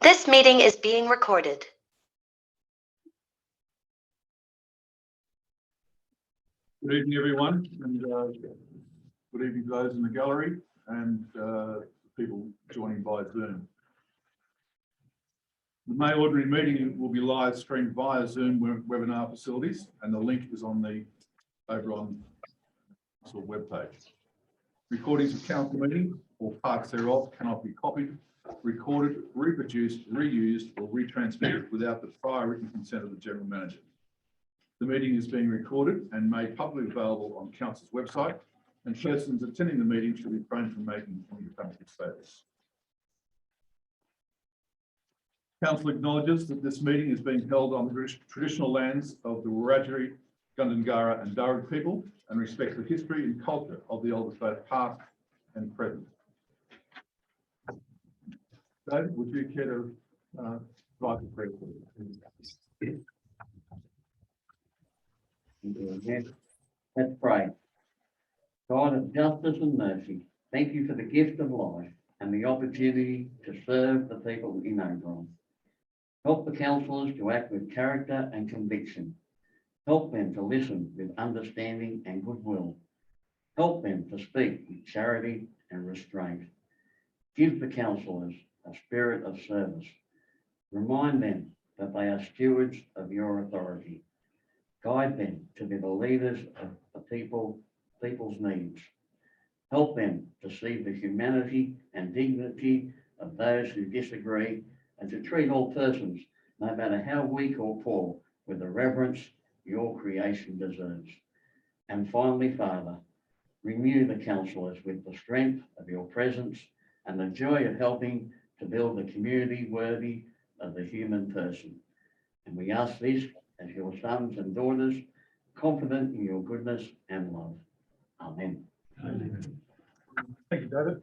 This meeting is being recorded. Good evening, everyone, and good evening to those in the gallery and people joining by Zoom. The May ordinary meeting will be live streamed via Zoom webinar facilities, and the link is on the Oberon webpage. Recordings of council meetings or parts thereof cannot be copied, recorded, reproduced, reused, or retransmitted without the prior written consent of the General Manager. The meeting is being recorded and made publicly available on Council's website, and persons attending the meeting should refrain from making any defamatory statements. Council acknowledges that this meeting is being held on the traditional lands of the Wiradjuri, Gundungurra and Darug people, and respects the history and culture of the elders both past and present. David, would you care to write the prayer, please? Let's pray. God of justice and mercy, thank you for the gift of life and the opportunity to serve the people in Oberon. Help the councillors to act with character and conviction. Help them to listen with understanding and goodwill. Help them to speak with charity and restraint. Give the councillors a spirit of service. Remind them that they are stewards of your authority. Guide them to be the leaders of the people's needs. Help them to see the humanity and dignity of those who disagree, and to treat all persons, no matter how weak or poor, with the reverence your creation deserves. And finally, Father, renew the councillors with the strength of your presence and the joy of helping to build a community worthy of the human person. And we ask this as your sons and daughters, confident in your goodness and love. Amen. Amen. Thank you, David.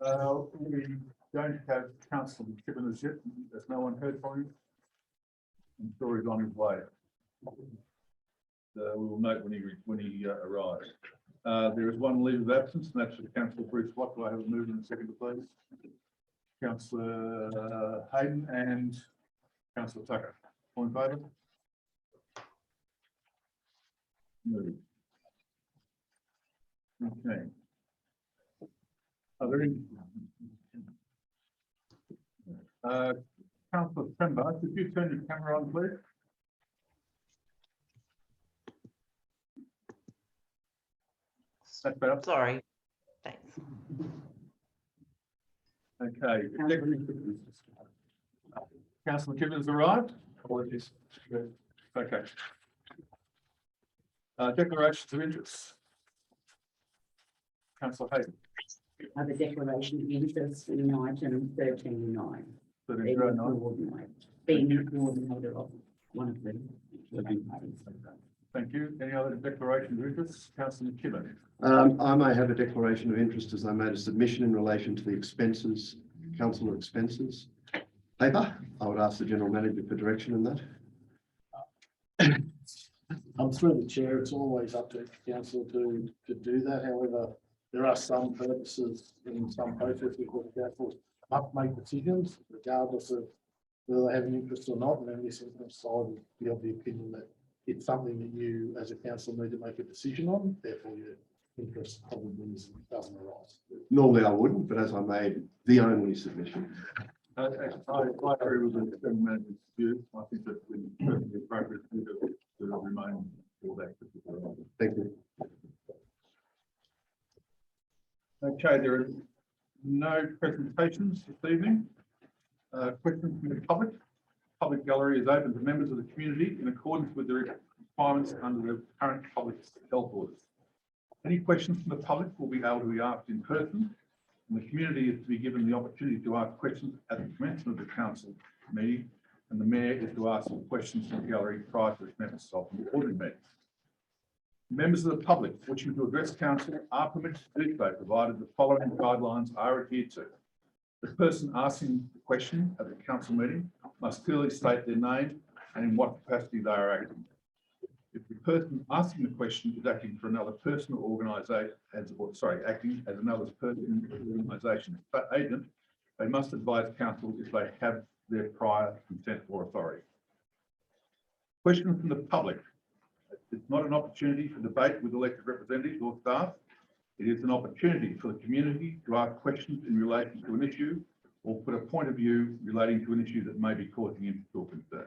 We don't have Councillor Gibbon as yet. There's no one heard from him. I'm sure he's on his way. We will note when he arrives. There is one leave of absence, and that's for Councillor Bruce Watt. Do I have a move in a second, please? Councillor Hayden and Councillor Tucker. All in favour? Move. Okay. Are there any? Councillor Trember, could you turn your camera on, please? That's better. Sorry. Thanks. Okay. Councillor Gibbons arrived. Apologies. Okay. Declarations of interest. Councillor Hayden. I have a declaration of interest in item 13.9. Being the coordinator of one of them. Thank you. Any other declarations of interest? Councillor Gibbon. I may have a declaration of interest as I made a submission in relation to the expenses, councillor expenses paper. I would ask the General Manager for direction in that. Through the chair, it's always up to council to do that. However, there are some purposes in some processes where the council must make decisions regardless of whether they have an interest or not. And in this instance, I would be of the opinion that it's something that you as a council need to make a decision on. Therefore, your interest probably doesn't arise. Normally I wouldn't, but as I made the only submission. I agree with the General Manager's view. I think that it's perfectly appropriate to remain for that particular item. Thank you. Okay, there are no presentations this evening. Questions from the public. Public gallery is open to members of the community in accordance with the requirements under the current public health orders. Any questions from the public will be able to be asked in person, and the community is to be given the opportunity to ask questions at the commencement of the council meeting, and the mayor is to ask questions from the gallery prior to the commencement of the ordinary meeting. Members of the public wishing to address council are permitted to do so, provided the following guidelines are adhered to. The person asking the question at the council meeting must clearly state their name and in what capacity they are acting. If the person asking the question is acting for another person or organisation, acting as another person or organisation agent, they must advise council if they have their prior consent or authority. Questions from the public. It's not an opportunity for debate with elected representatives or staff. It is an opportunity for the community to ask questions in relation to an issue or put a point of view relating to an issue that may be causing interest or concern.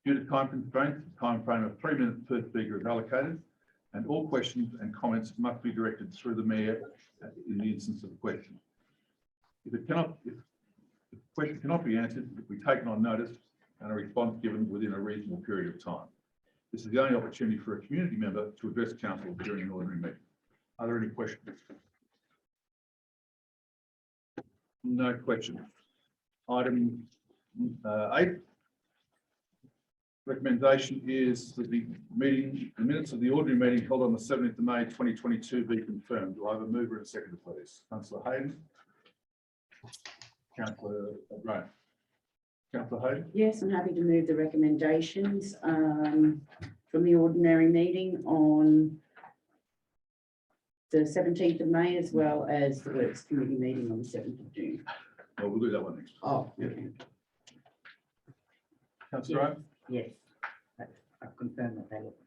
Due to time constraints, a time frame of 3 minutes per speaker is allocated, and all questions and comments must be directed through the mayor in the instance of a question. If the question cannot be answered, it will be taken on notice and a response given within a reasonable period of time. This is the only opportunity for a community member to address council during an ordinary meeting. Are there any questions? No questions. Item 8. Recommendation is that the minutes of the ordinary meeting held on the 17th of May 2022 be confirmed. Do I have a mover and a seconder, please? Councillor Hayden. Councillor Graham. Councillor Hayden. Yes, I'm happy to move the recommendations from the ordinary meeting on the 17th of May, as well as the Works Committee meeting on the 7th of June. Well, we'll do that one next. Oh, Yeah. okay. Councillor Graham. Yes. I've confirmed that they look.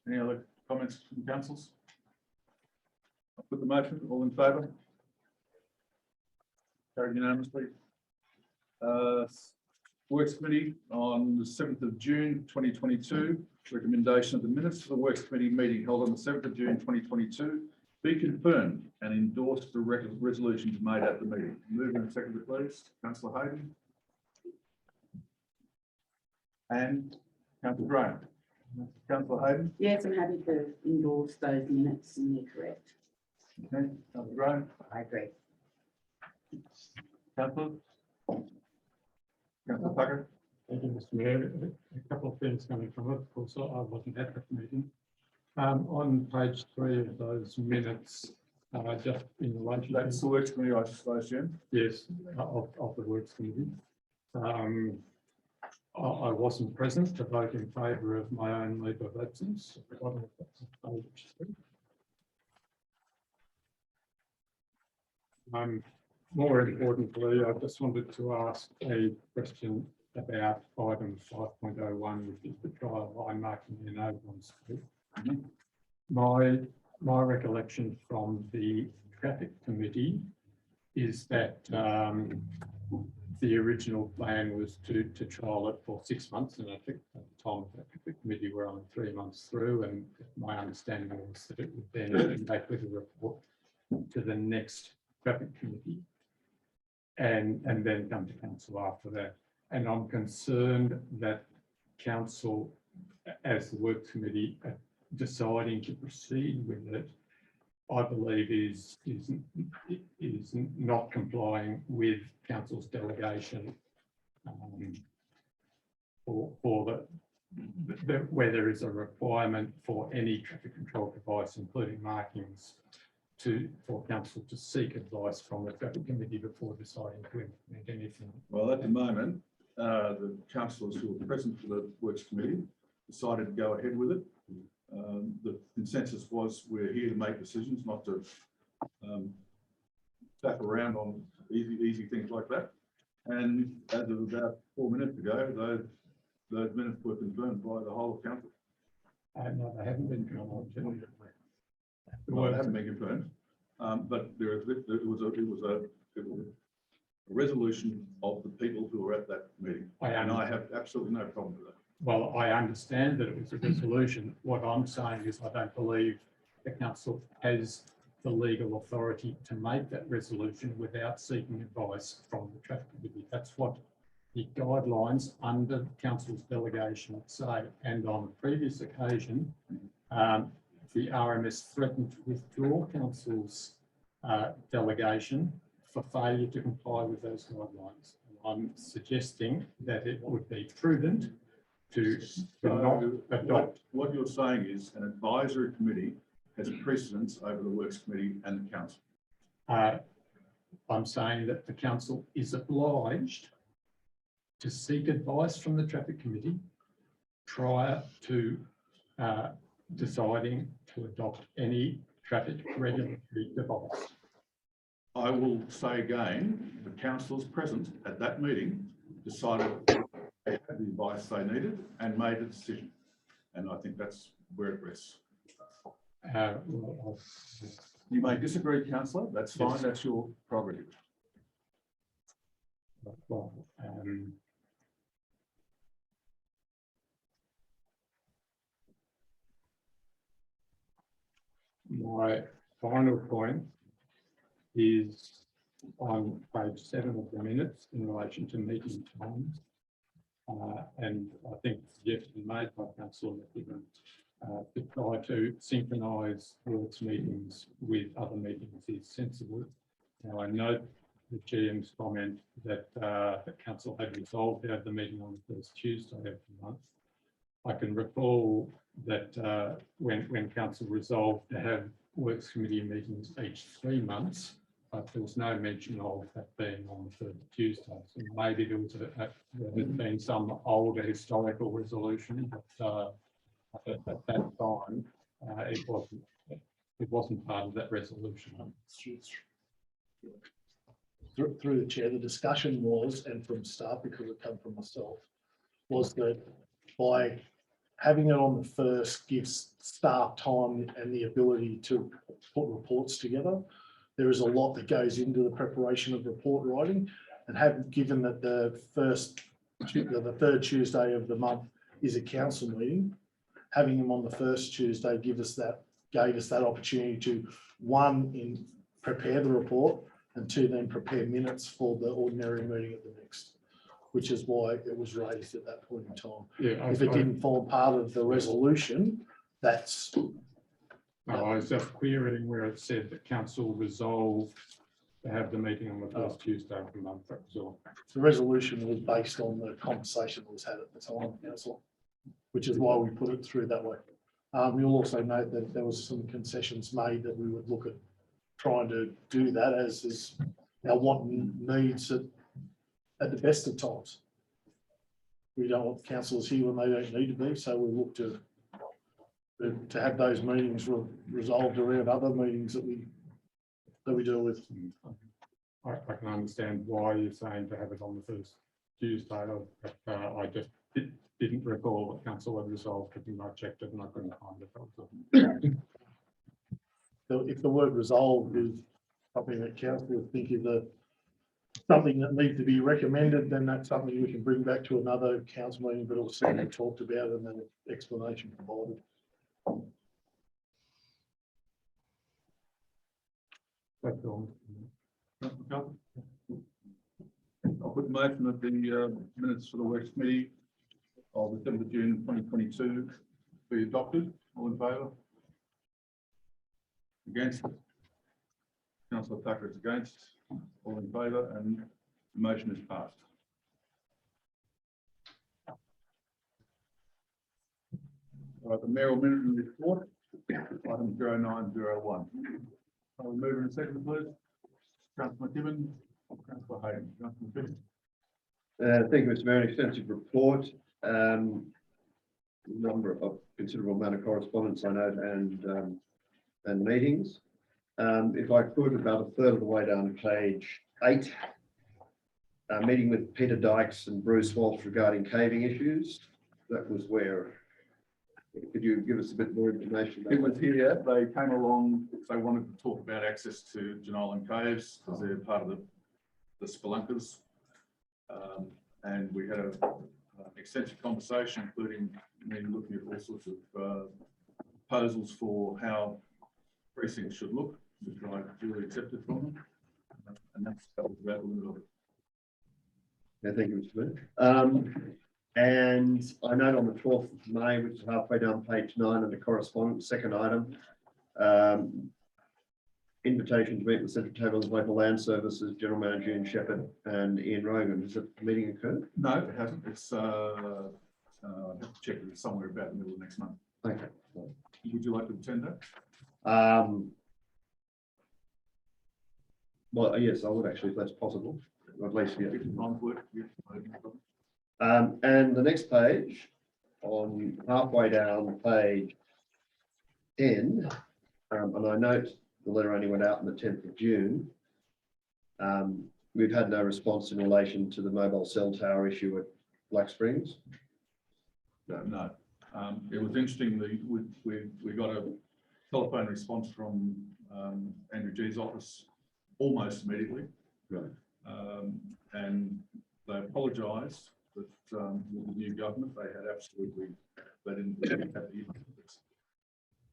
Any other comments from councils? I'll put the motion. All in favour? Carried unanimously. Works Committee on the 7th of June 2022. Recommendation of the minutes for the Works Committee meeting held on the 7th of June 2022 be confirmed and endorse the resolutions made at the meeting. Move and second, please. Councillor Hayden. And Councillor Graham. Councillor Hayden. Yes, I'm happy to endorse those minutes and they're correct. Okay. Councillor Graham. I agree. Councillor. Councillor Tucker. Thank you, Mr. Mayor. A couple of things coming from it. Of course, I wasn't at that meeting. On page 3 of those minutes, just in relation That's the Works Committee, I suppose, Jim. yes, of the Works Committee. I wasn't present to vote in favour of my own leave of absence. I don't know if that's a page 3. More importantly, I just wanted to ask a question about item 5.01, which is the trial line marking in Oberon Street. My recollection from the traffic committee is that the original plan was to trial it for 6 months, and I think at the time the committee were on 3 months through, and my understanding was that it would then be back with a report to the next traffic committee and then come to council after that. And I'm concerned that council, as the Works Committee, deciding to proceed with it, I believe is not complying with council's delegation for where there is a requirement for any traffic control device, including markings, for council to seek advice from the traffic committee before deciding to implement anything. Well, at the moment, the councillors who were present for the Works Committee decided to go ahead with it. The consensus was we're here to make decisions, not to tap around on easy things like that. And as of about 4 minutes ago, those minutes were confirmed by the whole of council. No, they haven't been drawn. Well, they haven't been confirmed, but it was a resolution of the people who were at that meeting, and I have absolutely no problem with that. Well, I understand that it was a resolution. What I'm saying is I don't believe the council has the legal authority to make that resolution without seeking advice from the traffic committee. That's what the guidelines under council's delegation say. And on a previous occasion, the RMS threatened to withdraw council's delegation for failure to comply with those guidelines. I'm suggesting that it would be prudent to not adopt. What you're saying is an advisory committee has precedence over the Works Committee and the council. I'm saying that the council is obliged to seek advice from the traffic committee prior to deciding to adopt any traffic regulatory device. I will say again, the councillors present at that meeting decided they had the advice they needed and made a decision. And I think that's where it rests. Well, You may disagree, councillor, that's fine, Yes. that's your prerogative. My final point is on page 7 of the minutes in relation to meeting times. And I think the suggestion made by Councillor McGibbon to try to synchronise works meetings with other meetings is sensible. Now, I note the GM's comment that the council had resolved to have the meeting on the first Tuesday of the month. I can recall that when council resolved to have works committee meetings each 3 months, but there was no mention of that being on the third Tuesday. So maybe there was there had been some older historical resolution, but at that time it wasn't part of that resolution. Through the chair, the discussion was, and from staff, because it came from myself, was that by having it on the first gives staff time and the ability to put reports together. There is a lot that goes into the preparation of report writing, and given that the third Tuesday of the month is a council meeting, having them on the first Tuesday gave us that opportunity to, one, prepare the report, and two, then prepare minutes for the ordinary meeting at the next, which is why it was raised at that point in time. Yeah, If it didn't form part of the resolution, that's. I was just querying where it said that council resolved to have the meeting on the first Tuesday of the month. That was all. The resolution was based on the conversation that was had at the time, council, which is why we put it through that way. You'll also note that there was some concessions made that we would look at trying to do that, as is our want and needs at the best of times. We don't want councillors here when they don't need to be, so we look to have those meetings resolved around other meetings that we deal with. I can understand why you're saying to have it on the first Tuesday, but I just didn't recall that council had resolved it, and I checked it and I couldn't find it. So if the word resolved is something that council think is something that needs to be recommended, then that's something we can bring back to another council meeting, but also talked about and then explanation provided. That's all. I'll put the motion of the minutes for the Works Committee of the 7th of June 2022 be adopted. All in favour? Against? Councillor Tucker is against. All in favour, and the motion is passed. All right, the mayoral minute report, item 0901. I'll move in a second, please. Councillor McGibbon, Councillor Hayden. Councillor McGibbon. Thank you, Mr. Mayor. An extensive report. Number of considerable amount of correspondence I note and meetings. If I could, about a third of the way down to page 8, meeting with Peter Dykes and Bruce Walsh regarding caving issues. That was where. Could you give us a bit more information? It was here, they came along, they wanted to talk about access to Jenolan Caves, because they're part of the spelunkers. And we had an extensive conversation, including me looking at all sorts of proposals for how precincts should look, which I duly accepted from them. And that was about the limit of it. Yeah, thank you, Mr. Mayor. And I note on the 12th of May, which is halfway down page 9 of the correspondence, second item, invitation to meet with Central Tables Local Land Services General Manager Ian Shepherd and Ian Rogan. Has that meeting occurred? No, it hasn't. It's I have to check it. It's somewhere about the middle of next month. Okay. Would you like to attend that? Well, yes, I would actually, if that's possible. At least, yeah. If it's on work, yeah. And the next page, on halfway down page 10, and I note the letter only went out on the 10th of June. We've had no response in relation to the mobile cell tower issue at Black Springs. No. It was interesting, we got a telephone response from Andrew G's office almost immediately. Right. And they apologised that with the new government, they didn't have the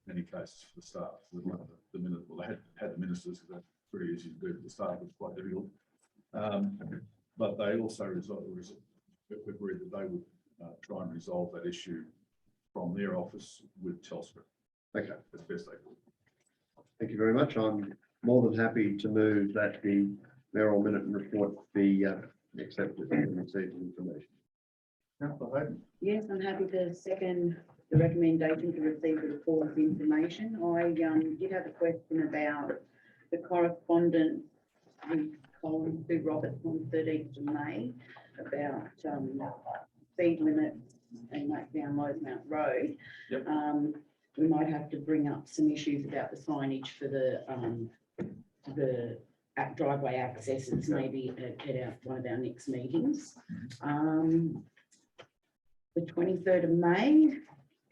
many cases for the staff. Well, they had the ministers, because that's very easy to do, but the staff was quite difficult. But they also agreed that they would try and resolve that issue from their office with Telstra. Okay. As best they could. Thank you very much. I'm more than happy to move that the mayoral minute and report be accepted and received information. Councillor Hayden? Yes, I'm happy to second the recommendation to receive the report of information. I did have a question about the correspondence with Colin B. Roberts on 13th of May about speed limits and down Rosemount Road. Yep. We might have to bring up some issues about the signage for the driveway accesses, maybe at one of our next meetings. The 23rd of May,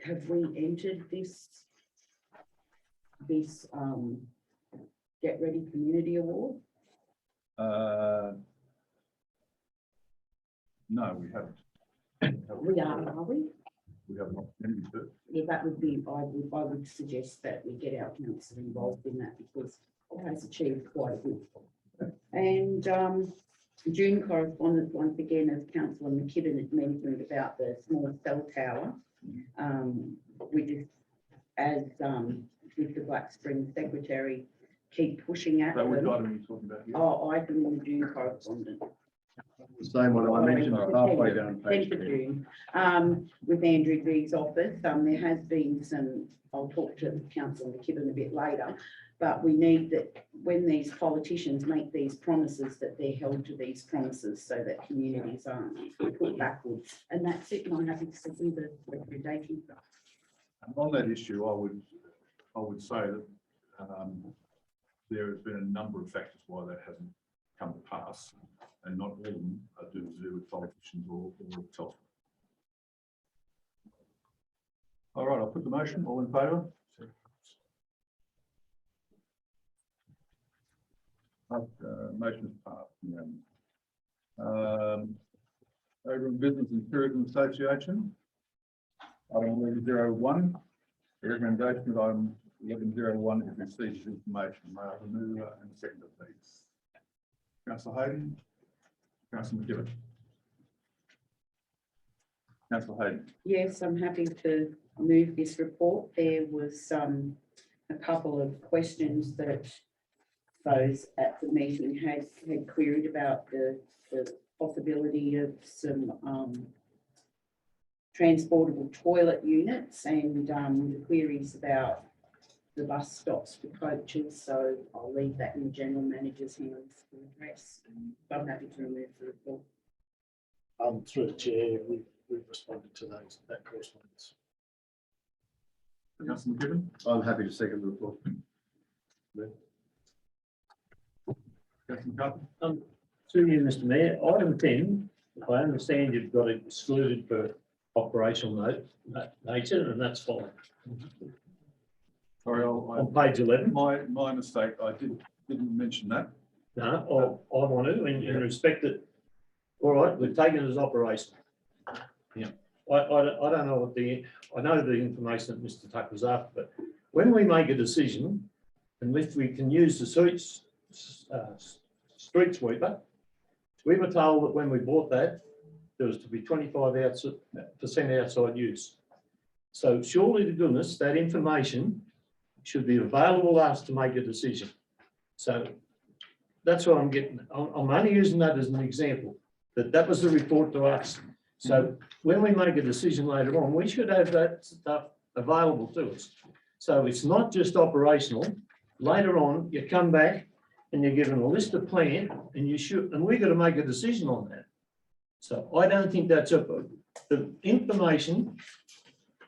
have we entered this Get Ready Community Award? No, we haven't. We are we? We have an opportunity to. Yeah, that would be, I would suggest that we get our council involved in that, because it has achieved quite a bit. And June correspondence, once again, as Councillor McKibben had mentioned about the small cell tower. We just, as Mr. Black Springs Secretary, keep pushing at So which them. item are you talking about here? Oh, I can do June correspondence. The same one I mentioned halfway down page 10th of 10. June, with Andrew G's office. There has been some, I'll talk to Councillor McKibben a bit later, but we need that when these politicians make these promises, that they're held to these promises so that communities aren't put backwards. And that's it, and I'm happy to see the recommendation. And on that issue, I would say that there has been a number of factors why that hasn't come to pass, and not all of them are to do with politicians or Telstra. All right, I'll put the motion. All in favour? Motion is passed. Oberon Business and Tourism Association. Item 1101. The recommendation of item 1101 is received information. May I have a mover and seconder, please? Councillor Hayden. Councillor McKibben. Councillor Hayden. Yes, I'm happy to move this report. There was a couple of questions that those at the meeting had queried about the possibility of some transportable toilet units, and the queries about the bus stops for coaches. So I'll leave that in the general manager's hands to address. I'm happy to remove the report. Through the chair, we've responded to that correspondence. Councillor McKibben. I'm happy to second the report. Councillor McCarthy. Through you, Mr. Mayor, item 10, I understand you've got it excluded for operational nature, and that's fine. Sorry, On page 11, my mistake. I didn't mention that. no, I want to, in respect that, all right, we've taken it as operational. Yeah. I don't know I know the information that Mr. Tuck was after, but when we make a decision, and if we can use the street sweeper, we were told that when we bought that, there was to be 25% outside use. So surely to goodness, that information should be available to us to make a decision. So that's what I'm getting. I'm only using that as an example, that was the report to us. So when we make a decision later on, we should have that stuff available to us. So it's not just operational. Later on, you come back and you're given a list of plan, and we've got to make a decision on that. So I don't think that's the information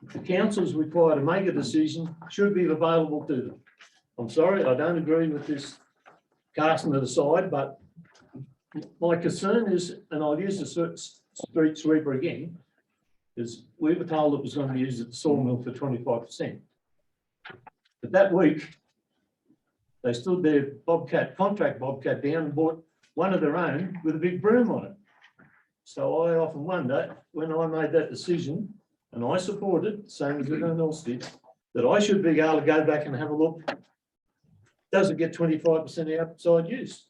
the council's required to make a decision should be available to them. I'm sorry, I don't agree with this casting it aside, but my concern is, and I'll use the street sweeper again, is we were told it was going to be used at the sawmill for 25%. But that week, they stood their contract bobcat down and bought one of their own with a big broom on it. So I often wonder, when I made that decision, and I supported, same as everyone else did, that I should be able to go back and have a look. Does it get 25% outside use?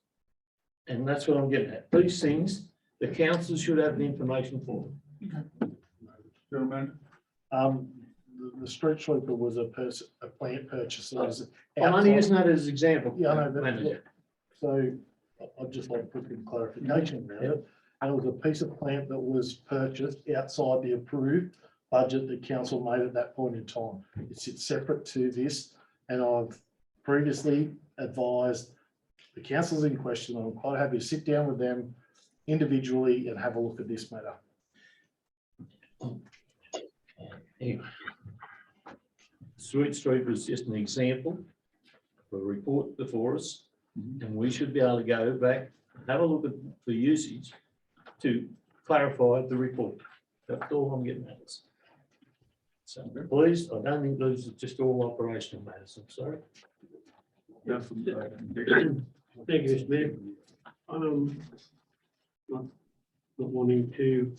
And that's what I'm getting at. These things, the council should have the information for them. General Manager. The street sweeper was a plant purchase. So there's I'm only outside- using that as an example. Yeah, I know, but Manager. so I'd just like to put some clarification there. There was a piece of plant that was purchased outside the approved budget that council made at that point in time. It sits separate to this, and I've previously advised the councils in question. I'm quite happy to sit down with them individually and have a look at this matter. Anyway. Street sweeper is just an example of a report before us, and we should be able to go back, have a look at the usage to clarify the report. That's all I'm getting at. So please, I don't think those are just all operational matters. I'm sorry. Councillor, Thank you, Mr. Mayor. Not wanting to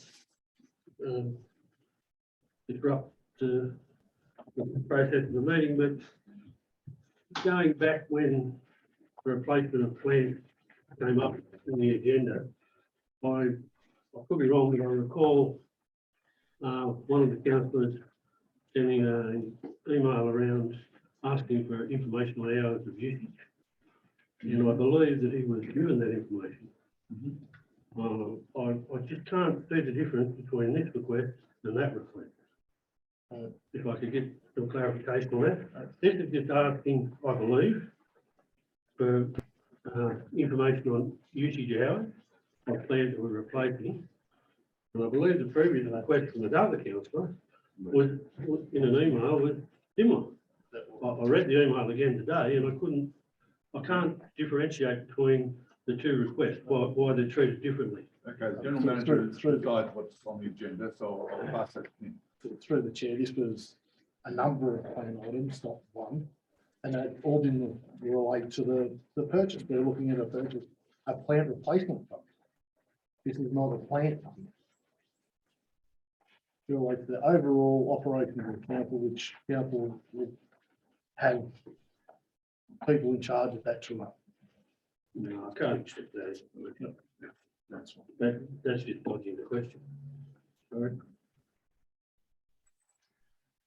disrupt the process of the meeting, but going back when the replacement of plant came up in the agenda, I could be wrong, but I recall one of the councillors sending an email around asking for information on hours of usage. And I believe that he was given that information. I just can't see the difference between this request and that request. If I could get some clarification on that. This is just asking, I believe, for information on usage hours of plant that we're replacing. And I believe the previous request from the other councillor was in an email with similar. I read the email again today and I can't differentiate between the two requests, why they're treated differently. okay, the General Manager decides what's on the agenda, so I'll pass that to him. Through the chair, this was a number of plan items, not one. And they all didn't relate to the purchase. They're looking at a plant replacement fund. This is not a plant fund. Feel like the overall operation of the council, which council would have people in charge of that too. No, I can't accept that. That's one. That's just dodging the question.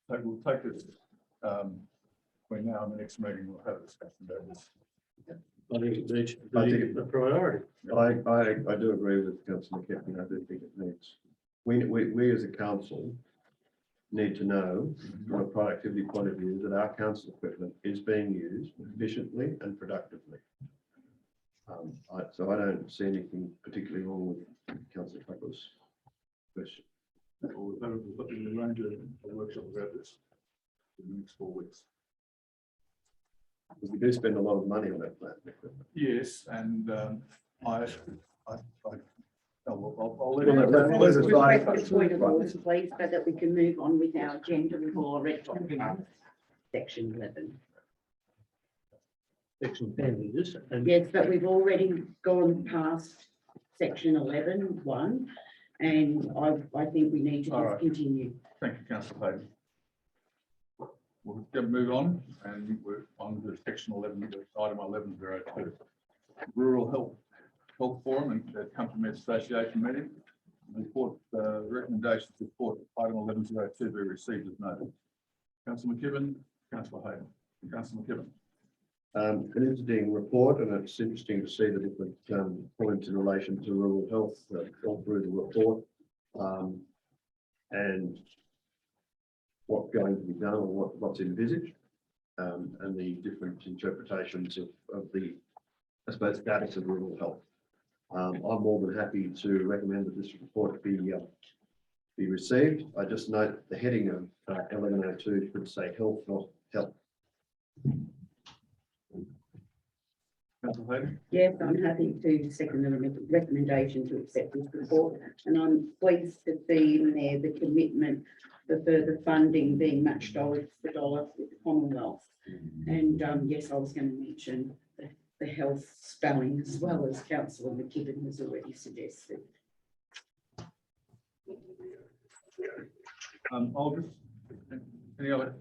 So we'll take this, between now and the next meeting, we'll have a discussion about this. I think it needs to I be think a priority. I do agree with Councillor Kepping. I do think it needs, we as a council need to know from a productivity point of view that our council equipment is being used efficiently and productively. So I don't see anything particularly wrong with Councillor Tucker's question. We'll arrange a workshop about this in the next 4 weeks. Because we do spend a lot of money on that plant equipment. Yes, and I'll let Well, Request that's a fine. point of order, please, so that we can move on with our agenda. We've already past section 11. Section 10 is this, and Yes, but we've already gone past section 11(1), and I think we need to All just right. continue. Thank you, Councillor Hayden. We'll move on, and we're on to section 11, item 1102. Rural Health Forum and Country Med Association meeting. Report, recommendations report item 1102 be received as noted. Councillor McKibben, Councillor Hayden. Councillor McKibben. An interesting report, and it's interesting to see the different points in relation to rural health all through the report, and what's going to be done or what's envisaged, and the different interpretations of the, I suppose, status of rural health. I'm more than happy to recommend that this report be be received. I just note the heading of 1102 should say health, not health. Councillor Hayden? Yes, I'm happy to second the recommendation to accept this report, and I'm pleased to see in there the commitment for further funding being matched dollar for dollar with the Commonwealth. And yes, I was going to mention the health spelling as well, as Councillor McKibben has already suggested. I'll just, any other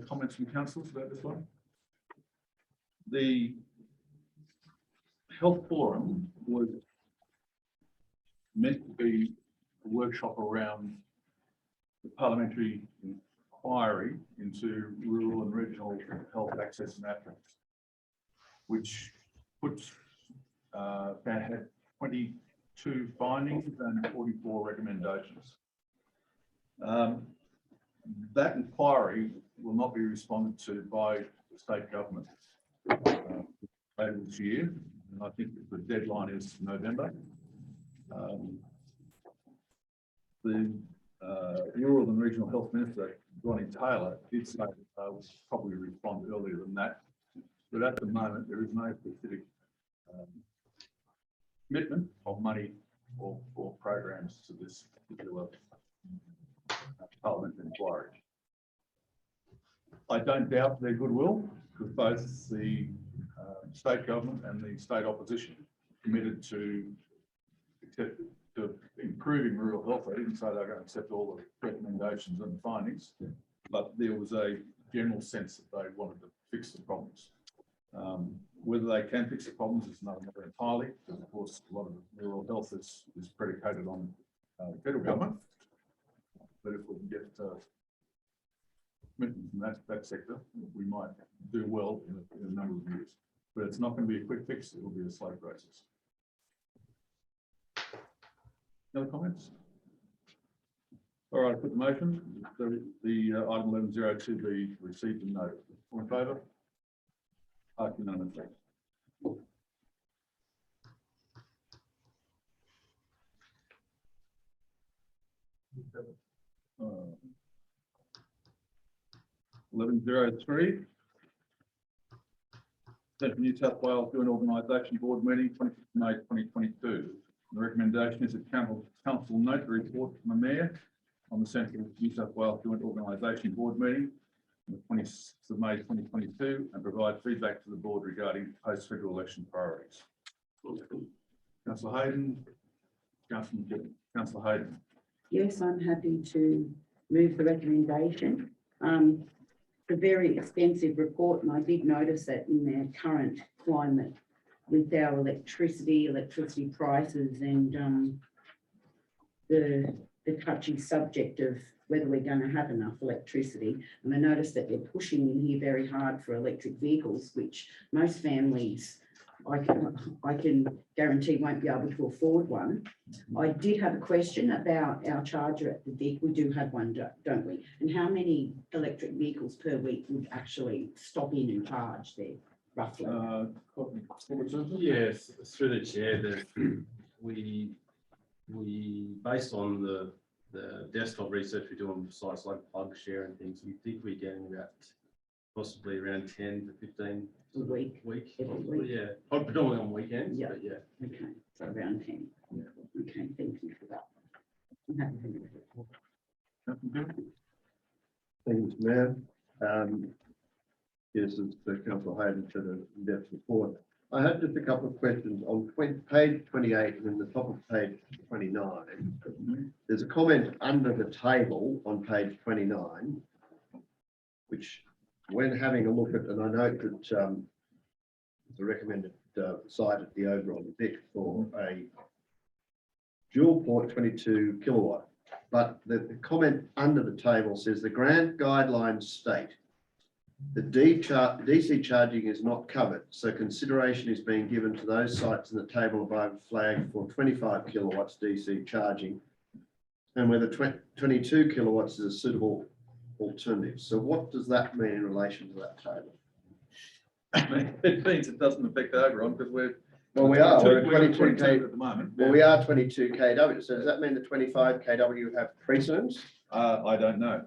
comments from councillors about this one? The health forum was meant to be a workshop around the parliamentary inquiry into rural and regional health access and outcomes, which puts had 22 findings and 44 recommendations. That inquiry will not be responded to by the state government later this year, and I think the deadline is November. The Rural and Regional Health Minister, Ronnie Taylor, did say that they will probably respond earlier than that, but at the moment there is no specific commitment of money or programs to this particular Parliament inquiry. I don't doubt their goodwill, because both the state government and the state opposition committed to improving rural health. I didn't say they're going to accept all the recommendations and findings, but there was a general sense that they wanted to fix the problems. Whether they can fix the problems is another matter entirely, because of course a lot of rural health is predicated on the federal government. But if we can get commitment from that sector, we might do well in a number of years. But it's not going to be a quick fix, it will be a slow process. Other comments? All right, I put the motion, the item 1102 be received and noted. All in favour? Unanimously. Uh, 1103. Central New South Wales Joint Organisation Board meeting 26 May 2022. The recommendation is that council note the report from the Mayor on the Central New South Wales Joint Organisation Board meeting on the 26th of May 2022 and provide feedback to the board regarding post-federal election priorities. Councillor Hayden, Councillor Hayden. Yes, I'm happy to move the recommendation. The very extensive report, and I did notice that in their current climate with our electricity prices and the touchy subject of whether we're going to have enough electricity. And I noticed that they're pushing in here very hard for electric vehicles, which most families, I can guarantee won't be able to afford one. I did have a question about our charger at the Vic. We do have one, don't we? And how many electric vehicles per week would actually stop in and charge there, roughly? Yes, through the chair, we based on the desktop research we do on sites like PlugShare and things, we think we're getting about possibly around 10 to 15 A week. Every week. Yeah, predominantly on weekends. Yeah. But yeah. Okay, so around 10. Yeah. Okay, thank you for that. I'm happy to move it. Thank you, Mr. Mayor. Yes, as Councillor Hayden said, an in-depth report. I have just a couple of questions on page 28 and in the top of page 29. There's a comment under the table on page 29, which when having a look at, and I note that the recommended site at the Oberon Vic for a dual port 22 kilowatt, but the comment under the table says the grant guidelines state that DC charging is not covered, so consideration is being given to those sites in the table above flagged for 25 kilowatts DC charging, and whether 22 kilowatts is a suitable alternative. So what does that mean in relation to that table? It means it doesn't affect Oberon because we're Well, we are, we're at We're 22 K, at the moment. well, we are 22 KW, so does that mean the 25 KW have precedence? I don't know.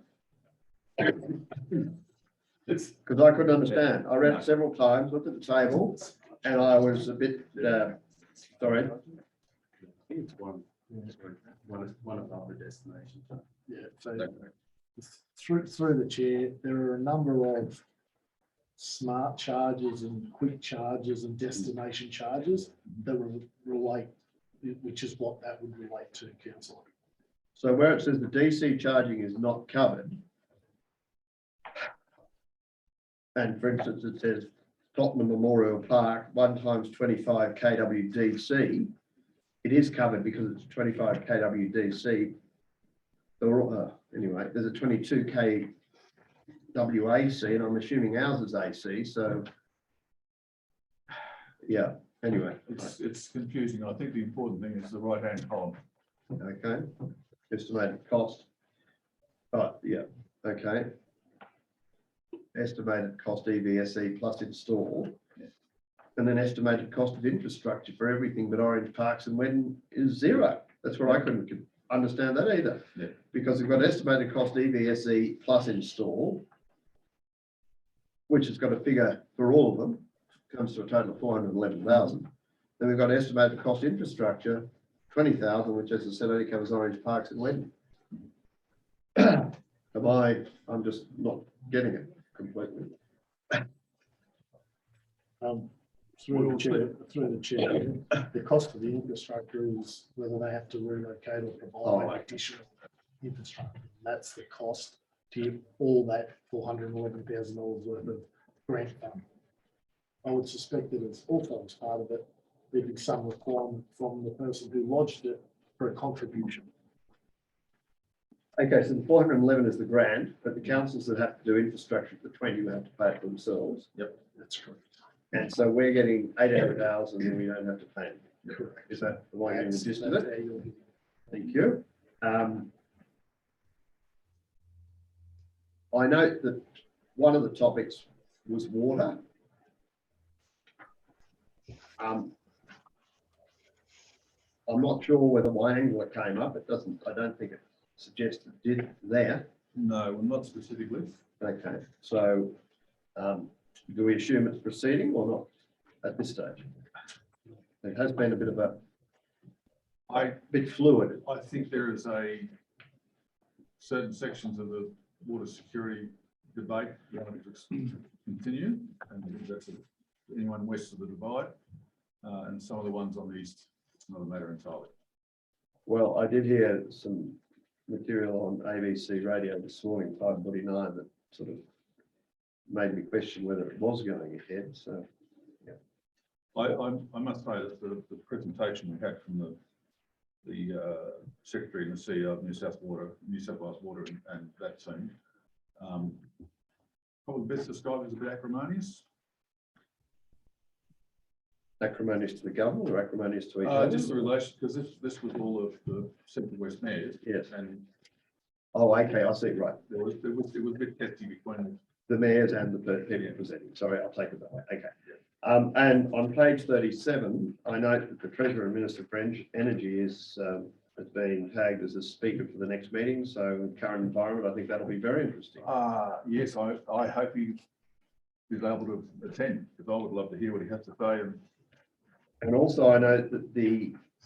It's, Because I couldn't understand. I read No. it several times, looked at the table, and I was a bit, sorry. I think it's one above the destination. Yeah, so through the chair, there are a number of smart charges and quick charges and destination charges that relate, which is what that would relate to, councillor. So where it says the DC charging is not covered. And for instance, it says Tottenham Memorial Park, 1 times 25 kW DC. It is covered because it's 25 kW DC. Anyway, there's a 22 kW AC, and I'm assuming ours is AC, so. Yeah, anyway, it's confusing. I think the important thing is the right-hand column. okay, estimated cost. But yeah, okay. Estimated cost EVSE plus install. And then estimated cost of infrastructure for everything but Orange Parks and When is 0. That's where I couldn't understand that either. Yeah. Because we've got estimated cost EVSE plus install, which has got a figure for all of them, comes to a total of 411,000. Then we've got estimated cost infrastructure, 20,000, which as I said, only covers Orange Parks and When. I'm just not getting it completely. Through the chair, the cost of the infrastructure is whether they have to relocate or provide additional infrastructure. That's the cost to get all that $411,000 worth of grant fund. I would suspect that it's also as part of it, there'd be some requirement from the person who lodged it for a contribution. Okay, so the 411 is the grant, but the councils that have to do infrastructure for 20 will have to pay it themselves. Yep. That's correct. And so we're getting 800,000 and we don't have to pay it. Correct. Is that the way you That's gist of how it? you're getting. Thank you. I note that one of the topics was water. I'm not sure whether my angle came up. It doesn't, I don't think it suggests it did there. No, well, not specifically. Okay, so do we assume it's proceeding or not at this stage? It has been a bit of a bit fluid. I think there is a certain sections of the water security debate going to continue, and that's anyone west of the divide, and some of the ones on the east. It's not a matter entirely. Well, I did hear some material on ABC radio this morning, 5:49, that sort of made me question whether it was going ahead. So, yeah. I must say that the presentation we had from the Secretary and the CEO of New South Wales Water and that team, probably best described as a bit acrimonious. Acrimonious to the government or acrimonious to each other? Just the relation, because this was all of the Central West mayors. Yes. And Oh, okay, I see, right. it was a bit testy between The mayors and the people presenting. Sorry, I'll take it that way. Okay. And on page 37, I note that the Treasurer and Minister for Energy has been tagged as a speaker for the next meeting. So in current environment, I think that'll be very interesting. yes, I hope he is able to attend, because I would love to hear what he has to say. And also I note that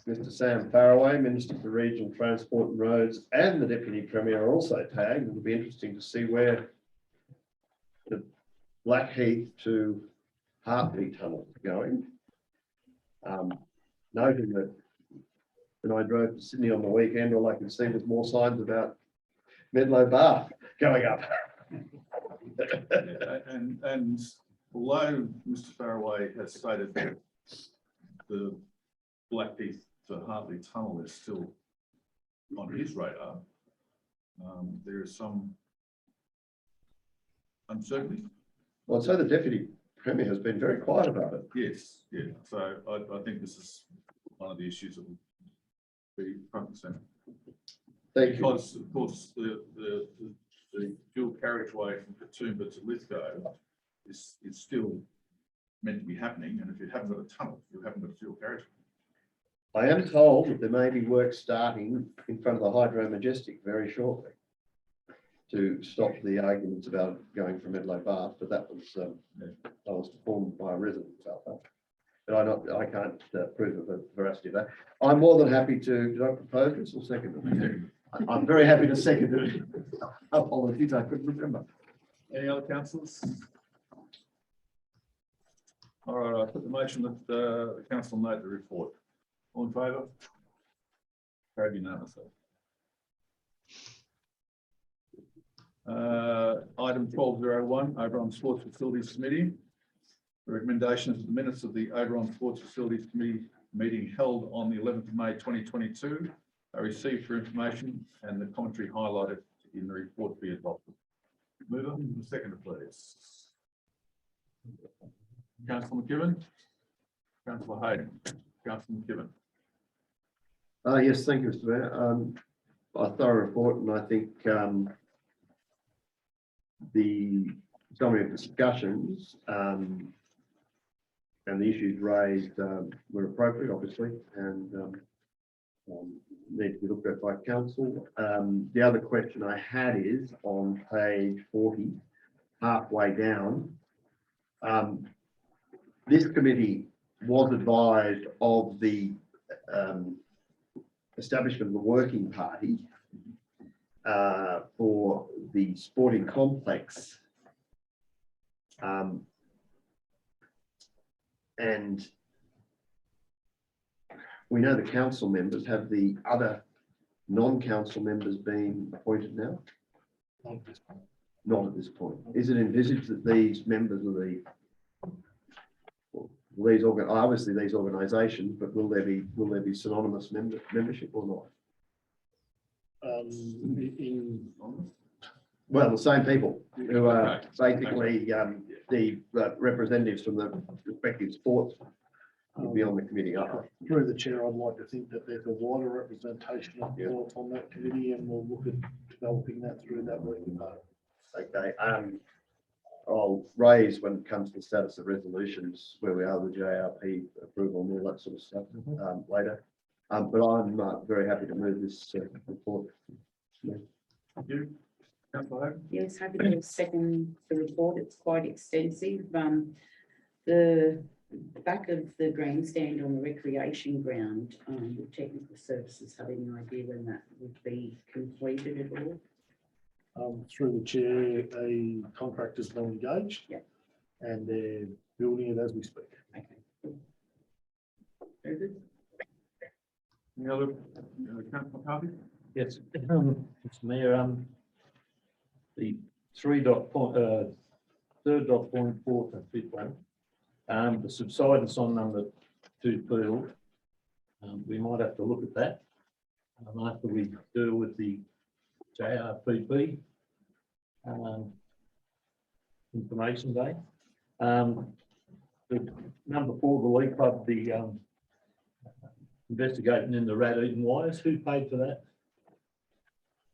Mr. Sam Faraway, Minister for Regional Transport and Roads, and the Deputy Premier are also tagged. It'll be interesting to see where the Blackheath to Heartbeat Tunnel is going. Noting that when I drove to Sydney on the weekend, all I could see was more signs about Medlow Bar going up. And although Mr. Faraway has stated that the Blackheath to Hartley Tunnel is still on his radar, there is some uncertainty. Well, so the Deputy Premier has been very quiet about it. Yes, yeah. So I think this is one of the issues that will be front and centre. Thank you. Because of course the dual carriageway from Katoomba to Lithgow is still meant to be happening, and if you haven't got a tunnel, you haven't got a dual carriage. I am told that there may be work starting in front of the Hydro Majestic very shortly to stop the arguments about going from Medlow Bath, but that was performed by a resident about that. But I can't prove the veracity of that. I'm more than happy to, did I propose this or second it? I'm very happy to second it. Apologies, I couldn't remember. Any other councillors? All right, I put the motion that the council note the report. All in favour? Carried unanimously. Item 1201, Oberon Sports Facilities Committee. The recommendation is that the minutes of the Oberon Sports Facilities Committee meeting held on the 11th of May 2022 are received for information and the commentary highlighted in the report be adopted. Mover, seconder, please. Councillor McKibben. Councillor Hayden. Councillor McKibben. Yes, thank you, Mr. Mayor. A thorough report, and I think the summary of discussions and the issues raised were appropriate, obviously, and need to be looked at by council. The other question I had is on page 40, halfway down. This committee was advised of the establishment of the working party for the sporting complex. And we know the council members. Have the other non-council members been appointed now? Not at this point. Is it envisaged that these members of the obviously these organisations, but will there be synonymous membership or not? Well, the same people who are basically the representatives from the respective sports will be on the committee. Through the chair, I'd like to think that there's a wider representation of sports on that committee, and we'll look at developing that through that working party. Okay. I'll raise when it comes to the status of resolutions where we are with JRP approval and all that sort of stuff later. But I'm very happy to move this report. Thank you. Councillor Hayden. Yes, happy to second the report. It's quite extensive. The back of the grandstand on the recreation ground, the technical services have any idea when that would be completed at all? Through the chair, a contractor's been engaged. Yeah. And they're building it as we speak. Okay. Cool. Very good. Any other Councillor McCarthy? Yes, Mr. Mayor, the third dot point 4th and 5th one, the subsidence on number 2 field, we might have to look at that after we deal with the JRPP information day. The number 4, the League Club, the investigating in the rat eaten wires. Who paid for that?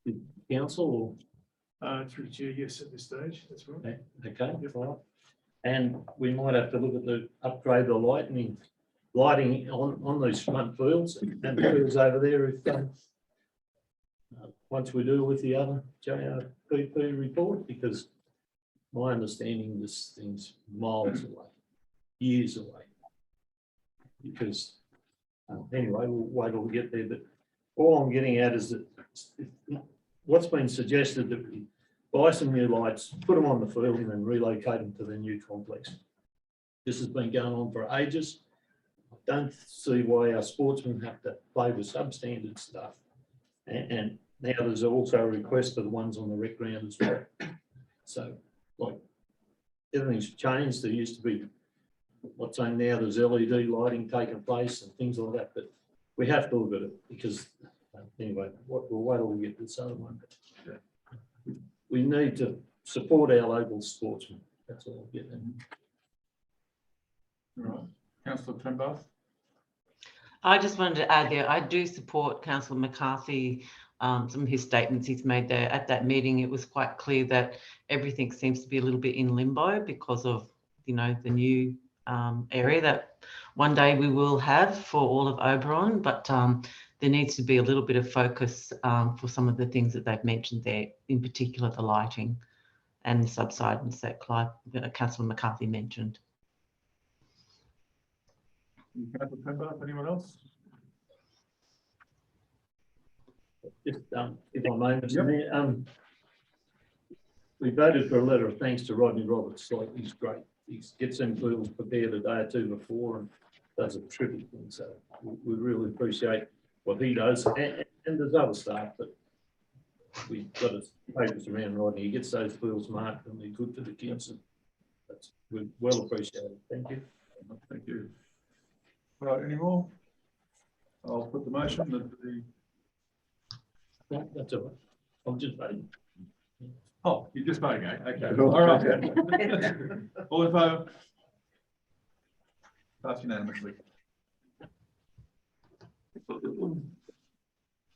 Did council or? Through the chair, yes, at this stage, that's right. Okay, right. And we might have to look at the upgrade the lighting on these front fields and fields over there if once we do with the other JRPP report, because my understanding this thing's miles away, years away. Because anyway, we'll wait till we get there. But all I'm getting at is that what's been suggested that we buy some new lights, put them on the field, and then relocate them to the new complex. This has been going on for ages. I don't see why our sportsmen have to play with substandard stuff. And now there's also a request for the ones on the rec ground as well. So, like, everything's changed. There used to be, what's saying now, there's LED lighting taking place and things like that. But we have to look at it because, anyway, we'll wait till we get this other one. We need to support our local sportsmen. That's all I'm getting at. All right. Councillor Trembath. I just wanted to add there, I do support Councillor McCarthy, some of his statements he's made there. At that meeting, it was quite clear that everything seems to be a little bit in limbo because of, you know, the new area that one day we will have for all of Oberon, but there needs to be a little bit of focus for some of the things that they've mentioned there, in particular the lighting and the subsidence that Councillor McCarthy mentioned. Councillor Pepper, anyone else? Just, if I may, Mr. Mayor, we voted for a letter of thanks to Rodney Roberts. Like, he's great. He gets them fields prepared a day or two before and does a terrific thing. So we really appreciate what he does, and there's other staff, but we've got to focus around Rodney. He gets those fields marked and they're good for the kids. And that's well appreciated. Thank you. Thank you. All right, any more? I'll put the motion that the. That's all right. I'm just voting. Oh, you're just voting, eh? Okay. All right. All in favour? Passed unanimously.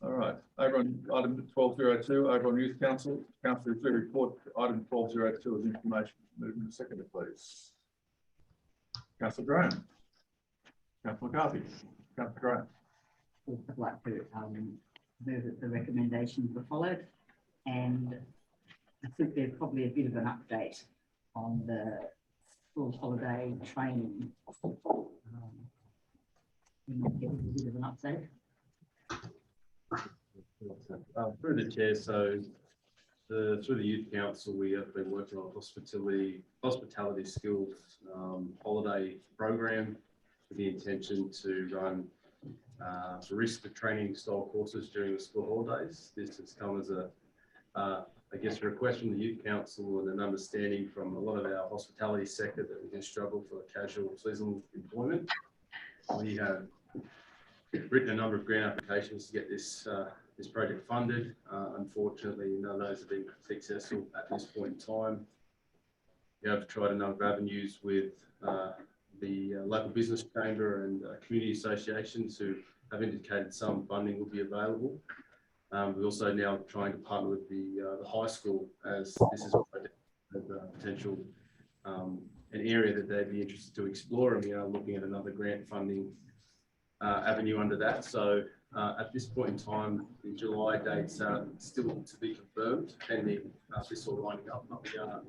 All right, over on item 1202, over on Youth Council, Councillor Clear report, item 1202 is information. Movement seconder, please. Councillor Graham. Councillor McCarthy. Councillor Graham. I'd like to move that the recommendations were followed, and I think there's probably a bit of an update on the school holiday training. We might get a bit of an update. Through the chair, so through the Youth Council, we have been working on hospitality skills holiday program with the intention to run barista training style courses during the school holidays. This has come as I guess, a request from the Youth Council and an understanding from a lot of our hospitality sector that we can struggle for casual seasonal employment. We have written a number of grant applications to get this project funded. Unfortunately, none of those have been successful at this point in time. We have tried a number of avenues with the local business chamber and community associations who have indicated some funding will be available. We're also now trying to partner with the high school, as this is a potential an area that they'd be interested to explore, and we are looking at another grant funding avenue under that. So at this point in time, the July dates are still to be confirmed, pending this all lining up. But we are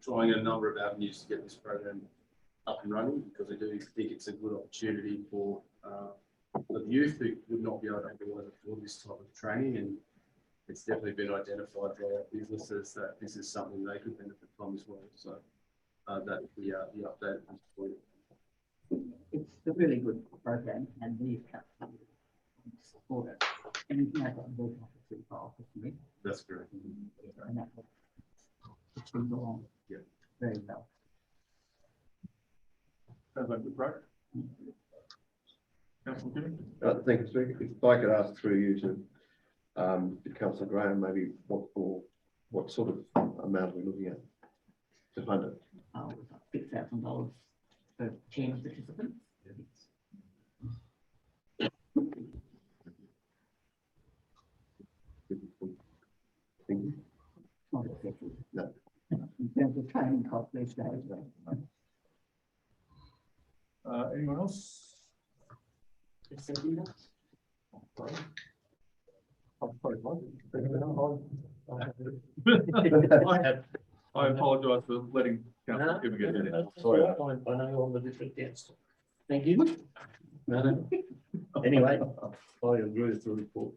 trying a number of avenues to get this program up and running, because I do think it's a good opportunity for the youth who would not be able to afford this type of training, and it's definitely been identified by our businesses that this is something they could benefit from as well. So that's the update at this point. It's a really good program, and we've support it. And you know, the office involved with me. That's correct. And that it's been along very well. Sounds like a good program. Councillor Gibbon? Thank you, Speaker. If I could ask through you to Councillor Graham, maybe what sort of amount are we looking at to fund it? $6,000 for 10 participants. Thank you. Not excessive. No. In terms of training costs these days. Anyone else? I apologise for letting Councillor Gibbon get in. Sorry, I know on the different debts. Thank you. No. Anyway, I agree with the report.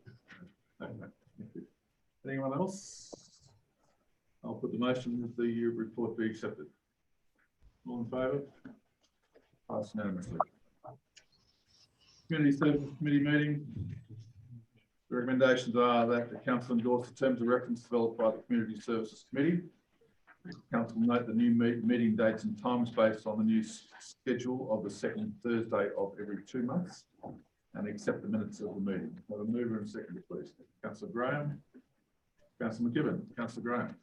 Anyone else? I'll put the motion that the report be accepted. All in favour? Passed unanimously. Community Services Committee meeting. The recommendations are that the council endorse the terms of reference developed by the Community Services Committee. Council note the new meeting dates and times based on the new schedule of the second Thursday of every 2 months, and accept the minutes of the meeting. Have a mover and seconder, please. Councillor Graham, Councillor McKibben, Councillor Graham.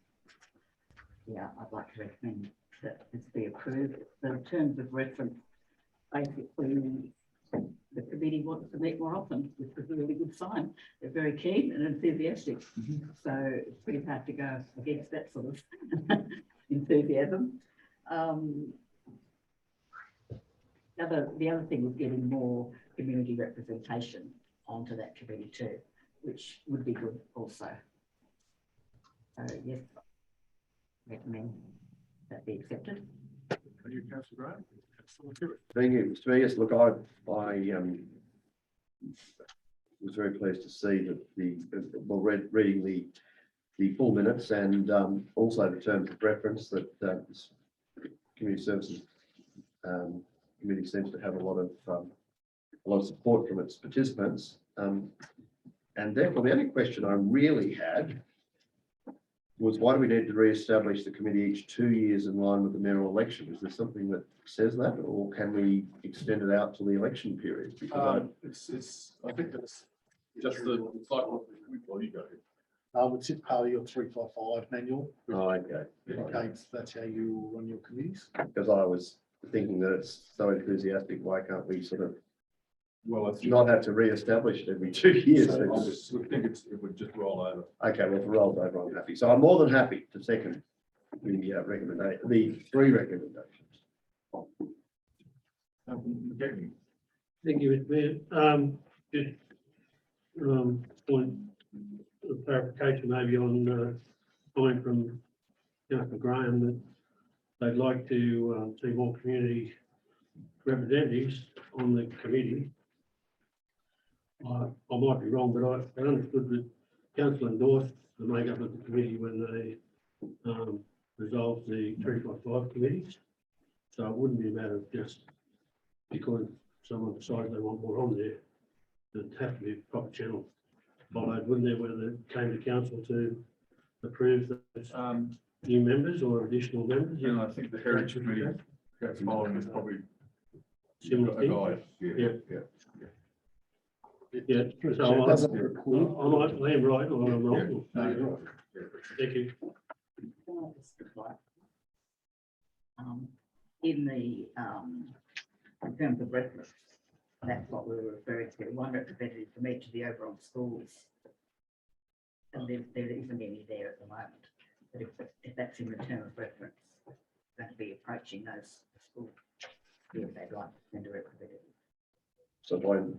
Yeah, I'd like to recommend that this be approved. The terms of reference, basically, the committee wants to meet more often, which is a really good sign. They're very keen and enthusiastic. So it's pretty hard to go against that sort of enthusiasm. The other thing was getting more community representation onto that committee too, which would be good also. Yes, recommend that be accepted. Are you, Councillor Graham? Councillor Hewitt? Thank you, Mr. Mayor. Yes, look, I was very pleased to see that reading the full minutes and also the terms of reference that this community services committee seems to have a lot of support from its participants. And therefore, the only question I really had was, why do we need to re-establish the committee each 2 years in line with the mayoral election? Is there something that says that, or can we extend it out to the election period? Because I think it's just the cycle. Well, you go ahead. It's just part of your 355 manual. okay. Indicates that's how you run your committees. Because I was thinking that it's so enthusiastic, why can't we sort of Well, it's not have to re-establish it every 2 years? I think it would just roll over. Okay, well, if it rolls over, I'm happy. So I'm more than happy to second the recommendation, the 3 recommendations. McKechnie. Thank you, Mr. Mayor. Just point of clarification maybe on point from Councillor Graham that they'd like to see more community representatives on the committee. I might be wrong, but I understood that council endorsed the makeup of the committee when they resolved the 355 committees. So it wouldn't be a matter of just because someone decides they want more on there, there'd have to be a proper channel followed, wouldn't there, whether it came to council to approve those new members or additional members? And I think the Heritage Committee that's following is probably Similar a thing. guide. Yeah. It So doesn't I preclude. might am right or I'm wrong. No, you're right. Thank you. In the, in terms of reference, that's what we were referring to, one representative from each of the Oberon schools. And there isn't any there at the moment, but if that's in the term of reference, going to be approaching those schools, if they'd like to send a representative. So when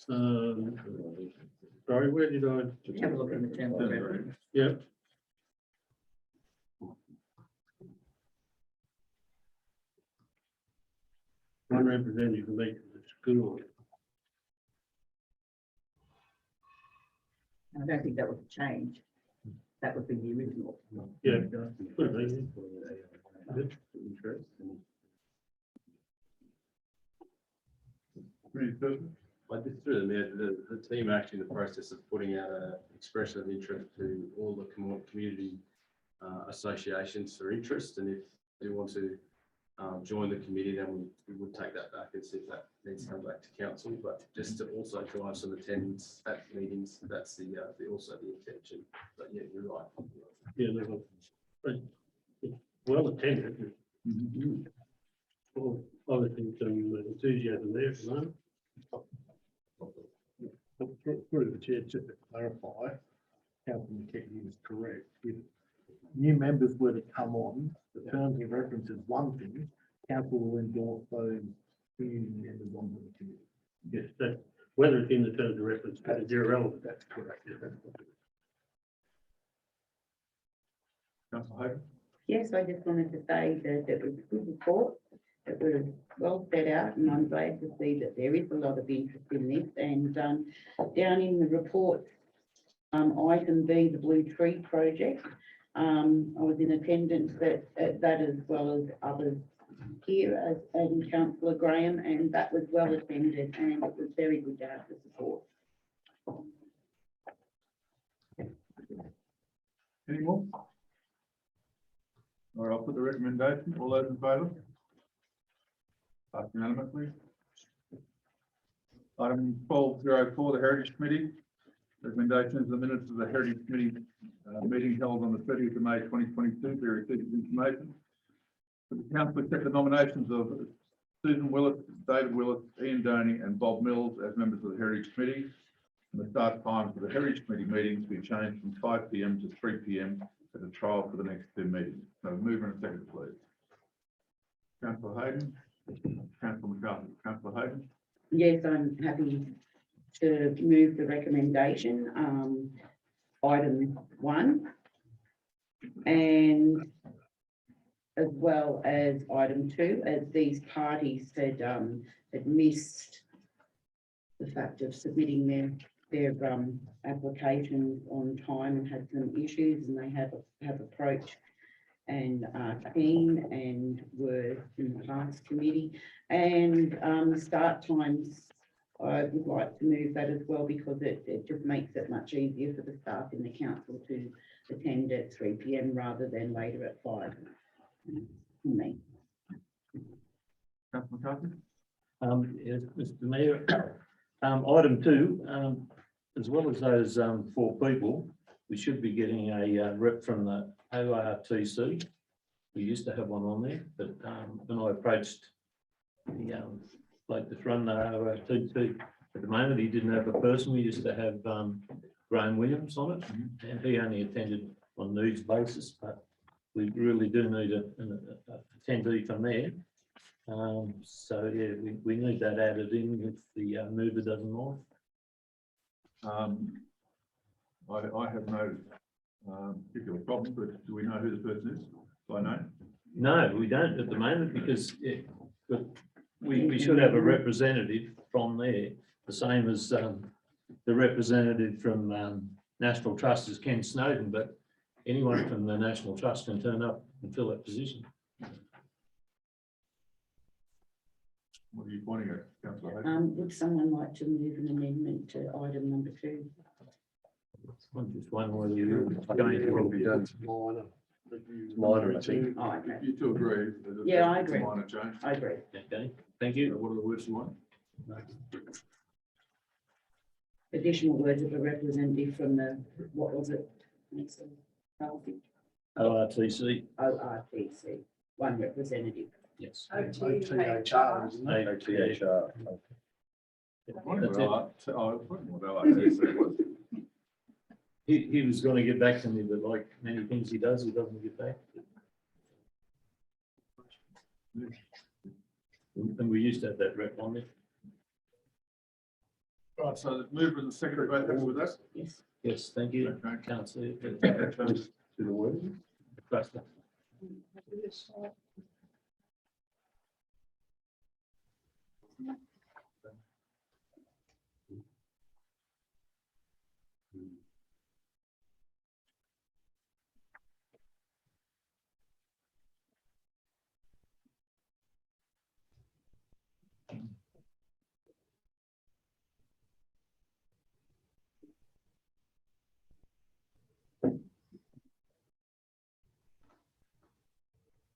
Sorry, where did I? Have a look in the term of reference. Yeah. One representative from each of the school. I don't think that was a change. That would be the original. Yeah. Could be. Community person? I just through the mayor, the team are actually in the process of putting out an expression of interest to all the community associations for interest, and if they want to join the committee, then we would take that back and see if that needs to come back to council. But just to also drive some attendance at meetings, that's also the intention. But yeah, you're right. Yeah, no, but it's well attended. Well, obviously some enthusiasm there for that. Through the chair, just to clarify, Councillor McKechnie is correct. If new members were to come on, the terms of reference is one thing, council will endorse those community members onto the committee. Yes, that, whether it's in the terms of reference is irrelevant. That's correct. Councillor Hayden? Yes, I just wanted to say that it was a good report. It was well set out, and I'm glad to see that there is a lot of interest in this. And down in the report, item B, the Blue Tree Project, I was in attendance at that as well as others here, and Councillor Graham, and that was well attended, and it was very good to have the support. Any more? All right, I'll put the recommendation. All those in favour? Passed unanimously. Item 1204, the Heritage Committee. Recommendation is the minutes of the Heritage Committee meeting held on the 30th of May 2022 be received information. The council accept the nominations of Susan Willis, David Willis, Ian Doney and Bob Mills as members of the Heritage Committee. And the start time for the Heritage Committee meetings be changed from 5 p.m. to 3 p.m. as a trial for the next 2 meetings. So mover and second, please. Councillor Hayden. Councillor McCarthy, Councillor Hayden, Yes, I'm happy to move the recommendation, item 1. And as well as item 2, as these parties had missed the fact of submitting their applications on time and had some issues, and they have approached and are keen and were in the past committee. And the start times, I would like to move that as well, because it just makes it much easier for the staff in the council to attend at 3 p.m. rather than later at 5. For me. Councillor McCarthy, Yes, Mr. Mayor, item 2, as well as those 4 people, we should be getting a rep from the ORTC. We used to have one on there, but when I approached the bloke that's run the ORTC, at the moment he didn't have a person. We used to have Graham Williams on it, and he only attended on needs basis, but we really do need a attendee from there. So yeah, we need that added in if the mover doesn't mind. I have no particular problem, but do we know who the person is by name? No, we don't at the moment, because but we should have a representative from there, the same as the representative from National Trust is Ken Snowden, but anyone from the National Trust can turn up and fill that position. What are you pointing at, Councillor Hayden? Would someone like to move an amendment to item number 2? I'm just wondering whether you're going It will to. be done. Minor. that you- Minor, I think. Oh, okay. You two agree? that Yeah, I it's a agree. Minor change. I agree. Okay, thank So you. what are the words you want? Additional words of a representative from the, what was it? ORTC, ORTC, one representative. yes. OTHR, isn't it? OTHR. That's it. He was going to get back to me, but like many things he doesn't get back. And we used to have that rep on there. Right, so the mover and the secretary both happy with that? Yes. Yes, thank you. Okay. Can't see it. To but- the word. Trust me.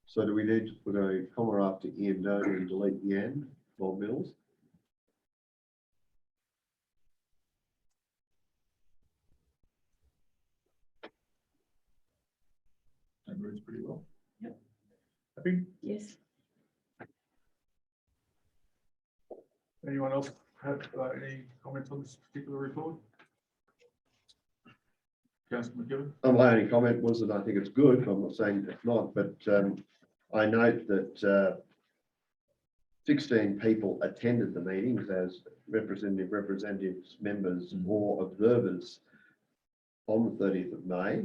So do we need to put a comma after Ian Doe and delete the end, Bob Mills? That reads pretty well. Yep. Happy? Yes. Anyone else have any comments on this particular report? Councillor McGibbon? My only comment was that I think it's good. I'm not saying it's not, but I note that 16 people attended the meetings as representatives, members or observers on the 30th of May.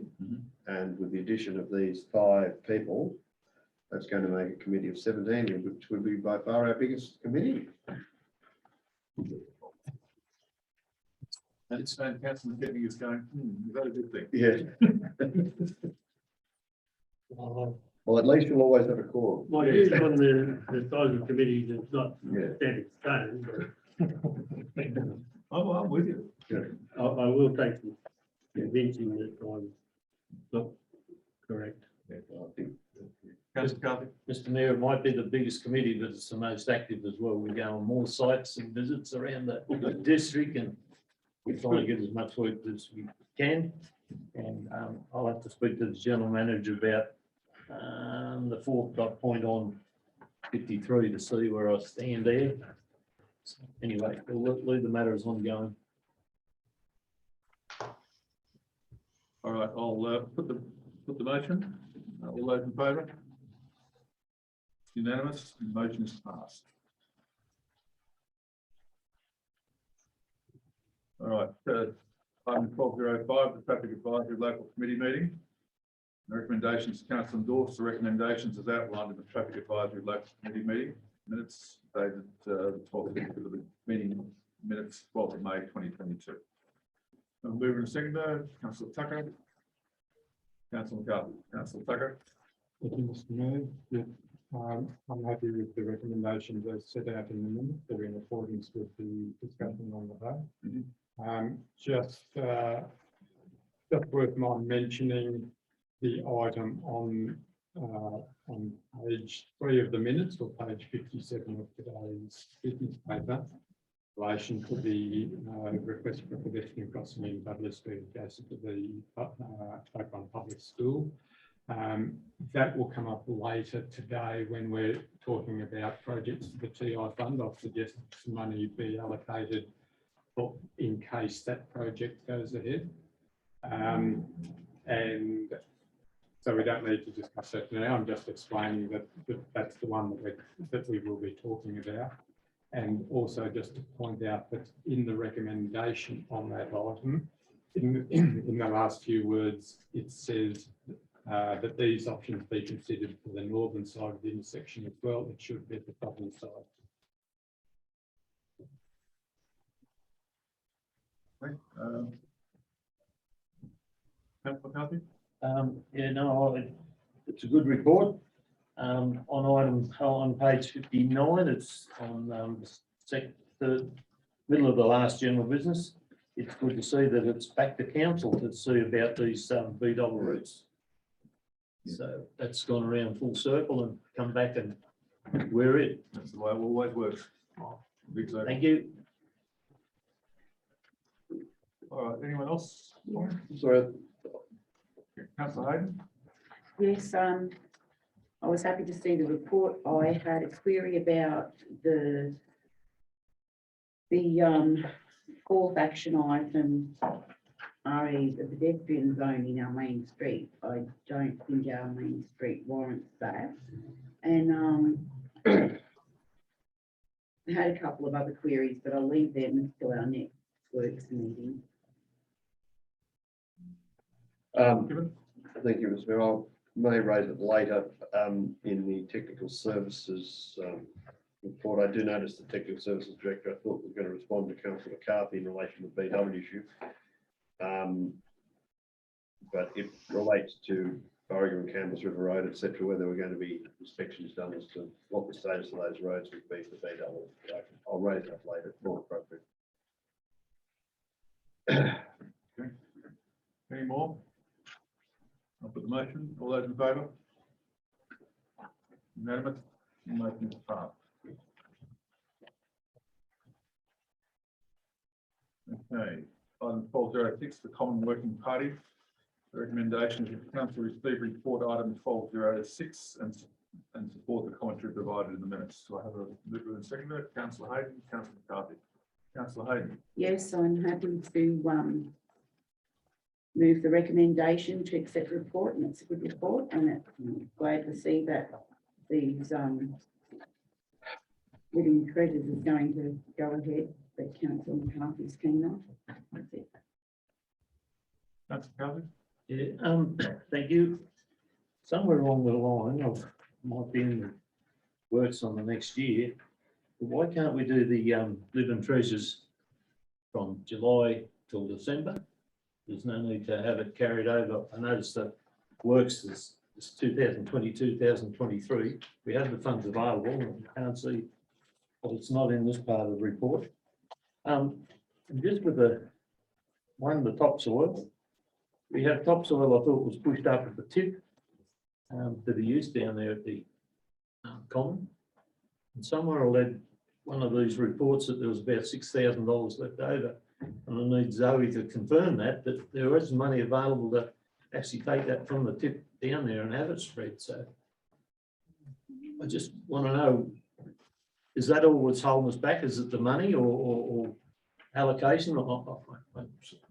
And with the addition of these 5 people, that's going to make a committee of 17, which would be by far our biggest committee. And it's Councillor McGibbon is going, is that a good thing? Yeah. Well, at least you'll always have a quorum. My views on the size of committees is not Yeah. set in stone, but I'm with you. I will take some convincing that I'm not correct. Yeah, I think. Councillor Carthy? Mr. Mayor, it might be the biggest committee, but it's the most active as well. We go on more sites and visits around the district, and we try to get as much work as we can. And I'll have to speak to the general manager about the 4th dot point on 53 to see where I stand there. So anyway, we'll leave the matter as ongoing. All right, I'll put the motion. All those in favour? Unanimous, the motion is passed. All right, item 1205, the Traffic Advisory Local Committee meeting. The recommendations, council endorse the recommendations as outlined in the Traffic Advisory Local Committee meeting minutes dated the 12th of the meeting minutes, 12th of May 2022. Mover and seconder, Councillor Tucker. Councillor McCarthy. Councillor Tucker. Thank you, Mr. Mayor. Yeah, I'm happy with the recommendations as set out in the minutes. They're in accordance with the discussion on the day. Just worth my mentioning the item on page 3 of the minutes, or page 57 of today's business paper, in relation to the request for pedestrian crossing in Douglas Street adjacent to the Oberon Public School. That will come up later today when we're talking about projects for the TI fund. I've suggested some money be allocated for, in case that project goes ahead. And so we don't need to discuss that now. I'm just explaining that that's the one that we will be talking about. And also just to point out that in the recommendation on that item, in the last few words, it says that these options be considered for the northern side of the intersection as well. It should be the southern side. Okay, Councillor McCarthy. Yeah, no, it's a good report. On page 59, it's on the middle of the last general business. It's good to see that it's back to council to see about these B double routes. So that's gone around full circle and come back and we're it. That's the way it always works. Big circle. Thank you. All right, anyone else? Sorry, Councillor Hayden. Yes, I was happy to see the report. I had a query about the fourth action item, RE, the pedestrian zone in our main street. I don't think our main street warrants that. And I had a couple of other queries, but I'll leave them till our next works meeting. Thank you, Mr. Mayor. I may raise it later in the technical services report. I do notice the technical services director, I thought, was going to respond to Councillor McCarthy in relation to the BW issue. But it relates to Oregon, Campbell's River Road, etc., where there were going to be inspections done as to what the status of those roads would be for BW. I'll raise that later, it's more appropriate. Okay. Any more? I'll put the motion. All those in favour? Unanimous. Motion is passed. Okay. Item 1206, the Common Working Party. The recommendation is that the council receive report item 1206 and support the commentary provided in the minutes. So I have a mover and seconder, Councillor Hayden, Councillor McCarthy. Councillor Hayden. Yes, I'm happy to move the recommendation to accept the report, and it's a good report, and I'm glad to see that these living treasures is going to go ahead, that Councillor McCarthy's keen on. That's it. Councillor McCarthy. Yeah, thank you. Somewhere along the line, I might be in the works on the next year. But why can't we do the living treasures from July till December? There's no need to have it carried over. I noticed that works is 2022, 2023. We have the funds available and can't see, well, it's not in this part of the report. And just with the topsoil, we have topsoil I thought was pushed up at the tip to the use down there at the common. And somewhere I read one of these reports that there was about $6,000 left over. And I need Zoe to confirm that there is money available to actually take that from the tip down there and have it spread. So I just want to know, is that all that's holding us back? Is it the money or allocation?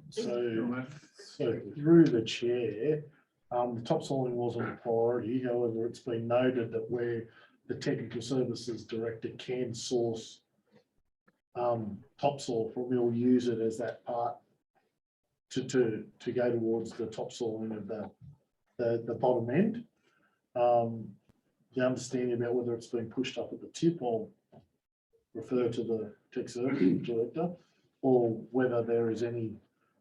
So through the chair, the topsoiling wasn't a priority. However, it's been noted that where the technical services director can source topsoil from, we'll use it as that part to go towards the topsoiling of the bottom end. The understanding about whether it's being pushed up at the tip, I'll refer to the tech services director, or whether there is any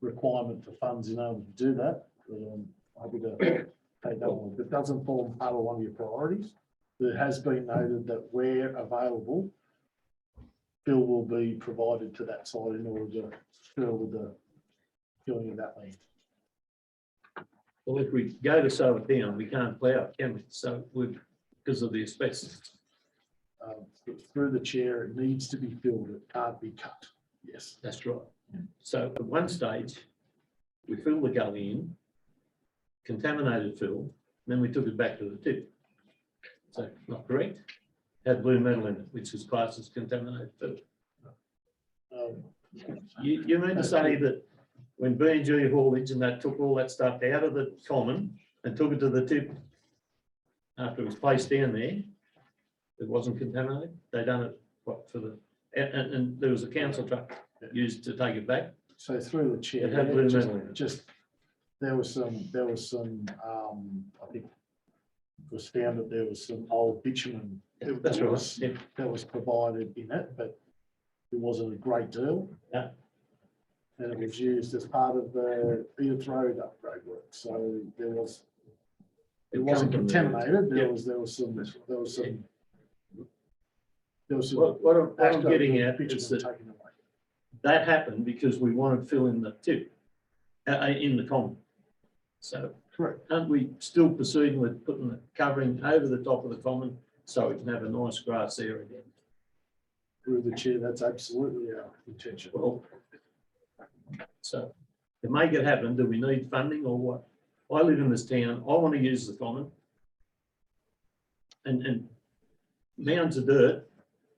requirement for funds in order to do that. I'm happy to take that one. If it doesn't form part of one of your priorities, it has been noted that where available, bill will be provided to that side in order to fill with the filling of that land. Well, if we go to sow it down, we can't plough, can we? So because of the asbestos. Through the chair, it needs to be filled, it can't be cut. Yes. That's right. So at one stage, we filled the gully in, contaminated fill, then we took it back to the tip. So not correct? Had blue metal in it, which is classed as contaminated fill. You mean to say that when B&G haulage and that took all that stuff out of the common and took it to the tip after it was placed down there, it wasn't contaminated? They done it what for the and there was a council truck used to take it back. So through the chair, It had blue metal in it. just, there was some, I think it was found that there was some old bitumen That's that right. was, Yeah. that was provided in it, but it wasn't a great deal. Yeah. And it was used as part of the Edith Road upgrade work, so there was, it wasn't come from there. contaminated, Yeah. there was some. What I'm getting at bitumen is that taken away. that happened because we wanted fill in the tip, in the common. So Correct. aren't we still proceeding with putting the covering over the top of the common so we can have a nice grass area again? Through the chair, that's absolutely our intention. Well, so to make it happen, do we need funding or what? I live in this town, I want to use the common. And mounds of dirt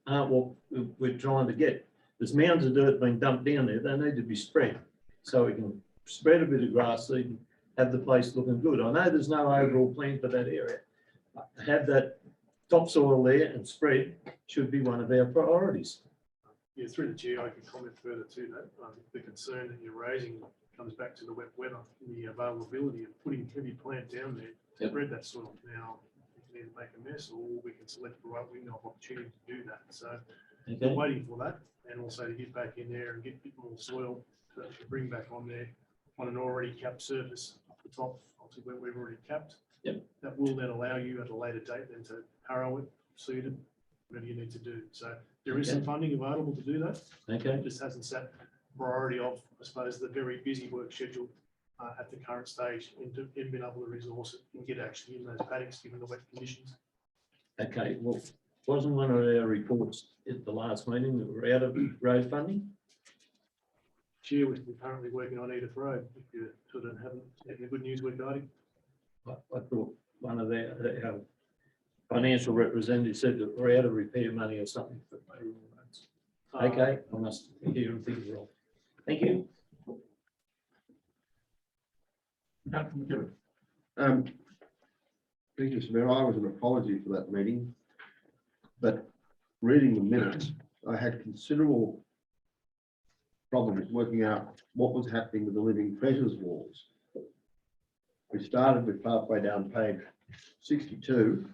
aren't what we're trying to get. There's mounds of dirt being dumped down there, they need to be spread. So we can spread a bit of grass seed and have the place looking good. I know there's no overall plan for that area. But to have that topsoil there and spread should be one of our priorities. Yeah, through the chair, I can comment further to that. The concern that you're raising comes back to the wet weather and the availability of putting heavy plant down there to Yep. spread that soil. Now, we can either make a mess or we can select the right window of opportunity to do that. So we're Okay, waiting for that and also to get back in there and get a bit more soil to actually bring back on there on an already capped surface up the top, obviously where we've already capped. Yep. That will then allow you at a later date then to harrow it, seed it, whatever you need to do. So there is some Okay. funding available to do that. okay, It just hasn't set priority of, I suppose, the very busy work schedule at the current stage in being able to resource it and get actually in those paddocks given the wet conditions. okay. Well, wasn't one of our reports at the last meeting that we're out of road funding? Chair, we're currently working on Edith Road. If you sort of haven't had any good news we're guiding. I thought one of our financial representatives said that we're out of repair money or something. Okay, I must hear and think wrong. Thank you. Councillor McKibben. Previous Mayor, I was an apology for that meeting, but reading the minutes, I had considerable problems working out what was happening with the living treasures walls. We started with halfway down page 62.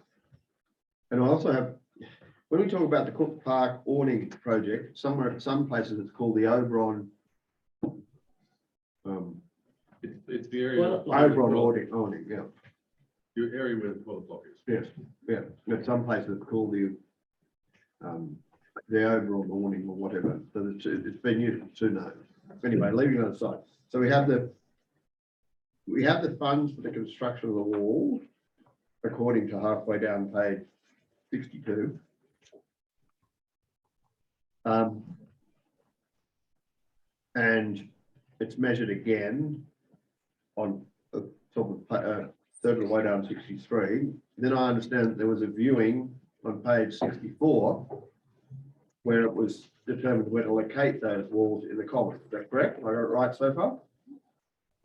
And I also have, when we talk about the Cook Park awning project, somewhere, some places it's called the Oberon. It's the area. Oberon awning, yeah. Your area where the toilet block is. Yes, yeah. But some places it's called the overall awning or whatever. So it's been used for two names. Anyway, leaving it aside. So we have the funds for the construction of the walls, according to halfway down page 62. And it's measured again on the top of third of the way down 63. Then I understand that there was a viewing on page 64 where it was determined where to locate those walls in the common. Is that correct? Am I got it right so far?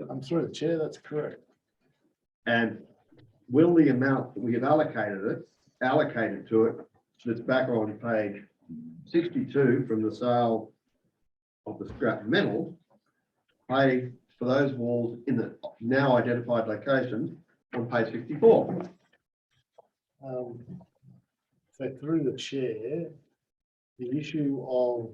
I'm through the chair, that's correct. And will the amount that we have allocated it allocated to it, that's back on page 62 from the sale of the scrap metal, pay for those walls in the now identified locations on page 64. So through the chair, the issue of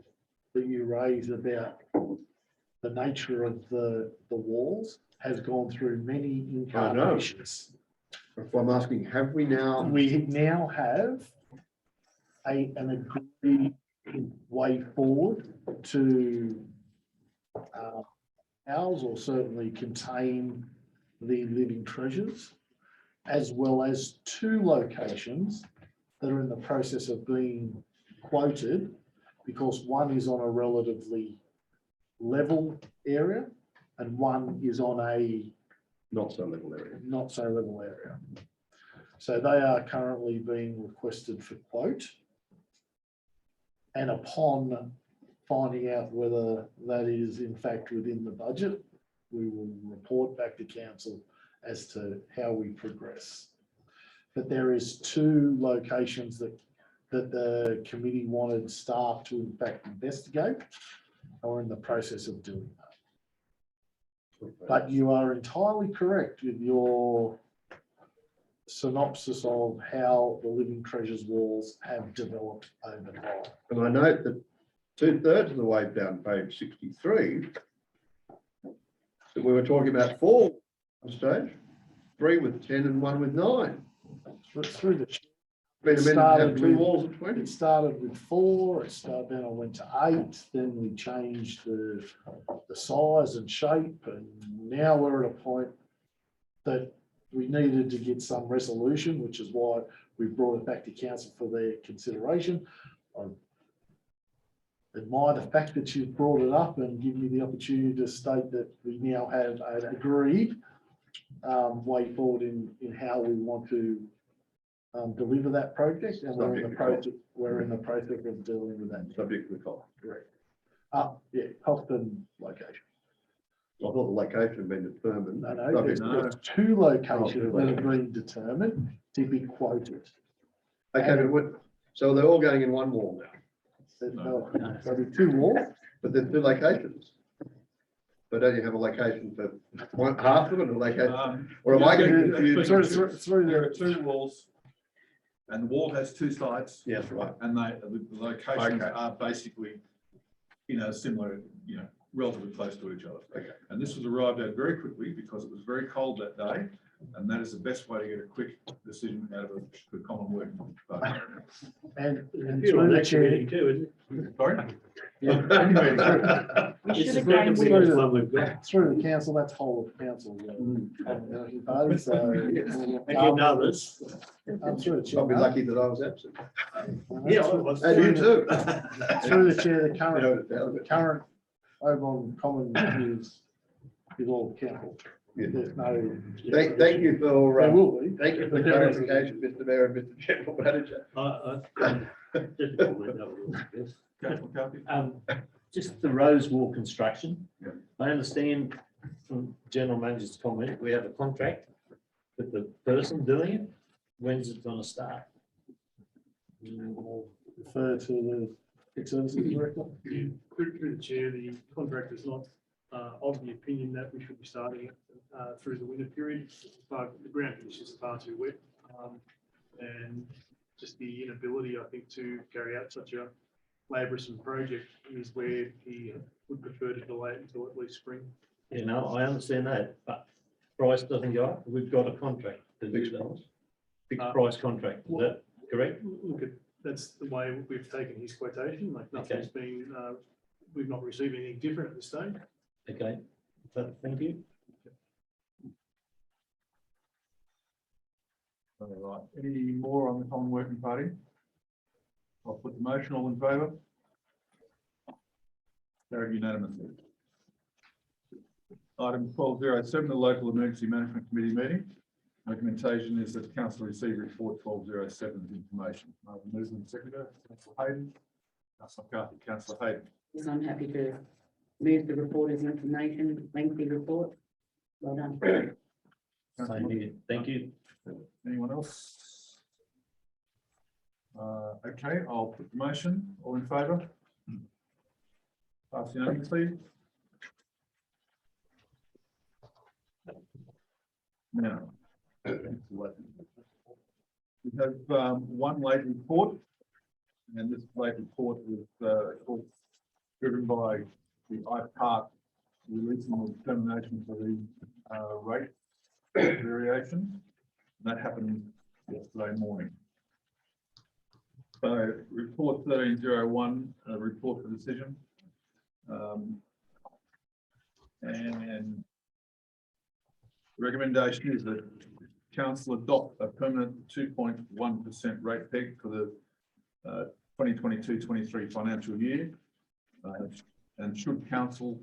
that you raise about the nature of the walls has gone through many incarnations. That's why I'm asking, have we now? We now have an agreed way forward to house or certainly contain the living treasures, as well as 2 locations that are in the process of being quoted, because one is on a relatively level area and one is on a Not so level area. not so level area. So they are currently being requested for quote. And upon finding out whether that is in fact within the budget, we will report back to council as to how we progress. But there is 2 locations that the committee wanted staff to in fact investigate, or in the process of doing that. But you are entirely correct with your synopsis of how the Living Treasures walls have developed over time. And I note that 2/3 of the way down page 63, that we were talking about 4 on stage, 3 with 10 and 1 with 9. Through the Been amended to have 2 walls of 20. It started with 4, then I went to 8, then we changed the size and shape, and now we're at a point that we needed to get some resolution, which is why we brought it back to council for their consideration. I admire the fact that you've brought it up and give me the opportunity to state that we now have an agreed way forward in how we want to deliver that project, and we're in the process of dealing with that. Subject to the cost. Correct. Yeah, cost and location. I thought the location had been determined. No, Subject there's to- 2 locations that have been determined to be quoted. Okay, but so they're all going in one wall now, There'll be 2 walls. but there's 2 locations. So don't you have a location for half of it, a location? Or am I getting confused? There are 2 walls, and the wall has 2 sides, Yes, right. and the locations Okay. are basically, similar, relatively close to each other. Okay. And this was arrived at very quickly because it was very cold that day, and that is the best way to get a quick decision out of the common working party. And You're on through the that chair, committee too, isn't Sorry? We it? should It's have the changed second it. biggest one we've got. through the council, that's whole of council. And you know this. I'm through the chair. I'll be lucky that I was absent. Yeah, I was. And you too. Through the chair, the You know, current Oberon Common is all council. Yeah. There's no. Thank you for, There will be. thank you for the clarification, Mr. Mayor and Mr. General Manager. Just a comment, that was all, yes. Councillor McCarthy? Just the Rose Wall construction. Yeah. I understand from General Manager's comment, we have a contract with the person doing it. When's it gonna start? I'll refer to the Tech Services Director. Through the chair, the contract is not of the opinion that we should be starting it through the winter period. But the ground conditions are far too wet. And just the inability, I think, to carry out such a laboursome project is where he would prefer to delay it until at least spring. You know, I understand that, but price doesn't go up. We've got a contract. to do Fixed that. price. Fixed price contract, is that correct? Look, that's the way we've taken his quotation, like nothing's been, we've not received anything different at this stage. Okay, so thank you. All right, any more on the common working party? I'll put the motion, all in favour? Carried unanimously. Item 1207, the local emergency management committee meeting. Recommendation is that council receive report 1207's information. I will move and seconder, Councillor Hayden. Councillor McCarthy, Councillor Hayden. Yes, I'm happy to move the reporter's information, lengthy report. Well done. Same here. Thank you. Anyone else? Okay, I'll put the motion. All in favour? Pass unanimously. Now, we have one late report, and this late report was of course, driven by the IPART releasing the determination for the rate variation. And that happened yesterday morning. So report 1301, report for decision. And the recommendation is that council adopt a permanent 2.1% rate peg for the 2022-23 financial year. And should council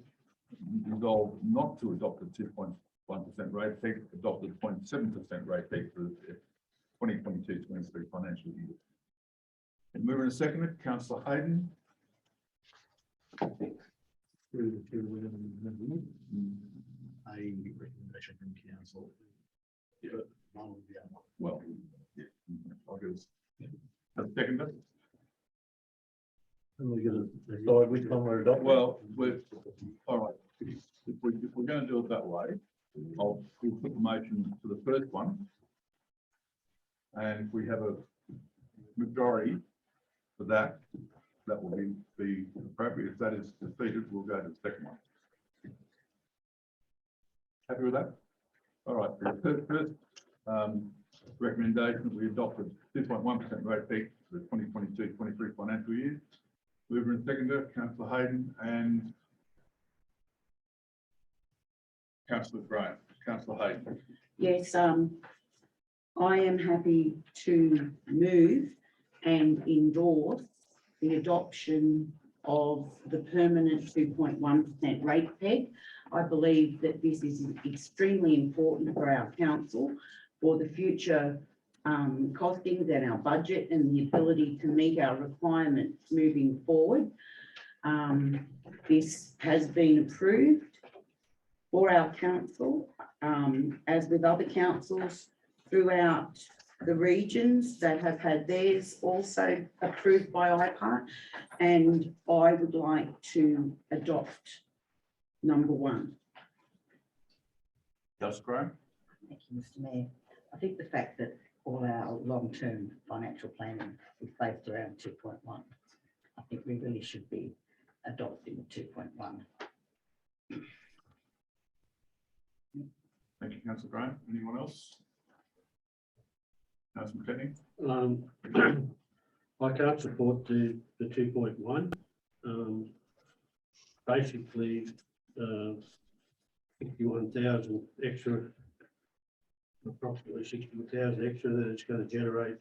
resolve not to adopt a 2.1% rate peg, adopt a 0.7% rate peg for the 2022-23 financial year. And moving a second, councillor Hayden. Through the chair, we have a recommendation from council. Yeah. One of the other. Well, yeah, I'll go. A second. And we're going to decide which one we're adopting. Well, we're, all right. If we're going to do it that way, we'll put the motion to the first one. And if we have a majority for that, that will be appropriate. If that is defeated, we'll go to the second one. Happy with that? All right. The first recommendation, we adopted 2.1% rate peg for the 2022-23 financial year. Mover and seconder, councillor Hayden and councillor Graham. Councillor Hayden. Yes, I am happy to move and endorse the adoption of the permanent 2.1% rate peg. I believe that this is extremely important for our council for the future costings and our budget and the ability to meet our requirements moving forward. This has been approved for our council, as with other councils throughout the regions that have had theirs also approved by IPART, and I would like to adopt number one. Councillor Graham. Thank you, Mr. Mayor. I think the fact that all our long-term financial planning is based around 2.1, I think we really should be adopting 2.1. Thank you, councillor Graham. Anyone else? Councillor McKinney. I can't support the 2.1. Basically, 61,000 extra, approximately 60,000 extra that it's going to generate.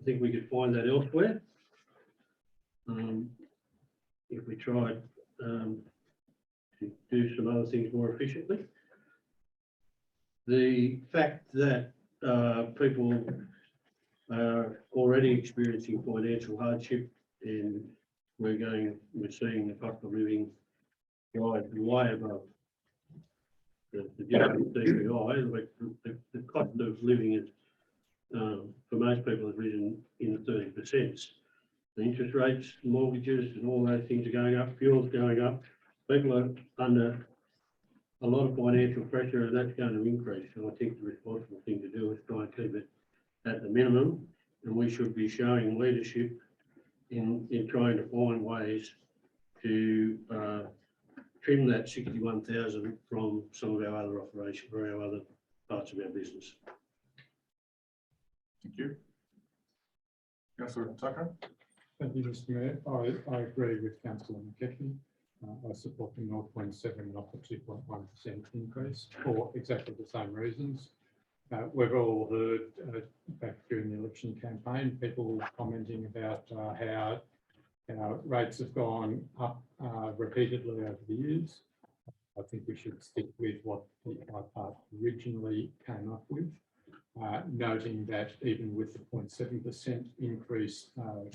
I think we could find that elsewhere. If we tried to do some other things more efficiently. The fact that people are already experiencing financial hardship, and we're seeing the cost of living rise way above the general CPI. Like the cost of living is, for most people, has risen in the 30%. The interest rates, mortgages, and all those things are going up. Fuel's going up. People are under a lot of financial pressure, and that's going to increase. So I think the responsible thing to do is try and keep it at the minimum, and we should be showing leadership in trying to find ways to trim that 61,000 from some of our other operations or our other parts of our business. Thank you. Councillor Tucker. Thank you, Mr. Mayor. I agree with councillor McKechnie. I support the 0.7, not the 2.1% increase for exactly the same reasons. We've all heard back during the election campaign, people commenting about how rates have gone up repeatedly over the years. I think we should stick with what the IPART originally came up with, noting that even with the 0.7% increase,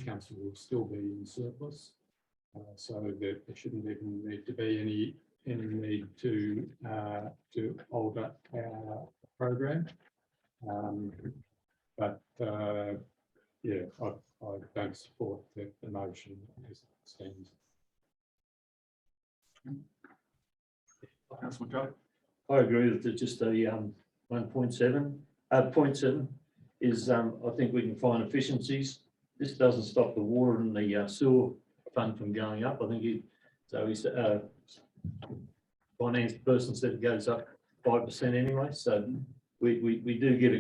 council will still be in surplus. So that there shouldn't even need to be any need to alter our program. Yeah, I don't support the motion as it stands. Councillor McCarthy. I agree with just a 1.7. Point 7 is, I think we can find efficiencies. This doesn't stop the water and the sewer fund from going up. I think he's finance person said it goes up 5% anyway. So we do get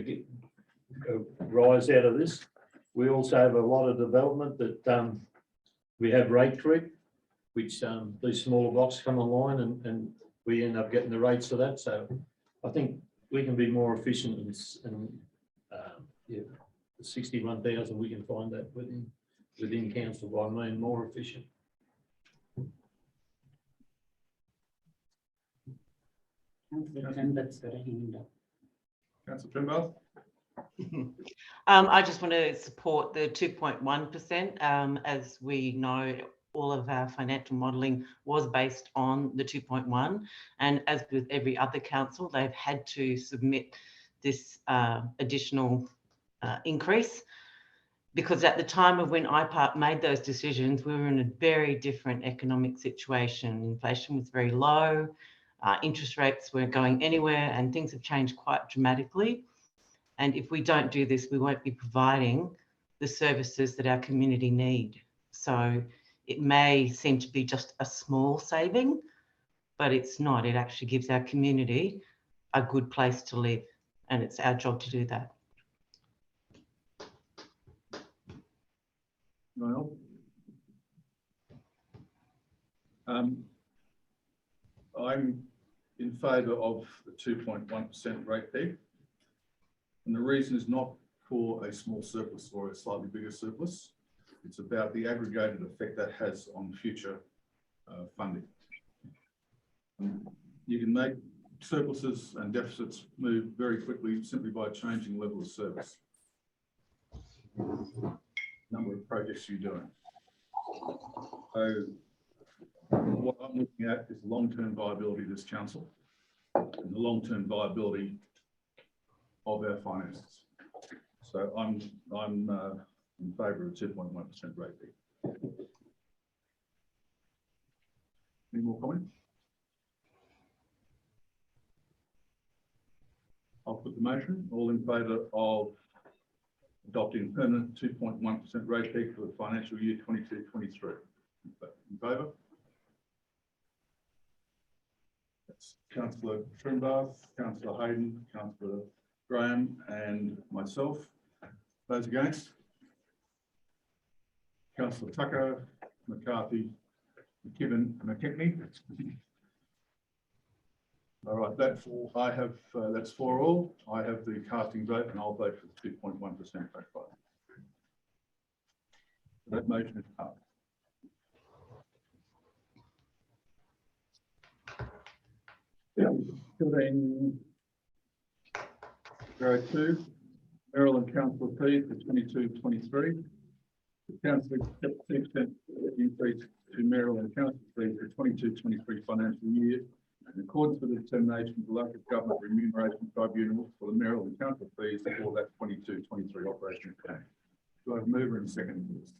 a rise out of this. We also have a lot of development that we have rate creep, which these smaller blocks come online and we end up getting the rates for that. So I think we can be more efficient and yeah, the 61,000, we can find that within council by being more efficient. Councillor Trimber's got a hand up. Councillor Trimble. I just want to support the 2.1%. As we know, all of our financial modelling was based on the 2.1, and as with every other council, they've had to submit this additional increase, because at the time of when IPART made those decisions, we were in a very different economic situation. Inflation was very low, interest rates weren't going anywhere, and things have changed quite dramatically. And if we don't do this, we won't be providing the services that our community need. So it may seem to be just a small saving, but it's not. It actually gives our community a good place to live, and it's our job to do that. Noel. I'm in favour of the 2.1% rate peg. And the reason is not for a small surplus or a slightly bigger surplus. It's about the aggregated effect that has on future funding. You can make surpluses and deficits move very quickly simply by changing level of service. Number of projects you're doing. So what I'm looking at is the long-term viability of this council and the long-term viability of our finances. So I'm in favour of 2.1% rate peg. Any more comments? I'll put the motion. All in favour of adopting permanent 2.1% rate peg for the financial year 22-23. In favour? That's Councillor Trimbath, Councillor Hayden, Councillor Graham and myself. Those against? Councillor Tucker, McCarthy, McKibben, and McKechnie. All right, that's for all. I have the casting vote and I'll vote for the 2.1% rate peg. That motion is passed. Yeah, then grade 2, Maryland Council fees for 22-23. The council accepts 10% increase to Maryland Council fees for 22-23 financial year in accordance with the determination of the Local Government Remuneration Tribunal for the Maryland Council fees for that 22-23 operation plan. Do I have a mover and second, please?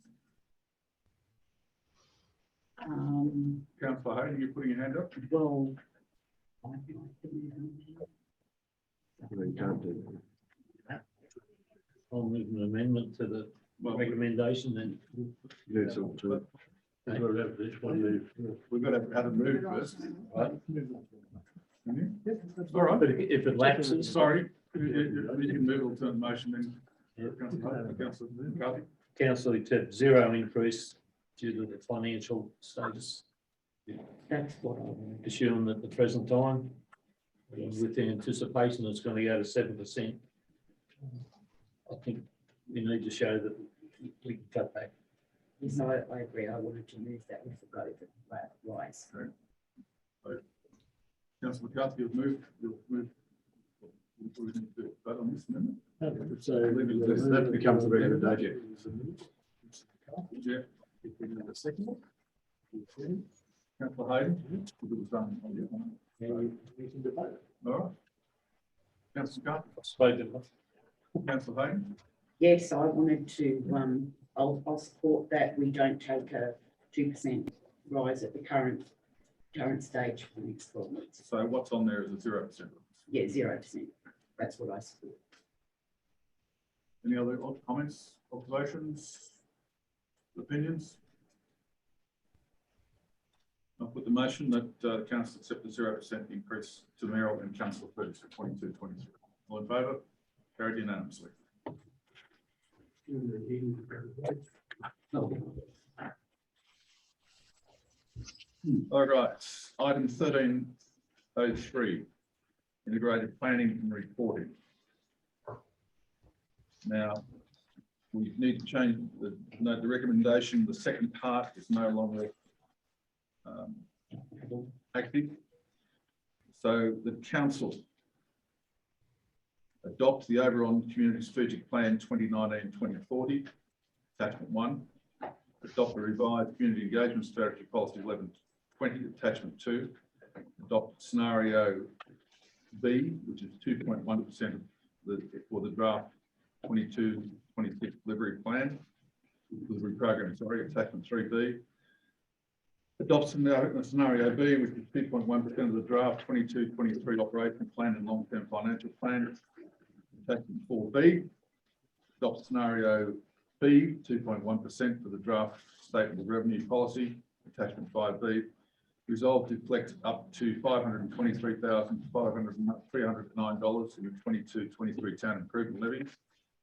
Councillor Hayden, you're putting your hand up? Well, You can't do that. I'll move an amendment to the recommendation then. You need to. We've got to have a move first. Right. All right. But if it lapses, Sorry, you can move alternate motion then. Councillor McCarthy. council accept zero increase due to the financial status that's what I want. assumed at the present time, with the anticipation it's going to go to 7%. I think we need to show that we can cut back. Yes, I agree. I wanted to move that. We forgot it. Right. Councillor McCarthy, you'll move. We need to vote on this amendment. So That becomes the recommendation. Yeah. Second. Councillor Hayden. It was done. We can debate. All right. Councillor McCarthy. I've spoken. Councillor Hayden. Yes, I wanted to I'll support that. We don't take a 2% rise at the current stage for the next 12 months. So what's on there is a 0%. Yeah, 0%. That's what I support. Any other comments, observations, opinions? I'll put the motion that council accept the 0% increase to mayoral and council fees for 22-23. All in favour? Carried unanimously. All right, item 1303, integrated planning and reporting. Now, we need to change the recommendation. The second part is no longer active. So the council adopt the Oberon Community Strategic Plan 2019-2040, attachment 1. Adopt the revised community engagement strategy policy 1120, attachment 2. Adopt scenario B, which is 2.1% for the draft 22-26 delivery program, sorry, attachment 3B. Adopt scenario B, which is 2.1% of the draft 22-23 operating plan and long-term financial plan, attachment 4B. Adopt scenario B, 2.1% for the draft statement of revenue policy, attachment 5B. Resolve to flex up to $523,309 in the 22-23 town improvement levy,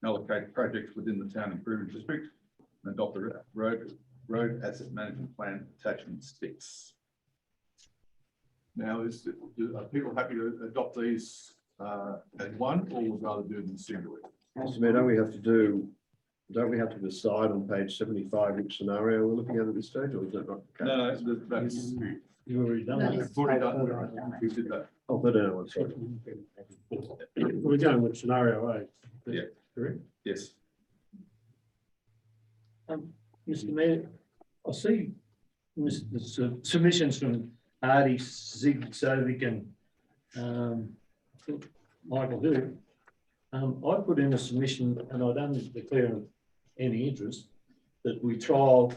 allocate projects within the town improvement district, and adopt the road asset management plan, attachment 6. Now, are people happy to adopt these as one, or would rather do them singly? Mr. Mayor, don't we have to decide on page 75 which scenario we're looking at this stage, or is that not? No, that's. You already done that. We've already done. We did that. Oh, but I'm sorry. We're going with scenario A. Yeah. Correct? Yes. Mr. Mayor, I see the submissions from Artie, Zig, Sovic and Michael Hill. I put in a submission, and I don't declare any interest, that we trial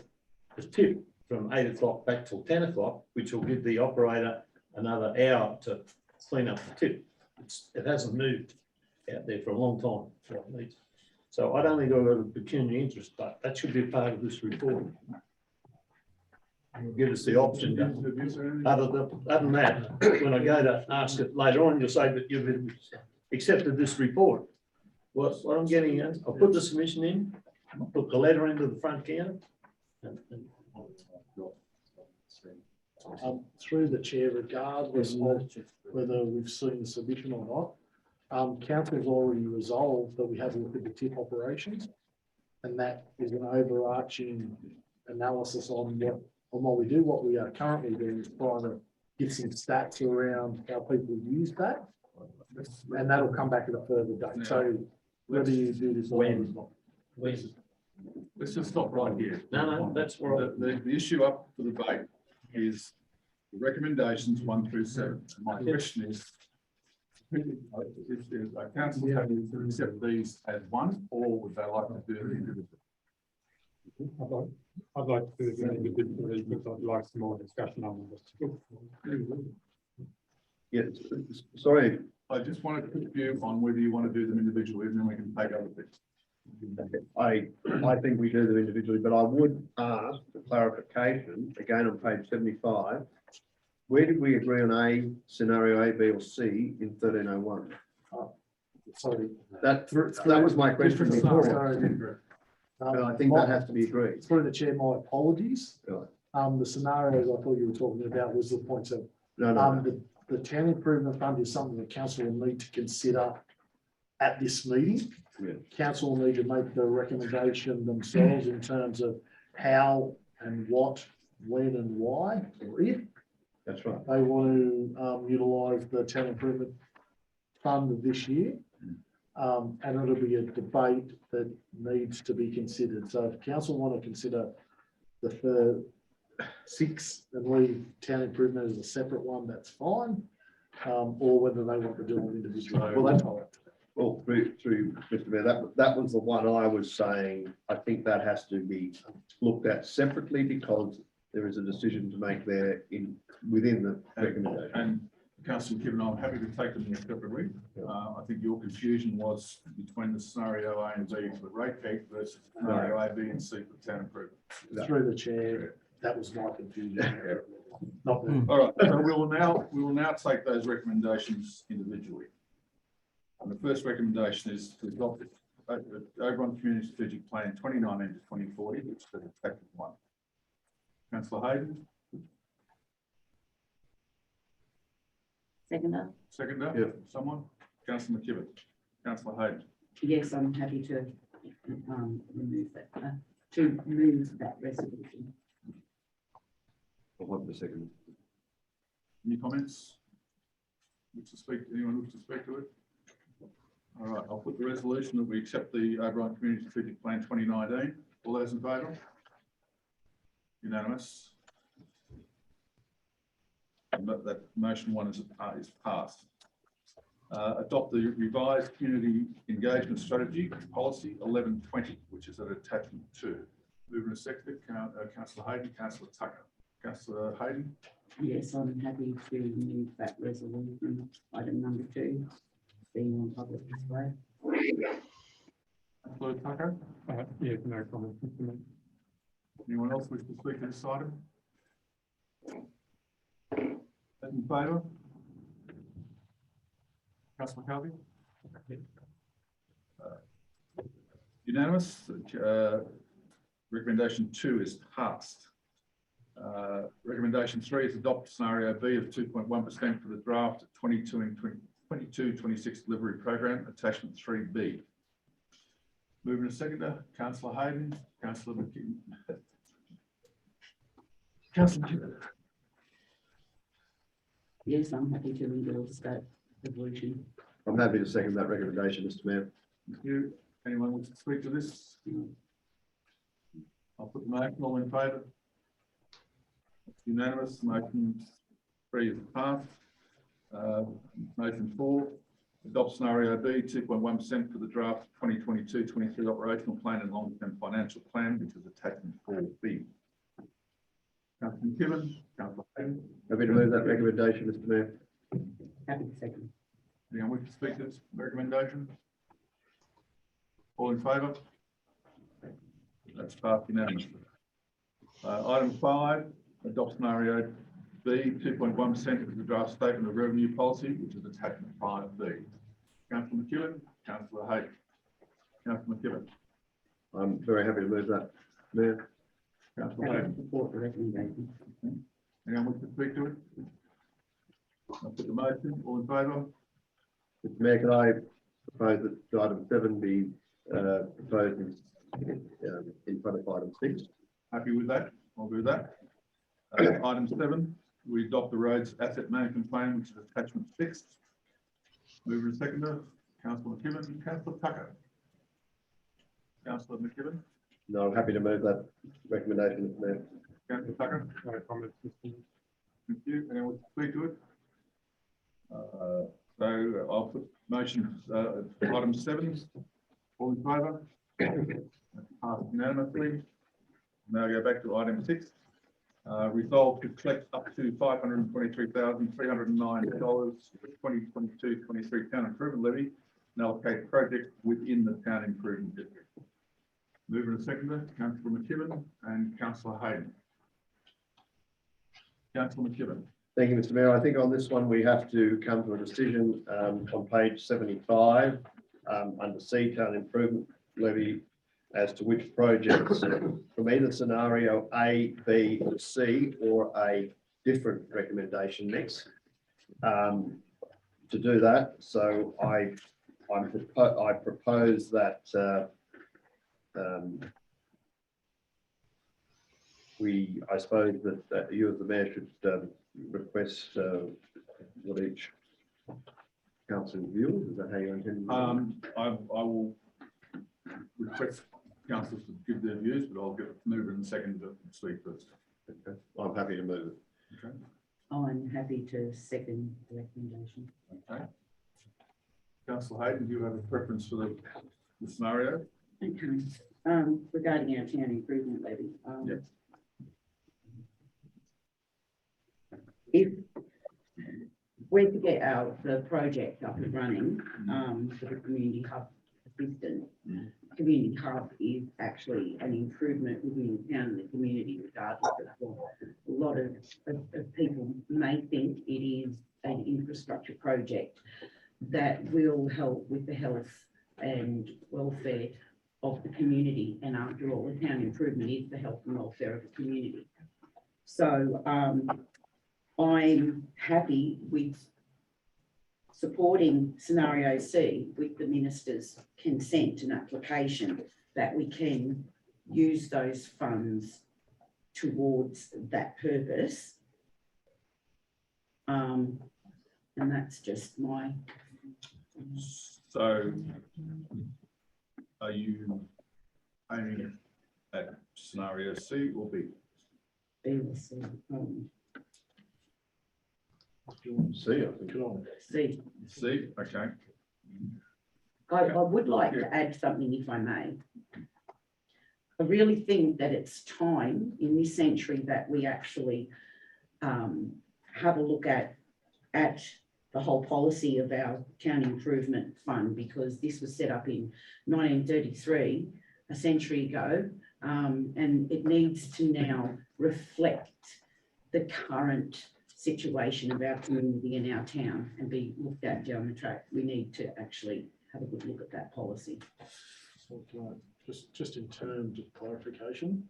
the tip from 8 o'clock back till 10 o'clock, which will give the operator another hour to clean up the tip. It hasn't moved out there for a long time. So I don't think I've got a pecuniary interest, but that should be a part of this report. It'll give us the option. Other than that, when I go to ask it later on, you'll say that you've accepted this report. What I'm getting at, I'll put the submission in, I'll put the letter into the front counter. Through the chair, regardless of whether we've seen the submission or not, council's already resolved that we have a look at the tip operations, and that is an overarching analysis on what we do. What we are currently doing is trying to give some stats around how people use that, and that'll come back at a further date. So whether you do this or not. Let's just stop right here. No, that's right. The issue up for debate is the recommendations 1 through 7. My question is council happy to accept these as one, or would they like to do it individually? I'd like to do it individually because I'd like some more discussion on this. Yes, sorry. I just want a quick view on whether you want to do them individually, and then we can take other bits. I think we do them individually, but I would ask for clarification, again on page 75, where did we agree on A, scenario A, B or C in 1301? Sorry. That was my question before. And I think that has to be agreed. Through the chair, my apologies. Right. The scenarios I thought you were talking about was the points of No. the town improvement fund is something the council will need to consider at this meeting. Yeah. Council will need to make the recommendation themselves in terms of how and what, when and why, or if That's right. they want to utilise the town improvement fund this year. And it'll be a debate that needs to be considered. So if council want to consider the 6 and leave town improvement as a separate one, that's fine. Or whether they want to do it individually. Well, Well, through Mr. Mayor, that was the one I was saying, I think that has to be looked at separately because there is a decision to make there within the recommendation. And Councillor Gibbon, I'm happy to take them separately. I think your confusion was between the scenario A and B for rate cake versus scenario A, B and C for town improvement. Through the chair, that was my confusion. Not the- All right, so we will now take those recommendations individually. And the first recommendation is to adopt the Oberon Community Strategic Plan 2019 to 2040, which is the effective one. Councillor Hayden, seconder, Yeah. someone? Councillor McKibben, Councillor Hayden. Yes, I'm happy to remove that, to move that resolution. I'll want the second. Any comments? Anyone wish to speak to it? All right, I'll put the resolution that we accept the Oberon Community Strategic Plan 2019. All those in favour? Unanimous. That motion one is passed. Adopt the revised community engagement strategy policy 1120, which is at attachment 2. Moving to sector, Councillor Hayden, Councillor Tucker. Councillor Hayden. Yes, I'm happy to move that resolution, item number 2, being on public display. Councillor Tucker. Yeah, no comment. Mr. Mayor. Anyone else wish to speak to this item? Those in favour? Councillor McCarthy? Unanimous. Recommendation 2 is passed. Recommendation 3 is adopt scenario B of 2.1% for the draft 22-26 delivery program, attachment 3B. Moving to seconder, Councillor Hayden, Councillor McKibben. Councillor McKibben. Yes, I'm happy to endorse that resolution. I'm happy to second that recommendation, Mr. Mayor. Thank you. Anyone wants to speak to this? I'll put the motion. All in favour? It's unanimous. Motion 3 is passed. Motion 4, adopt scenario B 2.1% for the draft 2022-23 operational plan and long-term financial plan, which is attachment 4B. Councillor McKibben, Councillor Hayden. Happy to move that recommendation, Mr. Mayor. Happy to second. Anyone wish to speak to this recommendation? All in favour? That's passed unanimously. Item 5, adopt scenario B 2.1% of the draft statement of revenue policy, which is attachment 5B. Councillor McKibben, Councillor Hayden. Councillor McKibben. I'm very happy to move that, Mayor. Councillor Happy Hayden. to support the recommendation. Anyone wish to speak to it? I'll put the motion. All in favour? Mr. Mayor, can I propose that item 7 be proposed in front of item 6? Happy with that? I'll do that. Item 7, we adopt the roads asset management plan, which is attachment 6. Mover and seconder, Councillor McKibben, Councillor Tucker. Councillor McKibben, No, I'm happy to move that recommendation, Mr. Mayor. Councillor Tucker. No comment. Mr. Mayor. Thank you. Anyone want to speak to it? So I'll put motion, item 7. All in favour? Passed unanimously. Now go back to item 6. Resolve to collect up to $523,309 for the 2022-23 town improvement levy and allocate projects within the town improvement district. Mover and seconder, Councillor McKibben and Councillor Hayden. Councillor McKibben. Thank you, Mr. Mayor. I think on this one, we have to come to a decision on page 75 under C, town improvement levy, as to which projects from either scenario A, B, or C, or a different recommendation mix to do that. So I propose that I suppose that you as the mayor should request what each council view. Is that how you intend? I will request councillors to give their views, but I'll give it mover and seconder to speak first. Okay. I'm happy to move it. Okay. I'm happy to second the recommendation. Okay. Councillor Hayden, do you have a preference for the scenario? Okay, regarding our town improvement levy. Yep. If we're to get the project up and running, for the community hub assistant, community hub is actually an improvement within the town and the community, regardless of what a lot of people may think it is an infrastructure project that will help with the health and welfare of the community. And after all, the town improvement is the health and welfare of the community. So I'm happy with supporting scenario C with the minister's consent and application that we can use those funds towards that purpose. And that's just my. So are you aiming at scenario C or B? See, I think. C. C, okay. I would like to add something, if I may. I really think that it's time in this century that we actually have a look at the whole policy of our town improvement fund, because this was set up in 1933, a century ago, and it needs to now reflect the current situation of our community and our town and be looked at down the track. We need to actually have a good look at that policy. So can I just in terms of clarification,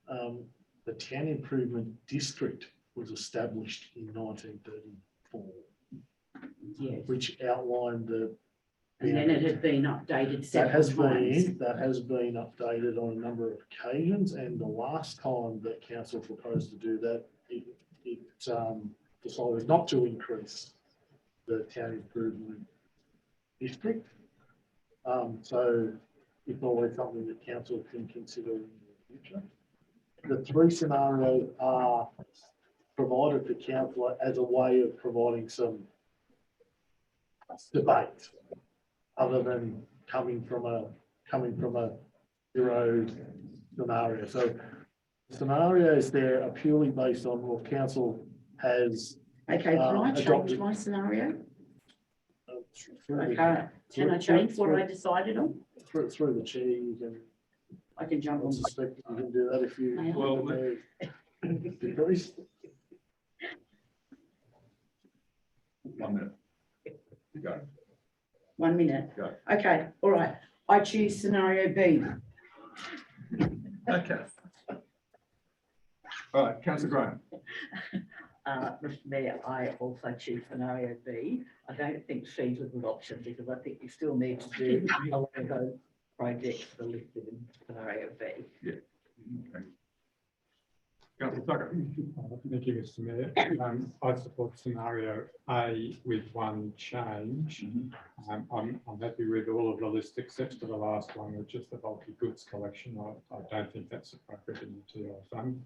the town improvement district was established in 1934, Yes. which outlined the. And then it had been updated That several has times. been updated on a number of occasions, and the last time that council proposed to do that, it decided not to increase the town improvement district. So it's always something that council can consider in the future. The three scenarios are provided to council as a way of providing some debate, other than coming from a zero scenario. So scenarios there are purely based on what council has. Okay, can I change adopted. my scenario? Through the- Can I change what I decided on? Through the chair, you can, I can jump I on. suspect you can do that if you. Well, Decrease. 1 minute. Go. 1 minute. Go. Okay, all right. I choose scenario B. Okay. All right, councillor Graham. Mr Mayor, I also choose scenario B. I don't think C is a good option because I think you still need to do a lot of those projects that are listed in scenario B. Yeah. Okay. Councillor Tucker. Thank you, Mr Mayor. I support scenario A with one change. I'm happy with all of the list except for the last one, which is the bulky goods collection. I don't think that's appropriate in the TI fund.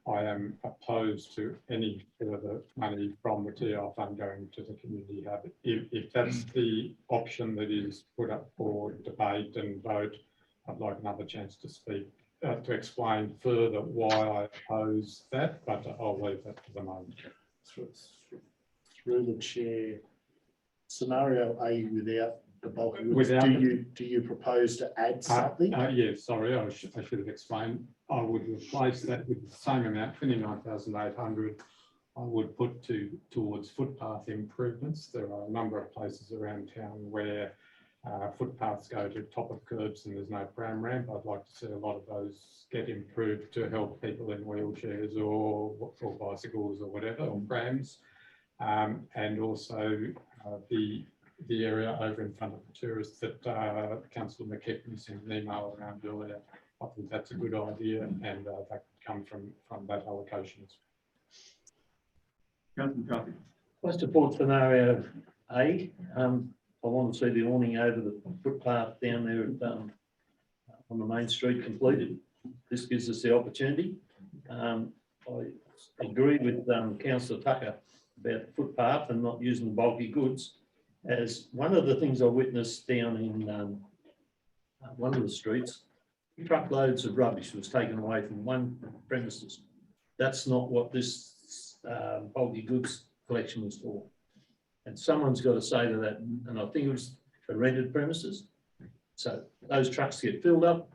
I am opposed to any further money from the TI fund going to the community hub. If that's the option that is put up for debate and vote, I'd like another chance to speak, to explain further why I oppose that, but I'll leave that for the moment. Through the chair, scenario A without the bulk. Without do you propose to add something? Yeah, sorry, I should have explained. I would replace that with the same amount, 29,800. I would put towards footpath improvements. There are a number of places around town where footpaths go to top of curbs and there's no pram ramp. I'd like to see a lot of those get improved to help people in wheelchairs or bicycles or whatever, or prams. And also the area over in front of the tourists that Councillor McKechnie sent an email around earlier. I think that's a good idea, and that could come from that allocation. Councillor McCarthy. I support scenario A. I want to see the awning over the footpath down there on the main street completed. This gives us the opportunity. I agree with Councillor Tucker about the footpath and not using the bulky goods. as one of the things I witnessed down in one of the streets, truckloads of rubbish was taken away from one premises. That's not what this bulky goods collection was for. And someone's got to say to that, and I think it was for rented premises. So those trucks get filled up,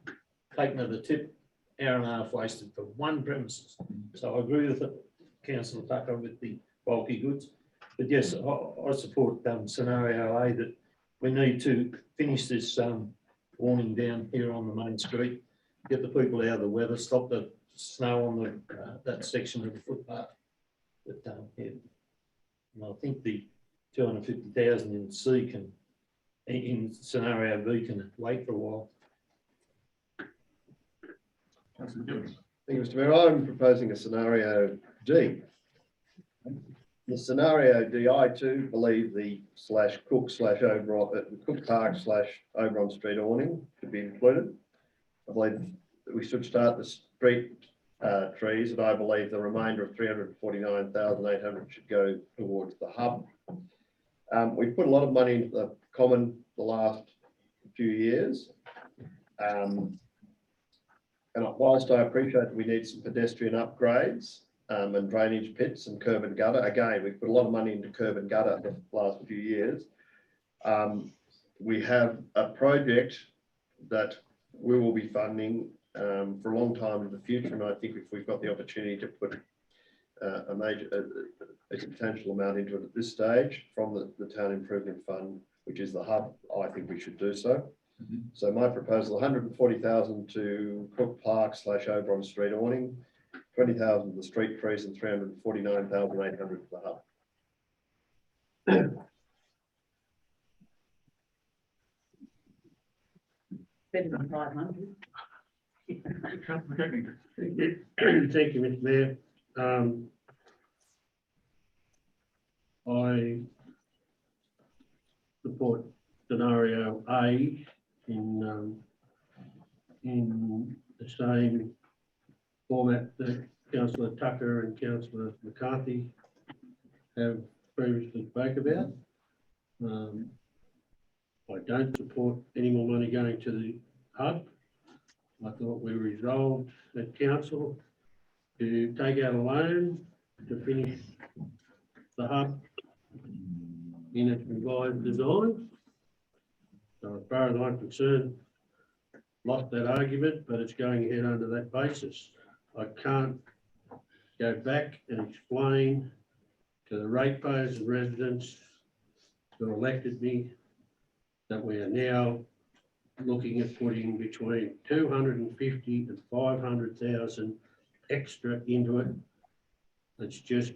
taken to the tip, hour and a half wasted for one premises. So I agree with Councillor Tucker with the bulky goods. But yes, I support scenario A, that we need to finish this warning down here on the main street, get the people out of the weather, stop the snow on the that section of the footpath. But yeah, and I think the 250,000 in C can, in scenario B, can wait for a while. Councillor Gibbons. Thank you, Mr. Mayor. I'm proposing a scenario D. The scenario D, I too believe the Cook Park / Oberon Street awning should be included. I believe that we should start the street trees, and I believe the remainder of 349,800 should go towards the hub. We've put a lot of money into the common the last few years. And whilst I appreciate that we need some pedestrian upgrades and drainage pits and curb and gutter, again, we've put a lot of money into curb and gutter the last few years. We have a project that we will be funding for a long time in the future, and I think if we've got the opportunity to put a substantial amount into it at this stage from the Town Improvement Fund, which is the hub, I think we should do so. So my proposal, 140,000 to Cook Park / Oberon Street awning, 20,000 to the street trees, and 349,800 to the hub. Better than 500. Thank you, Mr. Mayor. I support scenario A in the same format that Councillor Tucker and Councillor McCarthy have previously spoke about. I don't support any more money going to the hub. I thought we resolved at council to take out a loan to finish the hub in its revised design. So as far as I'm concerned, lost that argument, but it's going ahead under that basis. I can't go back and explain to the ratepayers and residents who elected me that we are now looking at putting between 250 and 500,000 extra into it. It's just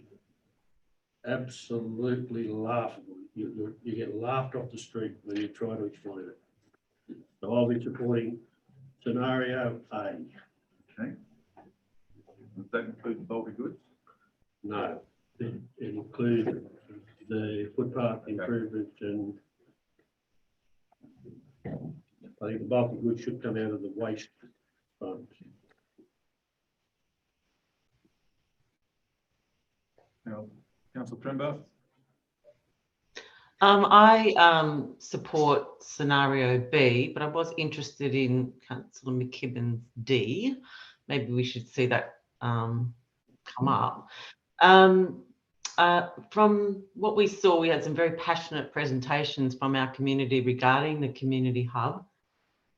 absolutely laughable. You get laughed off the street when you try to explain it. So I'll be supporting scenario A. Okay. Does that include bulky goods? No, it includes the footpath improvement, and I think the bulk of goods should come out of the waste fund. Now, Councillor Trimbar. I support scenario B, but I was interested in Councillor McKibben's D. Maybe we should see that come up. From what we saw, we had some very passionate presentations from our community regarding the community hub,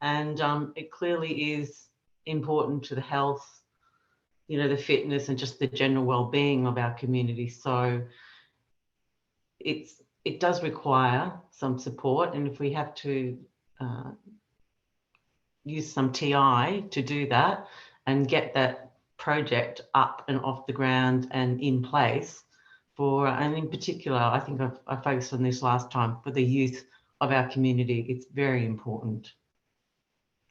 and it clearly is important to the health, you know, the fitness and just the general well-being of our community. So it does require some support, and if we have to use some TI to do that and get that project up and off the ground and in place for, and in particular, I think I focused on this last time, for the youth of our community, it's very important.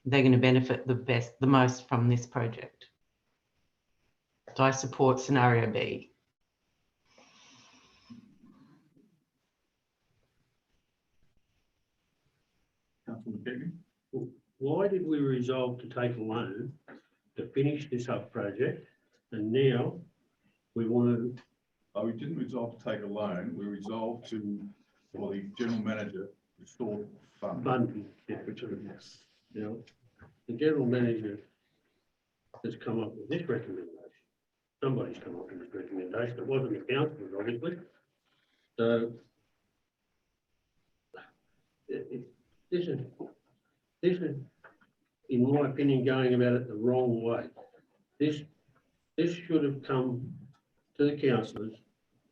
They're going to benefit the most from this project. So I support scenario B. Councillor McKibben. Why did we resolve to take a loan to finish this hub project, and now we want to? We didn't resolve to take a loan. We resolved to for the general manager to source funds. Funding, yeah, which are, yes, you know, the general manager has come up with this recommendation. Somebody's come up with this recommendation. It wasn't the council, obviously. So this is, in my opinion, going about it the wrong way. This should have come to the councillors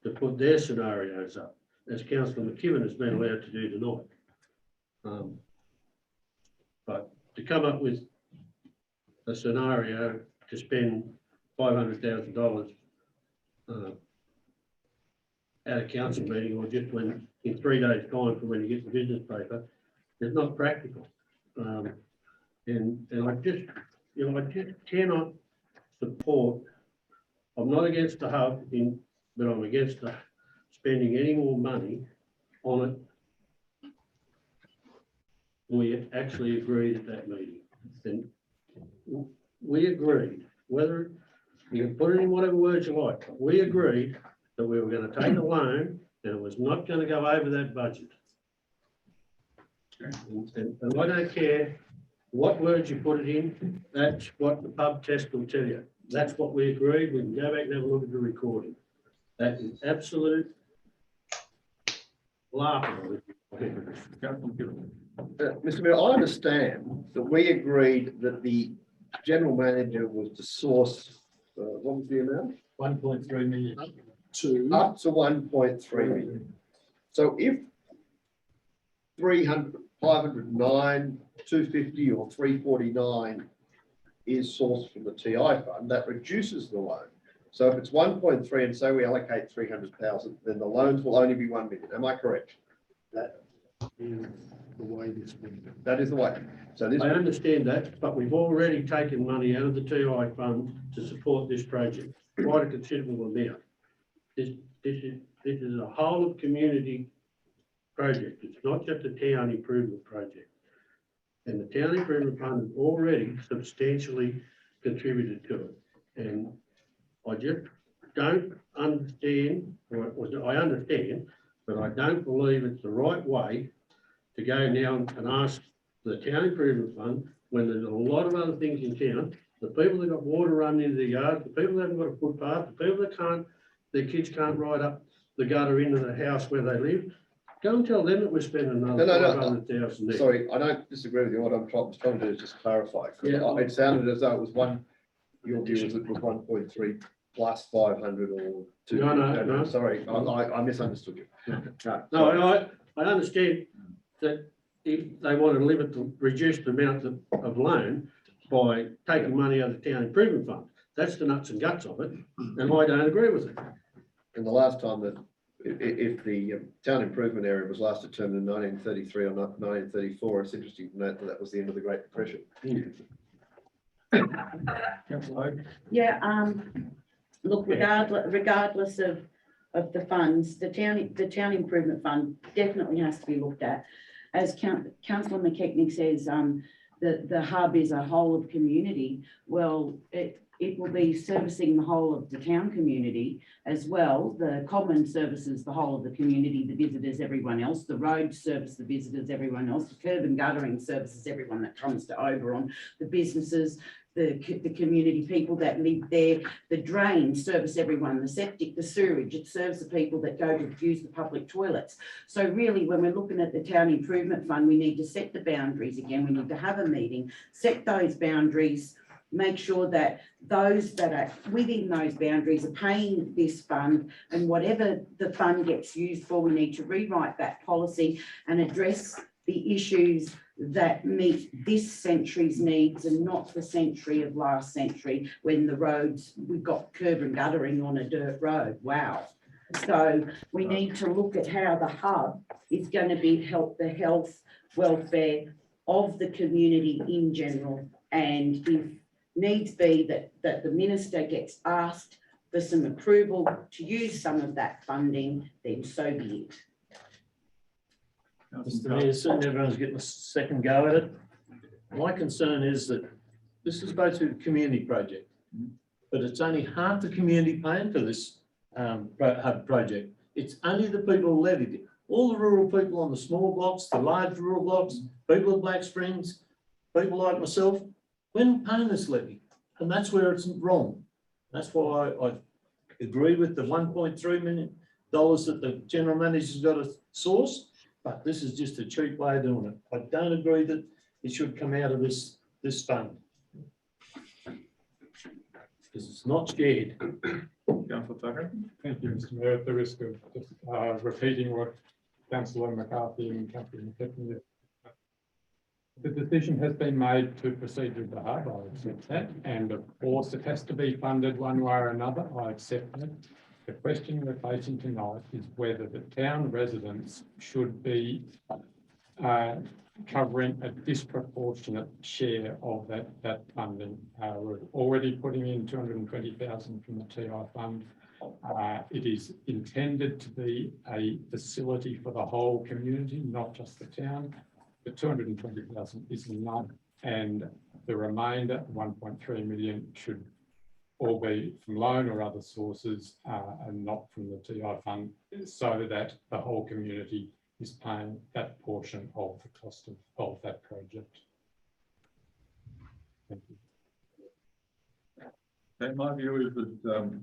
to put their scenarios up, as Councillor McKibben has been allowed to do tonight. But to come up with a scenario to spend $500,000 at a council meeting, or just when, in 3 days' time from when you get the business paper, is not practical. And I just, you know, I just cannot support, I'm not against the hub but I'm against spending any more money on it. We actually agreed at that meeting. And we agreed, whether you can put it in whatever words you like, but we agreed that we were going to take a loan and it was not going to go over that budget. And I don't care what words you put it in, that's what the pub test will tell you. That's what we agreed. We can go back and have a look at the recording. That is absolute laughable. Mr. Mayor, I understand that we agreed that the general manager was to source, what was the amount? 1.3 million. Up to 1.3 million. So if 300, 509, 250 or 349 is sourced from the TI fund, that reduces the loan. So if it's 1.3 and say we allocate 300,000, then the loans will only be 1 million. Am I correct? That is the way this went. That is the way. So this. I understand that, but we've already taken money out of the TI fund to support this project, quite a considerable amount. This is a whole of community project. It's not just a town improvement project. And the town improvement fund has already substantially contributed to it. And I just don't understand, or I understand, but I don't believe it's the right way to go now and ask the town improvement fund, when there's a lot of other things in town, the people that got water running into their yards, the people that haven't got a footpath, the people that can't, their kids can't ride up the gutter into the house where they live. Go and tell them that we're spending another 500,000 there. Sorry, I don't disagree with you. What I'm trying to do is just clarify. Yeah. It sounded as though it was your view was it was 1.3 plus 500 or 2. No. Sorry, I misunderstood you. No, I understand that if they want to limit the reduced amount of loan by taking money out of the town improvement fund, that's the nuts and guts of it, and I don't agree with it. And the last time that, if the town improvement area was last determined in 1933 or 1934, it's interesting to note that that was the end of the Great Depression. Yeah, look, regardless of the funds, the town improvement fund definitely has to be looked at. As Councillor McKechnie says, the hub is a whole of community. Well, it will be servicing the whole of the town community as well. The common services, the whole of the community, the visitors, everyone else. The road service, the visitors, everyone else. The curb and guttering services, everyone that comes to Oberon. The businesses, the community people that live there. The drain service everyone. The septic, the sewage, it serves the people that go to use the public toilets. So really, when we're looking at the town improvement fund, we need to set the boundaries again. We need to have a meeting, set those boundaries, make sure that those that are within those boundaries are paying this fund, and whatever the fund gets used for, we need to rewrite that policy and address the issues that meet this century's needs and not the century of last century when the roads, we've got curb and guttering on a dirt road. Wow. So we need to look at how the hub is going to be help the health, welfare of the community in general. And if needs be that the minister gets asked for some approval to use some of that funding, then so be it. Mr. Mayor, certainly everyone's getting a second go at it. My concern is that this is supposed to be a community project, but it's only half the community paying for this hub project. It's only the people who all the rural people on the small blocks, the large rural blocks, people of Black Springs, people like myself, we're not paying this levy. And that's where it's wrong. That's why I agree with the $1.3 million that the general manager's got to source, but this is just a cheap way of doing it. I don't agree that it should come out of this fund. Because it's not shared. Councillor Tucker? Thank you, Mr Mayor. At the risk of just repeating what Councillor McCarthy and Councillor McKechnie, the decision has been made to proceed with the hub. I accept that. And of course, it has to be funded one way or another. I accept that. The question we're facing tonight is whether the town residents should be covering a disproportionate share of that funding. We're already putting in 220,000 from the TI fund. It is intended to be a facility for the whole community, not just the town. The 220,000 is enough, and the remainder, 1.3 million, should all be from loan or other sources and not from the TI fund, so that the whole community is paying that portion of the cost of that project. Thank you. Okay, my view is that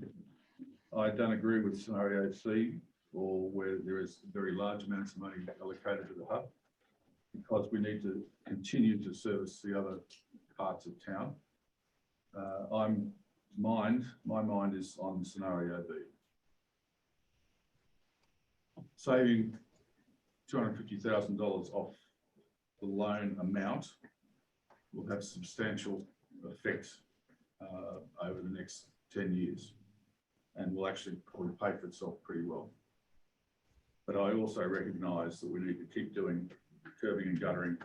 I don't agree with scenario C, or where there is very large amounts of money allocated to the hub, because we need to continue to service the other parts of town. My mind is on scenario B. Saving $250,000 off the loan amount will have substantial effect over the next 10 years and will actually probably pay for itself pretty well. But I also recognise that we need to keep doing curbing and guttering,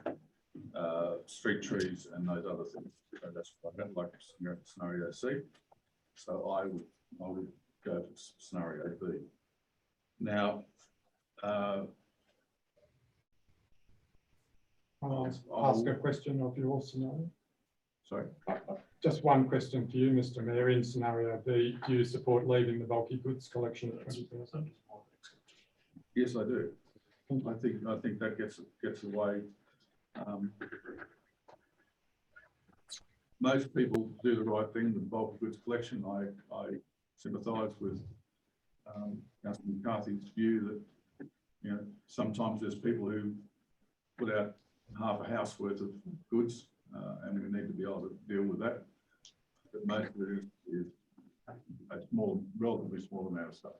street trees and those other things. So that's why I don't like scenario C. So I would go for scenario B. Now, I'll ask a question of your scenario. sorry. Just one question for you, Mr Mayor. In scenario B, do you support leaving the bulky goods collection at 20,000? Yes, I do. I think that gets away. Most people do the right thing with bulk goods collection. I sympathise with Councillor McCarthy's view that sometimes there's people who put out half a house worth of goods, and we need to be able to deal with that. But most of it is a relatively small amount of stuff.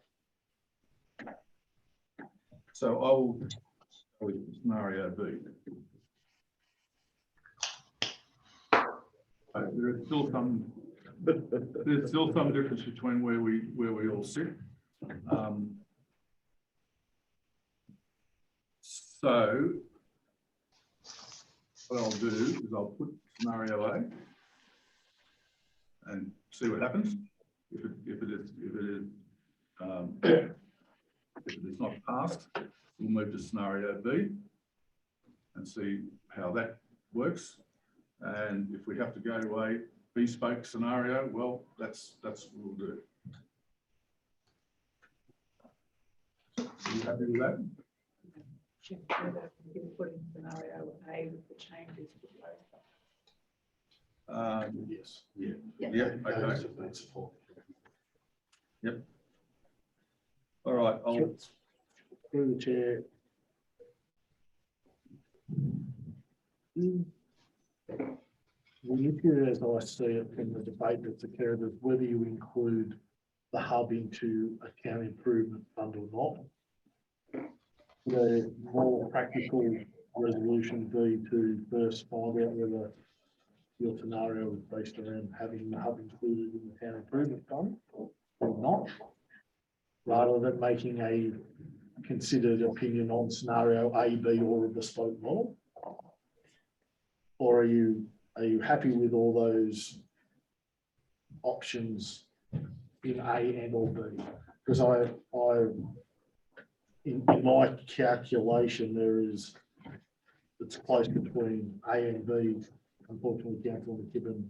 So I will go with scenario B. There's still some difference between where we all sit. So what I'll do is I'll put scenario A and see what happens. If it is not passed, we'll move to scenario B and see how that works. And if we have to go to a bespoke scenario, well, that's what we'll do. Are you happy with that? Put in scenario A with the changes. Yes. Yeah. Okay. Yep. All right. Through the chair. The issue, as I see it in the debate that's occurred, is whether you include the hub into a town improvement fund or not. The more practical resolution be to first find out whether your scenario is based around having the hub included in the town improvement fund or not, rather than making a considered opinion on scenario A, B, or a bespoke model. Or are you happy with all those options in A and or B? Because in my calculation, it's close between A and B. Unfortunately, Councillor McKibben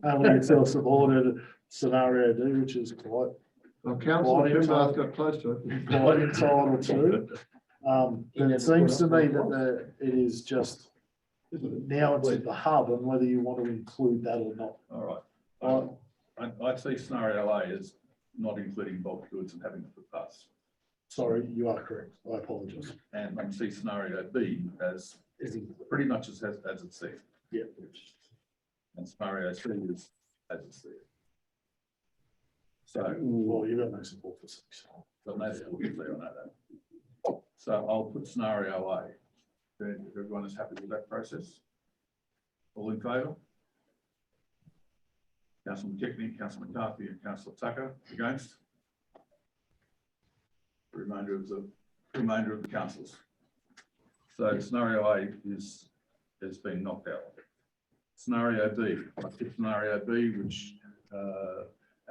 only self-supported scenario D, which is quite Well, councillor Pimbar's got close to it. quite entitled to. But it seems to me that it is just, now it's at the hub and whether you want to include that or not. All right. I'd say scenario A is not including bulk goods and having to put past. Sorry, you are correct. I apologise. And I see scenario B as pretty much as it's said. Yeah. And scenario C is as it's said. So, Well, you've got no support for six. but that's what we clear on that. So I'll put scenario A. If everyone is happy with that process. All in favour? Councillor McKechnie, Councillor McCarthy and Councillor Tucker against? The remainder of the councillors. So scenario A has been knocked out. Scenario B, I pick scenario B, which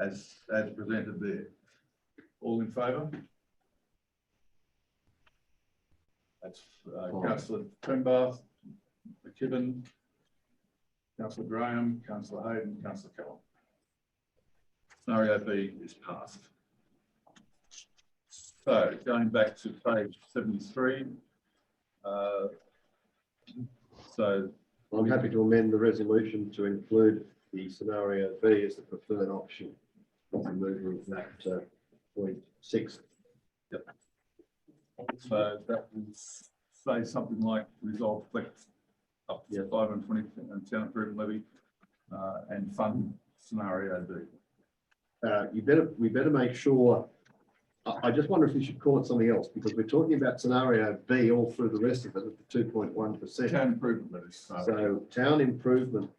as presented there. All in favour? That's Councillor Pembarth, McKibben, Councillor Graham, Councillor Hayden, Councillor Callum. Scenario B is passed. So going back to page 73. So I'm happy to amend the resolution to include the scenario B as the preferred option. Removal of that point 6. So that will say something like resolve flex up to 520 and town improvement levy and fund scenario B. We better make sure. I just wonder if we should call it something else because we're talking about scenario B all through the rest of it at the 2.1%. Town improvement levy. So town improvement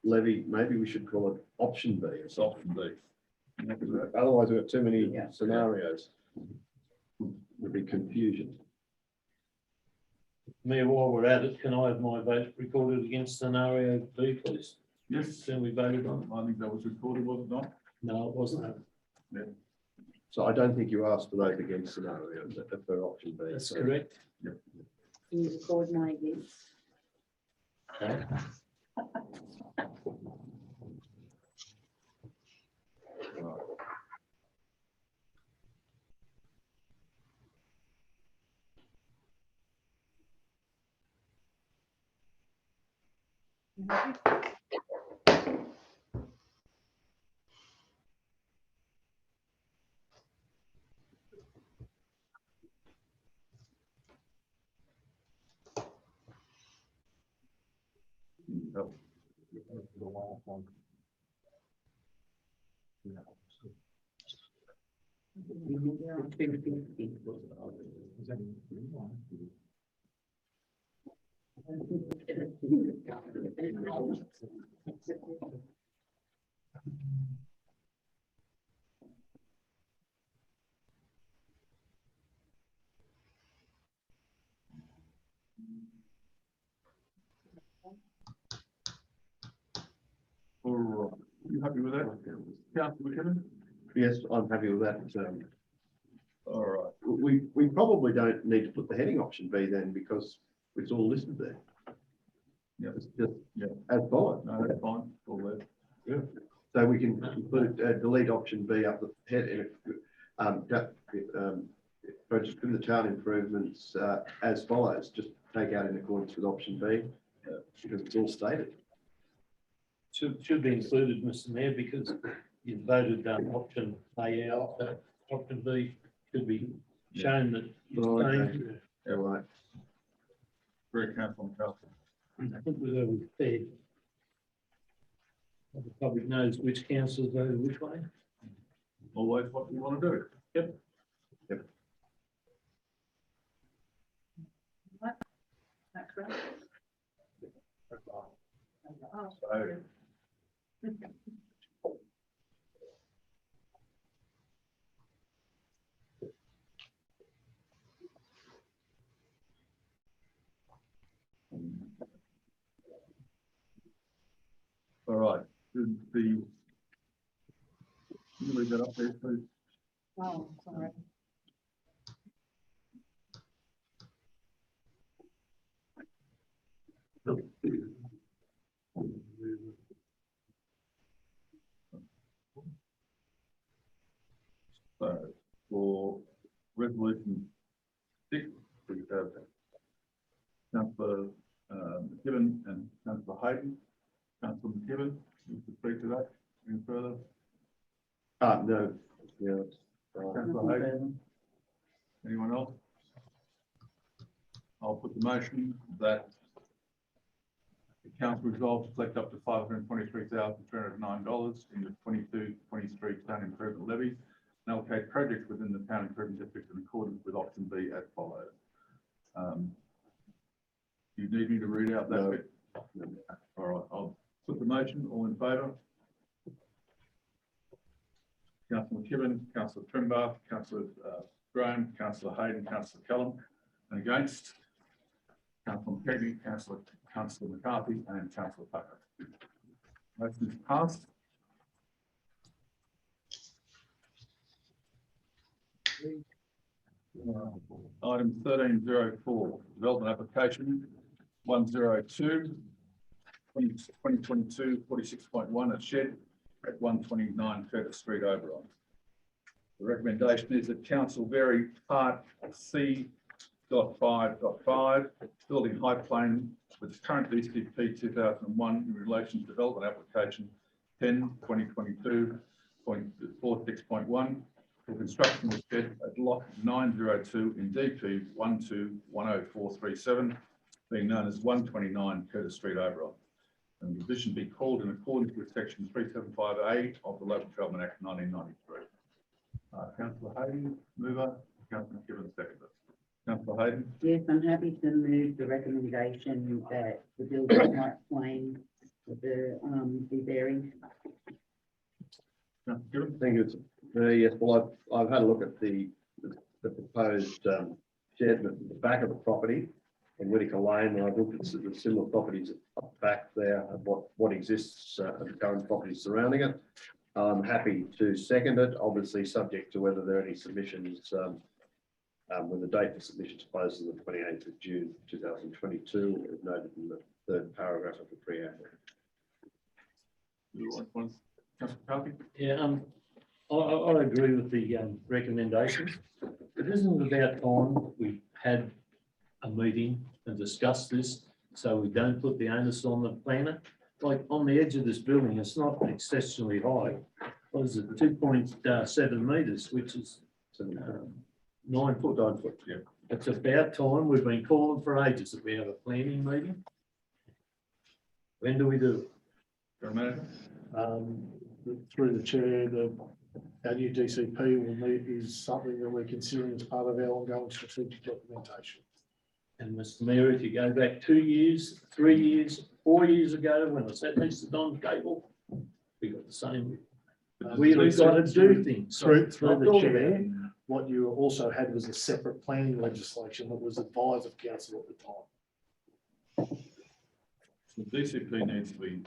levy, maybe we should call it option B. It's option B. Otherwise, we've got too many scenarios. There'd be confusion. Mayor, while we're at it, can I have my vote recorded against scenario B, please? Yes, Then we voted on I think that was recorded, was it not? it? No, it wasn't. So I don't think you asked for those against scenarios for option B. That's So correct. Can you record my against? Okay. No. All right. You happy with that? Councillor McKinnon? yes, I'm happy with that. All right. We probably don't need to put the heading option B then because it's all listed there. Yeah. It's just Yeah. as followed. No, that's fine. All there. So we can include, delete option B up the head project with the town improvements as follows. Just take out in accordance with option B because it's all stated. Should be included, Mr. Mayor, because you voted option A out. Option B should be shown that you Oh, okay. changed. All right. Very councillor McCarthy. I think we're over fair. The public knows which councillors voted which way. Always what we want to do. Yep. That's right. So. All right, can you leave that up there, please? Oh, sorry. So for resolution 6, we have Councillor McKibben and Councillor Hayden. Councillor McKibben, you can speak to that any further. No, yeah. Councillor Hayden. Anyone else? I'll put the motion that the council resolves to collect up to $523,309 in the 22-23 town improvement levy and allocate projects within the town improvement district in accordance with option B as follows. Do you need me to read out that No. bit? All right, I'll put the motion. All in favour? Councillor McKibben, Councillor Trimbar, Councillor Graham, Councillor Hayden, Councillor Callum, and against Councillor McKegney, Councillor McCarthy, and Councillor Tucker. Motion is passed. Item 1304, development application 102, 2022 46.1, a shed at 129 Curtis Street, Oberon. The recommendation is that council vary part C.5.5 building height plan with current DCP 2001 in relation to development application 10/2022.46.1 for construction of shed at lot 902 in DP 12104337, being known as 129 Curtis Street, Oberon. And the petition be called in accordance with section 375A of the Local Government Act 1993. Councillor Hayden, mover. Councillor McKibben, seconder. Councillor Hayden. Yes, I'm happy to move the recommendation that the building height plane be varied. Councillor McKibben. Thank you. Yes, well, I've had a look at the proposed shed at the back of the property in Whittaker Lane, and I've looked at the similar properties up back there and what exists at the current properties surrounding it. I'm happy to second it, obviously subject to whether there are any submissions when the date for submissions closes on the 28th of June 2022, as noted in the third paragraph of the preamble. Councillor McCarthy. Yeah, I agree with the recommendations. It isn't about time we had a meeting and discussed this, so we don't put the onus on the planner. Like on the edge of this building, it's not exceptionally high. What is it, 2.7 metres, which is 9 foot. 9 foot, yeah. It's about time. We've been calling for ages that we have a planning meeting. When do we do it? Through the chair, our new DCP will meet is something that we're considering as part of our ongoing strategic documentation. And Mr. Mayor, if you go back 2 years, 3 years, 4 years ago, when I sat next to Don Gable, we got the same. We've got to do things. Through Not the talk chair, about it. what you also had was a separate planning legislation that was advised of council at the time. The DCP needs to be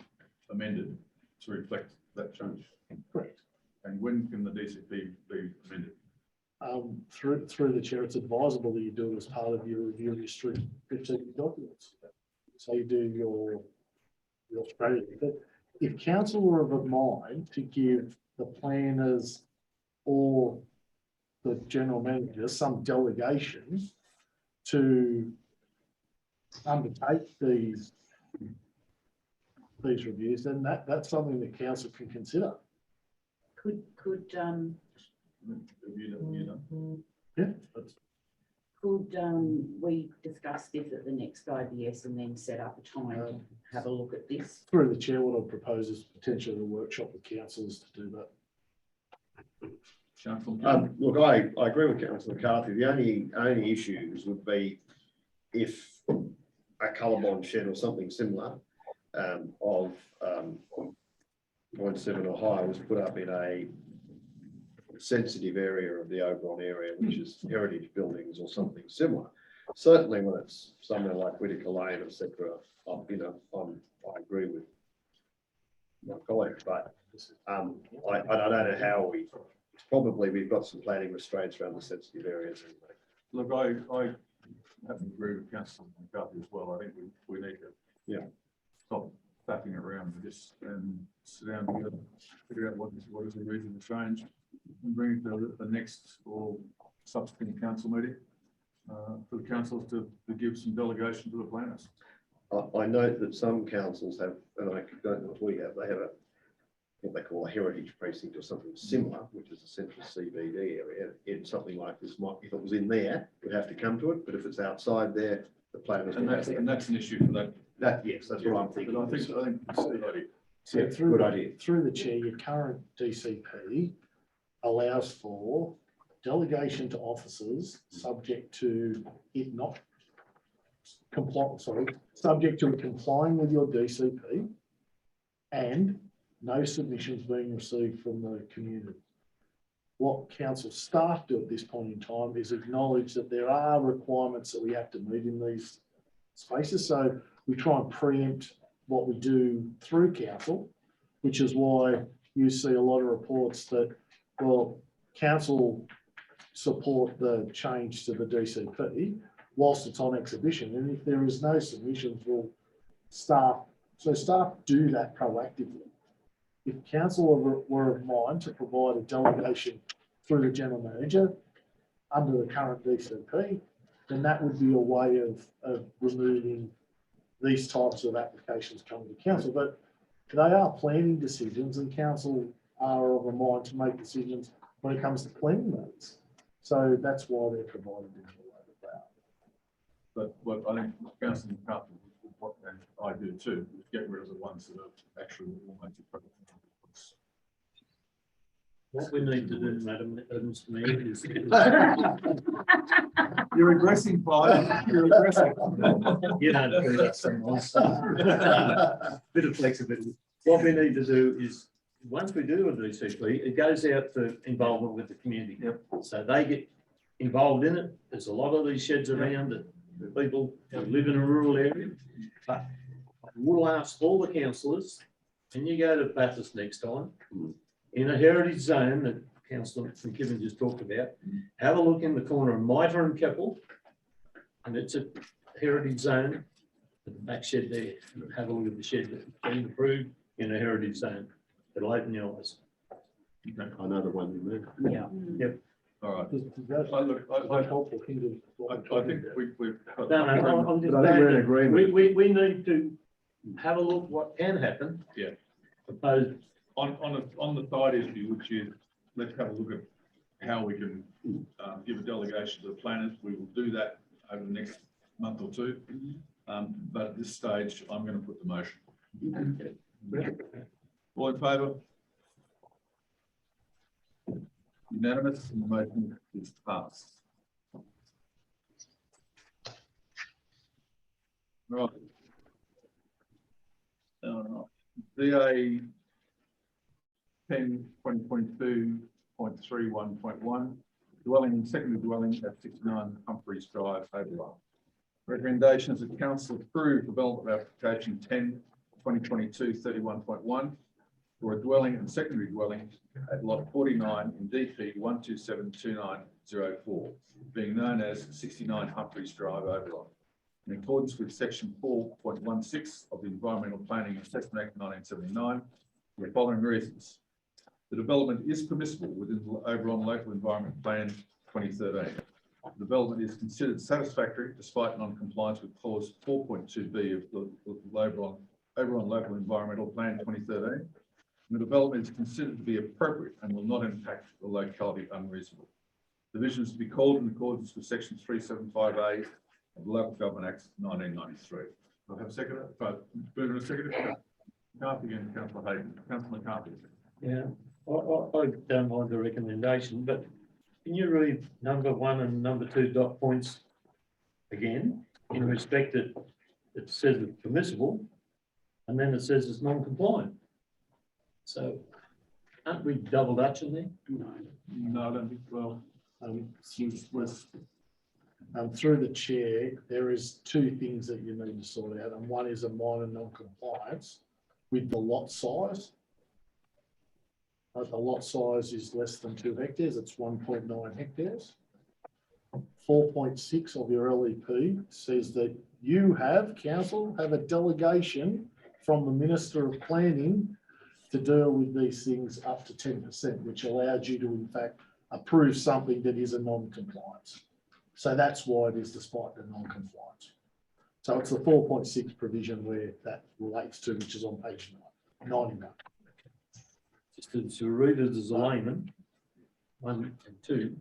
amended to reflect that change. Correct. And when can the DCP be amended? Through the chair, it's advisable that you do it as part of your review of your strategic documents. So you do your strategy. But if council were of a mind to give the planners or the general manager some delegation to undertake these reviews, then that's something that council can consider. Could Yeah. we discuss this at the next IBS and then set up a time to have a look at this? Through the chair, what I'd propose is potentially a workshop with councillors to do that. Look, I agree with Councillor McCarthy. The only issues would be if a colour-bond shed or something similar of 0.7 or higher was put up in a sensitive area of the Oberon area, which is heritage buildings or something similar. Certainly when it's somewhere like Whittaker Lane, etc., I agree with my colleague, but I don't know how we've got some planning restraints around the sensitive areas anyway. Look, I have to agree with Councillor McCarthy as well. I think we need to stop faffing around with this and sit down together, figure out what is the reason to change. and bring it to the next or subsequent council meeting for the councils to give some delegation to the planners. I note that some councils have, and I don't know if we have, they have what they call a heritage precinct or something similar, which is a central CBD area. In something like this, might, if it was in there, would have to come to it, but if it's outside there, the planners. And that's an issue for that. That, yes, that's what I'm thinking. But I think it's a good idea. So Yeah, through, good idea. through the chair, your current DCP allows for delegation to officers subject to it not subject to it complying with your DCP and no submissions being received from the community. What council staff do at this point in time is acknowledge that there are requirements that we have to meet in these spaces. So we try and preempt what we do through council, which is why you see a lot of reports that, well, council support the change to the DCP whilst it's on exhibition. And if there is no submissions, well, staff do that proactively. If council were of mind to provide a delegation through the general manager under the current DCP, then that would be a way of removing these types of applications coming to council. But they are planning decisions, and council are of a mind to make decisions when it comes to planning those. So that's why they're provided in the way that they are. But what I think council and what and I do too, is get rid of the ones that are actually almost equivalent. What we need to do, Madam, Mr. Mayor, is You're regressing, Clive. You're regressing. you know, that's some nice stuff. Bit of flexibility. What we need to do is, once we do a DCP, it goes out to involvement with the community. Yep. So they get involved in it. There's a lot of these sheds around that people who live in a rural area. But we'll ask all the councillors, and you go to Bathurst next time, in a heritage zone that Councillor McKibben just talked about, have a look in the corner of Mitre and Keppel, and it's a heritage zone, the back shed there. Have a look at the shed that's been approved in a heritage zone. It'll open your eyes. I know the one you meant. Yeah. Yep. All right. That's helpful. I think we've. No, I'm just But I think we're in saying, agreement. we need to have a look what can happen. Yeah. Proposed. On the side issue, which is, let's have a look at how we can give a delegation to the planners. We will do that over the next month or two. But at this stage, I'm going to put the motion. All in favour? Unanimous, and the motion is passed. Right. VA 10/2022.31.1, dwelling, secondary dwelling at 69 Humphreys Drive, Oberon. Recommendations that council approve development application 10/2022/31.1 for a dwelling and secondary dwelling at lot 49 in DP 1272904, being known as 69 Humphreys Drive, Oberon, in accordance with section 4.16 of the Environmental Planning and Assessment Act 1979, for the following reasons. The development is permissible within the Oberon Local Environment Plan 2013. The development is considered satisfactory despite non-compliance with clause 4.2b of the Oberon Local Environmental Plan 2013. And the development is considered to be appropriate and will not impact the locality unreasonable. Division is to be called in accordance with section 375A of the Local Government Act 1993. I'll have a second. Move in a second. McCarthy again, Councillor Hayden. Councillor McCarthy. Yeah, I don't mind the recommendation, but can you read number 1 and number 2 dot points again, in respect that it says it's permissible, and then it says it's non-compliant? So aren't we double dutching there? No, I don't think, well, through the chair, there is two things that you need to sort out, and one is a minor non-compliance with the lot size. The lot size is less than 2 hectares, it's 1.9 hectares. 4.6 of your LEP says that you council, have a delegation from the Minister of Planning to deal with these things up to 10%, which allows you to in fact approve something that is a non-compliance. So that's why it is despite the non-compliance. So it's the 4.6 provision where that relates to, which is on page 91. Just to read it as a layman, 1 and 2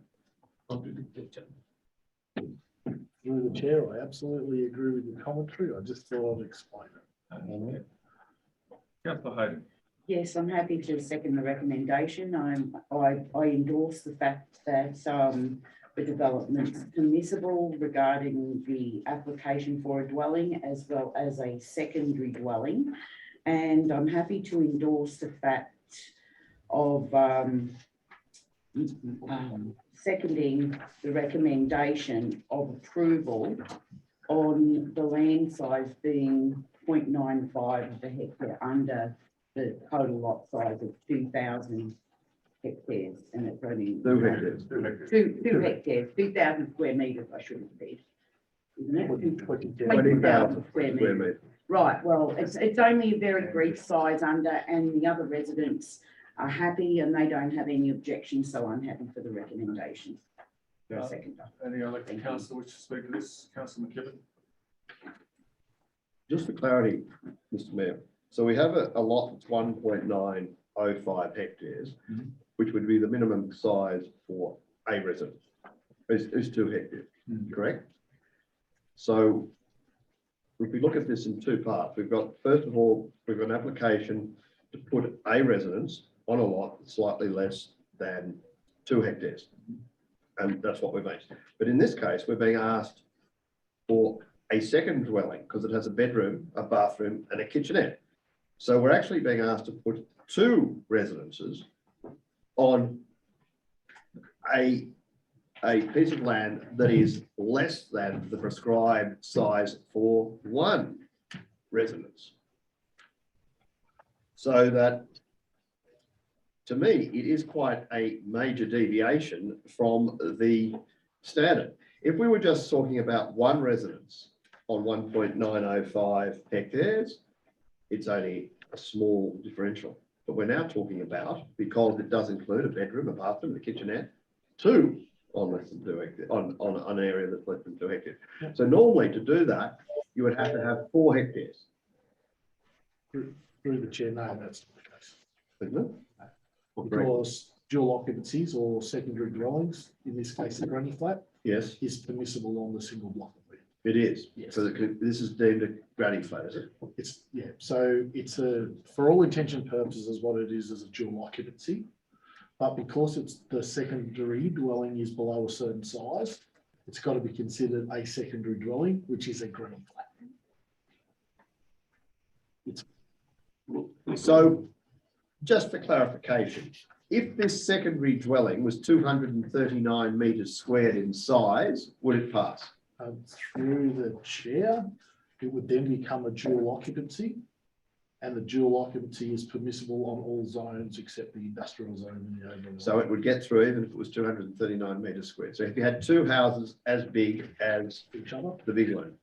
contradict each other. Through the chair, I absolutely agree with the commentary. I just thought I'd explain it. Councillor Hayden. Yes, I'm happy to second the recommendation. I endorse the fact that the development's permissible regarding the application for a dwelling as well as a secondary dwelling. And I'm happy to endorse the fact of seconding the recommendation of approval on the land size being 0.95 of a hectare under the total lot size of 2,000 hectares, and it's only 2 hectares. 2 hectares, 2,000 square metres, I should have said. Isn't it? 20,000 20,000 square square metres. metres. Right, well, it's only a very brief size under, and the other residents are happy and they don't have any objections, so I'm happy for the recommendation. Yeah. Seconder. Any other Thank you. councillor wish to speak to this? Councillor McKibben. Just for clarity, Mr Mayor, so we have a lot that's 1.905 hectares, Mhm. which would be the minimum size for a residence, is 2 hectares, correct? So if we look at this in 2 parts, we've got, first of all, we've got an application to put a residence on a lot that's slightly less than 2 hectares. And that's what we're based. But in this case, we're being asked for a second dwelling because it has a bedroom, a bathroom and a kitchenette. So we're actually being asked to put 2 residences on a piece of land that is less than the prescribed size for 1 residence. So that, to me, it is quite a major deviation from the standard. If we were just talking about 1 residence on 1.905 hectares, it's only a small differential. But we're now talking about, because it does include a bedroom, a bathroom, a kitchenette, 2 on less than 2 hectares, on an area that's less than 2 hectares. So normally to do that, you would have to have 4 hectares, Through the chair, no, that's not the case. isn't it? Because dual occupancies or secondary dwellings, in this case, a granny flat, Yes, is permissible on the single block of land. it is. Yes. So this is deemed a granny flat, is it? It's, yeah, so it's for all intention purposes, what it is a dual occupancy. But because it's the secondary dwelling is below a certain size, it's got to be considered a secondary dwelling, which is a granny flat. So, just for clarification, if this secondary dwelling was 239 metres squared in size, would it pass? Through the chair, it would then become a dual occupancy. And the dual occupancy is permissible on all zones except the industrial zone in the overall. So it would get through even if it was 239 metres squared. So if you had 2 houses as big as Each other. the big one,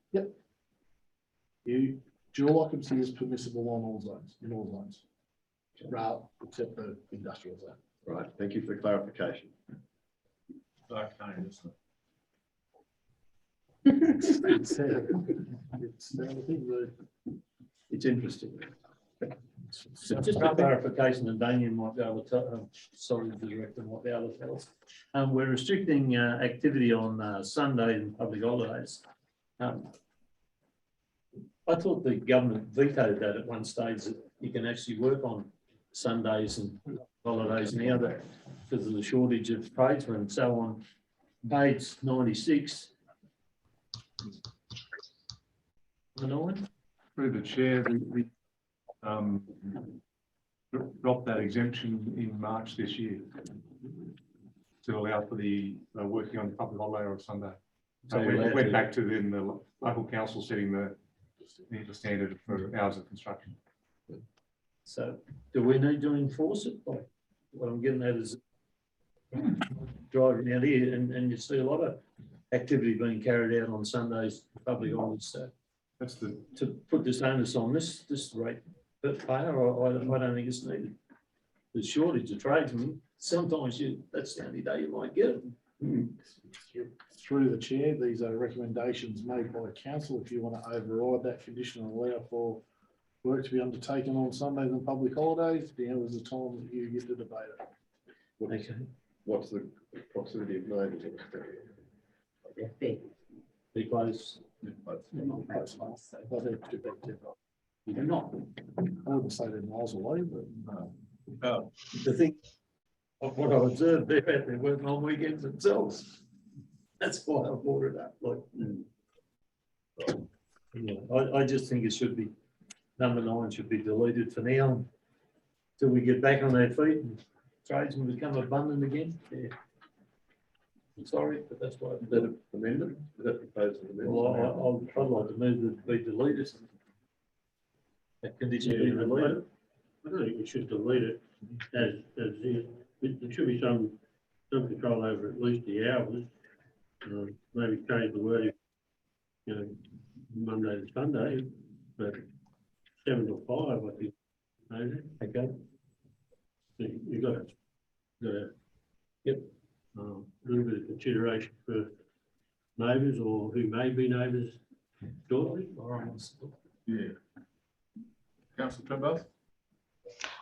Dual occupancy is permissible on all zones, in all zones. Rather, except the industrial zone. right? Thank you for the clarification. Arcane, isn't it? It's, I think It's interesting. So just a clarification, and Damien might be able to, sorry, the director might be able to tell us. We're restricting activity on Sunday and public holidays. I thought the government vetoed that at one stage, that you can actually work on Sundays and holidays now that because of the shortage of tradesmen and so on. Page 96. Through the chair, we dropped that exemption in March this year to allow for the working on the public holiday or Sunday. So we went back to then the local council setting the standard for hours of construction. So do we need to enforce it? Like, what I'm getting at is driving out here and you see a lot of activity being carried out on Sundays, public holidays. So That's the to put this onus on this rate per payer, I don't think it's needed. the shortage of tradesmen, sometimes that's the only day you might get them. Through the chair, these are recommendations made by council. If you want to override that condition and allow for work to be undertaken on Sundays and public holidays, now is the time that you get to debate it. Okay. What's the proximity of neighbours? They're big. Be close. They're not that close, so. But they're too big to- They're not. I wouldn't say they're miles away, but The thing, of what I observed there, they're working on weekends themselves. That's why I brought it up, like. Yeah, I just think it should be, number 9 should be deleted for now. Till we get back on our feet and tradesmen become abundant again. Yeah. I'm sorry, but that's why. Is that amended? Is that proposed as amended? Well, I'd like to move that be deleted. That condition be deleted. I don't think we should delete it as is. There should be some control over at least the hours. Maybe change the word, you know, Monday to Sunday, but 7 to 5, I think. Maybe. Okay. So you've got to, Yep. a little bit of consideration for neighbours or who may be neighbours shortly. Yeah. Councillor Trimble?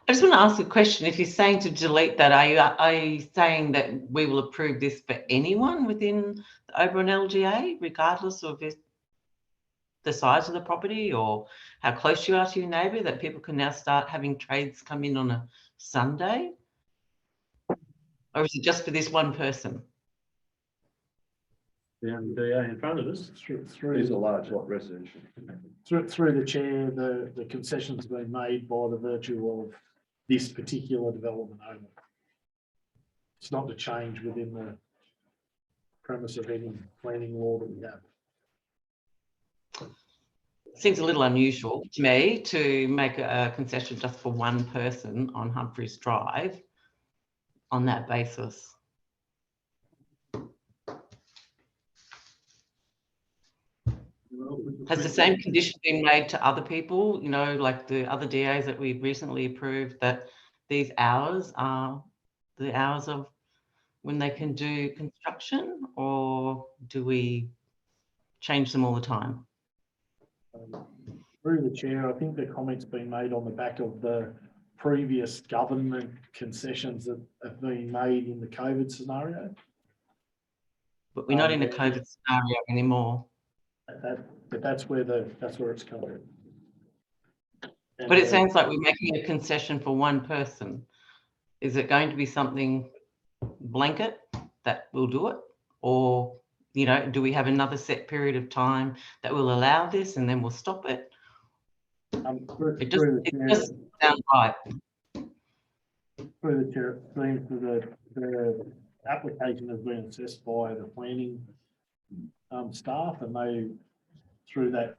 I just want to ask a question. If you're saying to delete that, are you saying that we will approve this for anyone within the Oberon LGA, regardless of the size of the property or how close you are to your neighbour, that people can now start having trades come in on a Sunday? Or is it just for this one person? Down the DA in front of us. through These are large lot residential. through the chair, the concessions have been made by the virtue of this particular development only. It's not the change within the premise of any planning law that we have. Seems a little unusual to me to make a concession just for one person on Humphreys Drive on that basis. Has the same condition been made to other people, you know, like the other DAs that we've recently approved, that these hours are the hours of when they can do construction, or do we change them all the time? Through the chair, I think the comment's been made on the back of the previous government concessions that have been made in the COVID scenario. But we're not in a COVID scenario anymore. But that's where it's covered. But it sounds like we're making a concession for one person. Is it going to be something blanket that will do it? Or, you know, do we have another set period of time that will allow this and then we'll stop it? It doesn't sound right. Through the chair, it seems that the application has been assessed by the planning staff, and they, through that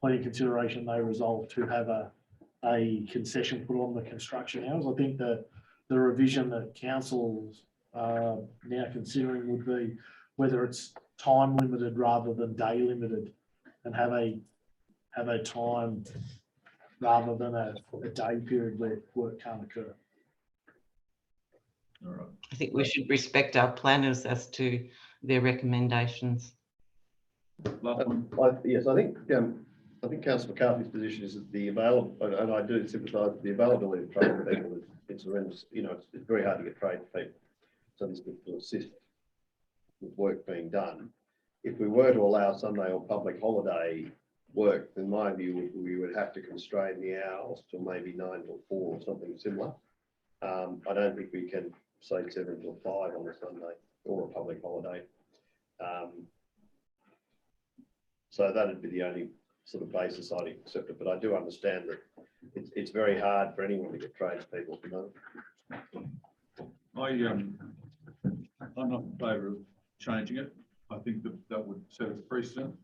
planning consideration, they resolved to have a concession put on the construction hours. I think the revision that council's now considering would be whether it's time limited rather than day limited, and have a time rather than a day period where work can't occur. All right. I think we should respect our planners as to their recommendations. Last one. Yes, I think Councillor McCarthy's position is that the available, and I do sympathise with the availability of trade people. It's horrendous. You know, it's very hard to get trade people. So this would assist with work being done. If we were to allow Sunday or public holiday work, then my view we would have to constrain the hours to maybe 9 till 4 or something similar. I don't think we can say 7 till 5 on a Sunday or a public holiday. So that'd be the only sort of basis I'd accept it, but I do understand that it's very hard for anyone to get tradespeople, you know. I'm not in favour of changing it. I think that would set a precedent.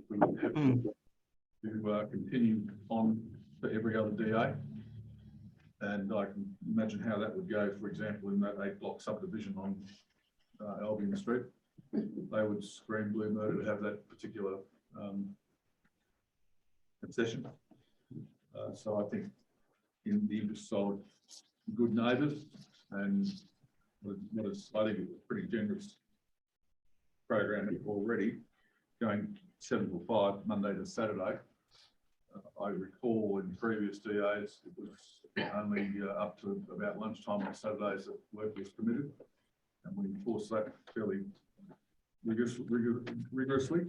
We would have to continue on for every other DA. And I can imagine how that would go, for example, in that 8-block subdivision on Albion Street. They would scream blue murder to have that particular concession. So I think in the interest of good neighbours and what is, I think, a pretty generous program already, going 7 till 5, Monday to Saturday. I recall in previous DAs, it was only up to about lunchtime on Saturdays that work was permitted. And we enforce that fairly rigorously.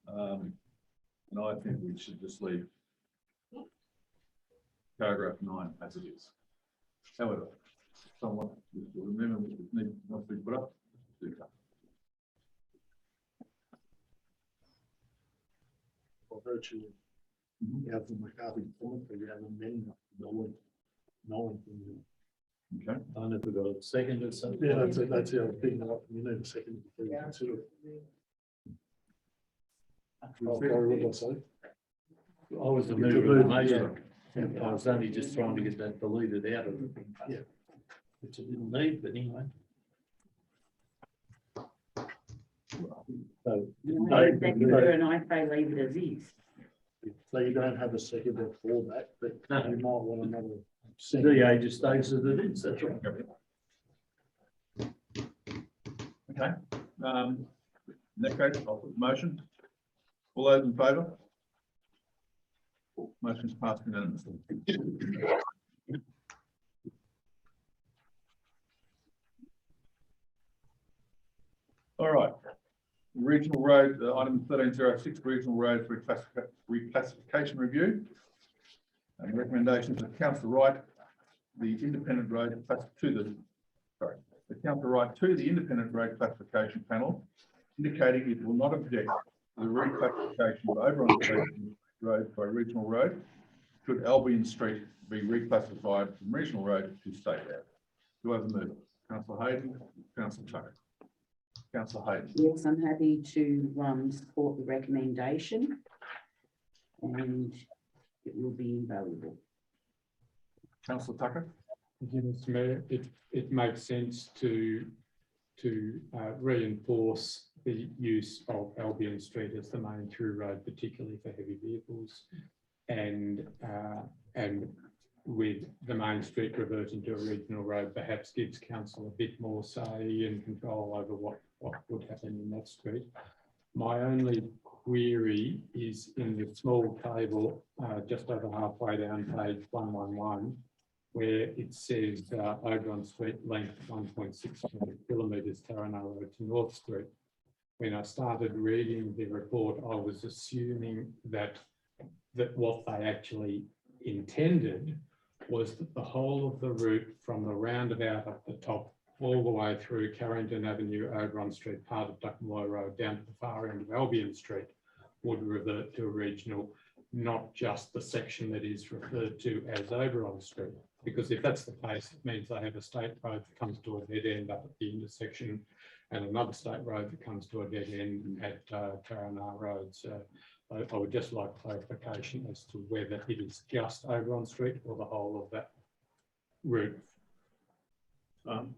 And I think we should just leave paragraph 9 as it is. However, someone will remember what must be put up. Do that. By virtue of Councillor McCarthy's point, we have amendment, no one can. Okay. I never got a second or something. Yeah, that's it, that's the other thing, you need a second before you consider it. Oh, sorry, what did I say? I was the mover of the motion. I was only just trying to get that deleted out of it. Yeah. Which I didn't need, but anyway. So, And I say leave it as is. So you don't have a second for that, but No. you might want another. DA just stays as it is, that's right. Okay. In that case, I'll put the motion. All those in favour? Motion's passed unanimously. All right. Regional road, item 1306, regional road reclassification review. And recommendations of Councillor Wright, the independent road Councillor Wright to the independent road classification panel, indicating it will not object to the reclassification of Oberon Street Road by regional road, should Albion Street be reclassified from regional road to state road. Do I have a move? Councillor Hayden, Councillor Tucker. Councillor Hayden. Yes, I'm happy to support the recommendation. And it will be invaluable. Councillor Tucker. Thank you, Mr. Mayor. It makes sense to reinforce the use of Albion Street as the main through road, particularly for heavy vehicles, and with the main street reverting to a regional road, perhaps gives council a bit more say and control over what would happen in that street. My only query is in the small table, just over halfway down page 111, where it says Oberon Street length 1.6 kilometres, Taranah Road to North Street. When I started reading the report, I was assuming that what they actually intended was that the whole of the route from the roundabout at the top all the way through Carrington Avenue, Oberon Street, part of Duckmalloy Road, down to the far end of Albion Street would revert to a regional, not just the section that is referred to as Oberon Street. Because if that's the case, it means they have a state road that comes to a dead end up at the intersection and another state road that comes to a dead end at Taranah Road. So I would just like clarification as to whether it is just Oberon Street or the whole of that route.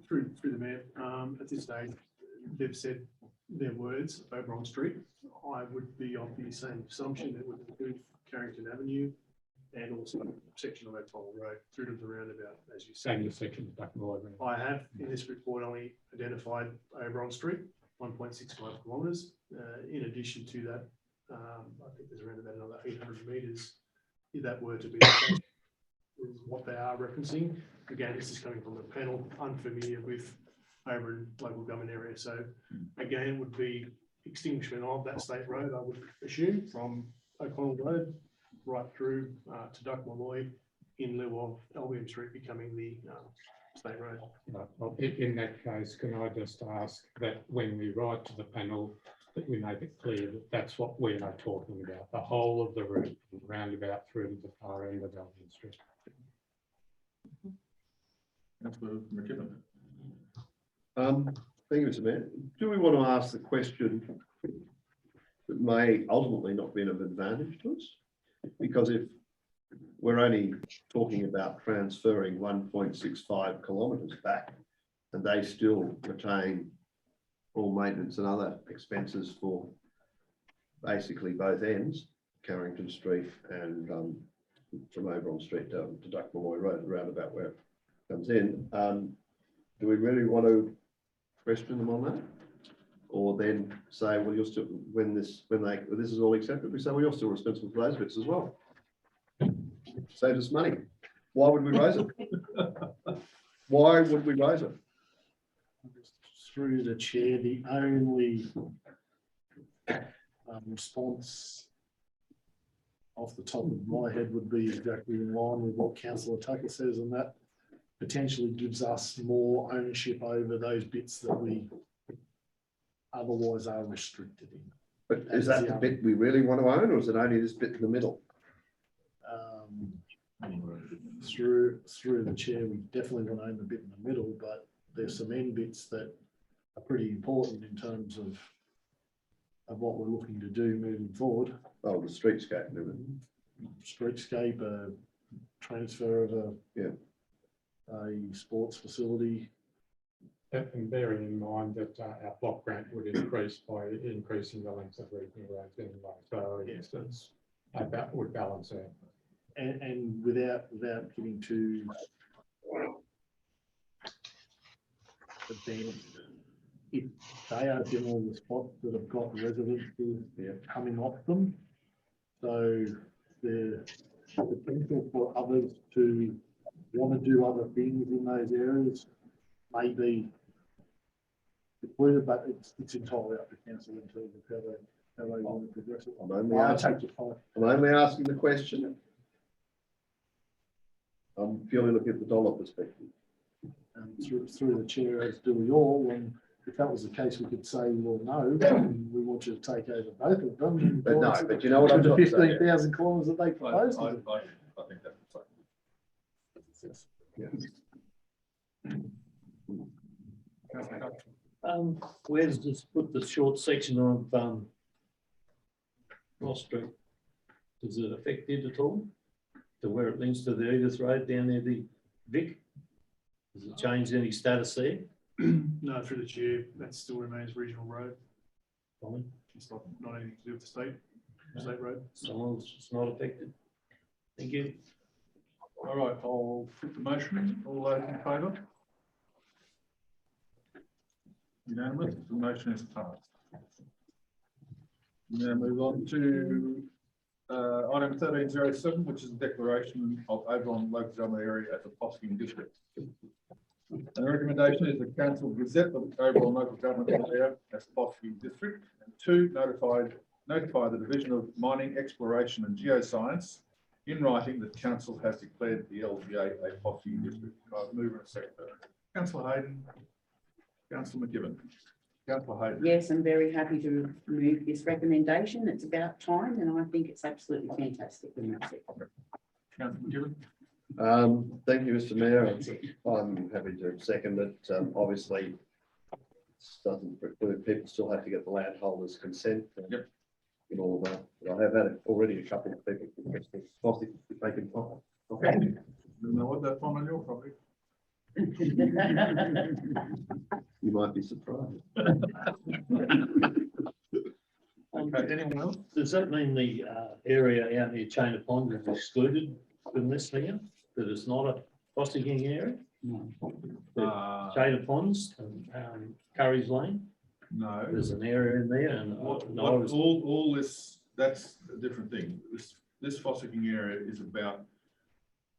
Through the mayor, at this stage, they've said their words, Oberon Street. I would be of the same assumption that would include Carrington Avenue and also a section of O'Toole Road through to the roundabout, as you said. Same section of Duckmalloy Road. I have in this report only identified Oberon Street, 1.65 kilometres. In addition to that, I think there's around about another 800 metres, if that were to be the case, is what they are referencing. Again, this is coming from a panel unfamiliar with Oberon local government area. So again, it would be extinguishment of that state road, I would assume, from O'Connell Road right through to Duckmalloy, in lieu of Albion Street becoming the state road. Right. Well, in that case, can I just ask that when we write to the panel, that we make it clear that that's what we are talking about, the whole of the route, from the roundabout through to the far end of Albion Street. Councillor McKibben. Thank you, Mr. Mayor. Do we want to ask the question that may ultimately not be of advantage to us? Because if we're only talking about transferring 1.65 kilometres back and they still retain all maintenance and other expenses for basically both ends, Carrington Street and from Oberon Street down to Duckmalloy Road, roundabout where comes in, do we really want to question them on that? Or then say, well, you're still, when this is all accepted, we say, well, you're still responsible for those bits as well. Saves us money. Why would we raise it? Why would we raise it? Through the chair, the only response off the top of my head would be exactly in line with what Councillor Tucker says, and that potentially gives us more ownership over those bits that we otherwise are restricted in. But is that the bit we really want to own, or is it only this bit in the middle? Through the chair, we definitely want to own the bit in the middle, but there's some end bits that are pretty important in terms of what we're looking to do moving forward. Oh, the streetscape and everything. Streetscape, a transfer of a sports facility. And bearing in mind that our block grant would increase by increasing the length of regional roads anyway. So yes, that would balance out. And without getting too advanced, if they are generally the spots that have got residences coming off them, so the potential for others to want to do other things in those areas may be included, but it's entirely up to council in terms of how they want to progress it. I'm only asking the question. I'm purely looking at the dollar perspective. Through the chair, as do we all, and if that was the case, we could say, well, no, we want you to take over both of them. But no, but you know what I'm the trying to say. 15,000 kilometres that they proposed. I think that's right. Where does this put the short section of Ross Street? Does it affect it at all? To where it links to the Edith Road down there, the Vic? Does it change any status there? No, through the chair, that still remains regional road. Fine. It's not anything to do with the state road. So it's not affected. Thank you. All right, I'll put the motion. All those in favour? Unanimous. The motion is passed. We now move on to item 1307, which is a declaration of Oberon local government area as a Posking district. And the recommendation is the council gazette the Oberon local government area as Posking district, and 2, notify the Division of Mining, Exploration and Geoscience in writing that council has declared the LGA a Posking district. I'll move in a second. Councillor Hayden, Councillor McKibben. Councillor Hayden. Yes, I'm very happy to move this recommendation. It's about time, and I think it's absolutely fantastic. Councillor McKibben. Thank you, Mr. Mayor. I'm happy to second it. Obviously, it doesn't preclude people still have to get the landholders' consent. Yep. In all that. But I have had already a couple of people requesting if they can find. Okay. You know what that's on your property? You might be surprised. Okay, anyone else? Does that mean the area out near Chain of Ponds is excluded from this here? That it's not a Costigan area? No. Chain of Ponds and Curry's Lane? No. There's an area in there and All this, that's a different thing. This fossicking area is about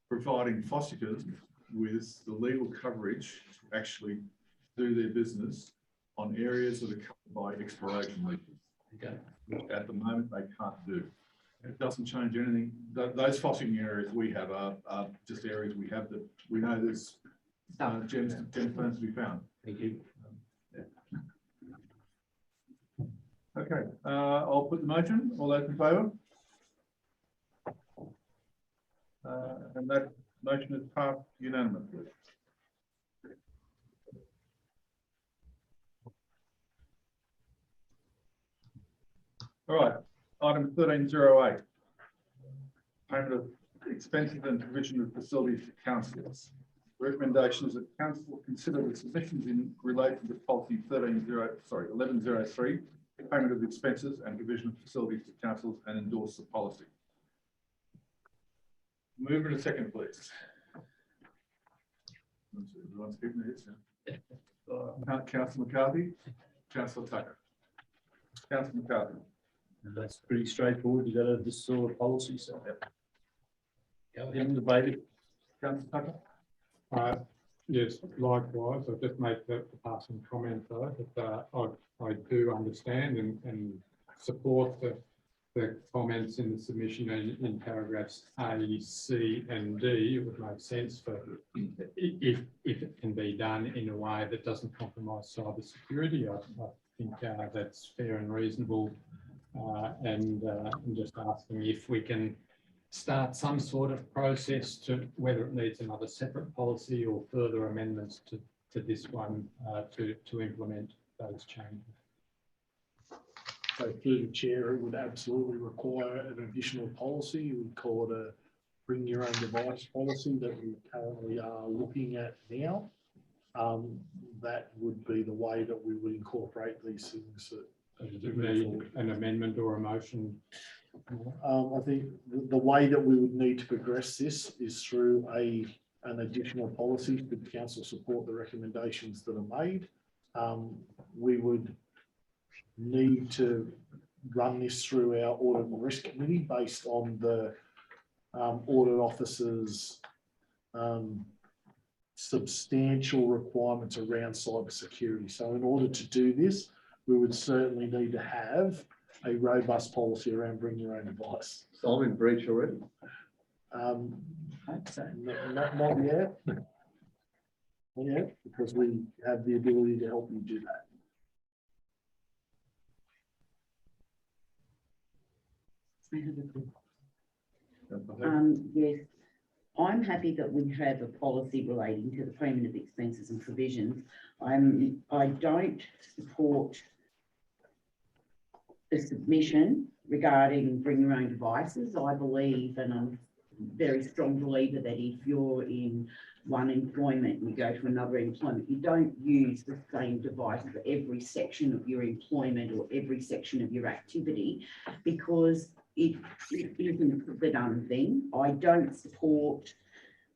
providing fossickers with the legal coverage to actually do their business on areas that are covered by exploration leases. Okay. Which at the moment they can't do. It doesn't change anything. Those fossicking areas we have are just areas we have that we know there's gemstones to be found. Thank you. Okay, I'll put the motion. All those in favour? And that motion is passed unanimously. All right, item 1308. Payment of expenses and provision of facilities to councillors. Recommendation is that council consider the submissions in relation to policy 1103, payment of expenses and provision of facilities to councils, and endorse the policy. Move in a second, please. Everyone's keeping this. Councillor McCarthy, Councillor Tucker. Councillor McCarthy. And that's pretty straightforward. You got to have this sort of policy, so. Go ahead and debate it. Councillor Tucker. Yes, likewise, I just make the passing comment though, that I do understand and support the comments in the submission in paragraphs A, C and D. It would make sense for if it can be done in a way that doesn't compromise cyber security. I think that's fair and reasonable, and I'm just asking if we can start some sort of process to whether it needs another separate policy or further amendments to this one to implement those changes. So through the chair, it would absolutely require an additional policy. We would call it a bring your own device policy that we currently are looking at now. That would be the way that we would incorporate these things. Does it need an amendment or a motion? I think the way that we would need to progress this is through an additional policy. Should the council support the recommendations that are made? We would need to run this through our audit and risk committee based on the audit officer's substantial requirements around cyber security. So in order to do this, we would certainly need to have a robust policy around bring your own device. So I'm in breach already. I'd say. Not yet. Not yet, because we have the ability to help you do that. Yes, I'm happy that we have a policy relating to the payment of expenses and provisions. I don't support the submission regarding bring your own devices. I believe, and I'm a very strong believer, that if you're in one employment and you go to another employment, you don't use the same device for every section of your employment or every section of your activity, because it isn't the done thing. I don't support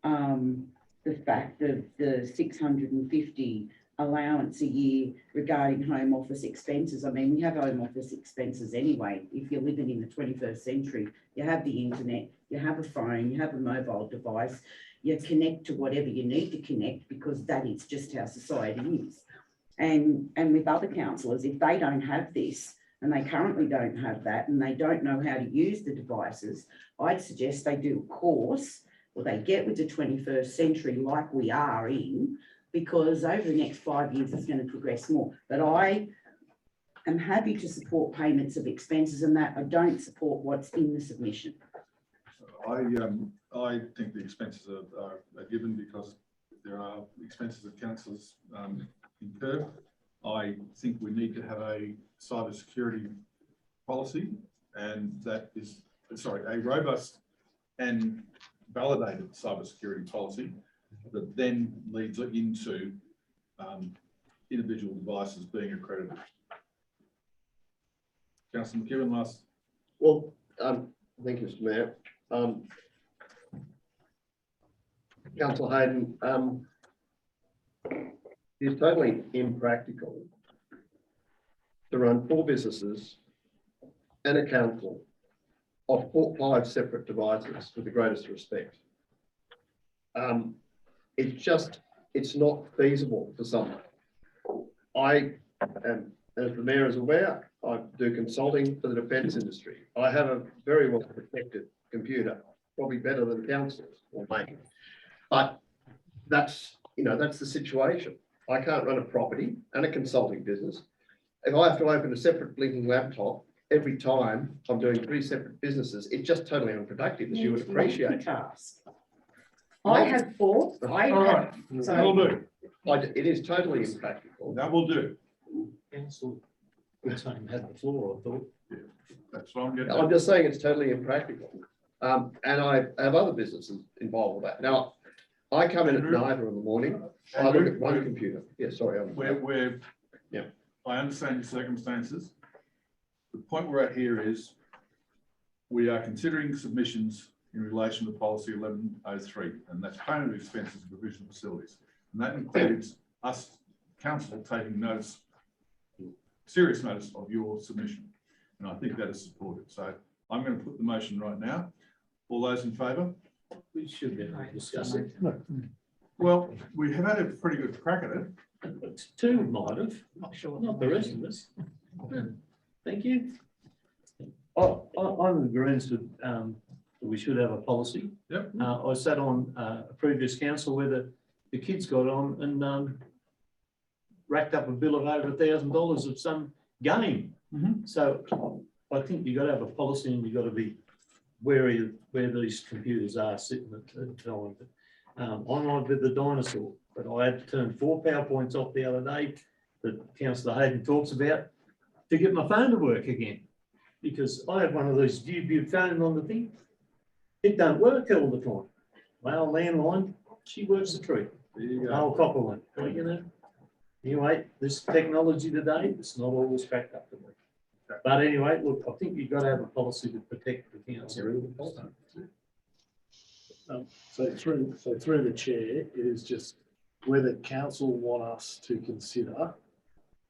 the fact that the 650 allowance a year regarding home office expenses. I mean, we have home office expenses anyway. If you're living in the 21st century, you have the internet, you have a phone, you have a mobile device, you connect to whatever you need to connect, because that is just how society is. And with other councillors, if they don't have this, and they currently don't have that, and they don't know how to use the devices, I'd suggest they do a course, or they get with the 21st century like we are in, because over the next 5 years, it's going to progress more. But I am happy to support payments of expenses, and that I don't support what's in the submission. I think the expenses are given because there are expenses that councillors incur. I think we need to have a cyber security policy, and that is, a robust and validated cyber security policy that then leads into individual devices being accredited. Councillor McKibben, last. Well, thank you, Mr. Mayor. Councillor Hayden, it's totally impractical to run 4 businesses and a council of 5 separate devices, with the greatest respect. It's not feasible for someone. I am, as the Mayor is aware, I do consulting for the defence industry. I have a very well protected computer, probably better than councils or mine. But that's the situation. I can't run a property and a consulting business. If I have to open a separate blinking laptop every time I'm doing 3 separate businesses, it's just totally unproductive, as you would appreciate. I have 4. All right, that'll do. It is totally impractical. That will do. Council, the time had the floor, I thought. That's what I'm getting. I'm just saying it's totally impractical. And I have other businesses involved with that. Now, I come in at night or in the morning, I look at one computer. Yeah, sorry. Yeah. I understand your circumstances. The point we're at here is we are considering submissions in relation to policy 1103, and that's payment of expenses and provision of facilities. And that includes us, council, taking notice, serious notice of your submission. And I think that is supported. So I'm going to put the motion right now. All those in favour? We should be able to discuss it. Well, we have had a pretty good crack at it. Two might have, not the rest of us. Thank you. I'm in agreement that we should have a policy. Yep. I sat on a previous council where the kids got on and racked up a bill of over $1,000 of some game. Mhm. So I think you've got to have a policy and you've got to be wary of where these computers are sitting at the time. I'm on with the dinosaur, but I had to turn 4 PowerPoints off the other day that Councillor Hayden talks about to get my phone to work again. Because I have one of those view phone on the thing. It don't work all the time. Well, landline, she works the treat. There you Oh, go. copper one, well, you know. Anyway, this technology today, it's not always cracked up to me. But anyway, look, I think you've got to have a policy to protect the council. So through the chair, it is just whether council want us to consider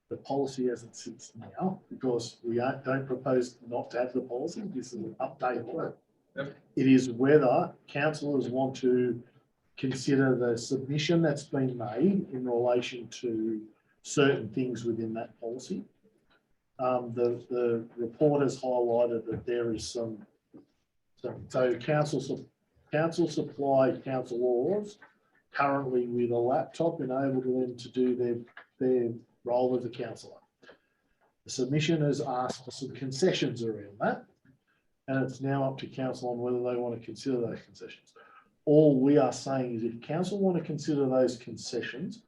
the policy as it sits now, because we don't propose not to have the policy. This is an update on it. Yep. It is whether councillors want to consider the submission that's been made in relation to certain things within that policy. The report has highlighted that there is some, so council supply council laws currently with a laptop enable them to do their role as a councillor. The submission has asked for some concessions around that, and it's now up to council on whether they want to consider those concessions. All we are saying is if council want to consider those concessions,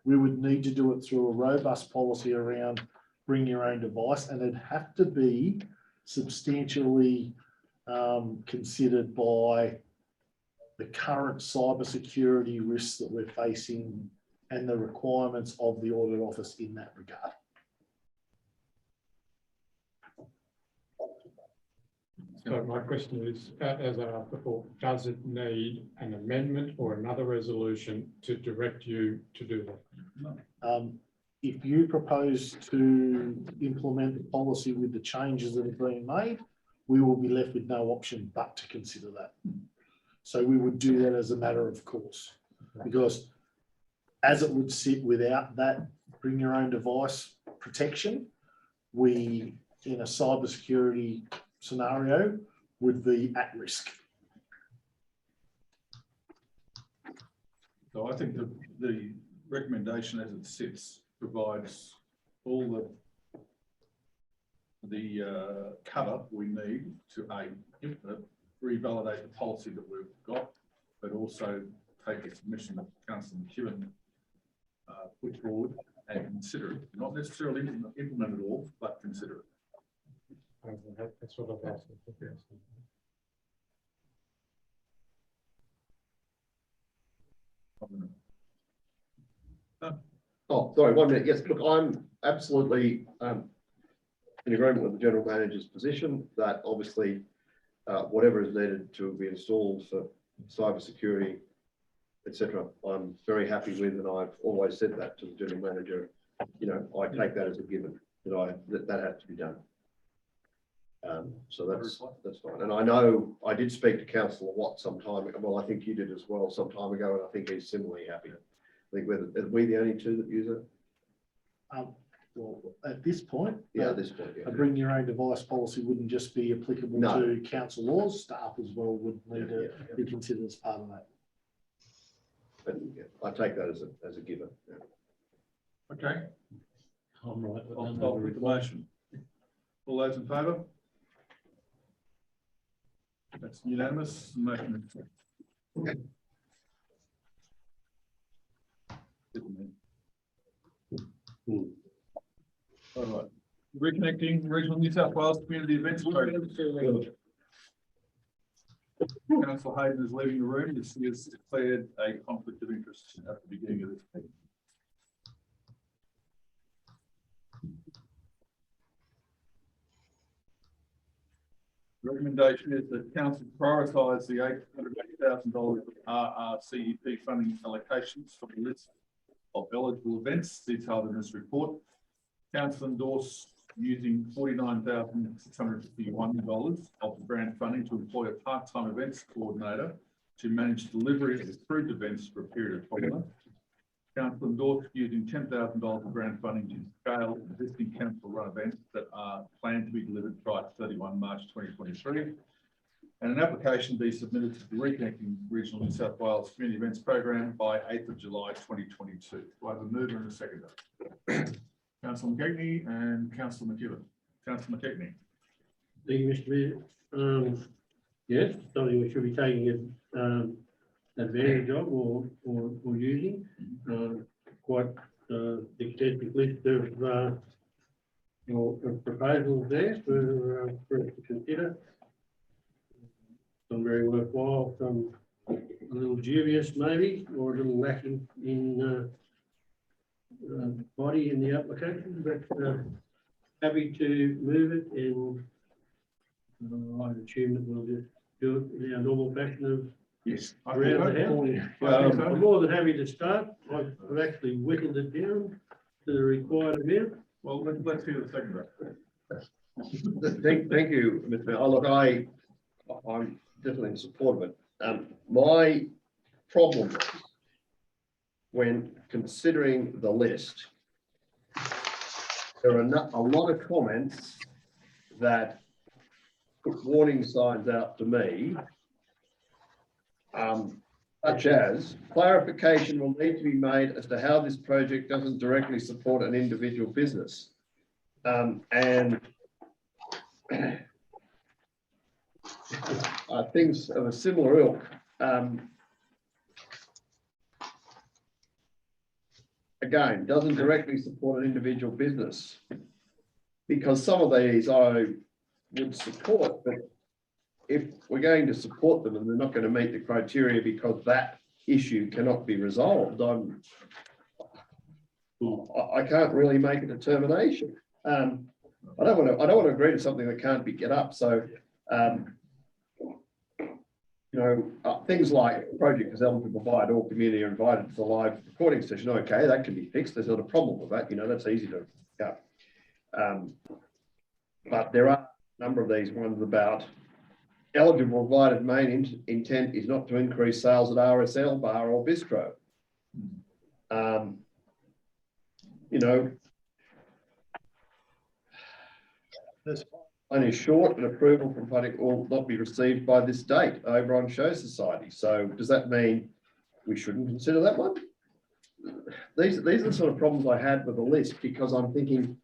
we would need to do it through a robust policy around bring your own device, and it'd have to be substantially considered by the current cybersecurity risks that we're facing and the requirements of the audit office in that regard. So my question is, as I asked before, does it need an amendment or another resolution to direct you to do that? If you propose to implement the policy with the changes that have been made, we will be left with no option but to consider that. So we would do that as a matter of course, because as it would sit without that bring your own device protection, we, in a cybersecurity scenario, would be at risk. So I think the recommendation as it sits provides all the cover we need to revalidate the policy that we've got, but also take the submission that Councillor McEwen put forward and consider it. Not necessarily implement it all, but consider it. That's what I've asked. Oh, sorry, 1 minute. Yes, look, I'm absolutely in agreement with the general manager's position that obviously whatever is needed to be installed for cybersecurity, etc., I'm very happy with, and I've always said that to the general manager. You know, I take that as a given that has to be done. So that's fine. And I know I did speak to Councillor Watt some time ago. Well, I think you did as well some time ago, and I think he's similarly happy. I think are we the only two that use it? Well, at this point, Yeah, at this point, yeah. a bring your own device policy wouldn't just be applicable No. to council laws, staff as well would need to be considered as part of that. But yeah, I take that as a given. Yeah. Okay, I'm right. with I'll none call of for the motion. All those in favour? That's unanimous. Motion is- All right. Reconnecting Regional New South Wales Community Events Program. Councillor Hayden is leaving the room. He has declared a conflict of interest at the beginning of this meeting. Recommendation is that council prioritise the $880,000 RRCEP funding allocations for the list of eligible events detailed in this report. Council endorse using $49,651 of the grant funding to employ a part-time events coordinator to manage delivery of approved events for a period of 12 months. Council endorsed using $10,000 of grant funding to scale existing council run events that are planned to be delivered by 31 March 2023. And an application be submitted to the Reconnecting Regional New South Wales Community Events Program by 8th of July 2022. Do I have a mover and a seconder? Councillor McKechnie and Councillor McKibben. Councillor McKechnie. Thank you, Mr. Mayor. Yes, something we should be taking advantage of or using. Quite extensive list of proposals there for us to consider. Some very worthwhile, some a little dubious maybe, or a little lacking in body in the application, but happy to move it, and I assume that we'll just do it in our normal fashion of Yes. around the house. I'm more than happy to start. I've actually whittled it down to the required amount. Well, let's hear the seconder. Thank you, Mr. Mayor. Oh, look, I'm definitely in support of it. My problem is when considering the list, there are a lot of comments that put warning signs out to me, such as clarification will need to be made as to how this project doesn't directly support an individual business. And things of a similar ilk. Again, doesn't directly support an individual business, because some of these I would support, but if we're going to support them and they're not going to meet the criteria because that issue cannot be resolved, I can't really make a determination. I don't want to agree to something that can't be get up. So, things like the project is eligible to provide all community are invited to the live recording session. Okay, that can be fixed. There's not a problem with that. That's easy to go. But there are a number of these ones about eligible provided main intent is not to increase sales at RSL, bar or bistro. Only short and approval from public will not be received by this date, Oberon Show Society. So does that mean we shouldn't consider that one? These are the sort of problems I had with the list, because I'm thinking,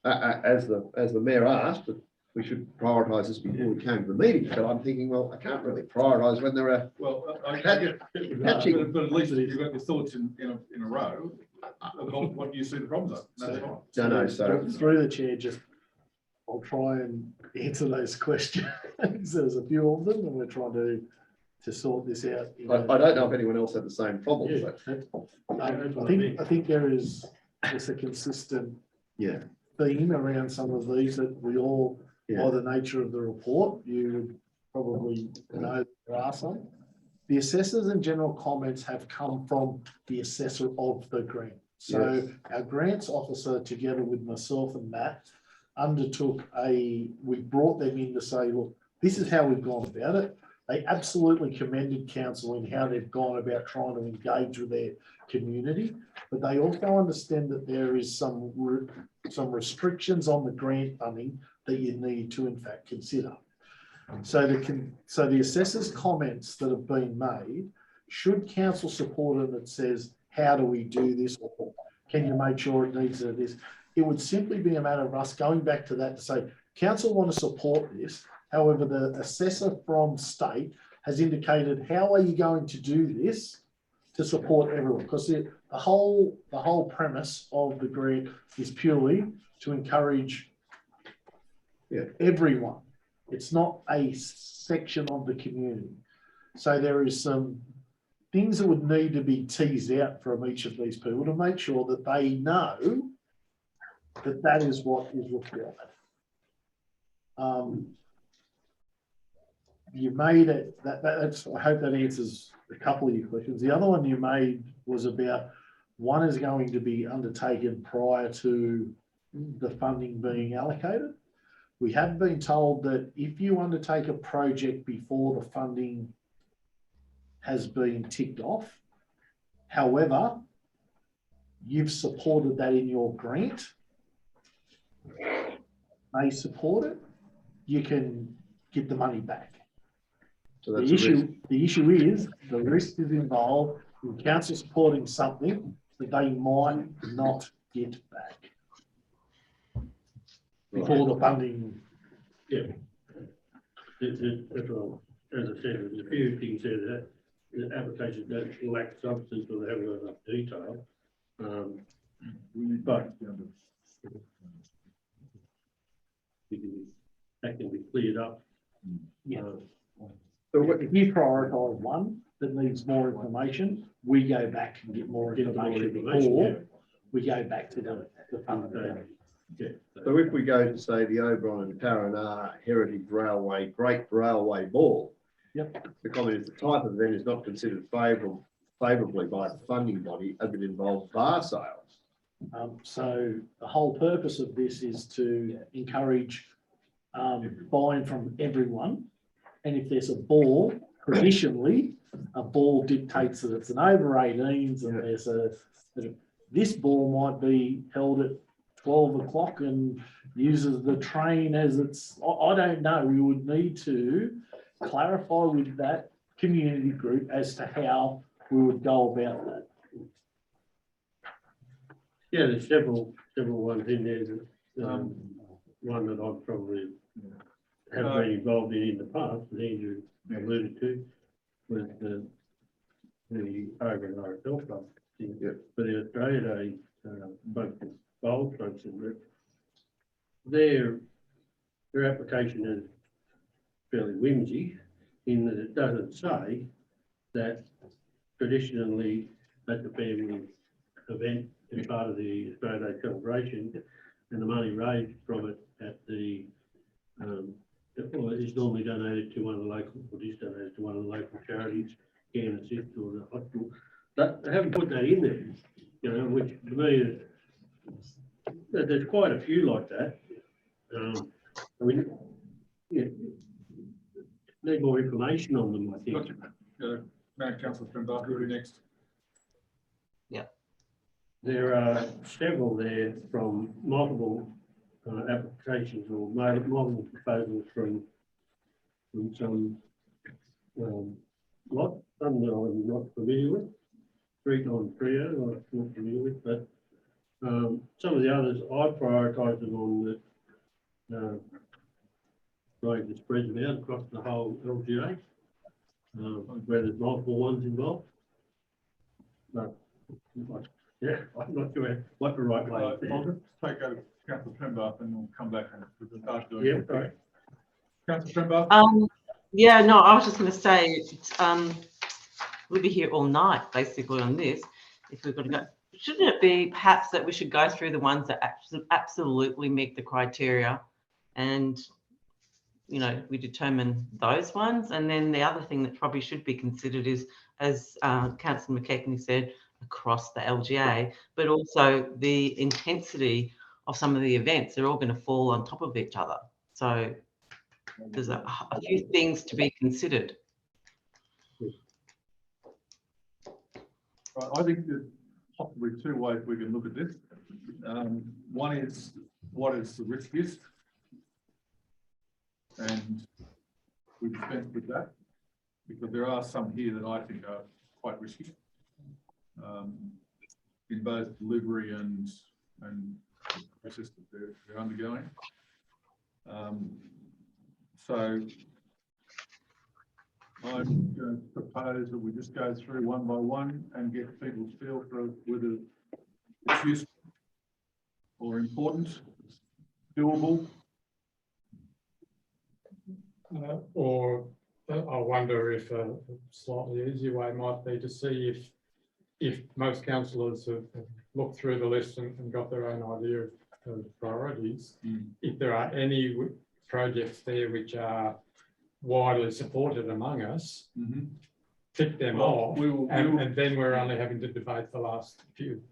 as the mayor asked, that we should prioritise this before we came to the meeting. But I'm thinking, well, I can't really prioritise when there are. Well, Catching. but at least you've got your thoughts in a row about what you see the problems are. That's fine. No. So Through the chair, I'll try and answer those questions. There's a few of them, and we're trying to sort this out. I don't know if anyone else had the same problem. Yeah, I think there is just a consistent theme around some of these that we all, by the nature of the report, you would probably know there are some. The assessors and general comments have come from the assessor of the grant. So our grants officer, together with myself and Matt, we brought them in to say, look, this is how we've gone about it. They absolutely commended council in how they've gone about trying to engage with their community, but they also understand that there is some restrictions on the grant funding that you need to in fact consider. So the assessors' comments that have been made, should council support it that says, how do we do this, or can you make sure it needs this? It would simply be a matter of us going back to that to say, council want to support this. However, the assessor from state has indicated, how are you going to do this to support everyone? Because the whole premise of the grant is purely to encourage everyone. It's not a section of the community. So there is some things that would need to be teased out from each of these people to make sure that they know that is what is required. you made it, that's, I hope that answers a couple of your questions. The other one you made was about, one is going to be undertaken prior to the funding being allocated. We have been told that if you undertake a project before the funding has been ticked off, however, you've supported that in your grant, they support it, you can get the money back. So that's The a risk. issue is, the risk is involved in council supporting something that they might not get back before the funding. Yeah. That's all. As I said, there's a few things there that the application don't lack substance or they haven't got enough detail. But that can be cleared up. Yeah. So if you prioritise one that needs more information, we go back and get more information before we go back to the funding. Yeah. So if we go to say the Oberon and Taranah Heritage Railway Great Railway Ball. Yep. The comment is the type of event is not considered favourably by the funding body as it involves bar sales. So the whole purpose of this is to encourage buying from everyone. And if there's a ball, traditionally, a ball dictates that it's an over 18s and there's this ball might be held at 12 o'clock and uses the train as it's, I don't know, we would need to clarify with that community group as to how we would go about that. Yeah, there's several ones in there. One that I've probably have been involved in the past, that Andrew alluded to, was the Oberon RFL Club. For the Australia Day, both bowl clubs and their application is fairly whimsy in that it doesn't say that traditionally at the family event as part of the Australia Day celebration and the money raised from it at the well, it is normally donated to one of the local, or is donated to one of the local charities, Can Assist or the hospital. But they haven't put that in there, you know, which to me, there's quite a few like that. I mean, yeah, need more information on them, I think. Gotcha. Madam Councillor Trimble, who are next? There are several there from multiple applications or multiple proposals from some some that I'm not familiar with. Street on Trio, I'm not familiar with, but some of the others I prioritise them on that trying to spread them out across the whole LGA, where there's multiple ones involved. But yeah, I'm not sure what the right way I'll is there. just take over Councillor Trimble and we'll come back and we can start doing Yeah, it. right. Councillor Trimble? Yeah, no, I was just going to say, we'll be here all night basically on this. If we've got to go, shouldn't it be perhaps that we should go through the ones that absolutely meet the criteria, and you know, we determine those ones, and then the other thing that probably should be considered is, as Councillor McKechnie said, across the LGA, but also the intensity of some of the events. They're all going to fall on top of each other. So there's a few things to be considered. Right, I think there's possibly two ways we can look at this. One is, what is the riskiest? And we dispense with that, because there are some here that I think are quite risky. In both delivery and process that they're undergoing. So I'm going to propose that we just go through one by one and get people's feel for whether it's useful or important, doable. Or I wonder if a slightly easier way might be to see if most councillors have looked through the list and got their own idea of priorities, if there are any projects there which are widely supported among us, Mhm. tick them Well, off, we will- and then we're only having to debate the last few.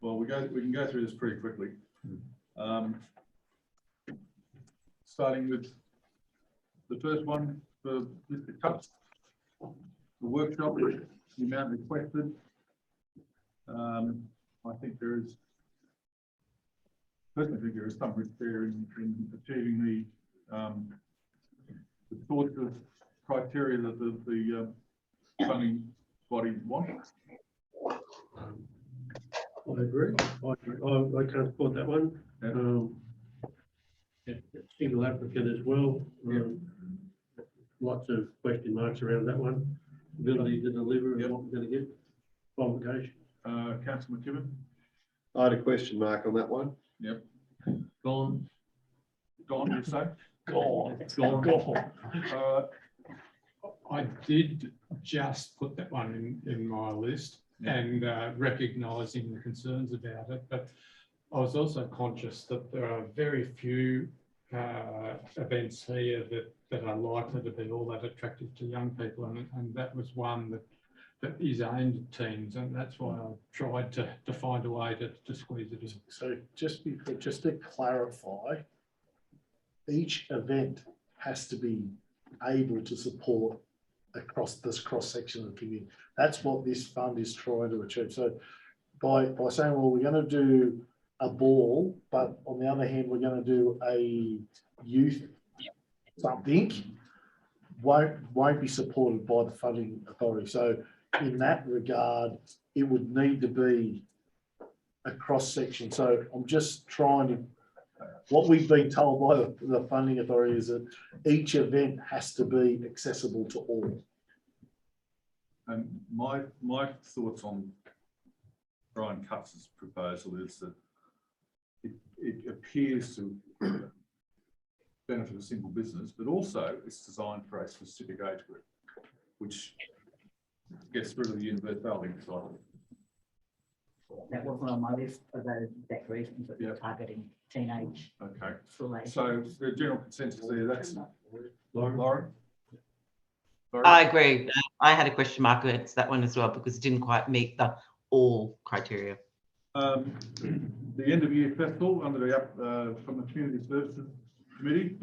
Well, we can go through this pretty quickly. Starting with the first one for Mr. Cuts. The workshop, the amount requested. I think personally think there is some risk there in achieving the sorts of criteria that the funding body wants. I agree. I can't support that one. Single applicant as well. Lots of question marks around that one. Ability to deliver and what we're going to get. Qualification. Councillor McKibben? I had a question mark on that one. Yep. Gone. Gone, you say? Gone. I did just put that one in my list and recognising the concerns about it, but I was also conscious that there are very few events here that are likely to be all that attractive to young people, and that was one that is aimed at teens, and that's why I tried to find a way to squeeze it in. So just to clarify, each event has to be able to support across this cross-section of the community. That's what this fund is trying to achieve. So by saying, well, we're going to do a ball, but on the other hand, we're going to do a youth something, won't be supported by the funding authority. So in that regard, it would need to be a cross-section. So I'm just trying to, what we've been told by the funding authority is that each event has to be accessible to all. And my thoughts on Brian Cutts' proposal is that it appears to benefit a single business, but also it's designed for a specific age group, which gets rid of the universality side. That wasn't on my list for those exact reasons that we're targeting teenage. Okay, related. so the general consensus there, that's Lauren. I agree. I had a question mark against that one as well because it didn't quite meet the all criteria. The end of year festival under the from the Community Services Committee.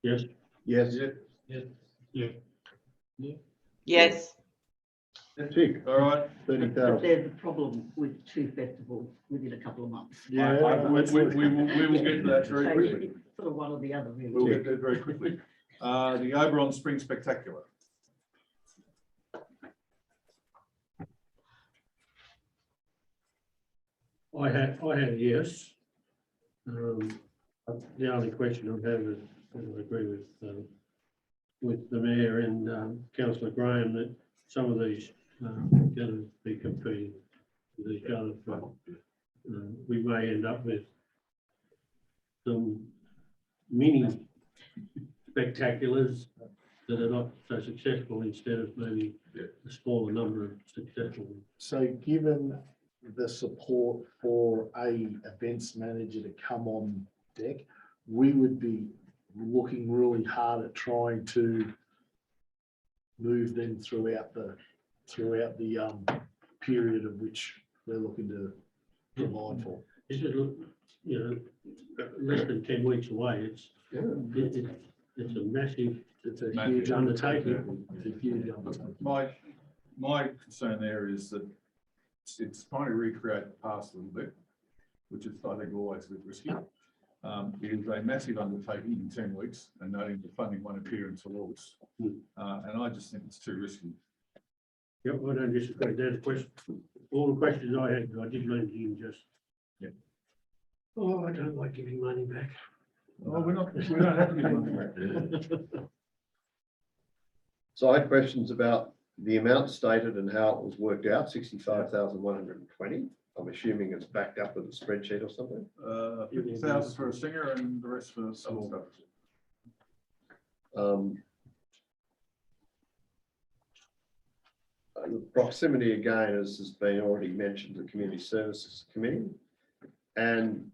Yes. Yes. Yes. Tick. All right. But 30,000. there's a problem with two festivals within a couple of months. We will get to that very So quickly. it's sort of one or the other, We'll really. get to it very quickly. The Oberon Spring Spectacular. I had a yes. The only question I have is, I agree with the mayor and councillor Graham that some of these are going to be competing with each other. We may end up with some mini spectaculars that are not so successful instead of maybe a smaller number of successful ones. So given the support for a events manager to come on deck, we would be looking really hard at trying to move them throughout the period of which we're looking to provide for. This is, less than 10 weeks away. It's a massive, It's a Massive. huge undertaking. It's a huge undertaking. My concern there is that it's trying to recreate the past a little bit, which is, I think, always a bit risky. It is a massive undertaking in 10 weeks, and noting the funding won't appear until August. And I just think it's too risky. yep, I don't disagree. There's a question. All the questions I had, I did leave you just. Yeah. Oh, I don't like giving money back. Well, we don't have to give them back. So I had questions about the amount stated and how it was worked out, 65,120. I'm assuming it's backed up with a spreadsheet or something. 50,000 for a singer and the rest for some stuff. The proximity again, as has been already mentioned, the Community Services Committee. And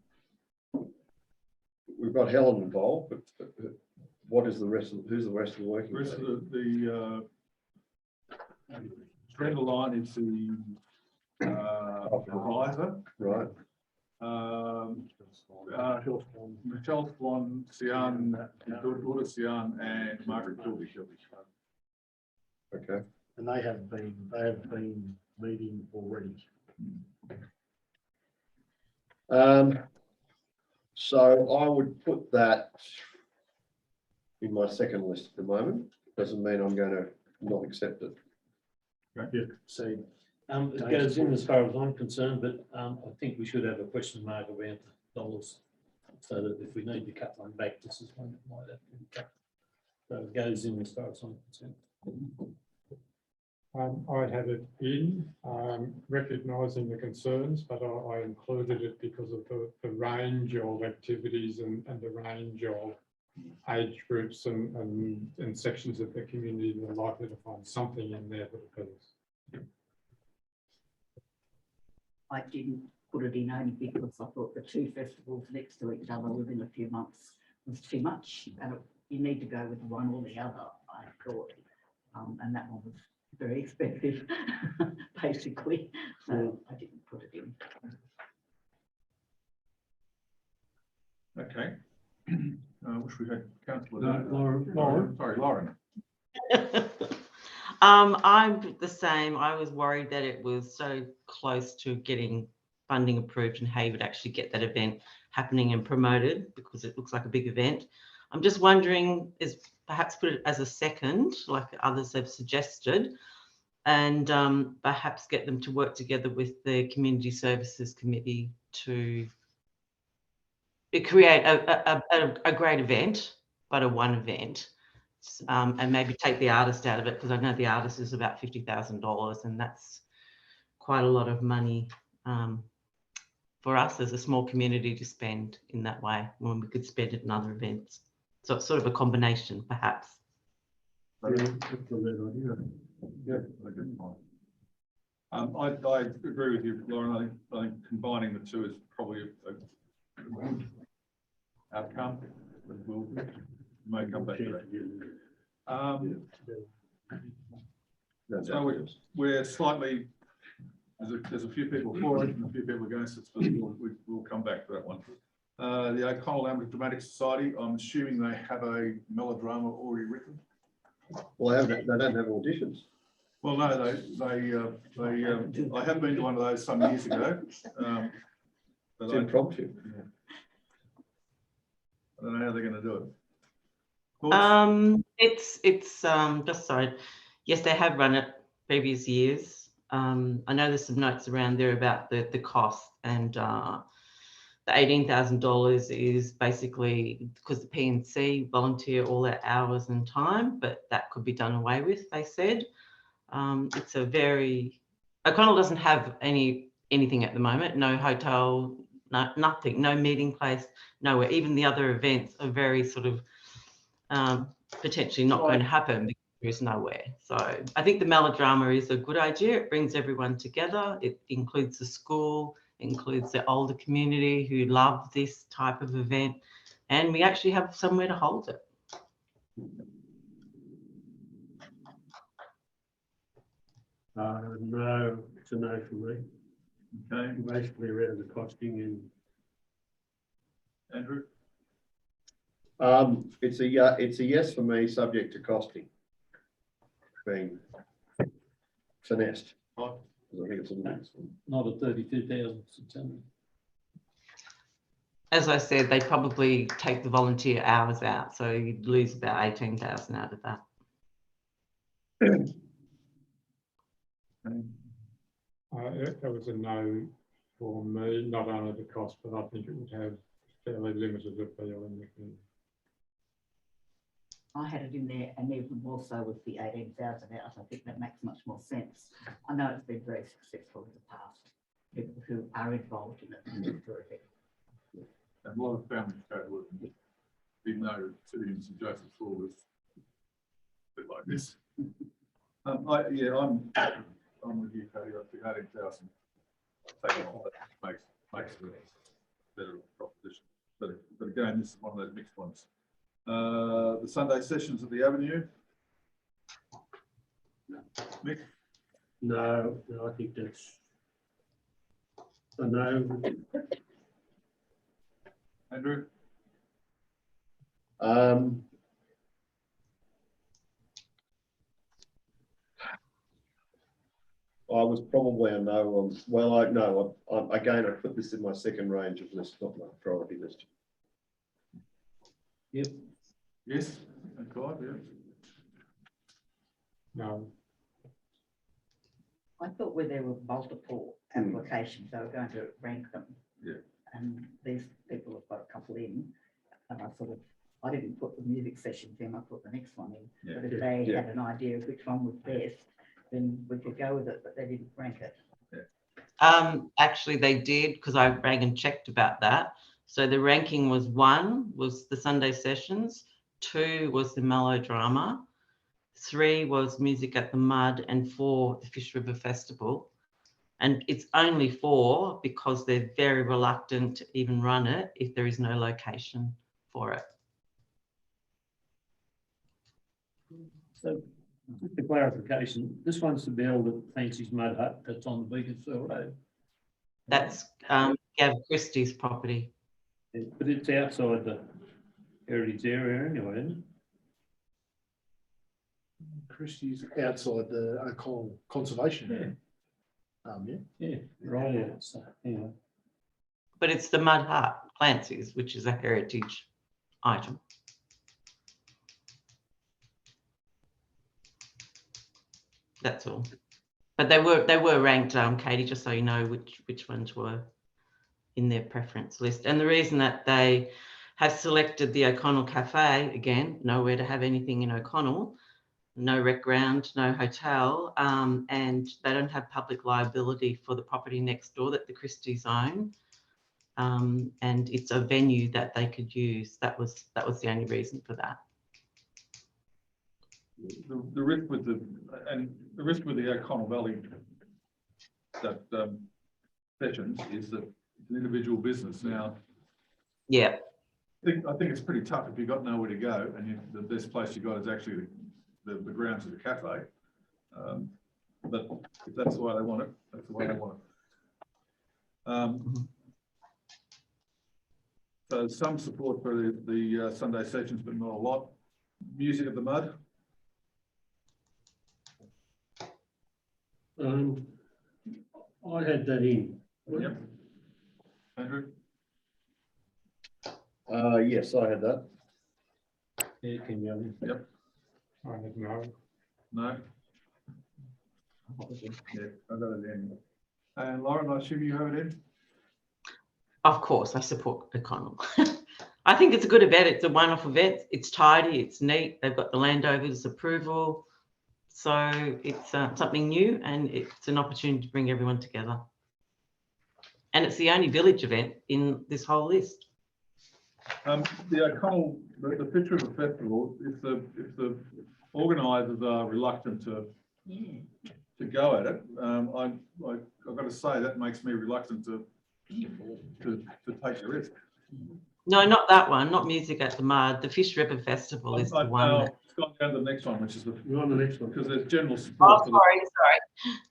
we've got Helen involved, but what is the rest of, who's the rest of the working? The rest of team? the Brenda Line is the advisor. Right, Michelle Swan, Sian, Uda Sian, and Margaret Kilby. okay. And they have been meeting already. So I would put that in my second list at the moment. Doesn't mean I'm going to not accept it. Yeah, so It goes in as far as I'm concerned, but I think we should have a question mark around dollars. So that if we need to cut one back, this is one that might have to be cut. So it goes in as far as I'm concerned. I'd have it in, recognising the concerns, but I included it because of the range of activities and the range of age groups and sections of the community that are likely to find something in there that appeals. I didn't put it in only because I thought the two festivals next to each other within a few months was too much. And you need to go with one or the other, I thought. And that one was very expensive, basically. So I didn't put it in. Okay. I wish we had councillor. Lauren. Sorry, Lauren. I'm the same. I was worried that it was so close to getting funding approved and how you would actually get that event happening and promoted, because it looks like a big event. I'm just wondering, is perhaps put it as a second, like others have suggested, and perhaps get them to work together with the Community Services Committee to create a great event, but a one event. And maybe take the artist out of it, because I know the artist is about $50,000, and that's quite a lot of money for us as a small community to spend in that way when we could spend it in other events. So it's sort of a combination, perhaps. I agree with you, Lauren. I think combining the two is probably a good outcome. We'll may come back to that. So we're slightly, there's a few people for it and a few people against it, but we'll come back to that one. The O'Connell Lambert Dramatic Society, I'm assuming they have a melodrama already written. Well, they don't have auditions. Well, no, I have been to one of those some years ago. But It's impromptu. I don't know how they're going to do it. It's just sorry. Yes, they have run it previous years. I know there's some notes around there about the cost, and the $18,000 is basically because the PNC volunteer all their hours and time, but that could be done away with, they said. It's a very, O'Connell doesn't have anything at the moment, no hotel, no, nothing, no meeting place, nowhere. Even the other events are very sort of potentially not going to happen because there is nowhere. So I think the melodrama is a good idea. It brings everyone together. It includes the school, includes the older community who love this type of event, and we actually have somewhere to hold it. No, it's a no for me. Okay, Basically around the costing and Andrew. It's a yes for me, subject to costing being finessed. Right. I think it's a nice one. Not at 32,600. As I said, they probably take the volunteer hours out, so you'd lose about 18,000 out of that. That was a no for me, not only the cost, but I think it would have fairly limited appeal in the community. I had it in there, and even more so with the 18,000 hours. I think that makes much more sense. I know it's been very successful in the past. People who are involved in it, it's terrific. And a lot of families go to work, even though sitting in St Joseph's Hall was a bit like this. I'm with you, Cody. I think 18,000 makes it a better proposition. But again, this is one of those mixed ones. The Sunday sessions at the Avenue. Mick, No, I think that's a no. Andrew, I was probably a no on, well, again, I put this in my second range of list, not my priority list. Yep. yes, and Clive, yeah. No, I thought where there were multiple applications, they were going to rank them. Yeah. And these people have got a couple in, and I didn't put the music sessions in, I put the next one in. Yeah. But if they had an idea of which one was best, then we could go with it, but they didn't rank it. Actually, they did, because I rang and checked about that. So the ranking was 1 was the Sunday sessions, 2 was the melodrama, 3 was music at the Mud, and 4 the Fish River Festival. And it's only 4 because they're very reluctant to even run it if there is no location for it. So, just a clarification, this one's the Bell that fancies Mud Hut, that's on the Beaconsfield Road. That's Gav Christie's property. But it's outside the heritage area anyway, isn't it? Christie's outside the O'Connell Conservation Area. Yeah. Yeah, right, yeah, so, anyway. But it's the Mud Hut, Clancy's, which is a heritage item. That's all. But they were ranked, Katie, just so you know which ones were in their preference list. And the reason that they have selected the O'Connell Cafe, again, nowhere to have anything in O'Connell, no rec ground, no hotel, and they don't have public liability for the property next door that the Christie's own. And it's a venue that they could use. That was the only reason for that. The risk with the O'Connell Valley that sessions is that it's an individual business now. Yeah. I think it's pretty tough if you've got nowhere to go and the best place you got is actually the grounds of the cafe. But if that's the way they want it, that's the way they want it. So some support for the Sunday sessions, but not a lot. Music at the Mud. I had that in. Yep. Andrew? Yes, I had that. Yeah, can you? Yep. I have no. No? Yeah, I got it in. And Lauren, I assume you have it in? Of course, I support O'Connell. I think it's a good event. It's a one-off event. It's tidy. It's neat. They've got the landowners' approval. So it's something new and it's an opportunity to bring everyone together. And it's the only village event in this whole list. The O'Connell, the Fish River Festival, if the organisers are reluctant to go at it, I've got to say that makes me reluctant to take the risk. No, not that one, not Music at the Mud. The Fish River Festival is the one. It's gone down to the next one, which is You're on the next one. because there's general support. Oh,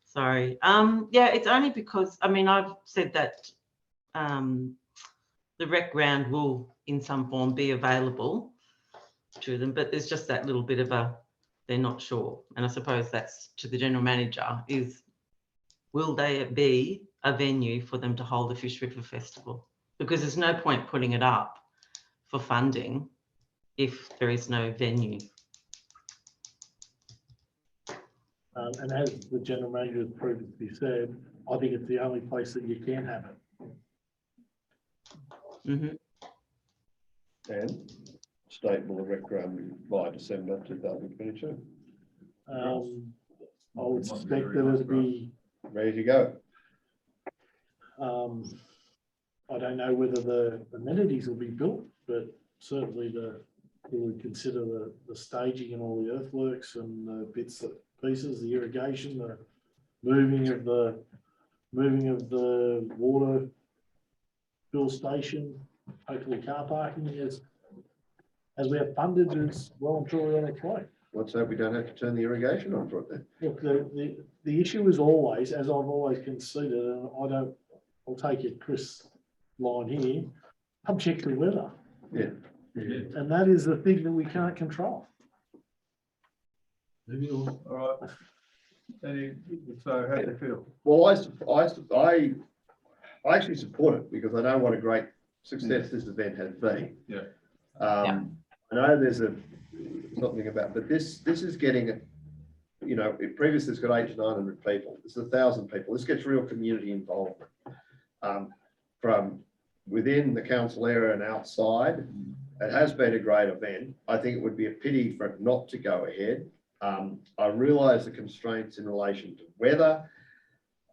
sorry. Yeah, it's only because, I mean, I've said that the rec ground will in some form be available to them, but there's just that little bit of they're not sure. And I suppose that's to the general manager is, will they be a venue for them to hold the Fish River Festival? Because there's no point putting it up for funding if there is no venue. And as the general manager has previously said, I think it's the only place that you can have it. Mm-hmm. And state will rec ground by December 2022. I would suspect that it'd be, Ready to go. I don't know whether the amenities will be built, but certainly we would consider the staging and all the earthworks and the bits that pieces, the irrigation, the moving of the water fill station, hopefully car parking. as we have funded is well and truly on its way. Let's hope we don't have to turn the irrigation on for it then. Look, the issue is always, as I've always considered, and I'll take it, Chris' line here, subject to weather. Yeah. And that is the thing that we can't control. All right. So how do you feel? Well, I actually support it because I know what a great success this event has been. Yeah. I know there's something about, but this is getting, you know, previously it's got 800 to 900 people. It's 1,000 people. This gets real community involvement from within the council area and outside. It has been a great event. I think it would be a pity for it not to go ahead. I realise the constraints in relation to weather,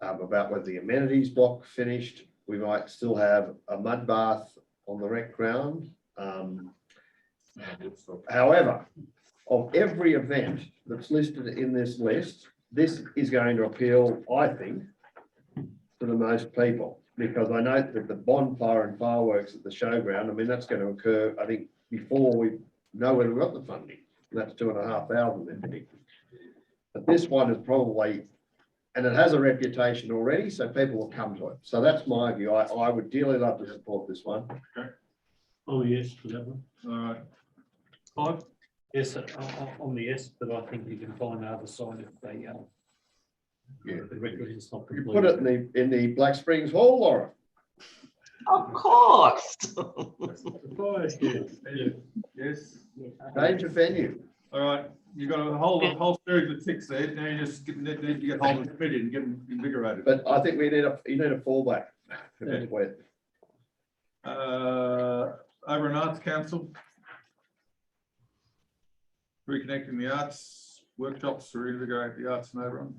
about whether the amenities block finished. We might still have a mud bath on the rec ground. However, of every event that's listed in this list, this is going to appeal, I think, to the most people, because I note that the bonfire and fireworks at the showground, I mean, that's going to occur, I think, before we know whether we've got the funding. That's 2,500 then. But this one is probably, and it has a reputation already, so people will come to it. So that's my view. I would dearly love to support this one. Oh, yes, for that one. All right. Clive? Yes, on the yes, but I think you can find the other side if they, the record is not You complete. put it in the Black Springs Hall, Laura. Of course. Yes. Change of venue. All right. You got a whole series of ticks there. Now you just need to get hold of the committee and get them invigorated. But I think you need a fallback. That's where. Oberon Arts Council. Reconnecting the arts workshops to reinvigorate the arts in Oberon.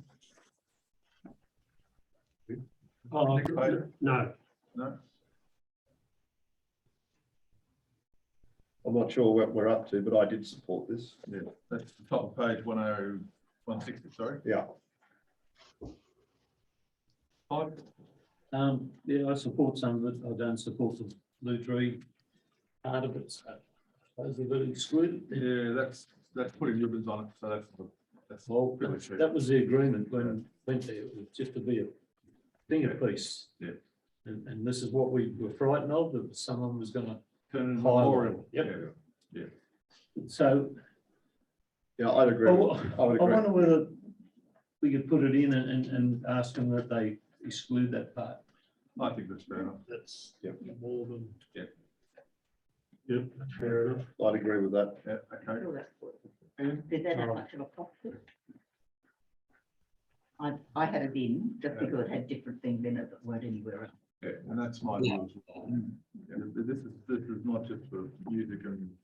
No, No. I'm not sure what we're up to, but I did support this. Yeah, that's the top of page 160, sorry. Yeah. Clive? Yeah, I support some of it. I don't support the blue tree part of it. So I suppose they've got to exclude it. Yeah, that's putting ribbons on it, so that's Well, really true. that was the agreement when it went there. It was just to be a thing of peace. Yeah. And this is what we were frightened of, that someone was going to. Turn into Highlight. memorial. Yep. Yeah. So Yeah, I'd agree. I I would agree. wonder whether we could put it in and ask them that they exclude that part. I think that's fair enough. that's Yep. more than. Yeah. Yep, fair enough. I'd agree with that. Yeah, okay. Did that have much of a positive? I had it in just because it had different things in it that weren't anywhere else. Yeah, and that's my view as well. Yeah, this is not just for music and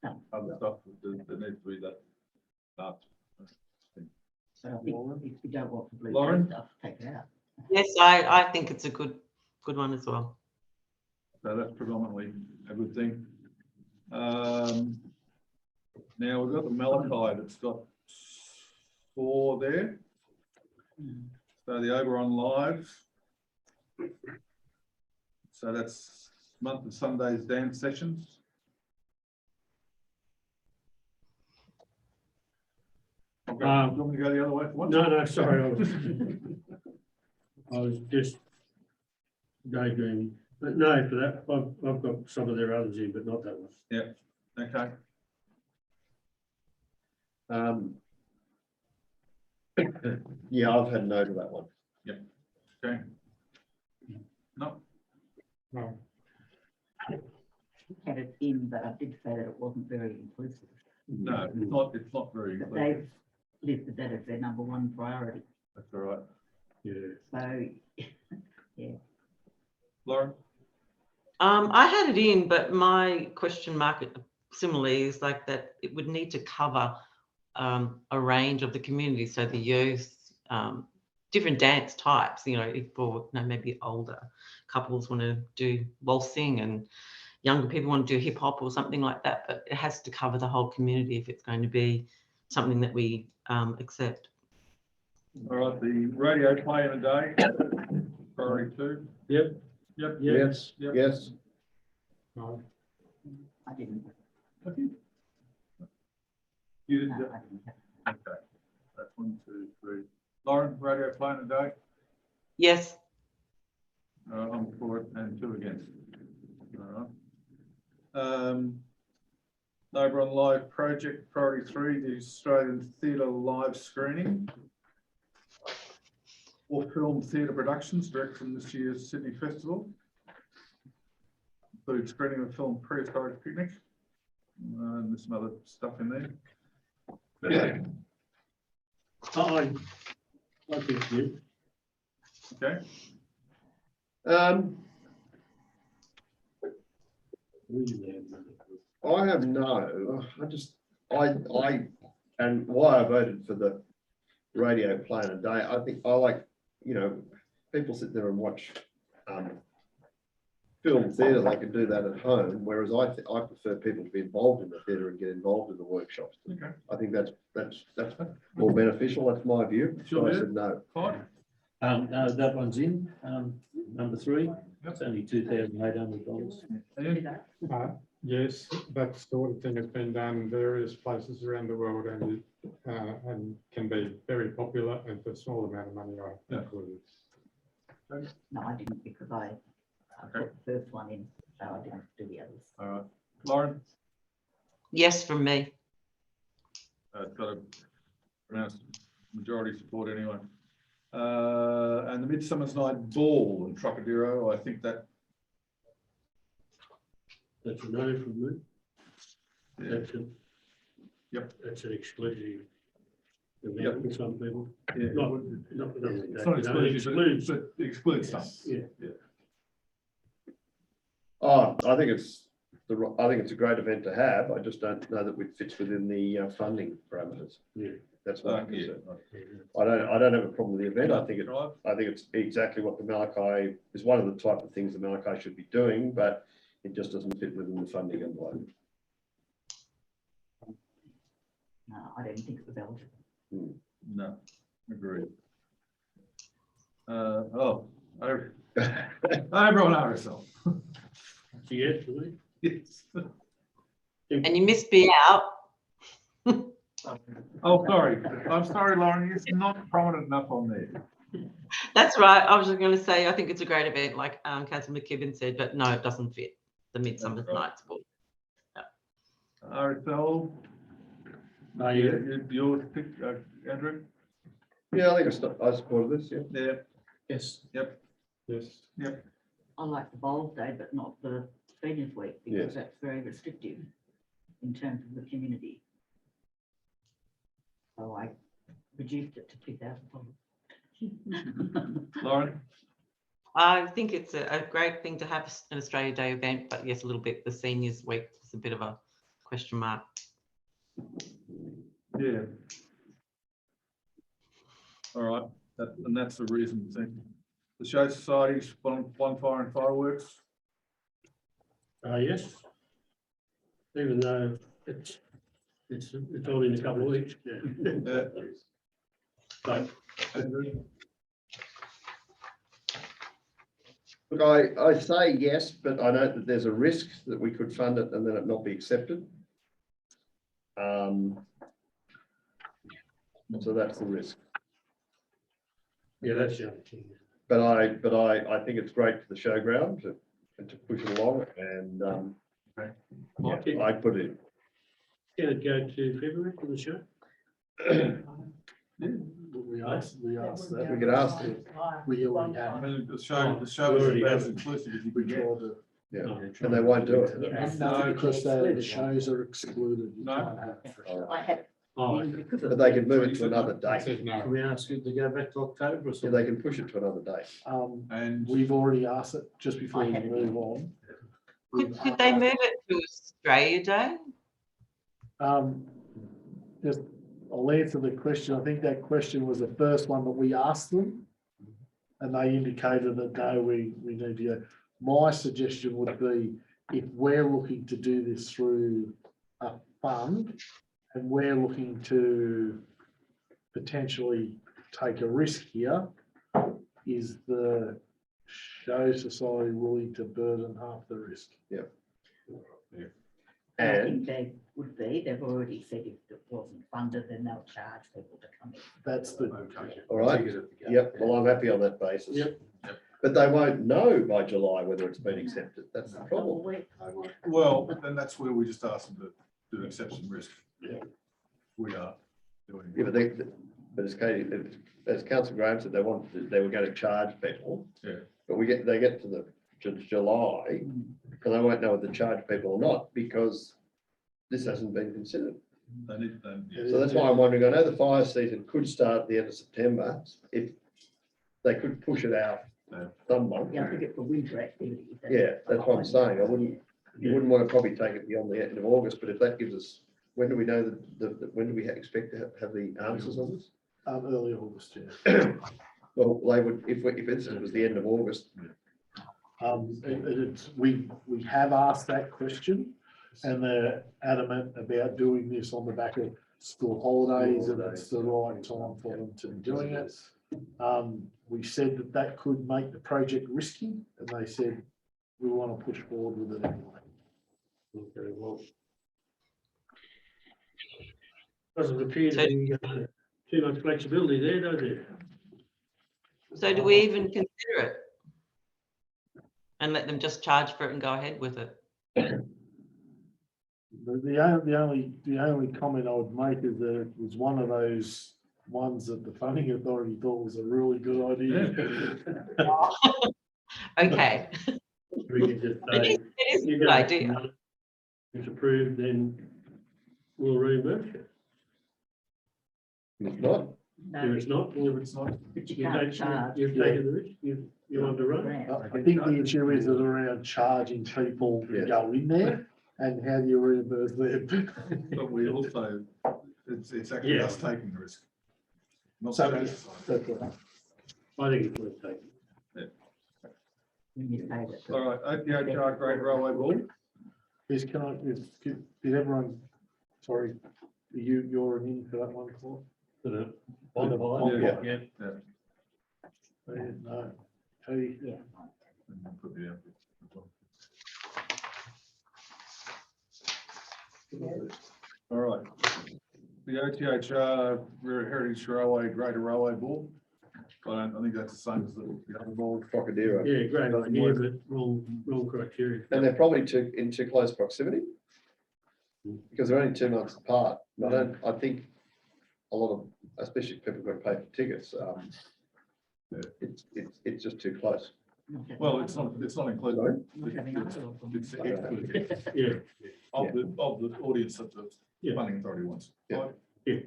No. other stuff, there needs to be that art. So I think if you don't want the blue Lauren? stuff, take it out. Yes, I think it's a good one as well. So that's predominantly a good thing. Now we've got the Malachi that's got 4 there. So the Oberon Live. So that's month of Sundays dance sessions. Okay, do you want me to go the other way for once? No, sorry. I was just daydreaming, but no, for that, I've got some of their others in, but not that one. Okay. Yeah, I've had no to that one. Okay. No, Had it in, but I did say that it wasn't very inclusive. no, it's not very But inclusive. they've listed that as their #1 priority. That's all right. Yeah. So, Lauren? I had it in, but my question mark similarly is like that it would need to cover a range of the community, so the youth, different dance types, you know, if for maybe older couples want to do waltzing and younger people want to do hip hop or something like that, but it has to cover the whole community if it's going to be something that we accept. All right, the radio play in a day, priority 2. Yep. Yep. Yes, Yep. yes. I didn't. I think. You didn't, No, I didn't have- okay, that's 1, 2, 3. Lauren, radio playing today, Yes. I'm for it and 2 against. All right. Oberon Live Project Priority 3, the Australian Theatre live screening. Or film theatre productions direct from this year's Sydney Festival. Include screening of film Prehistoric Picnic. And there's some other stuff in there. I think you. Okay, I have no, and why I voted for the radio playing a day, I think I like, people sit there and watch film theatre, they can do that at home, whereas I prefer people to be involved in the theatre and get involved in the workshops. okay. I think that's more beneficial, that's my view, so I Sure. said no. Fine. No, that one's in, number 3, Yep. it's only $2,800. Ian? Yes, that sort of thing has been done in various places around the world and can be very popular, and for a small amount of money I included. No, I didn't because I put the first one in, so I didn't do the others. All right. Lauren? Yes from me. It's got a pronounced majority support anyway. And the Midsummer's Night Ball in Trocadero, I think that. That's a no from me. Yeah, That's an exclusive Yep. event for some people. yeah, Not it's not exclusive, but it excludes some. Yeah. Oh, I think it's a great event to have, I just don't know that it fits within the funding parameters. Yeah. That's my Yeah. concern. I don't have a problem with the event, I think Drive. it's exactly what the Malachi is, one of the type of things the Malachi should be doing, but it just doesn't fit within the funding envelope. No, I don't think it was eligible. No, agreed. Everyone RSL. Yes, for me. Yes. And you missed me out. Oh, sorry. I'm sorry, Lauren, it's not prominent enough on there. That's right. I was just going to say, I think it's a great event, like Councillor McKibben said, but no, it doesn't fit the Midsummer's That's right. Night's Ball. RSL, your pick, Andrew? Yeah, I think I support this, yeah. Yeah, Yes. yep, Yes. yep. I like the Bowls Day, but not the Seniors Week Yes. because that's very restrictive in terms of the community. So I reduced it to $2,000. Lauren? I think it's a great thing to have an Australia Day event, but yes, a little bit, the Seniors Week is a bit of a question mark. Yeah. All right, and that's the reason, I think. The Show Society's bonfire and fireworks. Yes. Even though it's all in a couple of weeks, yeah. Yeah. But Andrew? Look, I say yes, but I know that there's a risk that we could fund it and then it not be accepted. So that's the risk. yeah, that's the other thing. But I think it's great for the showground to push it along, and yeah, I put it. Can it go to February for the show? We asked that. We could ask them. We already I have. mean, the show is Already as have. inclusive as you We can get. tried to. Yeah, No. and they won't do it. No, because the shows are excluded. You No. can't have it. I had, Oh, okay. because of But they can move it to another I date. said no. Can we ask it to go back to October or Yeah, something? they can push it to another date. And We've already asked it just before I we had it. move on. Could they move it to Australia Day? Just, I'll answer the question. I think that question was the first one that we asked them. And they indicated that no, we need to go. My suggestion would be if we're looking to do this through a fund and we're looking to potentially take a risk here, is the Show Society willing to burden half the risk? I think And they would be. They've already said if it wasn't funded, then they'll charge people to come in. That's the, all right, yep, well, I'm happy on that basis. Yep. But they won't know by July whether it's been accepted. That's the problem. Well, then that's where we just ask them to do exception risk. Yeah. We are doing. Yeah, but as Katie, as Councillor Graham said, they were going to charge people. Yeah. But they get to July, because they won't know whether to charge people or not, because this hasn't been considered. They need, yeah. So that's why I'm wondering, I know the fire season could start at the end of September, if they could push it out somewhat. Yeah, I think it's a winter activity. Yeah, that's what I'm saying. You wouldn't want to probably take it beyond the end of August, but if that gives us, when do we know when do we expect to have the answers on this? early August, yeah. Well, they would, if it was the end of August, We have asked that question and they're adamant about doing this on the back of school holidays and it's the right time for them to be doing it. We said that could make the project risky and they said, we want to push forward with it anyway. Okay, well. Doesn't appear to be too much flexibility there, does it? So do we even consider it? And let them just charge for it and go ahead with it? The only comment I would make is that it was one of those ones that the funding authority thought was a really good idea. Okay. We could just say, It is a you good go, idea. if it's approved, then we'll reimburse you. if not, If it's not, well, It's not. But you you've can't taken, charge. you've taken the risk, you want to run. Grant. I think the issue is around charging people to go in there and how do you reimburse them? But we also, it's actually Yeah. us taking the risk. Not So- the That's right. I think it's worth taking. When you say that. All right, OPHR Great Railway Board. Did everyone, sorry, you're an in for that one, Claude? On the line, Yeah. yeah. No. Hey, Yeah. Put the, all right. The OTHR Heritage Railway Greater Railway Board. I think that's the same as the other board. Crocodile. Yeah, great idea, but wrong criteria. And they're probably in too close proximity. Because they're only 2 months apart. I think a lot of, especially if people got to pay for tickets, it's just too close. Well, it's not included. Not having either of them. It's exclusive Yeah, of the audience that the Yeah. planning authority wants. Yeah. Right? yeah.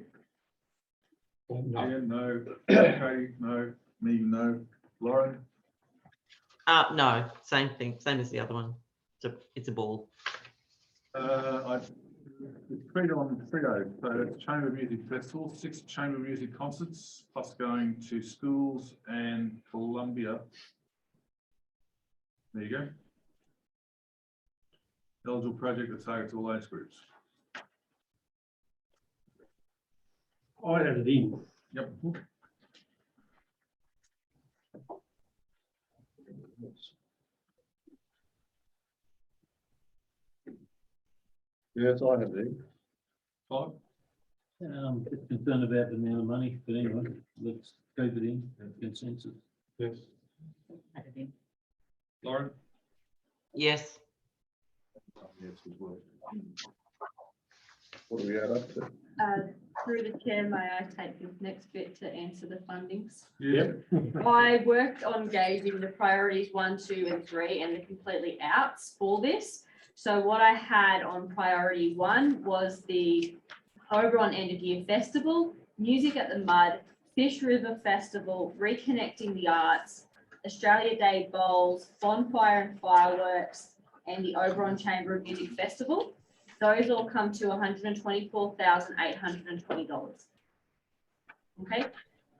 No. Yeah, no, okay, no, me, no, Lauren, No, same thing, same as the other one. It's a ball. it's Credo on Credo, so it's Chamber Music Festival, 6 chamber music concerts, plus going to schools and Columbia. There you go. Eligible project that targets all age groups. I had it in. Yep. Yeah, that's all I have to do. Five. Just concerned about the amount of money, but anyway, let's go it in, consensus. Yes. Had it in. Lauren? Yes. Yes, as well. What do we add up to? Through the chair, may I take this next bit to answer the fundings? Yeah. I worked on gauging the priorities 1, 2, and 3 and the completely outs for this. So what I had on priority 1 was the Oberon End of Year Festival, Music at the Mud, Fish River Festival, Reconnecting the Arts, Australia Day Bowls, Bonfire and Fireworks, and the Oberon Chamber of Music Festival. Those all come to $124,820. Okay.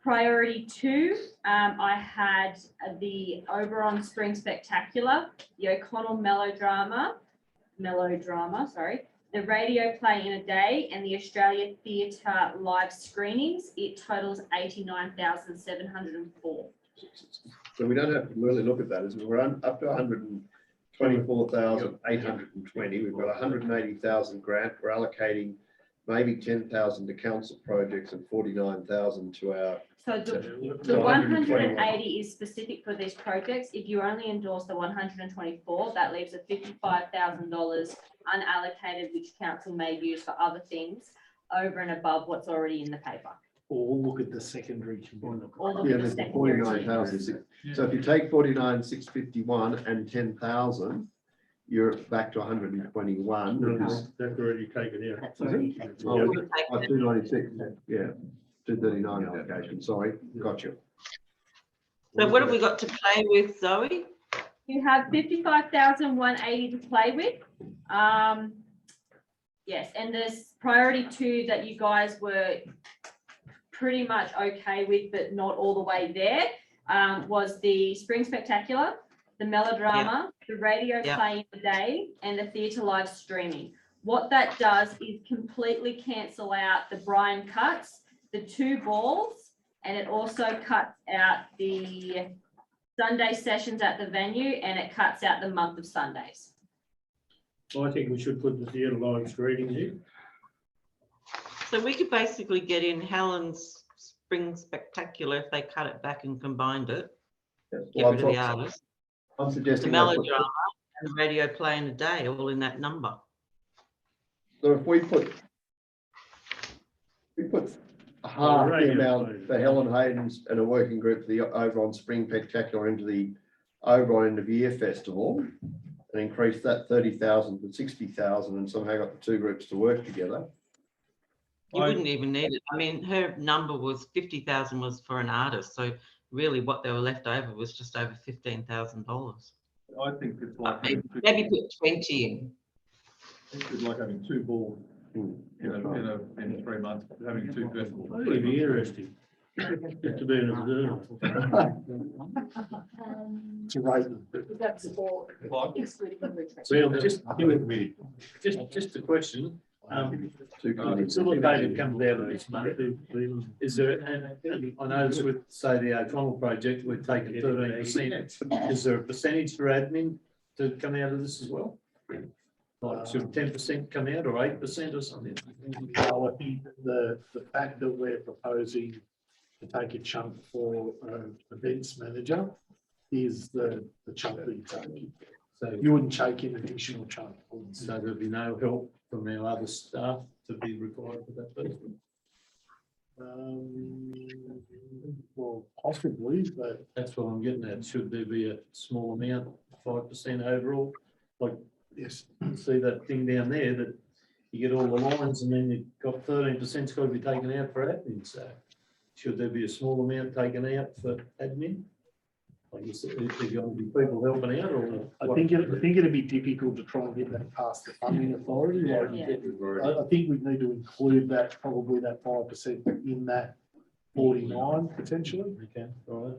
Priority 2, I had the Oberon Spring Spectacular, the O'Connell melodrama, the radio play in a day, and the Australia Theatre live screenings. It totals $89,704. So we don't have to really look at that, as we're up to 24,820. We've got 180,000 grant. We're allocating maybe 10,000 to council projects and 49,000 to our. So the 180 is specific for these projects. If you only endorse the 124, that leaves a $55,000 unallocated, which council may use for other things over and above what's already in the paper. Or look at the secondary component. Or look Yeah, at the there's secondary. 49,000. So if you take 49,651 and 10,000, you're back to 121. because- That's already taken out. That's already taken. Oh, 296, yeah, 239 allocation, sorry, got you. So what have we got to play with, Zoe? You have 55,180 to play with. Yes, and there's priority 2 that you guys were pretty much okay with, but not all the way there, was the Spring Spectacular, the melodrama, the radio play in the day, and the theatre live streaming. What that does is completely cancel out the Brian cuts, the 2 balls, and it also cuts out the Sunday sessions at the venue, and it cuts out the month of Sundays. I think we should put the theatre live streaming in. So we could basically get in Helen's Spring Spectacular if they cut it back and combined it. Get rid of the artist. I'm The suggesting. melodrama and the radio play in a day, all in that number. So if we put half the radio amount play. for Helen Hayden's and a working group for the Oberon Spring Spectacular into the Oberon End of Year Festival and increase that 30,000 to 60,000 and somehow got the 2 groups to work together. You wouldn't even need it. I mean, her number was 50,000 was for an artist. So really what they were left over was just over $15,000. I think it's like. Maybe put 20 in. It's like having 2 balls in 3 months, having 2 festivals. It'd be interesting. Just to be an observer. To rate them. That's for Like, excluding the retract. Well, just a question. Facilitated comes out of this money. Is there, and I noticed with, say, the O'Connell project, we're taking 13%. Is there a percentage for admin to come out of this as well? Like, should 10% come out or 8% or something? So I think the fact that we're proposing to take a chunk for events manager is the chunk that you take. So You wouldn't take an additional chunk. so there'll be no help from our other staff to be required for that person. Well, possibly, but That's what I'm getting at. Should there be a small amount, 5% overall? Like, yes, see that thing down there that you get all the lines and then you've got 13%'s got to be taken out for admin. So should there be a small amount taken out for admin? Like you said, is there going to be people helping out or? I think it'd be difficult to try and get that past the funding authority. Like, I think we need to include that, probably that 5% in that 49 potentially. Okay, all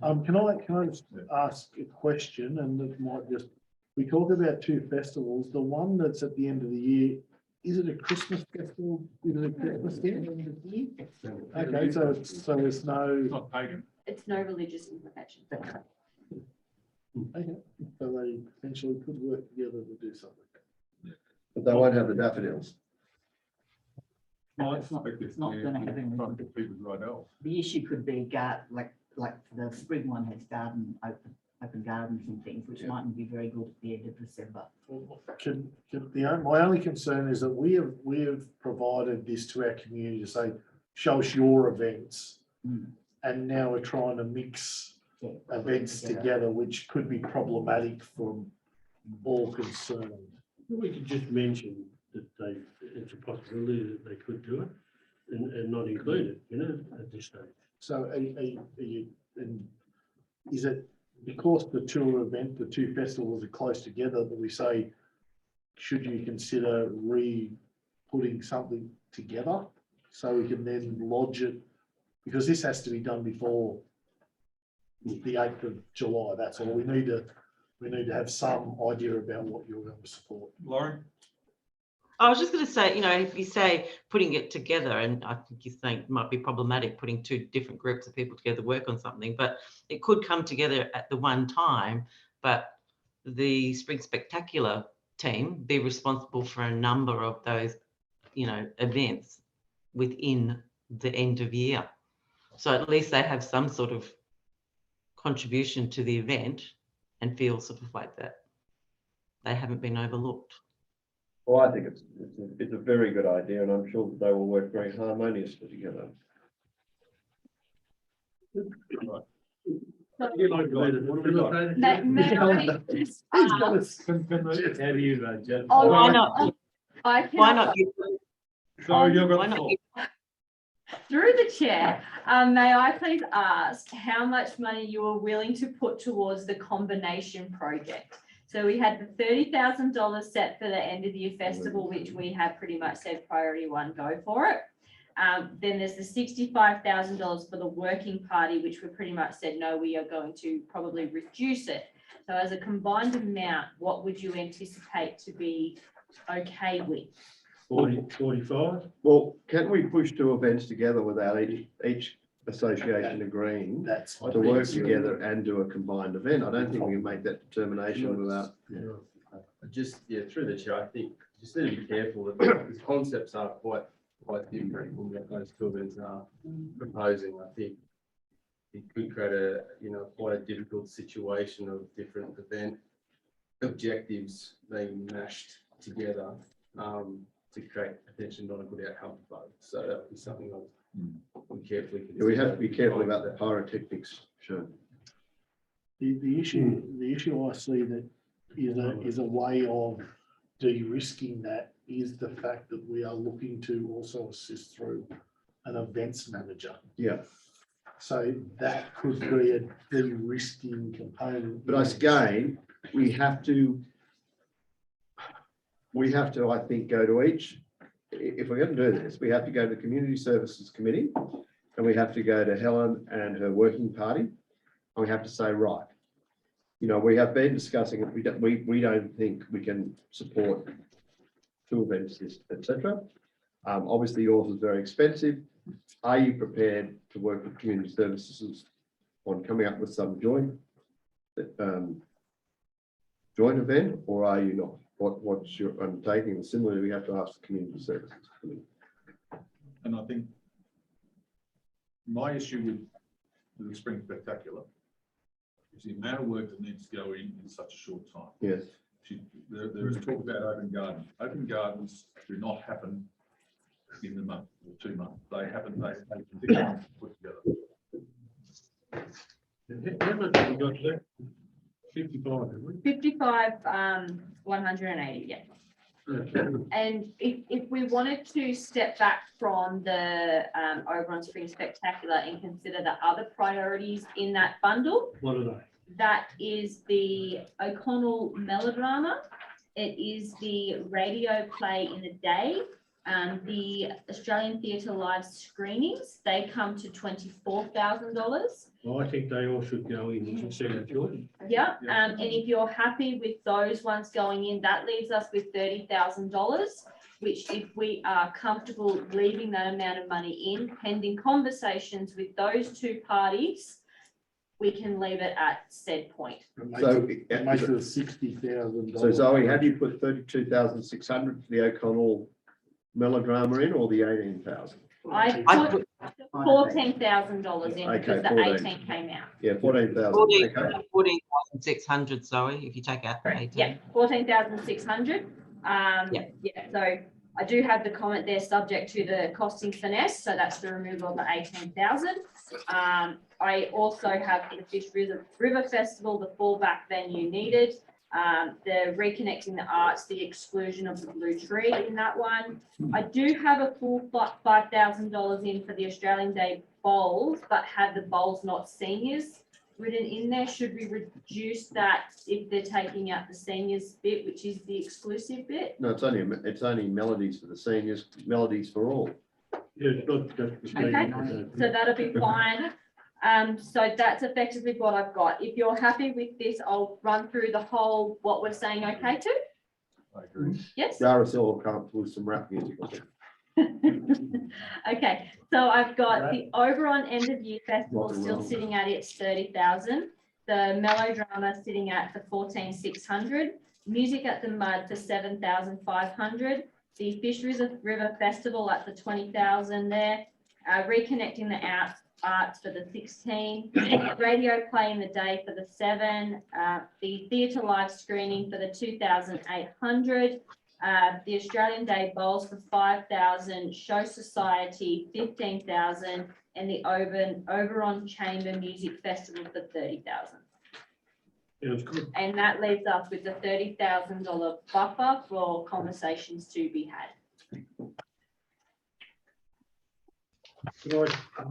right. Can I just ask a question, and it might just, we talk about 2 festivals, the one that's at the end of the year, is it a Christmas festival? Is it a Christmas fair? Okay, so there's no, not pagan. It's no religious implication. okay, so they potentially could work together to do something. But they won't have the daffodils. No, it's not. It's not gonna have any- Trying to get people right else. The issue could be like the spring one has open gardens and things, which mightn't be very good at the end of December. My only concern is that we have provided this to our community to say, show us your events. And now we're trying to mix events together, which could be problematic for all concerned. We could just mention that it's a possibility that they could do it and not include it, at this stage. So is it because the 2 festivals are close together that we say, should you consider putting something together so we can then lodge it? Because this has to be done before the 8th of July. That's all. We need to have some idea about what you're going to support. Lauren? I was just going to say, if you say putting it together, and I think you think it might be problematic putting 2 different groups of people together to work on something, but it could come together at the one time. But the Spring Spectacular team be responsible for a number of those, events within the end of year. So at least they have some sort of contribution to the event and feel sort of like that they haven't been overlooked. Well, I think it's a very good idea, and I'm sure that they will work very harmoniously together. May I just, How do you, Jen? Why not? I Why can, not give, So you've why got the not floor. give through the chair, may I please ask how much money you are willing to put towards the combination project? So we had the $30,000 set for the end of the year festival, which we have pretty much said priority one, go for it. Then there's the $65,000 for the working party, which we pretty much said, no, we are going to probably reduce it. So as a combined amount, what would you anticipate to be okay with? 45. Well, can we push two events together without each association agreeing That's. to work together and do a combined event? I don't think we can make that determination without. Just, through the chair, I think just need to be careful that the concepts are quite different from what those two events are proposing. I think it could create a, quite a difficult situation of different event objectives being mashed together to create potentially not a good outcome for both. So that would be something we carefully consider. We have to be careful about the pyrotechnics, sure. The issue I see that is a way of de-risking that is the fact that we are looking to also assist through an events manager. Yeah, So that could be a de-risking component. but again, we have to, I think, go to each, if we're going to do this, we have to go to the Community Services Committee, and we have to go to Helen and her working party, and we have to say, right, we have been discussing it, we don't think we can support two events, etc. Obviously yours is very expensive. Are you prepared to work with Community Services on coming up with some joint event, or are you not? What's your undertaking? And similarly, we have to ask the Community Services Committee. And I think my issue with the Spring Spectacular is the amount of work that needs to go in such a short time. Yes. There is talk about open gardens. Open gardens do not happen in a month or 2 months. They happen, they take 6 months to put together. How much have we got there? 55, have we? 55, 180, yeah. And if we wanted to step back from the Oberon Spring Spectacular and consider the other priorities in that bundle, What are they? that is the O'Connell melodrama. It is the radio play in the day. The Australian Theatre live screenings, they come to $24,000. Well, I think they all should go in and see that joint. Yeah, and if you're happy with those ones going in, that leaves us with $30,000, which if we are comfortable leaving that amount of money in, pending conversations with those two parties, we can leave it at said point. So, Make it a $60,000. So Zoe, have you put 32,600 for the O'Connell melodrama in, or the 18,000? I put $14,000 in Okay, because the 14. 18 came out. Yeah, 14,000. 14,600, if you take out the 18. Yeah, 14,600. Yeah, so I do have the comment there, subject to the costing finesse, so that's the removal of the 18,000. I also have the Fish River Festival, the fallback venue needed. The reconnecting the arts, the exclusion of the blue tree in that one. I do have a full $5,000 in for the Australian Day bowls, but had the bowls not seniors written in there. Should we reduce that if they're taking out the seniors bit, which is the exclusive bit? No, it's only melodies for the seniors, melodies for all. Yeah, it's not just the Okay, so that'll be fine. So that's effectively what I've got. If you're happy with this, I'll run through the whole, what we're saying okay to. I agree. Yes? Jarrell can't pull some rap music. Okay, so I've got the Oberon End of Year Festival Rock and still roll. sitting at its 30,000. the melodrama sitting at the 14,600, music at the Mud for 7,500, the Fisheries River Festival at the 20,000 there, reconnecting the arts for the 16, radio play in the day for the 7, the theatre live screening for the 2,800, the Australian Day Bowls for 5,000, Show Society 15,000, and the Oberon Chamber Music Festival for 30,000. Sounds good. And that leaves us with the $30,000 buffer for conversations to be had. Could I,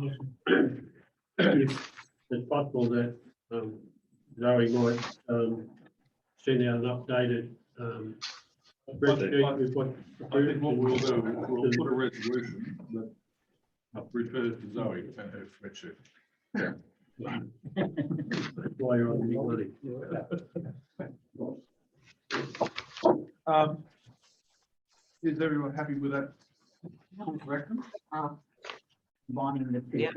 if it's possible that Zoe might send out an updated spreadsheet with what. I think what we'll do, we'll put a resolution that refers to Zoe and her spreadsheet. That's why you're on the money. Is everyone happy with that course of action? Combining the two. Yeah.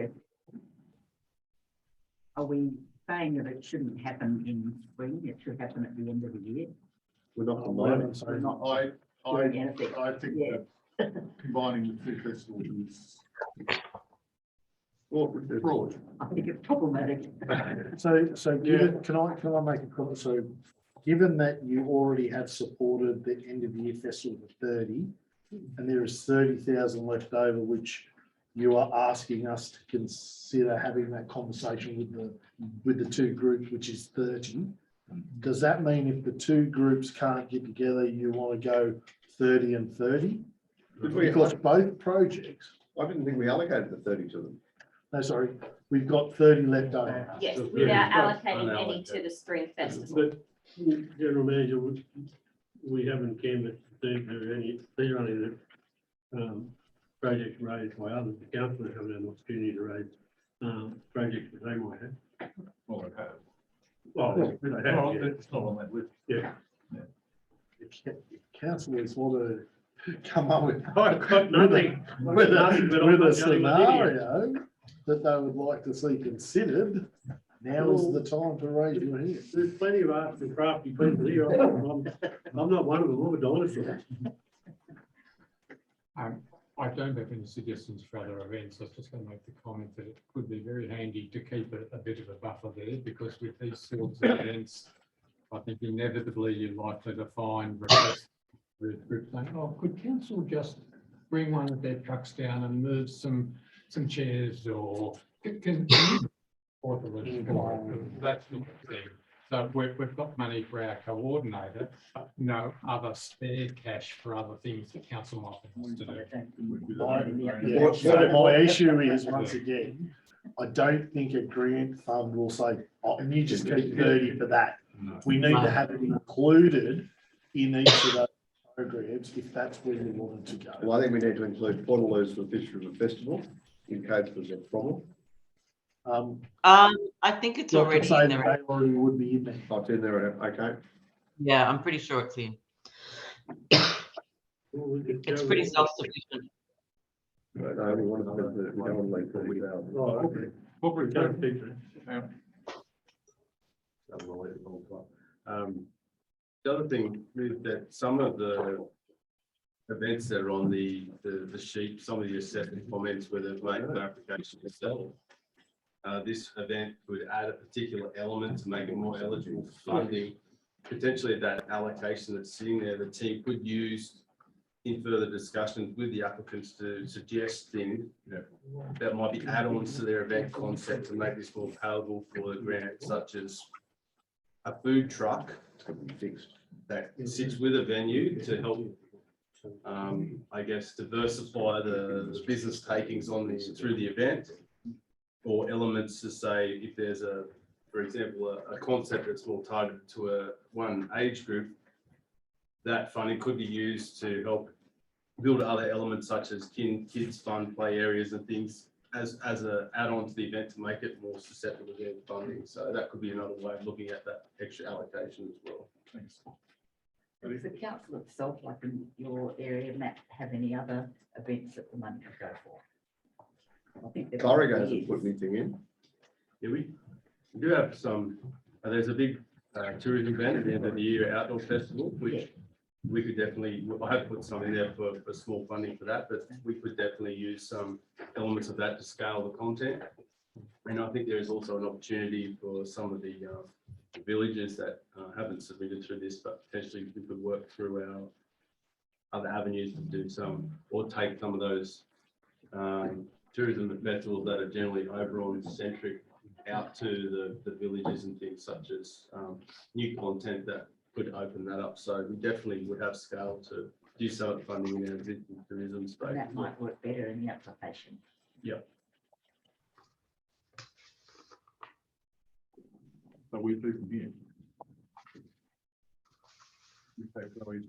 Are we saying that it shouldn't happen in spring? It should happen at the end of the year? We're not I haven't combining. We're seen- not I doing anything. think Yeah. that combining the two festivals is Well, fraud. I think it's problematic. So given, can I make a comment? So given that you already have supported the end of the year festival of 30, and there is 30,000 left over, which you are asking us to consider having that conversation with the two groups, which is 30. Does that mean if the two groups can't get together, you want to go 30 and 30? Because both projects, I didn't think we allocated the 30 to them. no, sorry, we've got 30 left over. Yes, Yeah. without allocating Unallocated. any to the spring festival. But General Manager, we haven't canvassed any, they're only the projects raised by others. The councillors haven't had an opportunity to raise projects that they might have. Well, it has. Well, they have, Well, yeah. it's not on that list. Yeah. If councillors want to come up with I've got nothing. with Nothing, but a, I'm with a not going with idiots. scenario that they would like to see considered, now is the time to raise your hand. There's plenty of arts and crafty people here. I'm not one of them, I'm a dinosaur. I don't have any suggestions for other events. I was just going to make the comment that it could be very handy to keep a bit of a buffer there, because with these sorts of events, I think inevitably you're likely to find requests with groups saying, oh, could council just bring one of their trucks down and move some chairs, or can or the list for it, that sort of thing. So we've got money for our coordinator, but no other spare cash for other things that council might want to do. Yeah, so my issue is, once again, I don't think a grant fund will say, oh, and you just get 30 for that. No. We need to have it included in each of those programs, if that's where you wanted to go. Well, I think we need to include Portaloos for Fish River Festival in case there's a problem. I think it's Not to already say in that there. they already would be in there. Oh, it's in there, okay. Yeah, I'm pretty sure it's in. It's pretty self-sufficient. No, we want to, we don't want to leave 30,000. Oh, okay. Corporate Don't keep that. The other thing is that some of the events that are on the sheet, some of the assessment comments where they've made clarification themselves. This event would add a particular element to make it more eligible for funding. Potentially that allocation that's sitting there, the team could use in further discussions with the applicants to suggest things that might be add-ons to their event concept to make this more palatable for the grant, such as a food truck Fixed. that sits with a venue to help, I guess, diversify the business takings on this through the event, or elements to say if there's for example, a concept that's more targeted to one age group, that funding could be used to help build other elements such as kids fun play areas and things as an add-on to the event to make it more susceptible to funding. So that could be another way of looking at that extra allocation as well. Thanks. Does the council itself, like in your area, Matt, have any other events that the money could go for? I think there Corrigan probably hasn't put anything in. Yeah, we do have some There's a big tourism event at the end of the year, outdoor festival, which we could definitely, I have put some in there for small funding for that, but we could definitely use some elements of that to scale the content. And I think there is also an opportunity for some of the villages that haven't submitted through this, but potentially we could work through our other avenues to do some, or take some of those tourism festivals that are generally Oberon centric out to the villages and things, such as new content that could open that up. So we definitely would have scale to do some funding in our existing tourism space. And that might work better in the application. So we do from here. Okay, Chloe.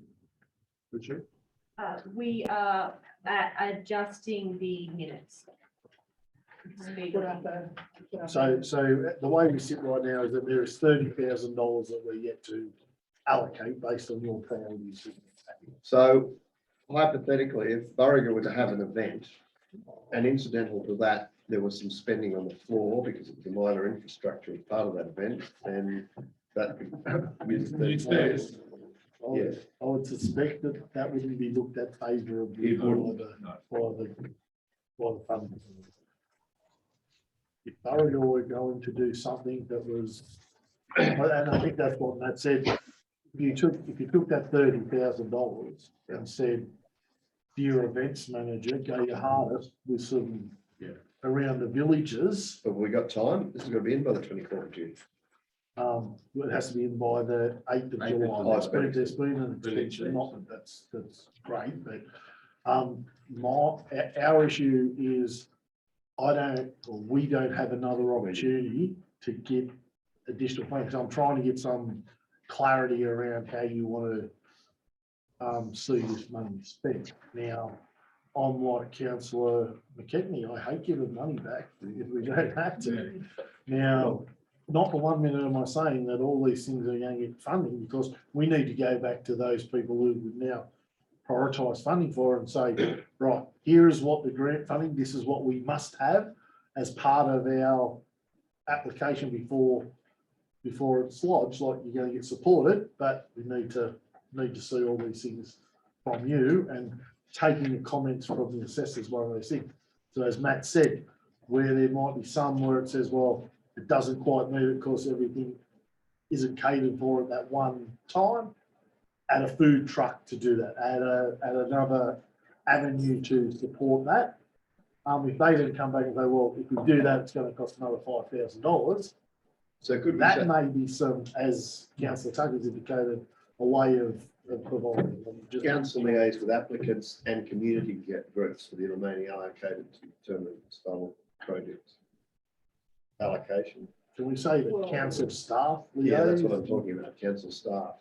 Richard? We are adjusting the minutes. So the way we sit right now is that there is $30,000 that we're yet to allocate based on your priorities. So hypothetically, if Burringer were to have an event, and incidental to that, there was some spending on the floor because it was a minor infrastructure as part of that event, then that could use $30,000. Yes. I would suspect that that wouldn't be looked at favourably It by wouldn't. the funders. If Burringer were going to do something that was, and I think that's what Matt said, if you took that $30,000 and said, dear events manager, go your hardest with some around the villages. Have we got time? This is going to be in by the 24th of June. It has to be in by the 8th of 8th of July. July. There's been an extension, not that that's great, but our issue is we don't have another opportunity to get additional funds. I'm trying to get some clarity around how you want to see this money spent. Now, I'm like Councillor McKechnie, I hate giving money back if we don't have to. Now, not for 1 minute am I saying that all these things are going to get funding, because we need to go back to those people who would now prioritise funding for and say, right, here is what the grant funding, this is what we must have as part of our application before it's lodged. Like, you're going to get supported, but we need to see all these things from you, and taking the comments from the assessors, one of those things. So as Matt said, where there might be some where it says, well, it doesn't quite meet it because everything isn't catered for at that one time, add a food truck to do that, add another avenue to support that. If they then come back and say, well, if we do that, it's going to cost another $5,000. So could we That say, may be some, as Councillor Tucker's indicated, a way of providing. council liaise with applicants and community groups for the remaining allocated to determine style projects allocation? Can we say that council staff? Yeah, that's liaise? what I'm talking about, council staff.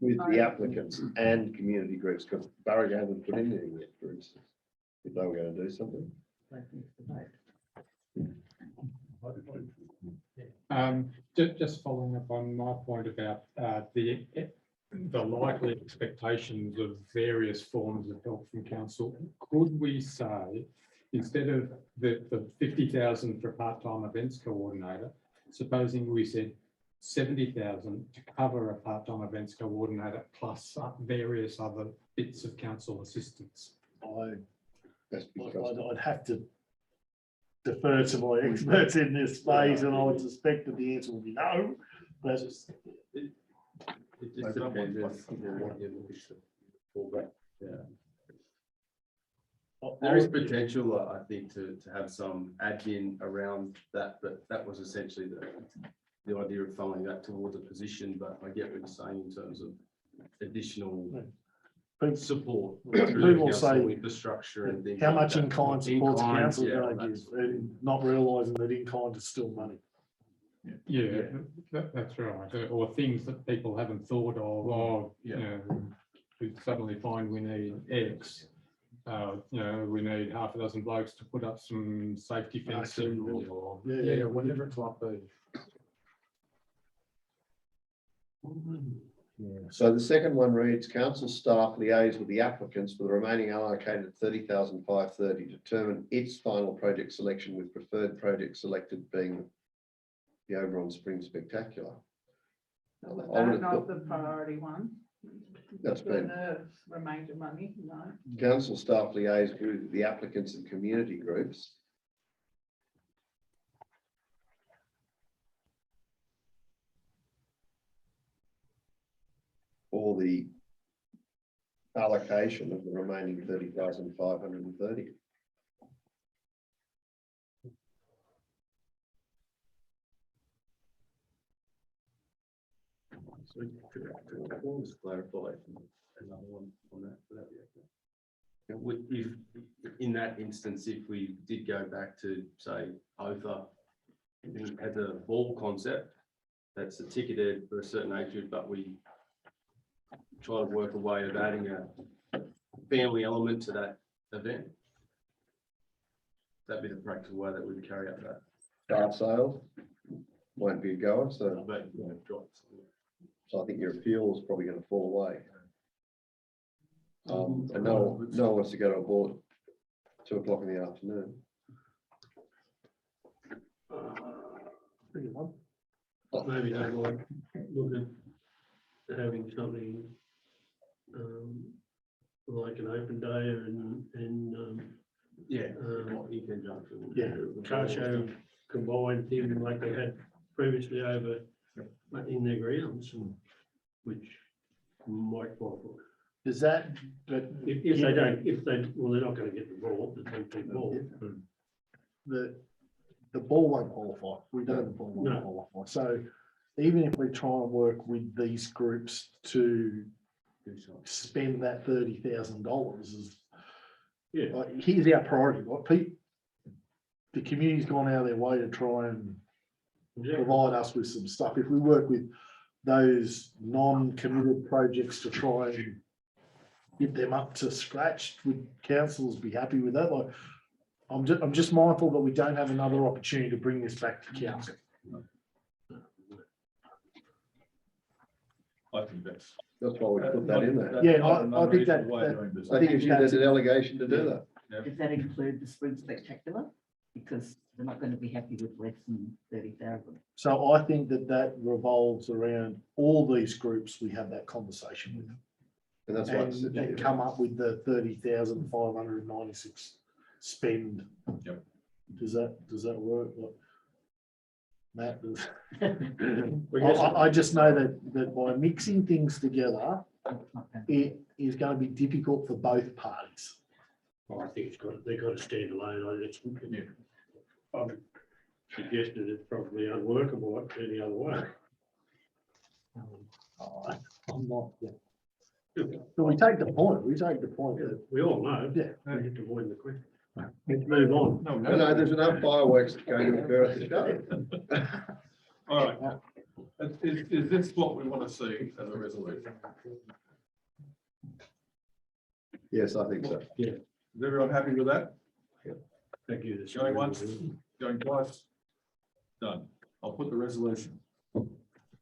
With the applicants and community groups, because Burringer hasn't put in anything yet, for instance, if they were going to do something. Just following up on my point about the likely expectations of various forms of help from council, could we say, instead of the 50,000 for a part-time events coordinator, supposing we said 70,000 to cover a part-time events coordinator plus various other bits of council assistance? I'd have to defer to my experts in this space, and I would suspect that the answer will be no. But It just depends on what you're looking for. There is potential, I think, to have some admin around that, but that was essentially the idea of funneling that towards a position. But I get what you're saying in terms of additional support through people council say, infrastructure and things. how like much that. in-kind support's In-kind, council yeah, going to that's- give, and not realising that in-kind is still money. Yeah, that's right. Or things that people haven't thought of, or, you know, we suddenly find we need X. You know, we need half a dozen blokes to put up some safety fencing or, whatever it might be. So the second one reads, council staff liaise with the applicants for the remaining allocated 30,530, determine its final project selection with preferred project selected being the Oberon Spring Spectacular. I would have Not thought- the priority one. That's been, The remainder money, no. council staff liaise with the applicants and community groups. For the allocation of the remaining 30,530. So could just clarify another one on that, would that be okay? If, in that instance, if we did go back to, say, OFA, as a ball concept, that's ticketed for a certain age group, but we try to work a way of adding a family element to that event. That'd be the practical way that we would carry out that. Staff sales won't be a goer, so, But, you know, drops. so I think your appeal is probably going to fall away. And no one wants to go to a ball at 2 o'clock in the afternoon. Maybe I'd like look at having something like an open day and Yeah. In conjunction. yeah, car show combined thing like they had previously over in their grounds, which might qualify. Is that, but If they don't, well, they're not going to get the ball, the 10-feet ball. the ball won't qualify. We know the ball won't No. qualify. So even if we try and work with these groups to spend that $30,000 is, Yeah. like, here's our priority, like Pete, the community's gone out of their way to try and provide us with some stuff. If we work with those non-committed projects to try and get them up to scratch, would councils be happy with that? Like, I'm just mindful that we don't have another opportunity to bring this back to council. I think that's. That's why we put that in there. Yeah, Not an I think that- unreasonable way of doing business. I think if you did a delegation to do that. Does that include the Spring Spectacular? Because they're not going to be happy with less than 30,000. So I think that revolves around all these groups we have that conversation with. And that's why I said, And come up with the 30,596 spend. Yep. Does that work? Like, Matt, does? Well, I just know that by mixing things together, Okay. it is going to be difficult for both parties. I think they've got to stand alone. I've suggested it's probably unworkable any other way. I'm not, yeah. So we take the point, that, We all know. Yeah. We have to avoid the question. Let's move on. no, there's enough fireworks going to occur at the show. All right. Is this what we want to see as a resolution? Yes, I think so. Is everyone happy with that? Thank you. Going once, going twice? Done. I'll put the resolution.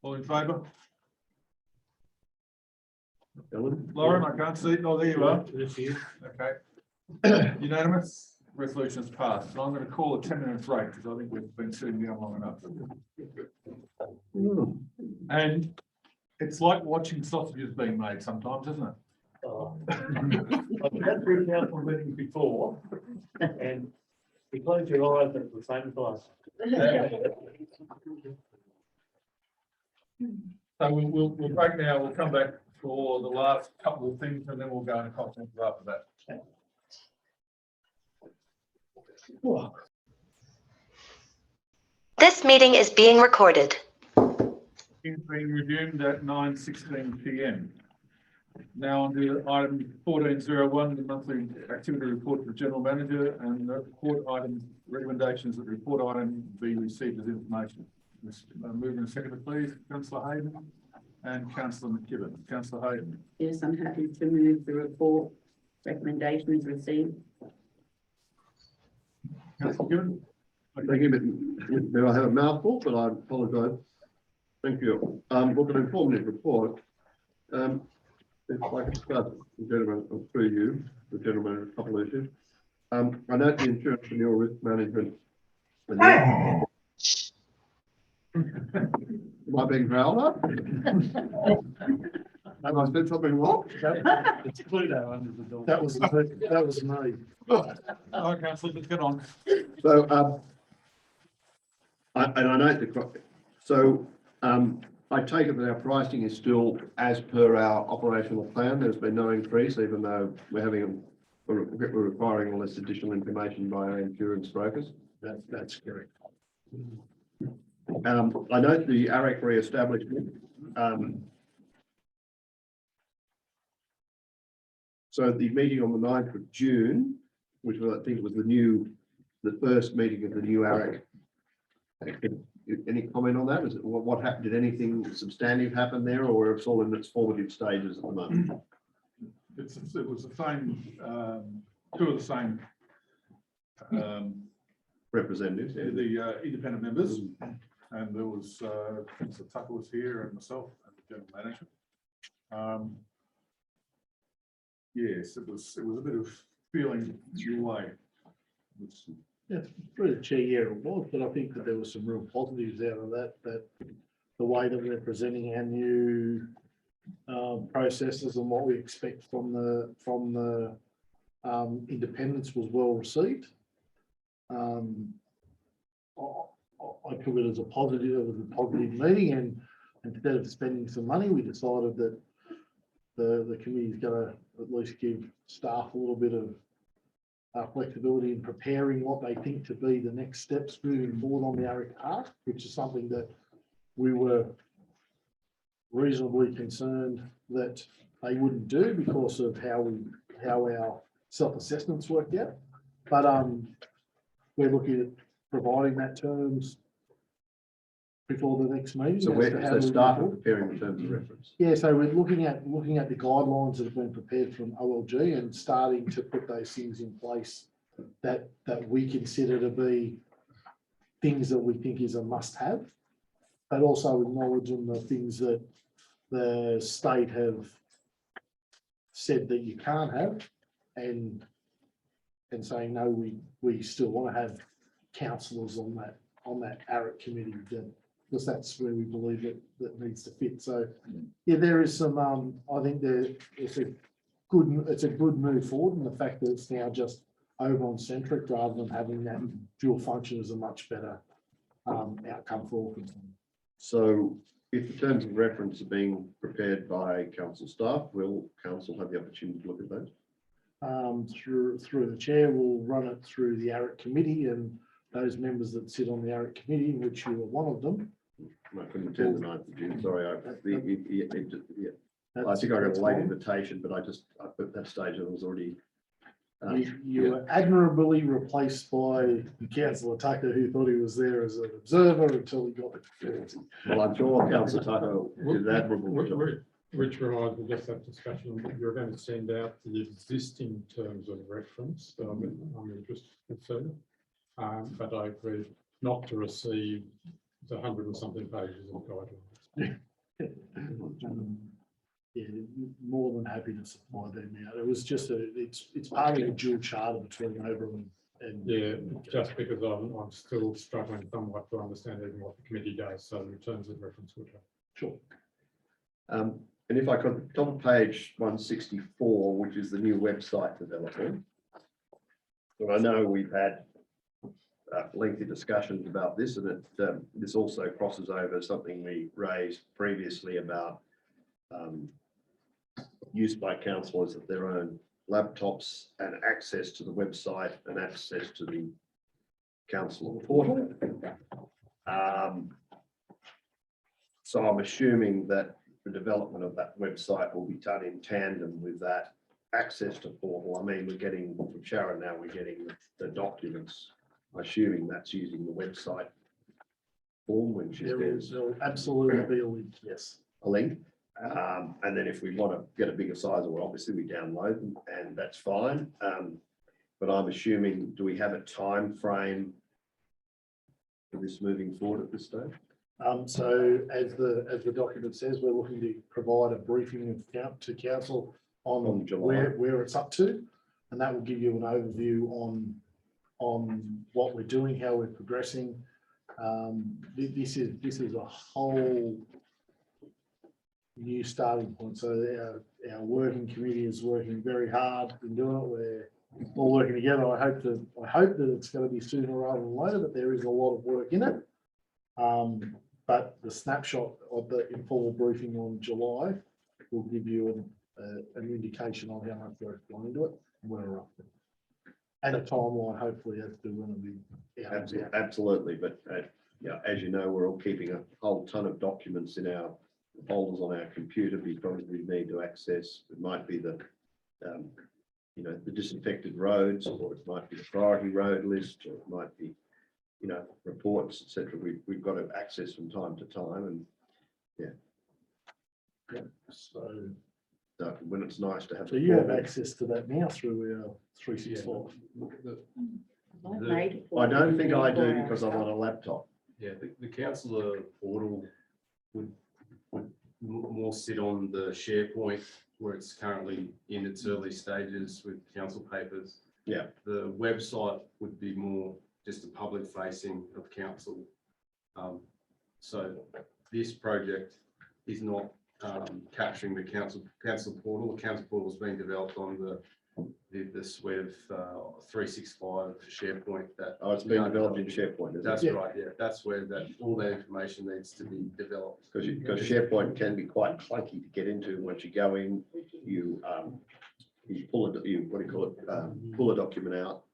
All in favour? Lauren, I can't see it. Oh, there you are. This year. Okay. Unanimous, resolution is passed. And I'm going to call a 10-minute break because I think we've been sitting down long enough. And it's like watching sausages being made sometimes, isn't it? I've been through council meetings before, and you close your eyes at the same time. So we'll break now. We'll come back for the last couple of things and then we'll go into content after that. This meeting is being recorded. It's being resumed at 9:16 p.m. Now on to item 14.01, the monthly activity report for the general manager, and the report item recommendations that the report item be received as information. Move in a second, please. Councillor Hayden and Councillor McKibben. Councillor Hayden. Yes, I'm happy to move the report recommendations received. Councillor McKibben. Thank you, but I have a mouthful, but I apologise. Thank you. Look, an informative report. If I could start, the gentleman, through you, the gentleman, a couple of issues. I note the insurance renewal risk management. Am I being growled at? Have I said something wrong? It's Pluto under the door. That was me. Oh, councillor, let's get on. So, I note I take it that our pricing is still as per our operational plan. There's been no increase, even though we're requiring all this additional information by our insurance brokers. That's correct. I note the AREC re-establishment. So the meeting on the 9th of June, which was, I think was the first meeting of the new AREC. Any comment on that? Is it what happened? Did anything substantive happen there, or it's all in its formative stages at the moment? It was the same, two of the same Representatives. the independent members, and there was Councillor Tucker was here and myself and the general manager. Yes, it was a bit of feeling your way. Yeah, through the chair, yeah, it was, but I think that there were some real positives out of that, the way that we're presenting our new processes and what we expect from the independents was well received. I took it as a positive, it was a positive meeting, and instead of spending some money, we decided that the committee is going to at least give staff a little bit of flexibility in preparing what they think to be the next steps moving forward on the AREC path, which is something that we were reasonably concerned that they wouldn't do because of how our self-assessments worked out. But we're looking at providing that terms before the next meeting. So staff are preparing the terms of reference. Yeah, so we're looking at the guidelines that have been prepared from OLG and starting to put those things in place that we consider to be things that we think is a must-have, but also acknowledging the things that the state have said that you can't have, and saying no, we still want to have councillors on that AREC committee because that's where we believe that needs to fit. So yeah, there is some. I think it's a good move forward, and the fact that it's now just Oberon centric rather than having that dual function is a much better outcome for all concerned. So if the terms of reference are being prepared by council staff, will council have the opportunity to look at those? Through the chair, we'll run it through the AREC committee, and those members that sit on the AREC committee, in which you are one of them. I couldn't attend the 9th of June, sorry. I think I got a late invitation, but at that stage I was already. You were admirably replaced by Councillor Tucker, who thought he was there as an observer until he got the. Well, I'm sure Councillor Tucker did admirable job. Which reminds me, just that discussion, you're going to send out the existing terms of reference. I'm interested to see. But I agree not to receive the 100 and something pages of guidelines. Yeah, more than happy to supply them out. It was just it's part of a dual charter between Oberon and. Yeah, just because I'm still struggling somewhat to understand even what the committee does. So the terms of reference would help. Sure. And if I could, top of page 164, which is the new website development. So I know we've had lengthy discussions about this, and this also crosses over something we raised previously about use by councillors of their own laptops and access to the website and access to the council portal. So I'm assuming that the development of that website will be done in tandem with that access to portal. I mean, we're getting from Sharon now, we're getting the documents. Assuming that's using the website form when she says. There'll absolutely be a link, yes. A link. And then if we want to get a bigger size, well, obviously we download them and that's fine. But I'm assuming, do we have a time frame for this moving forward at this stage? So as the document says, we're looking to provide a briefing to council on On July. where it's up to. And that will give you an overview on what we're doing, how we're progressing. This is a whole new starting point. So our working committee is working very hard in doing it. We're all working together. I hope that it's going to be sooner rather than later, but there is a lot of work in it. But the snapshot of the informal briefing on July will give you an indication on how much work's gone into it and where we're up to. And a timeline, hopefully, as to when it'll be. Absolutely, but yeah, as you know, we're all keeping a whole ton of documents in our folders on our computer because we need to access. It might be the the disinfected roads, or it might be the priority road list, or it might be reports, etc. We've got to access from time to time, and So when it's nice to have. you have access to that now through our 365. I don't think I do because I'm on a laptop. Yeah, the councillor portal would more sit on the SharePoint where it's currently in its early stages with council papers. Yeah. The website would be more just a public facing of council. So this project is not capturing the council portal. The council portal is being developed on the suite of 365 SharePoint. Oh, it's being developed in SharePoint. That's right. Yeah, that's where all that information needs to be developed. Because SharePoint can be quite clunky to get into. Once you go in, you pull pull a document out,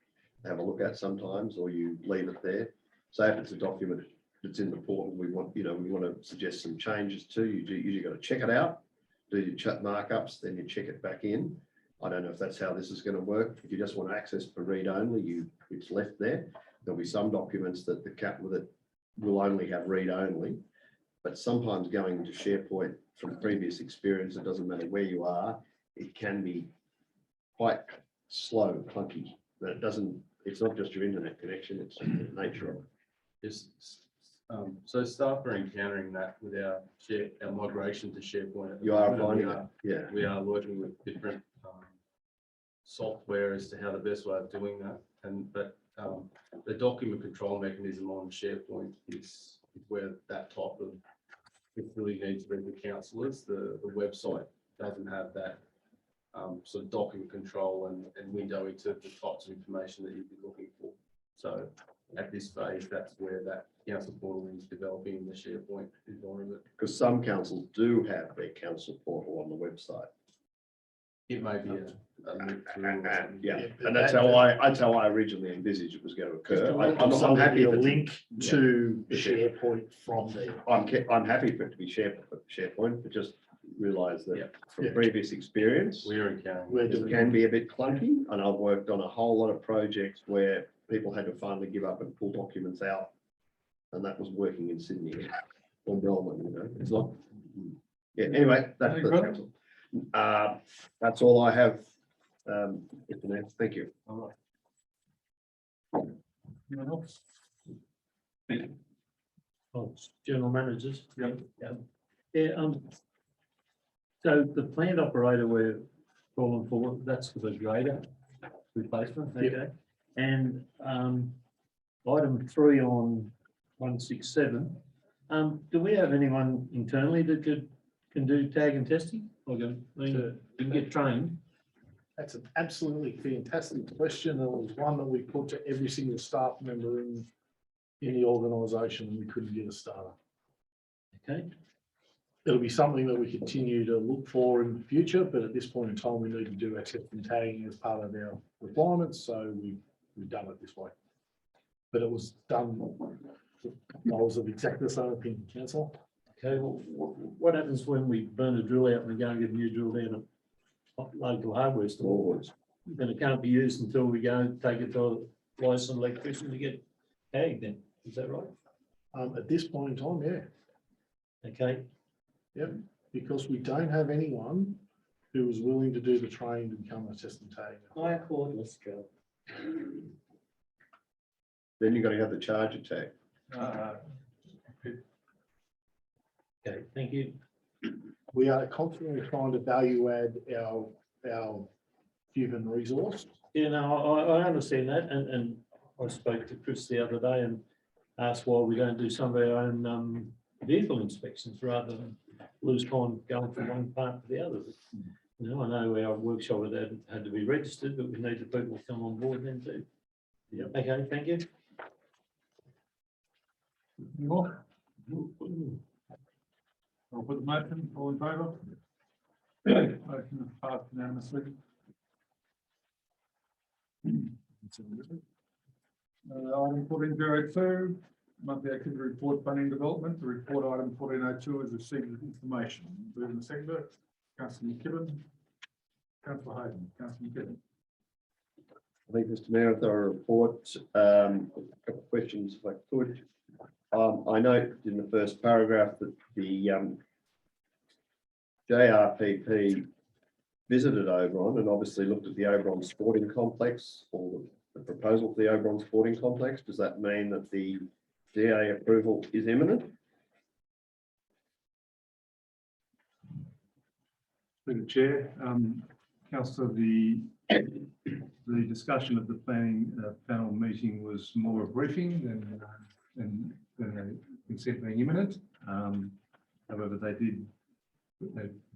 have a look at sometimes, or you leave it there. So if it's a document that's in the portal, we want to suggest some changes to. You usually got to check it out, do your chat markups, then you check it back in. I don't know if that's how this is going to work. If you just want access for read only, it's left there. There'll be some documents that that will only have read only, but sometimes going into SharePoint from previous experience, it doesn't matter where you are, it can be quite slow and clunky. It's not just your internet connection, it's the nature of it. Yes. So staff are encountering that with our migration to SharePoint. You are finding it, yeah. We are working with different software as to how the best way of doing that. But the document control mechanism on SharePoint is where that type of it really needs to be for councillors. The website doesn't have that sort of document control and window into the types of information that you'd be looking for. So at this phase, that's where that council portal is developing in the SharePoint environment. Because some councils do have their council portal on the website. It may be a link through or something. Yeah, and that's how I originally envisaged it was going to occur. I'm happy a if it's link to SharePoint from there. I'm happy for it to be SharePoint, but just realise that from previous experience, We're encountering. it can be a bit clunky, and I've worked on a whole lot of projects where people had to finally give up and pull documents out, and that was working in Sydney or Melbourne. It's not. Yeah. Anyway, that's the council. That's all I have. Thank you. All right. Anyone else? Oh, general managers. Yep. Yeah. So the plant operator we're calling for, that's for the grader replacement. Okay. And item 3 on 167. Do we have anyone internally that can do tag and testing? Or can get trained? That's an absolutely fantastic question. It was one that we put to every single staff member in the organisation, and we couldn't get a starter. Okay. It'll be something that we continue to look for in the future, but at this point in time, we need to do acceptance tagging as part of our requirements, so we've done it this way. But it was done. I was of exactly the same opinion, council. Okay, well, what happens when we burn a drill out and we go and get a new drill down at local hardware store? Then it can't be used until we go and take it to a licensed electrician to get tagged then. Is that right? At this point in time, yeah. Okay. Yep, because we don't have anyone who is willing to do the training to become a test and tag. Hire cordless drill. Then you've got to have the charger tag. Okay, thank you. We are constantly trying to value add our human resource. Yeah, no, I understand that, and I spoke to Chris the other day and asked why we don't do some of our own vehicle inspections rather than lose time going from one part to the other. But, you know, I know our workshop had to be registered, but we need the people to come on board then too. Yep. Okay, thank you. Any more? I'll put the motion, all in favour? Motion is passed unanimously. Item 1402, monthly activity report, funding development. The report item 1402 is received with information. Moving the seconder, Councillor McKibben, Councillor Hayden, Councillor McKibben. I think, Mr. Mayor, with our report, a couple of questions if I could. I note in the first paragraph that the JRPP visited Oberon and obviously looked at the Oberon Sporting Complex, or the proposal for the Oberon Sporting Complex. Does that mean that the DA approval is imminent? Through the chair, Councillor, the discussion of the planning panel meeting was more a briefing than a consent being imminent. However, they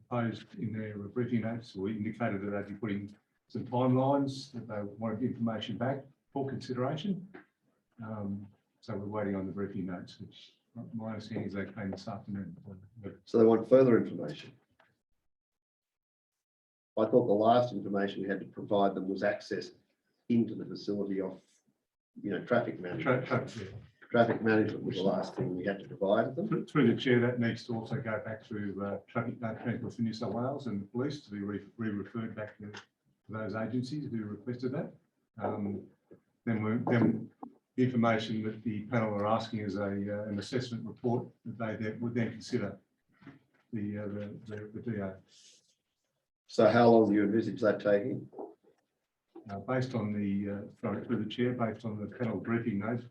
proposed in their briefing notes, or indicated that they'd be putting some timelines, that they wanted information back for consideration. So we're waiting on the briefing notes, which my understanding is they came this afternoon. So they want further information. I thought the last information we had to provide them was access into the facility of, traffic management. Traffic management was the last thing we had to provide them. Through the chair, that needs to also go back through Transport for New South Wales and the police to be re-referred back to those agencies who requested that. Then the information that the panel are asking is an assessment report that they would then consider the DA. So how long do you envisage that taking? Based on through the chair, based on the panel briefing notes,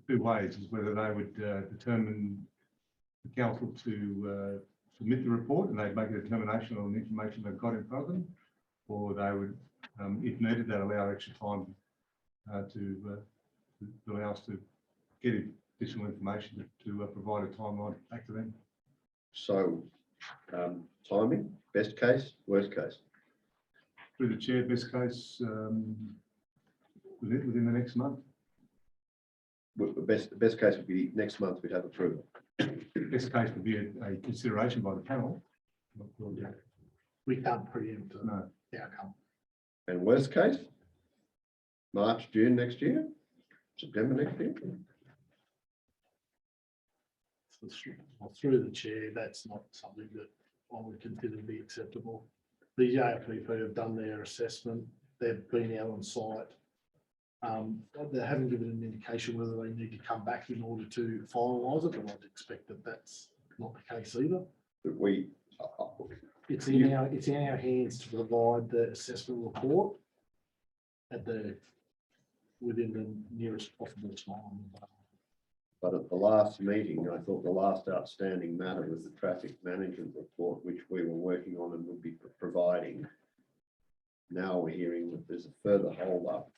two ways is whether they would determine the council to submit the report and they'd make a determination on the information they've got in front of them, or they would, if needed, that allow extra time to allow us to get additional information to provide a timeline back to them. So timing, best case, worst case? Through the chair, best case within the next month. Best case would be next month we'd have approval. Best case would be a consideration by the panel. We can't preempt No. the outcome. And worst case? March, June next year? September next year? Through the chair, that's not something that I would consider to be acceptable. The JRPP have done their assessment. They've been out on site. They haven't given an indication whether they need to come back in order to finalise it, but I'd expect that that's not the case either. But it's in our hands to provide the assessment report within the nearest possible time. But at the last meeting, I thought the last outstanding matter was the traffic management report, which we were working on and would be providing. Now we're hearing that there's a further hold up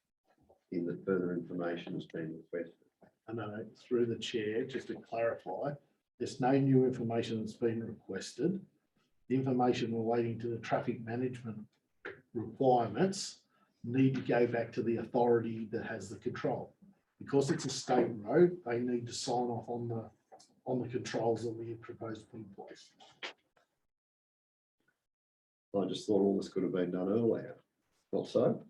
in that further information has been requested. I know, through the chair, just to clarify, there's no new information that's been requested. The information relating to the traffic management requirements need to go back to the authority that has the control. Because it's a state road, they need to sign off on the controls that we have proposed to put in place. I just thought all this could have been done earlier. Not so?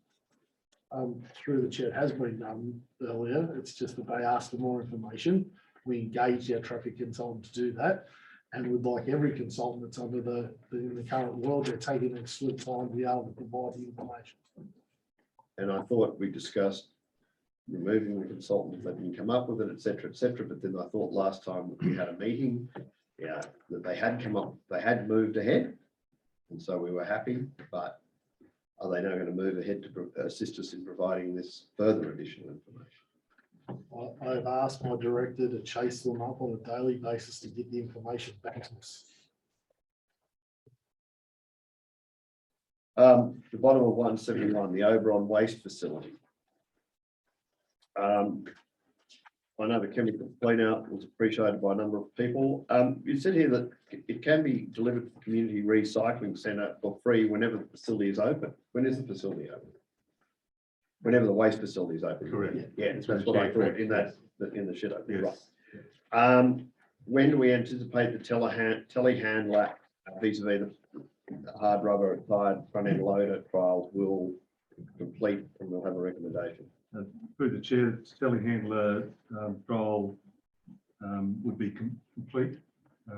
Through the chair, it has been done earlier. It's just that they asked for more information. We engaged our traffic consultant to do that. And with like every consultant that's under in the current world, they're taking a swift time to be able to provide the information. And I thought we discussed removing the consultant if they didn't come up with it, et cetera, but then I thought last time we had a meeting, that they had moved ahead. And so we were happy, but are they now going to move ahead to assist us in providing this further additional information? I've asked my director to chase them up on a daily basis to get the information back to us. The bottom of 171, the Oberon waste facility. I know the chemical clean out was appreciated by a number of people. You said here that it can be delivered to the community recycling centre for free whenever the facility is open. When is the facility open? Whenever the waste facility is open. Correct. Yeah, that's what I thought in that, in the shed open, Yes. right. When do we anticipate the telehandler vis-a-vis the hard rubber tired front end loader trials will complete and we'll have a recommendation? Through the chair, telehandler trial would be complete.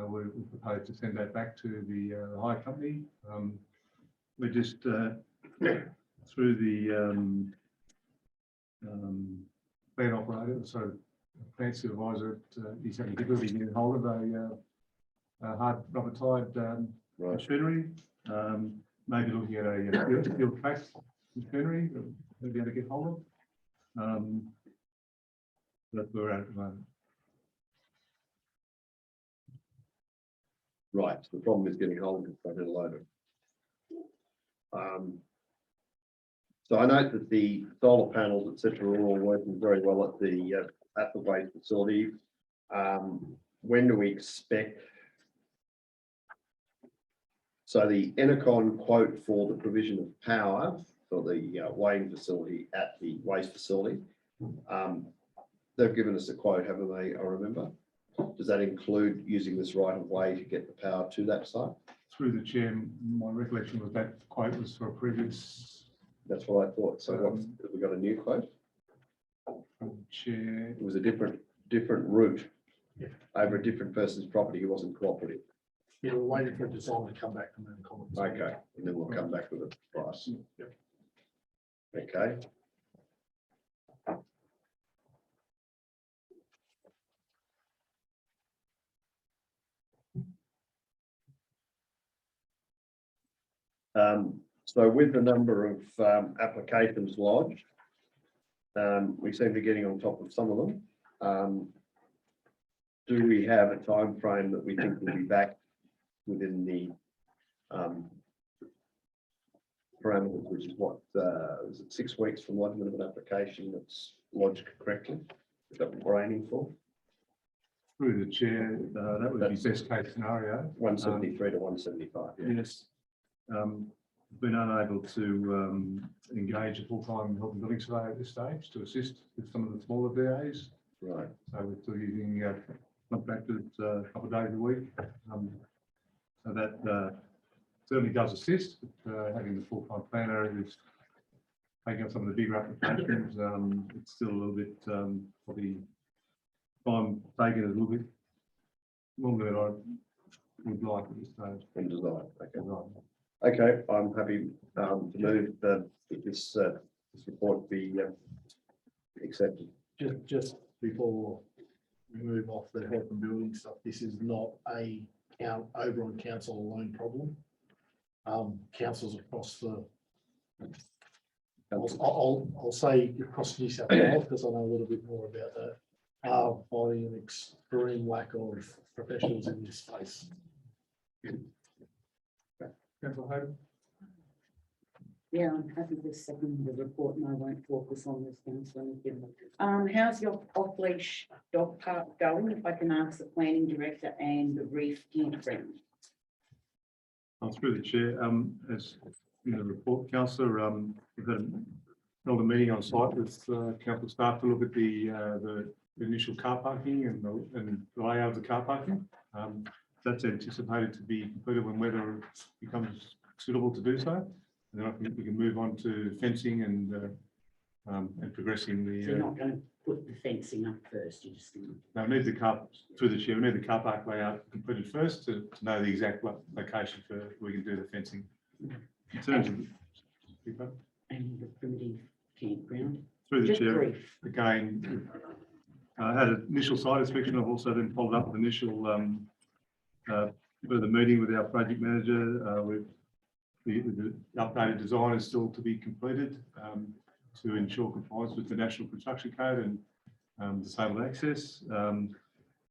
We propose to send that back to the hire company. We're just through the plant operator, so plant supervisor at East Hampton Dipper, getting hold of a hard rubber tired machinery. Maybe looking at a field track machinery that we'll be able to get hold of. That's where we're at the moment. Right, so the problem is getting hold of the front end loader. So I note that the solar panels, etc., are all working very well at the waste facility. When do we expect? So the Enercon quote for the provision of power for the weighing facility at the waste facility, they've given us a quote, haven't they? I remember. Does that include using this right of way to get the power to that site? Through the chair, my recollection was that quote was for a previous. That's what I thought. So what, have we got a new quote? Chair. It was a different route over a different person's property who wasn't cooperative. Yeah, we're waiting for a design to come back from the comments. Okay, and then we'll come back with a price. Okay. So with the number of applications lodged, we seem to be getting on top of some of them. Do we have a time frame that we think will be back within the parameters, which is what, is it 6 weeks from lodgement of an application that's lodged correctly? Is that what we're aiming for? Through the chair, that would be best case scenario. 173 to 175. Yeah. Yes. Been unable to engage a full-time health and building surveyor at this stage to assist with some of the smaller DAs. Right. So we're still using contractors a couple of days a week. So that certainly does assist, but having the full-time planner who's taking up some of the bigger applications, it's still a little bit probably time taken a little bit longer than I would like at this stage. And design. Okay. Right. Okay, I'm happy to move that this report be accepted. Just before we move off the health and building stuff, this is not a Oberon Council alone problem. Councils across the, I'll say across New South Wales, because I know a little bit more about that, are finding an extreme lack of professionals in this space. Councillor Hayden? Yeah, I'm happy to second the report and I won't focus on this, councillor. How's your off-leash dog park going? If I can ask the planning director and the reef campground. Through the chair, as in the report, councillor, we've held a meeting on site with council staff to look at the initial car parking and the layout of the car parking. That's anticipated to be completed when weather becomes suitable to do so. And then I think we can move on to fencing and progressing the. So you're not going to put the fencing up first, you just. No, we need the car, through the chair, we need the car park layout completed first to know the exact location for we can do the fencing. In terms of. And the primitive campground. Through the Just chair, brief. again, I had an initial site inspection. I've also then followed up with initial further meeting with our project manager. The updated design is still to be completed to ensure compliance with the National Construction Code, and disabled access,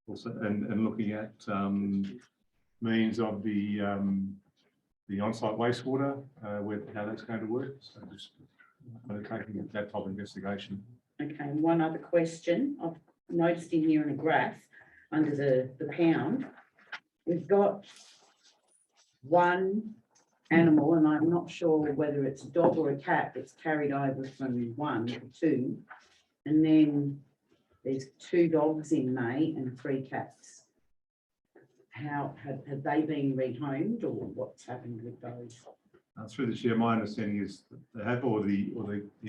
also, and looking at means of the on-site wastewater, how that's going to work. So just undertaking that type of investigation. Okay, and one other question. I've noticed in here in a graph under the pound, we've got one animal, and I'm not sure whether it's a dog or a cat that's carried over from 1 to 2. And then there's 2 dogs in May and 3 cats. How have they been rehomed, or what's happened with those? Through the chair, my understanding is that they have, or the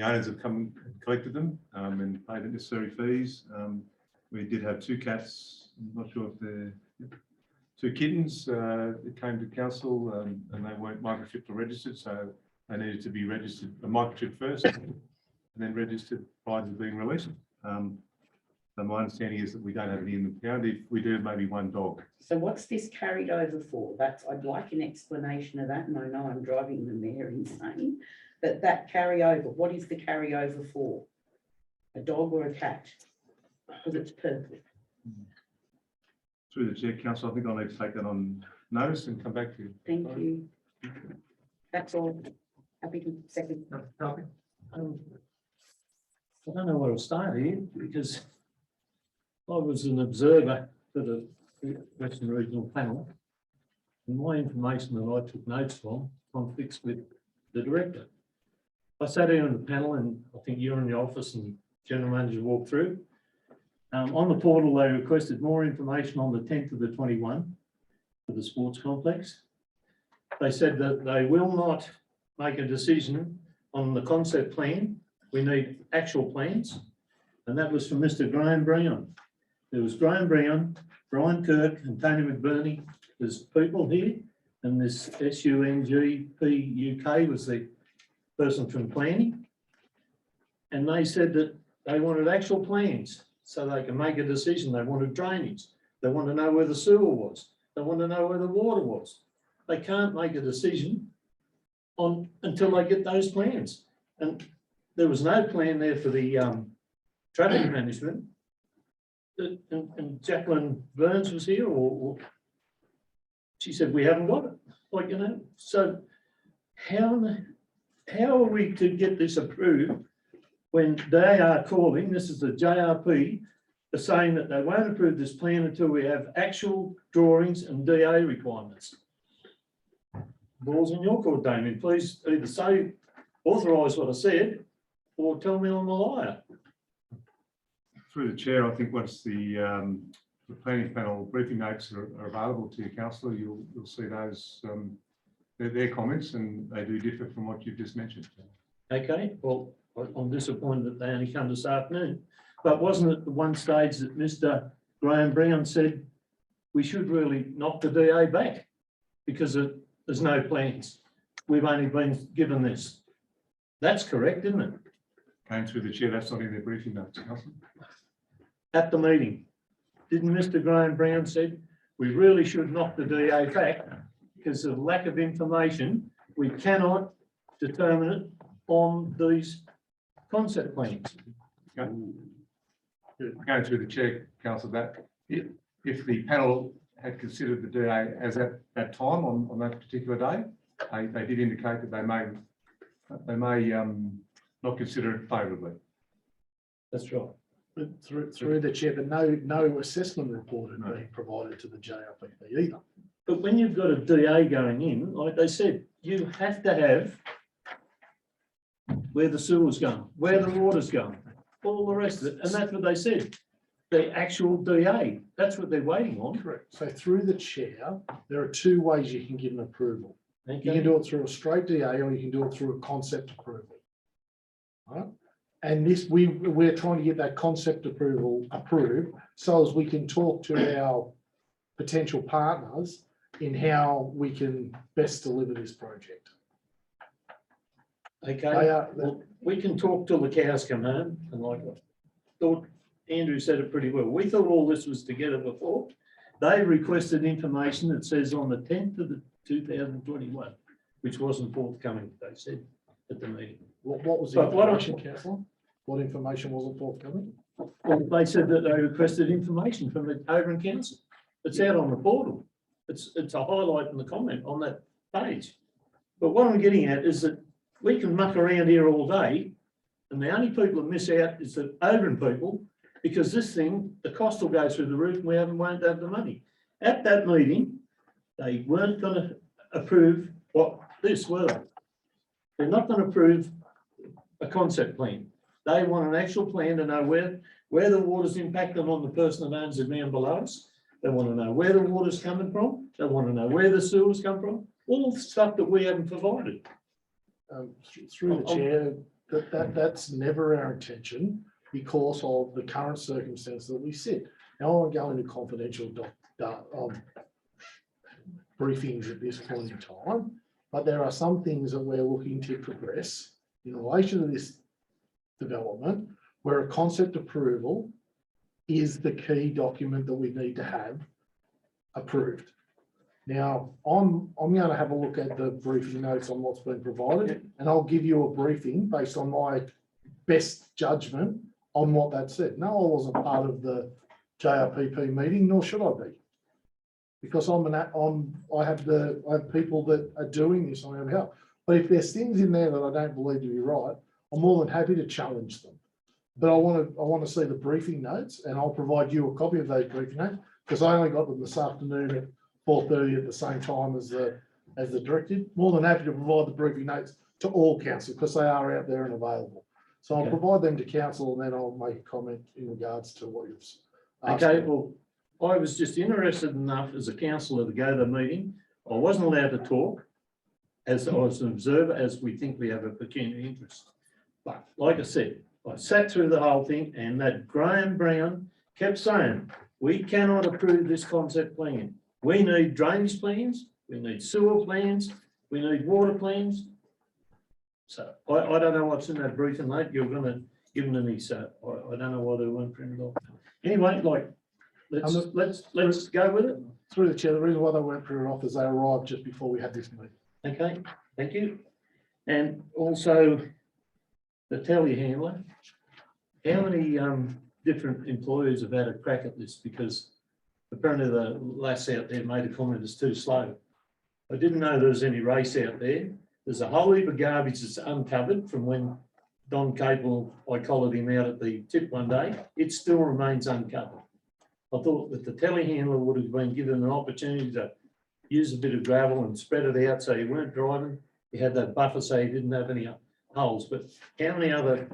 owners have come and collected them and paid the necessary fees. We did have 2 cats. I'm not sure if they're 2 kittens that came to council and they weren't microchipped or registered, so they needed to be registered, microchipped first, and then registered prior to being released. So my understanding is that we don't have any in the pound. If we do, maybe 1 dog. So what's this carried over for? I'd like an explanation of that, and I know I'm driving the mayor insane, but that carryover, what is the carryover for? A dog or a cat? Because it's purple. Through the chair, council, I think I'll need to take that on notice and come back to you. Thank you. That's all. Happy to second. I don't know where to start here, because I was an observer for the Western Regional Panel, and my information that I took notes from conflicts with the director. I sat in on the panel, and I think you're in the office and general manager walked through. On the portal, they requested more information on the 10th of the 21 for the sports complex. They said that they will not make a decision on the concept plan. We need actual plans. And that was from Mr. Graham Brown. There was Graham Brown, Brian Kirk and Tony McBurney. There's people here, and this SUNGP UK was the person from planning. And they said that they wanted actual plans so they can make a decision. They wanted drainage. They want to know where the sewer was. They want to know where the water was. They can't make a decision until they get those plans. And there was no plan there for the traffic management. And Jacqueline Burns was here, or she said, we haven't got it. Like, you know, so how are we to get this approved when they are calling, this is the JRP, are saying that they won't approve this plan until we have actual drawings and DA requirements? Ball's in your court, Damien. Please either say, authorise what I said, or tell me I'm a liar. Through the chair, I think once the planning panel briefing notes are available to you, councillor, you'll see those their comments, and they do differ from what you've just mentioned. Okay, well, I'm disappointed that they only come this afternoon. But wasn't it the one stage that Mr. Graham Brown said we should really knock the DA back because there's no plans? We've only been given this. That's correct, isn't it? Came through the chair, that's not in their briefing notes, councillor. At the meeting, didn't Mr. Graham Brown said we really should knock the DA back because of lack of information? We cannot determine it on these concept plans. Okay. Going through the chair, councillor, that if the panel had considered the DA as at that time on that particular day, they did indicate that they may not consider it favourably. That's right. But through the chair, but no assessment report had been provided to the JRPP either. But when you've got a DA going in, like they said, you have to have where the sewer's going, where the water's going, all the rest of it. And that's what they said. The actual DA, that's what they're waiting on. Correct. So through the chair, there are 2 ways you can get an approval. Okay. You can do it through a straight DA, or you can do it through a concept approval. Right? And this, we're trying to get that concept approval approved so as we can talk to our potential partners in how we can best deliver this project. Okay, well, we can talk till the cows come home, and like I thought Andrew said it pretty well. We thought all this was together before. They requested information that says on the 10th of the 2021, which wasn't forthcoming, they said at the meeting. What was the information, councillor? What information wasn't forthcoming? Well, they said that they requested information from the Oberon Council. It's out on the portal. It's a highlight in the comment on that page. But what I'm getting at is that we can muck around here all day, and the only people that miss out is the Oberon people, because this thing, the cost will go through the roof and we won't have the money. At that meeting, they weren't going to approve what this were. They're not going to approve a concept plan. They want an actual plan to know where the water's impacting on the person that owns the ground below us. They want to know where the water's coming from. They want to know where the sewers come from. All the stuff that we haven't provided. Through the chair, that's never our intention because of the current circumstance that we sit. Now, I won't go into confidential briefings at this point in time, but there are some things that we're looking to progress in relation to this development where a concept approval is the key document that we need to have approved. Now, I'm going to have a look at the briefing notes on what's been provided, and I'll give you a briefing based on my best judgment on what that said. No, I wasn't part of the JRPP meeting, nor should I be, because I have people that are doing this on our behalf. But if there's things in there that I don't believe to be right, I'm more than happy to challenge them. But I want to see the briefing notes, and I'll provide you a copy of those briefing notes because I only got them this afternoon at 4:30 at the same time as the directive. More than happy to provide the briefing notes to all council because they are out there and available. So I'll provide them to council and then I'll make a comment in regards to what you've asked. Okay, well, I was just interested enough as a councillor to go to the meeting. I wasn't allowed to talk as I was an observer, as we think we have a pecuniary interest. But like I said, I sat through the whole thing and that Graham Brown kept saying, we cannot approve this concept plan. We need drainage plans, we need sewer plans, we need water plans. So I don't know what's in that briefing note you're going to give them to me, so I don't know why they weren't printed off. Anyway, like, let's go with it. Through the chair, the reason why they weren't printed off is they arrived just before we had this meeting. Okay, thank you. And also the telehandler. How many different employees have had a crack at this? Because apparently the lass out there made a comment it's too slow. I didn't know there was any race out there. There's a whole heap of garbage that's uncovered from when Don Capel, I collared him out at the tip one day. It still remains uncovered. I thought that the telehandler would have been given an opportunity to use a bit of gravel and spread it out so you weren't driving. You had that buffer so you didn't have any holes. But how many other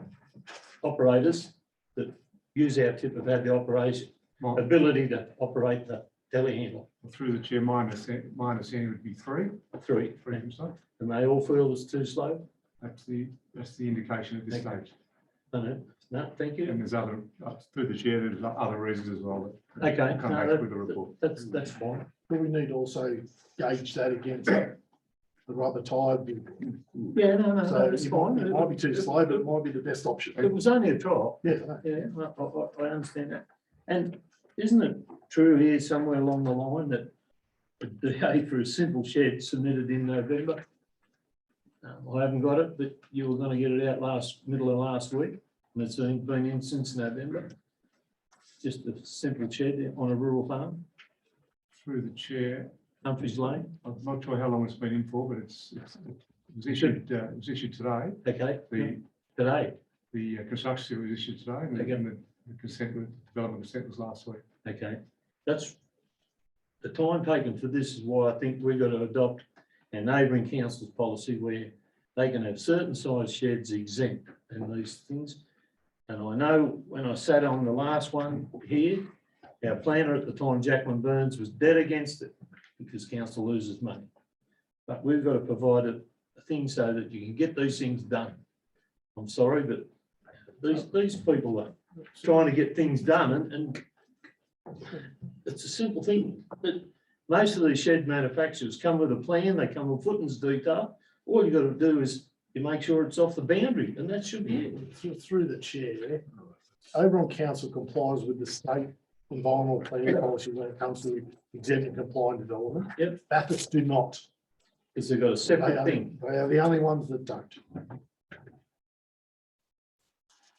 operators that use our tip have had the ability to operate the telehandler? Through the chair, my understanding would be three. Three. And they all feel it's too slow? That's the indication at this stage. No, thank you. And there's other, through the chair, there's other reasons as well. That Okay, come back with the report. that's fine. But we need to also gauge that against the rubber tire. Yeah, no, So that's it fine. might be too slow, but it might be the best option. It was only a trial. Yeah. Yeah, I understand that. And isn't it true here somewhere along the line that the DA for a simple shed submitted in November? I haven't got it, but you were going to get it out middle of last week, and it's been in since November. Just a simple shed on a rural farm. Through the chair, Humphreys Lane. I'm not sure how long it's been in for, but it was issued today. Okay. Today. The construction was issued today, and Okay. the consent, development consent was last week. Okay, that's the time taken for this is why I think we've got to adopt a neighbouring council's policy where they can have certain size sheds exempt in these things. And I know when I sat on the last one here, our planner at the time, Jacqueline Burns, was dead against it because council loses money. But we've got to provide a thing so that you can get these things done. I'm sorry, but these people are trying to get things done and it's a simple thing. But most of these shed manufacturers come with a plan, they come with footings detail. All you got to do is you make sure it's off the boundary, and that should be it. Through the chair, Oberon Council complies with the state environmental planning policy when it comes to exempt and compliant development. Yep. Bathurst do not. Because they've got a separate thing. They are the only ones that don't.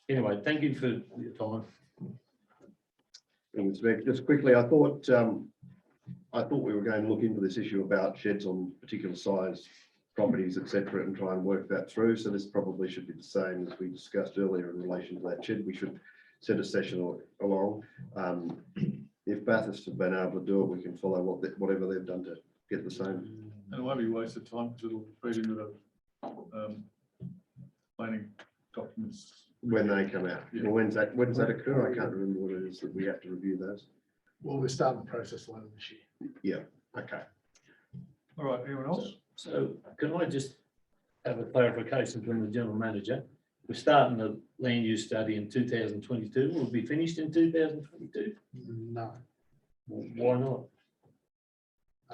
Anyway, thank you for your time. Just quickly, I thought we were going to look into this issue about sheds on particular size properties, etc., and try and work that through. So this probably should be the same as we discussed earlier in relation to that shed. We should set a session along. If Bathurst have been able to do it, we can follow whatever they've done to get the same. And it won't be wasted time because it'll feed into the planning documents. When they come out. Yeah. Well, when does that occur? I can't remember what it is that we have to review those. Well, we're starting the process later this year. Yeah, okay. All right, anyone else? So can I just have a clarification from the general manager? We're starting the land use study in 2022. Will it be finished in 2022? No, Why not?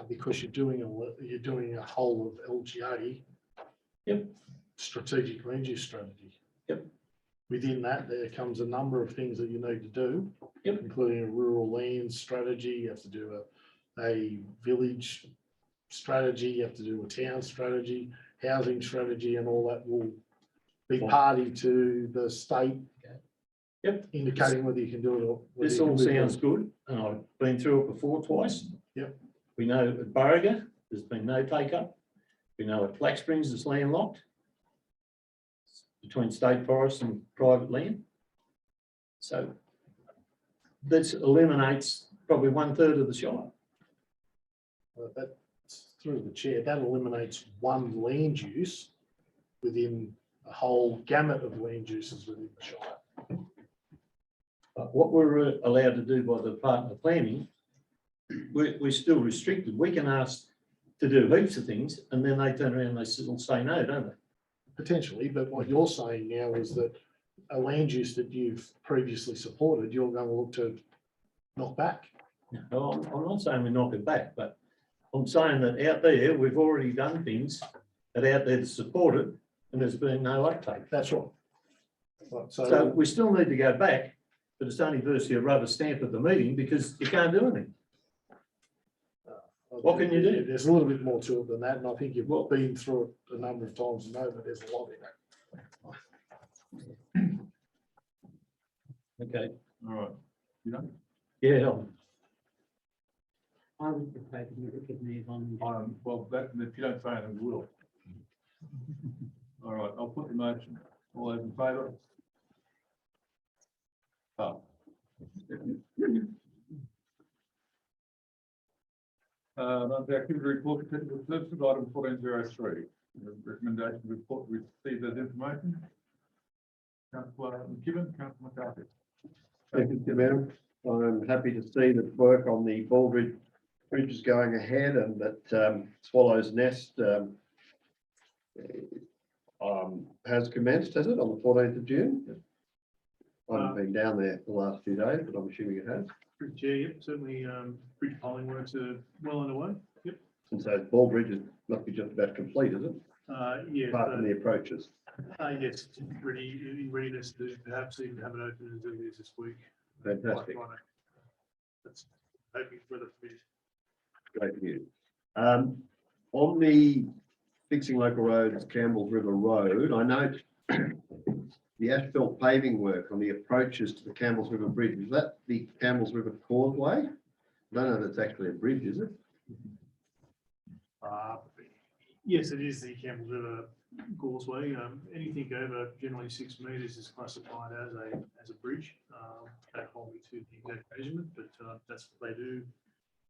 because you're doing a whole of LGA. Yep. Strategic land use strategy. Yep. Within that, there comes a number of things that you need to do. Yep. Including a rural land strategy. You have to do a village strategy. You have to do a town strategy, housing strategy, and all that will be party to the state. Yep. Indicating whether you can do it or. whether This you can all move sounds forward. good, and I've been through it before twice. Yep. We know at Burriga, there's been no take up. We know at Black Springs, it's landlocked between state forest and private land. So this eliminates probably 1/3 of the shire. That's through the chair. That eliminates one land use within a whole gamut of land uses within the shire. But what we're allowed to do by the Department of Planning, we're still restricted. We can ask to do heaps of things, and then they turn around and they still say no, don't they? Potentially, but what you're saying now is that a land use that you've previously supported, you're going to look to knock back. No, I'm not saying we knock it back, but I'm saying that out there, we've already done things that are out there to support it, and there's been no uptake. That's right. Right, So we still need to go back, but it's only virtually a rubber stamp at the meeting because you can't do anything. What can you do? There's a little bit more to it than that, and I think you've been through it a number of times and know that there's a lot in it. Okay. All right. You know? Yeah. I would propose that we could move on. Well, if you don't say anything, we will. All right, I'll put the motion. All those in favour? The activity report, technical services, item 1403. Recommendation report, we received that information. Councillor McKibben, Councillor McCarthy. Thank you, Madam. I'm happy to see that work on the Baldridge Bridge is going ahead and that Swallow's Nest has commenced, has it, on the 14th of June? I haven't been down there the last few days, but I'm assuming it has. Yeah, yep, certainly, bridge piling works are well underway. Yep. And so Baldridge must be just about complete, is it? Yeah. Apart from the approaches. Yes, in readiness to perhaps even have it open and do this week. Fantastic. That's hoping for the permit. Great news. On the fixing local roads, Campbell's River Road, I note the asphalt paving work on the approaches to the Campbell's River Bridge. Is that the Campbell's River Causeway? I don't know if it's actually a bridge, is it? Yes, it is the Campbell River Causeway. Anything over generally 6 metres is classified as a bridge. Don't hold me to the exact measurement, but that's what they do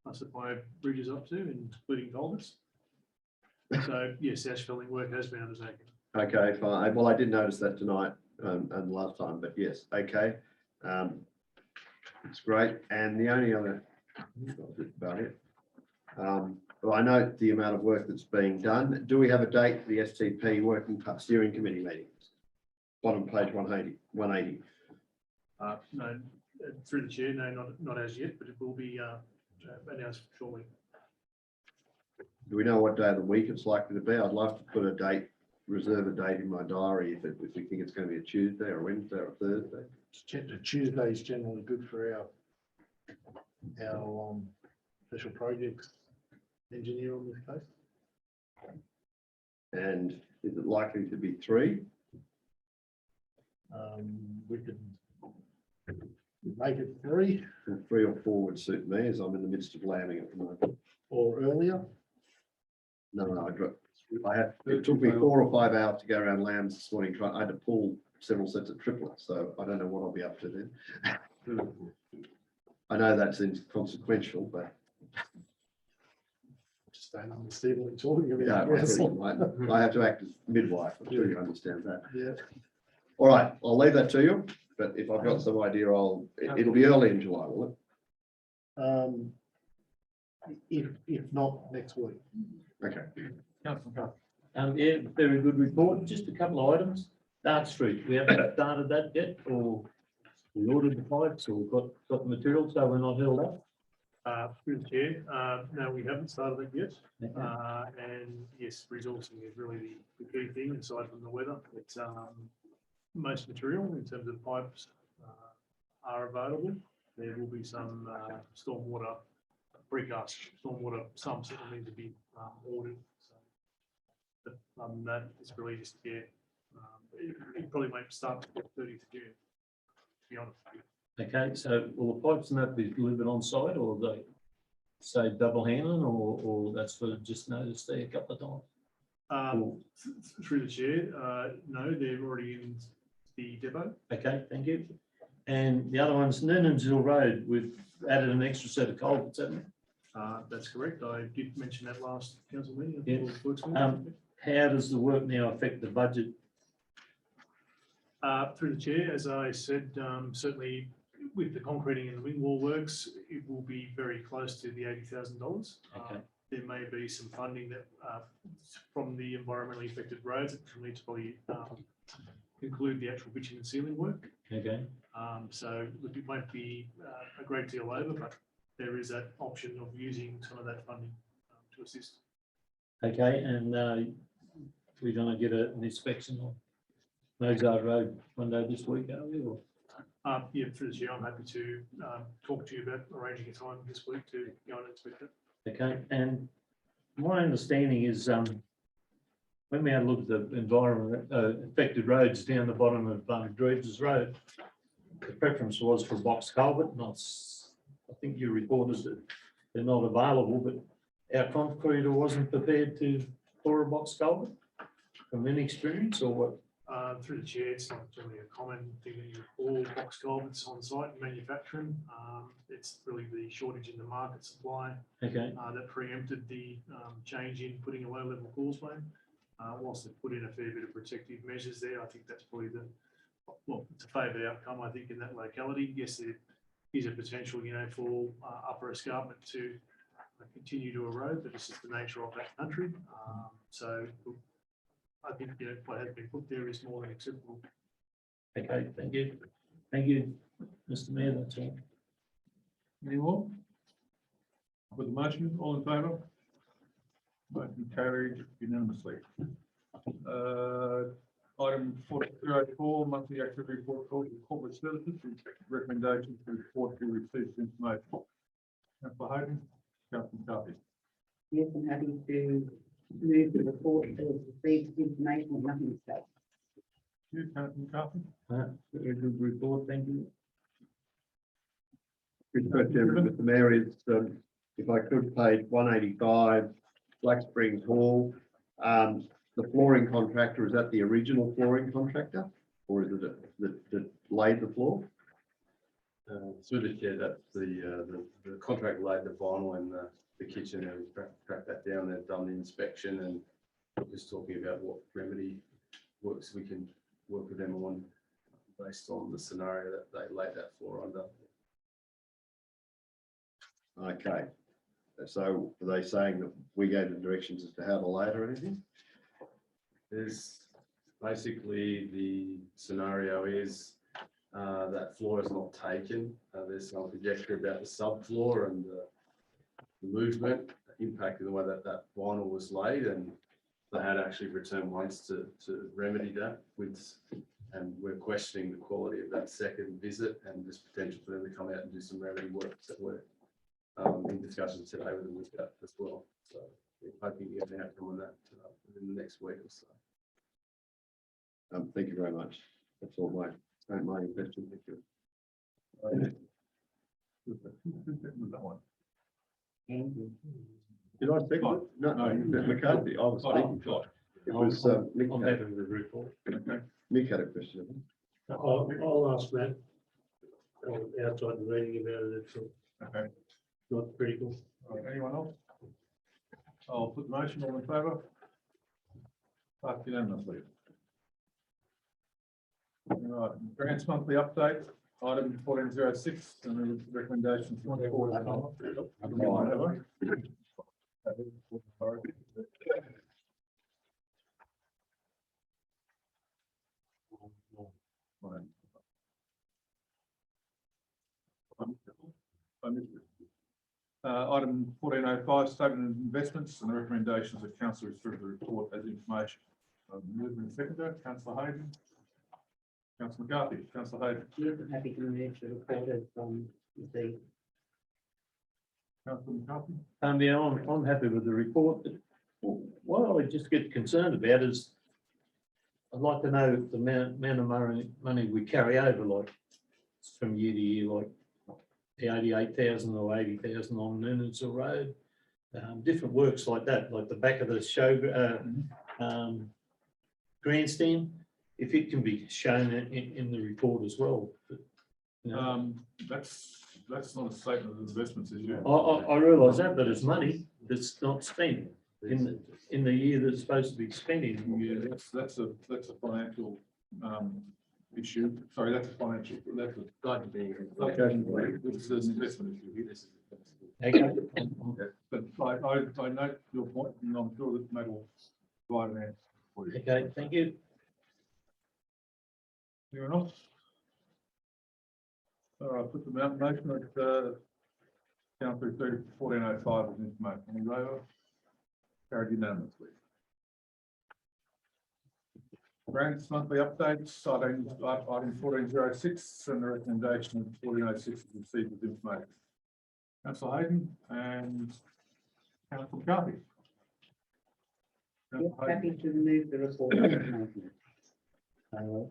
classify bridges up to, including culverts. So yes, asphalting work has been undertaken. Okay, fine. Well, I did notice that tonight and last time, but yes, okay. It's great. And the only other, that's about it. Well, I note the amount of work that's being done. Do we have a date for the STP working steering committee meetings? Bottom page 180. No, through the chair, no, not as yet, but it will be announced shortly. Do we know what day of the week it's likely to be? I'd love to put a date, reserve a date in my diary if we think it's going to be a Tuesday or Wednesday or Thursday. Tuesday is generally good for our special projects engineer on this case. And is it likely to be 3? Make it 3 3 or 4 would suit me as I'm in the midst of lambing at the moment. or earlier. No, it took me 4 or 5 hours to go around lambs this morning. I had to pull several sets of triplets, so I don't know what I'll be up to then. I know that's inconsequential, but Just don't understand what you're talking yeah, about. Yes. I have to act as midwife. I'm sure you understand that. Yeah. All right, I'll leave that to you, but if I've got some idea, it'll be early in July, will If not next week. it? Okay. Councillor Carr. Yeah, very good report. Just a couple of items. Dark Street, we haven't started that yet, or we ordered the pipes, or we've got the material, so we're not held up. Through the chair, no, we haven't started it yet. Okay. And yes, resourcing is really the key thing aside from the weather. It's most material in terms of pipes are available. There will be some stormwater precast stormwater sumps that will need to be ordered. So, but that is really just it probably won't start before 30th of June. To be honest. Okay, so will the pipes and that be delivered on site, or they say double handling, or that's for just noticed there a couple of times? Through the chair, no, they're already in the depot. Okay, thank you. And the other one's Noonan's Hill Road. We've added an extra set of culverts, haven't we? That's correct. I did mention that last council meeting. Yeah. How does the work now affect the budget? Through the chair, as I said, certainly with the concreting and the wing wall works, it will be very close to the $80,000. Okay. There may be some funding that from the environmentally affected roads that will need to probably include the actual bitumen ceiling work. Okay. So look, it won't be a great deal over, but there is that option of using some of that funding to assist. Okay, and we're going to get an inspection on Mozart Road one day this week, are we? Or? Yeah, through the chair, I'm happy to talk to you about arranging a time this week to go and inspect it. Okay, and my understanding is when we had a look at the environment affected roads down the bottom of Dreves Road, the preference was for box culvert. I think you reported that they're not available, but our concreter wasn't prepared to pour a box culvert from any experience, or what? Through the chair, it's not generally a common thing that you all box culverts on site in manufacturing. It's really the shortage in the market supply Okay. that preempted the change in putting a low-level causeway. Whilst they put in a fair bit of protective measures there, I think that's probably it's a favoured outcome, I think, in that locality. Yes, there is a potential, for upper escarpment to continue to erode, but it's just the nature of that country. So I think what has been put there is more than acceptable. Okay, thank you. Thank you, Mr. Mayor. That's all. Any more? With the motion, all in favour? Motion carried unanimously. Item 404, monthly activity report for corporate services, recommendation to report to receive information. Councillor Hayden, Councillor Carthy. Yes, I'm happy to move the report as received information and nothing to say. You, Councillor Carthy. Very good report. Thank you. Mr. Mayor, is if I could, page 185, Black Springs Hall. The flooring contractor, is that the original flooring contractor, or is it that laid the floor? Through the chair, that's the contract laid the vinyl in the kitchen and tracked that down. They've done the inspection and just talking about what remedy works we can work with them on based on the scenario that they laid that floor under. Okay. So are they saying that we gave the directions as to how to lay it or anything? There's basically the scenario is that floor is not taken. There's some conjecture about the subfloor and the movement impacting the way that vinyl was laid, and they had actually returned once to remedy that and we're questioning the quality of that second visit and there's potential for them to come out and do some remedy work that we're in discussions today with them with that as well. So we're hoping to get an outcome on that within the next week or so. Thank you very much. That's all my question. Thank you. That one. Did I second it? No, No, you didn't. McCarthy, I was speaking. Oh, It was, Nick I'm had happy with the report. okay. Nick had a question. I'll ask Matt outside the meeting about it. It's Okay. not critical. All right, anyone else? I'll put the motion, all in favour? Passed unanimously. All right, grants monthly update, item 1406, and the recommendations. Right. Item 1405, statement of investments and the recommendations of council is through the report as information. Movement seconder, councillor Hayden. Councillor McCarthy, councillor Hayden, Happy to move the report as the councillor McCarthy. Yeah, I'm happy with the report. But what I just get concerned about is I'd like to know the amount of money we carry over, like from year to year, like the 88,000 or 80,000 on Nunan's Road, different works like that, like the back of the show grandstand, if it can be shown in the report as well. But, you know, That's not a statement of investments, is it? I realise that, but it's money that's not spent in the year that's supposed to be spending. Yeah, that's a financial issue. Sorry, that's a financial, that's a. This is an investment issue. Okay. But I note your point, and I'm sure that Matt will provide an answer for you. Okay, thank you. Anyone else? All right, put the motion at councillor 1405 as information. Any favour? Carried unanimously. Grants monthly updates, item 1406, and the recommendation of 1406 is received with information. Councillor Hayden and Councillor McCarthy. Councillor Hayden. happy to move the report.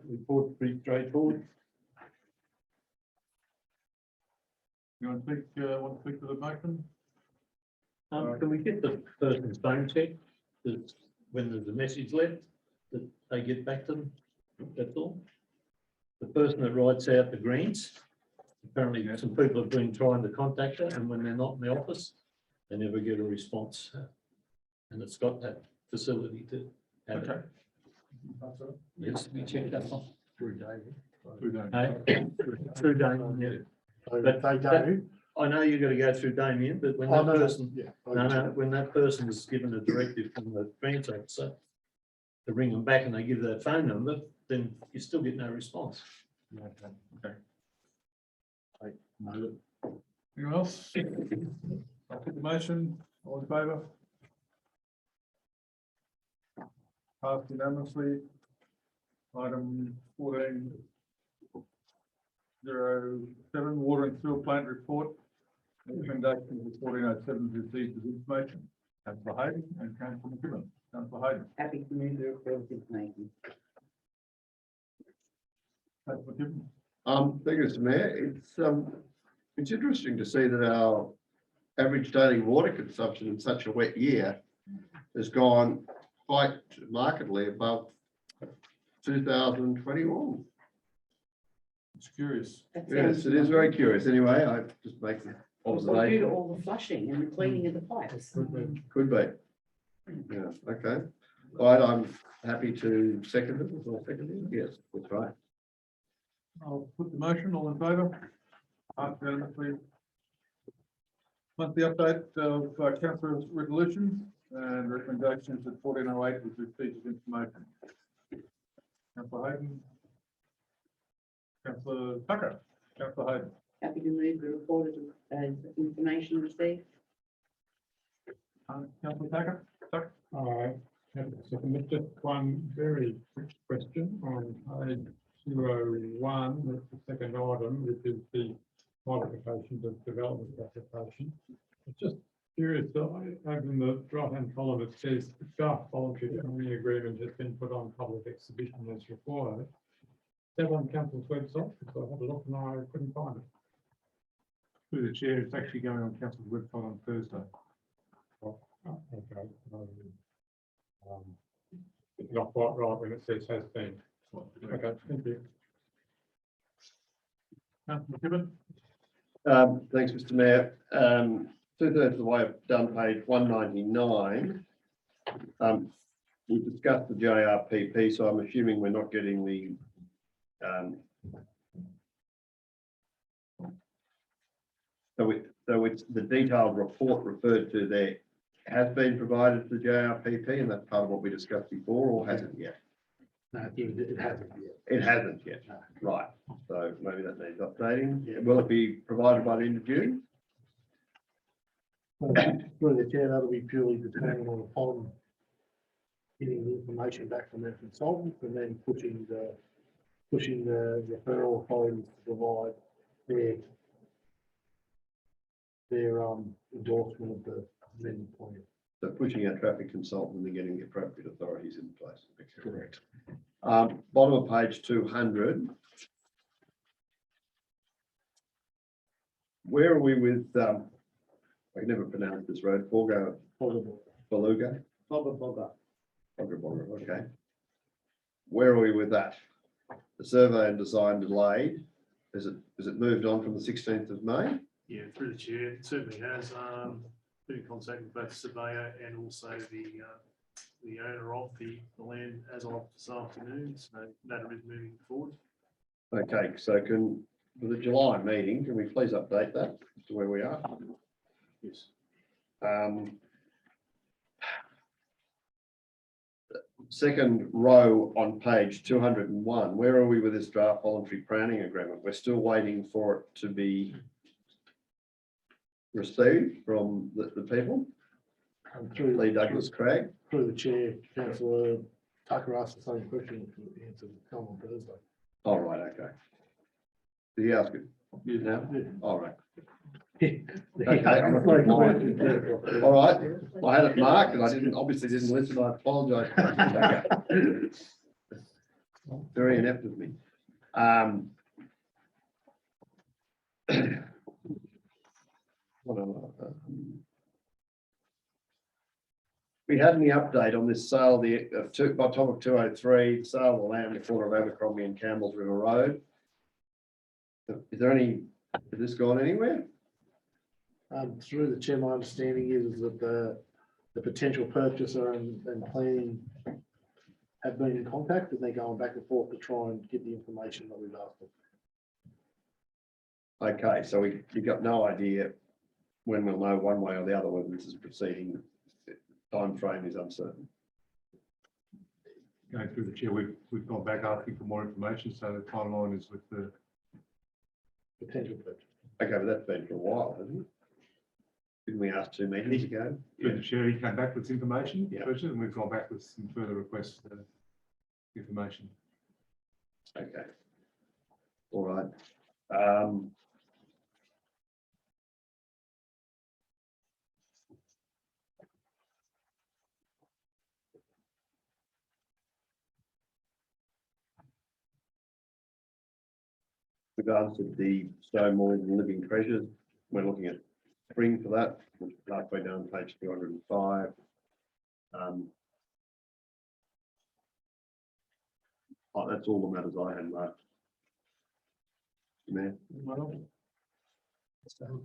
Report pretty straightforward. You want to speak to the motion? Can we get the person's phone check, that when there's a message left, that they get back to them? That's all. The person that writes out the grants, apparently some people have been trying to contact her, and when they're not in the office, they never get a response. And it's got that facility to have it. Okay. Yes, we checked that one. Through David. Through David. Hey, through Damien, yeah. So But they go. I know you've got to go through Damien, but when Oh, that no, person, yeah. no, when that person is given a directive from the grants officer to ring them back and they give that phone number, then you still get no response. Okay. Anyone else? I'll put the motion, all in favour? Passed unanimously. Item 1407, water and sewer plant report. Recommendation of 1407 is received as information. Councillor Hayden and Councillor McKibben. Councillor Hayden. Happy to move the report as information. Councillor McKibben. Thank you, Mr. Mayor. It's interesting to see that our average daily water consumption in such a wet year has gone quite markedly above 2021. It's curious. Yes, it is very curious. Anyway, I just make an Due to observation. all the flushing and the cleaning of the pipes. Could be. Yeah, okay. All right, I'm happy to second it. Was I seconding it? Yes, that's right. I'll put the motion, all in favour? Passed unanimously. Monthly update of councillor's resolutions and recommendations at 1408 was received as information. Councillor Hayden. Councillor Tucker. Councillor Hayden. Happy to move the report as information received. Councillor Tucker. Tucker. Just one very quick question on page 201, that's the second item, which is the modifications of development application. I'm just curious, in the right-hand column, it says the draft voluntary economy agreement has been put on public exhibition as required. Is that on council's website? Because I had a look and I couldn't find it. Through the chair, it's actually going on council's website on Thursday. Okay. It's not quite right when it says has been. Okay, thank you. Councillor McKibben? Thanks, Mr. Mayor. 2/3 of the way I've done page 199. We discussed the JRPP, so I'm assuming we're not getting the so it's the detailed report referred to there has been provided to the JRPP, and that's part of what we discussed before, or hasn't yet? No, it hasn't yet. It hasn't yet, right? So maybe that needs updating. Will it be provided by the end of June? Through the chair, that'll be purely depending upon getting the information back from their consultants and then pushing the referral authorities to provide their endorsement of the amendment plan. So pushing our traffic consultant and getting the appropriate authorities in place. Correct. Bottom of page 200. Where are we with, I can never pronounce this road, Beluga? Bogga, okay. Where are we with that? The survey and design delayed. Is it moved on from the 16th of May? Yeah, through the chair, it certainly has. Been in contact with both the surveyor and also the owner of the land as of this afternoon, so that is moving forward. Okay, so for the July meeting, can we please update that as to where we are? Yes. Second row on page 201, where are we with this draft voluntary planning agreement? We're still waiting for it to be received from the people. Through Lee Douglas Craig. Through the chair, Councillor Tucker asked the same question, the answer will come on Thursday. All right, okay. Did he ask it? Yes. Now? All right. Okay, All right. I had it marked and I obviously didn't listen. I apologise. Very inept of me. We had any update on this sale, bottom of 203, sale of the land at the corner of Abercrombie and Campbell's River Road? Is there any, has this gone anywhere? Through the chair, my understanding is that the potential purchaser and planning have been in contact and they're going back and forth to try and get the information that we've asked them. Okay, so you've got no idea when we'll know one way or the other whether this is proceeding. Time frame is uncertain. Going through the chair, we've gone back asking for more information, so the timeline is with the Potential purchase. Okay, but that's been for a while, hasn't it? Didn't we ask 2 meetings ago? through the chair. He came back with information, Yeah. first, and we've gone back with some further requests for information. Okay. All right. We've answered the stone walls and living treasures. We're looking at spring for that, which is halfway down page 205. That's all the matters I had, Mark. Mayor. Councillor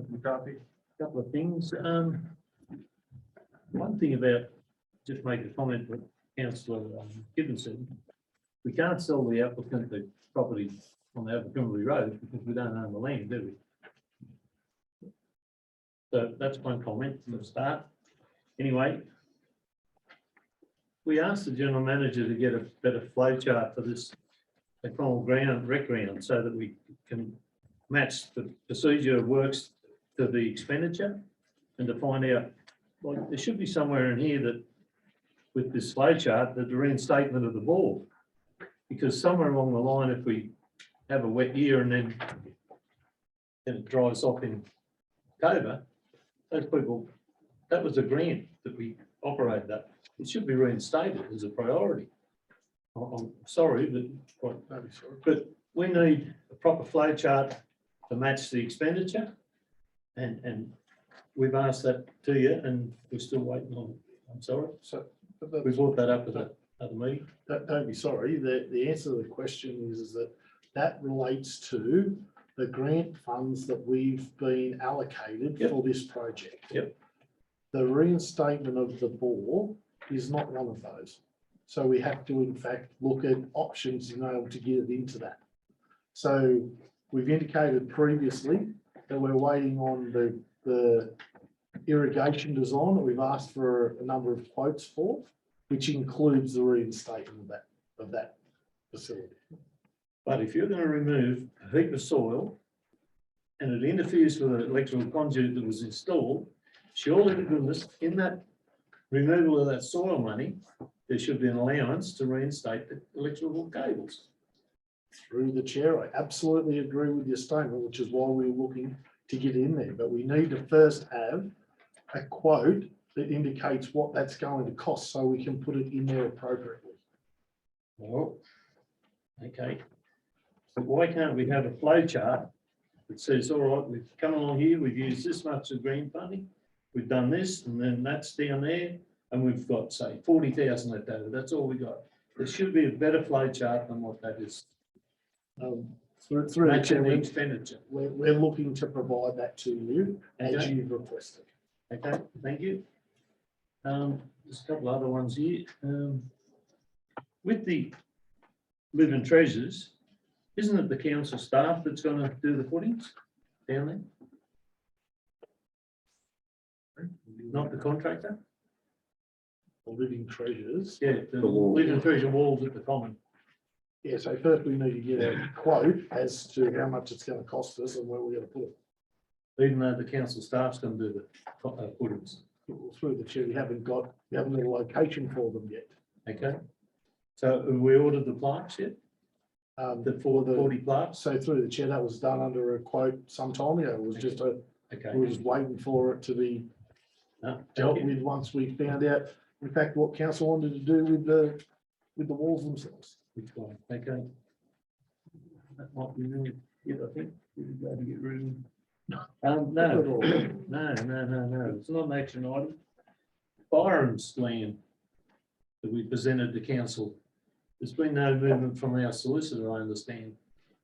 McCarthy? Couple of things. One thing about, just make a comment that Councillor Gibbons said, we can't sell the applicant the property on the Abercrombie Road because we don't own the land, do we? So that's one comment for the start. Anyway, we asked the general manager to get a better flow chart for this Macdonald ground, rec ground, so that we can match the procedure of works to the expenditure and to find out, well, there should be somewhere in here that with this flow chart, that the reinstatement of the bore. Because somewhere along the line, if we have a wet year and then it dries off in October, those people, that was a grant that we operated that. It should be reinstated as a priority. I'm sorry, but we need a proper flow chart to match the expenditure. And we've asked that to you and we're still waiting on it. I'm sorry. So, We brought that up at the other meeting. don't be sorry, the answer to the question is that relates to the grant funds that we've been allocated Yep. for this project. Yep. The reinstatement of the bore is not one of those. So we have to in fact look at options in order to get it into that. So we've indicated previously that we're waiting on the irrigation design that we've asked for a number of quotes for, which includes the reinstatement of that facility. But if you're going to remove a heap of soil and it interferes with the electrical conduit that was installed, surely to goodness, in that removal of that soil money, there should be an allowance to reinstate the electrical cables. Through the chair, I absolutely agree with your statement, which is why we're looking to get in there, but we need to first have a quote that indicates what that's going to cost so we can put it in there appropriately. Well, okay. But why can't we have a flow chart that says, all right, we've come along here, we've used this much of green funding, we've done this, and then that's down there, and we've got, say, 40,000 left over. That's all we got. There should be a better flow chart than what that is. Through the chair, Matching the expenditure. we're looking to provide that to you as Okay. you've requested. Okay, thank you. There's a couple other ones here. With the living treasures, isn't it the council staff that's going to do the footings down there? Not the contractor? Living treasures. Yeah, the living treasure walls at the common. Yeah, so first we need to get a quote as to how much it's going to cost us and where we're going to put it. Even though the council staff's going to do the footings. Through the chair, we haven't got a location for them yet. Okay. So have we ordered the plaques yet? The 40 plaques? So through the chair, that was done under a quote some time ago. It was just we Okay. were just waiting for it to be dealt with once we found out, in fact, what council wanted to do with the walls themselves. Which one? Okay. That might be really good, I think. We've got to get room. No, no, it's not an action item. Byron's land that we presented to council. There's been no movement from our solicitor, I understand.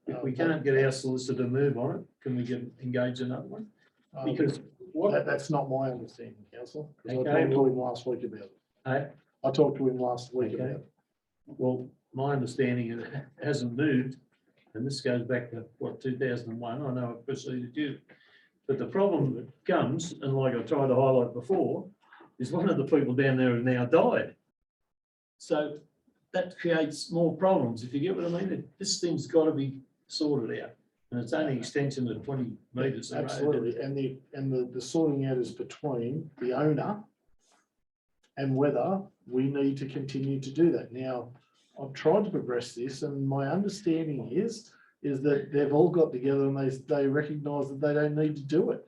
If we can't get our solicitor to move on it, can we engage another one? Because That's not my understanding, council. Because Okay, I talked to him last week about it. I talked to him last week Okay. about it. Well, my understanding is it hasn't moved, and this goes back to what, 2001, I know it preceded you. But the problem that comes, and like I tried to highlight before, is one of the people down there has now died. So that creates more problems, if you get what I mean. This thing's got to be sorted out, and it's only extension of 20 metres. of road. Absolutely, and the sorting out is between the owner and whether we need to continue to do that. Now, I've tried to progress this, and my understanding is that they've all got together and they recognise that they don't need to do it.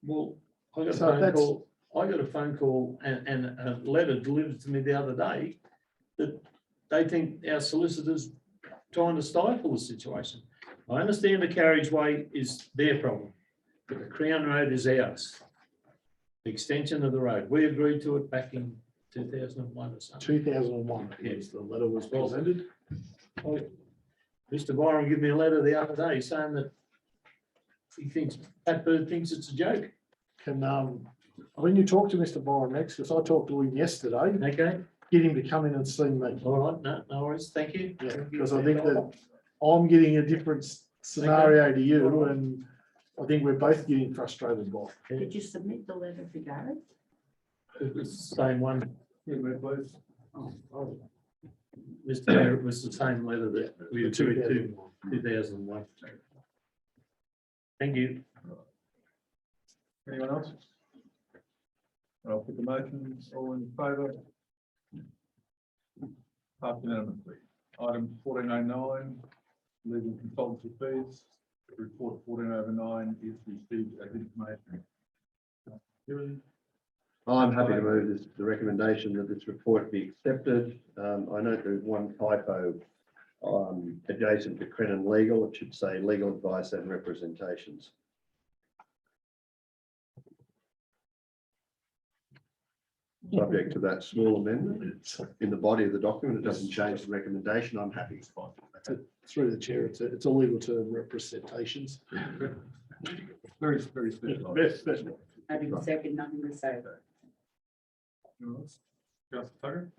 Well, I got a So phone that's- call. I got a phone call and a letter delivered to me the other day that they think our solicitors trying to stifle the situation. I understand the carriageway is their problem, but the Crown Road is ours. The extension of the road. We agreed to it back in 2001 or something. 2001, yes, the letter was presented. Mr. Byron gave me a letter the other day saying that he thinks, that bird thinks it's a joke. When you talk to Mr. Byron next, because I talked to him yesterday, Okay, get him to come in and see me. all right, no worries, thank you. Yeah, because I think that I'm getting a different scenario to you, and I think we're both getting frustrated by it. Did you submit the letter for Gary? It was the same one, Yeah, we're both. Oh, Mr. Mayor, it was the same letter that we agreed to, 2001. Thank you. Anyone else? I'll put the motions, all in favour? Passed unanimously. Item 1409, legal consultancy fees. Report 1409 is received as information. I'm happy to move this, the recommendation that this report be accepted. I note there's one typo adjacent to Crennan Legal, it should say legal advice and representations. Subject to that small amendment in the body of the document, it doesn't change the recommendation, I'm happy. Through the chair, it's a legal term, representations. Very, very special. Having second, nothing to say. Councillor Tucker?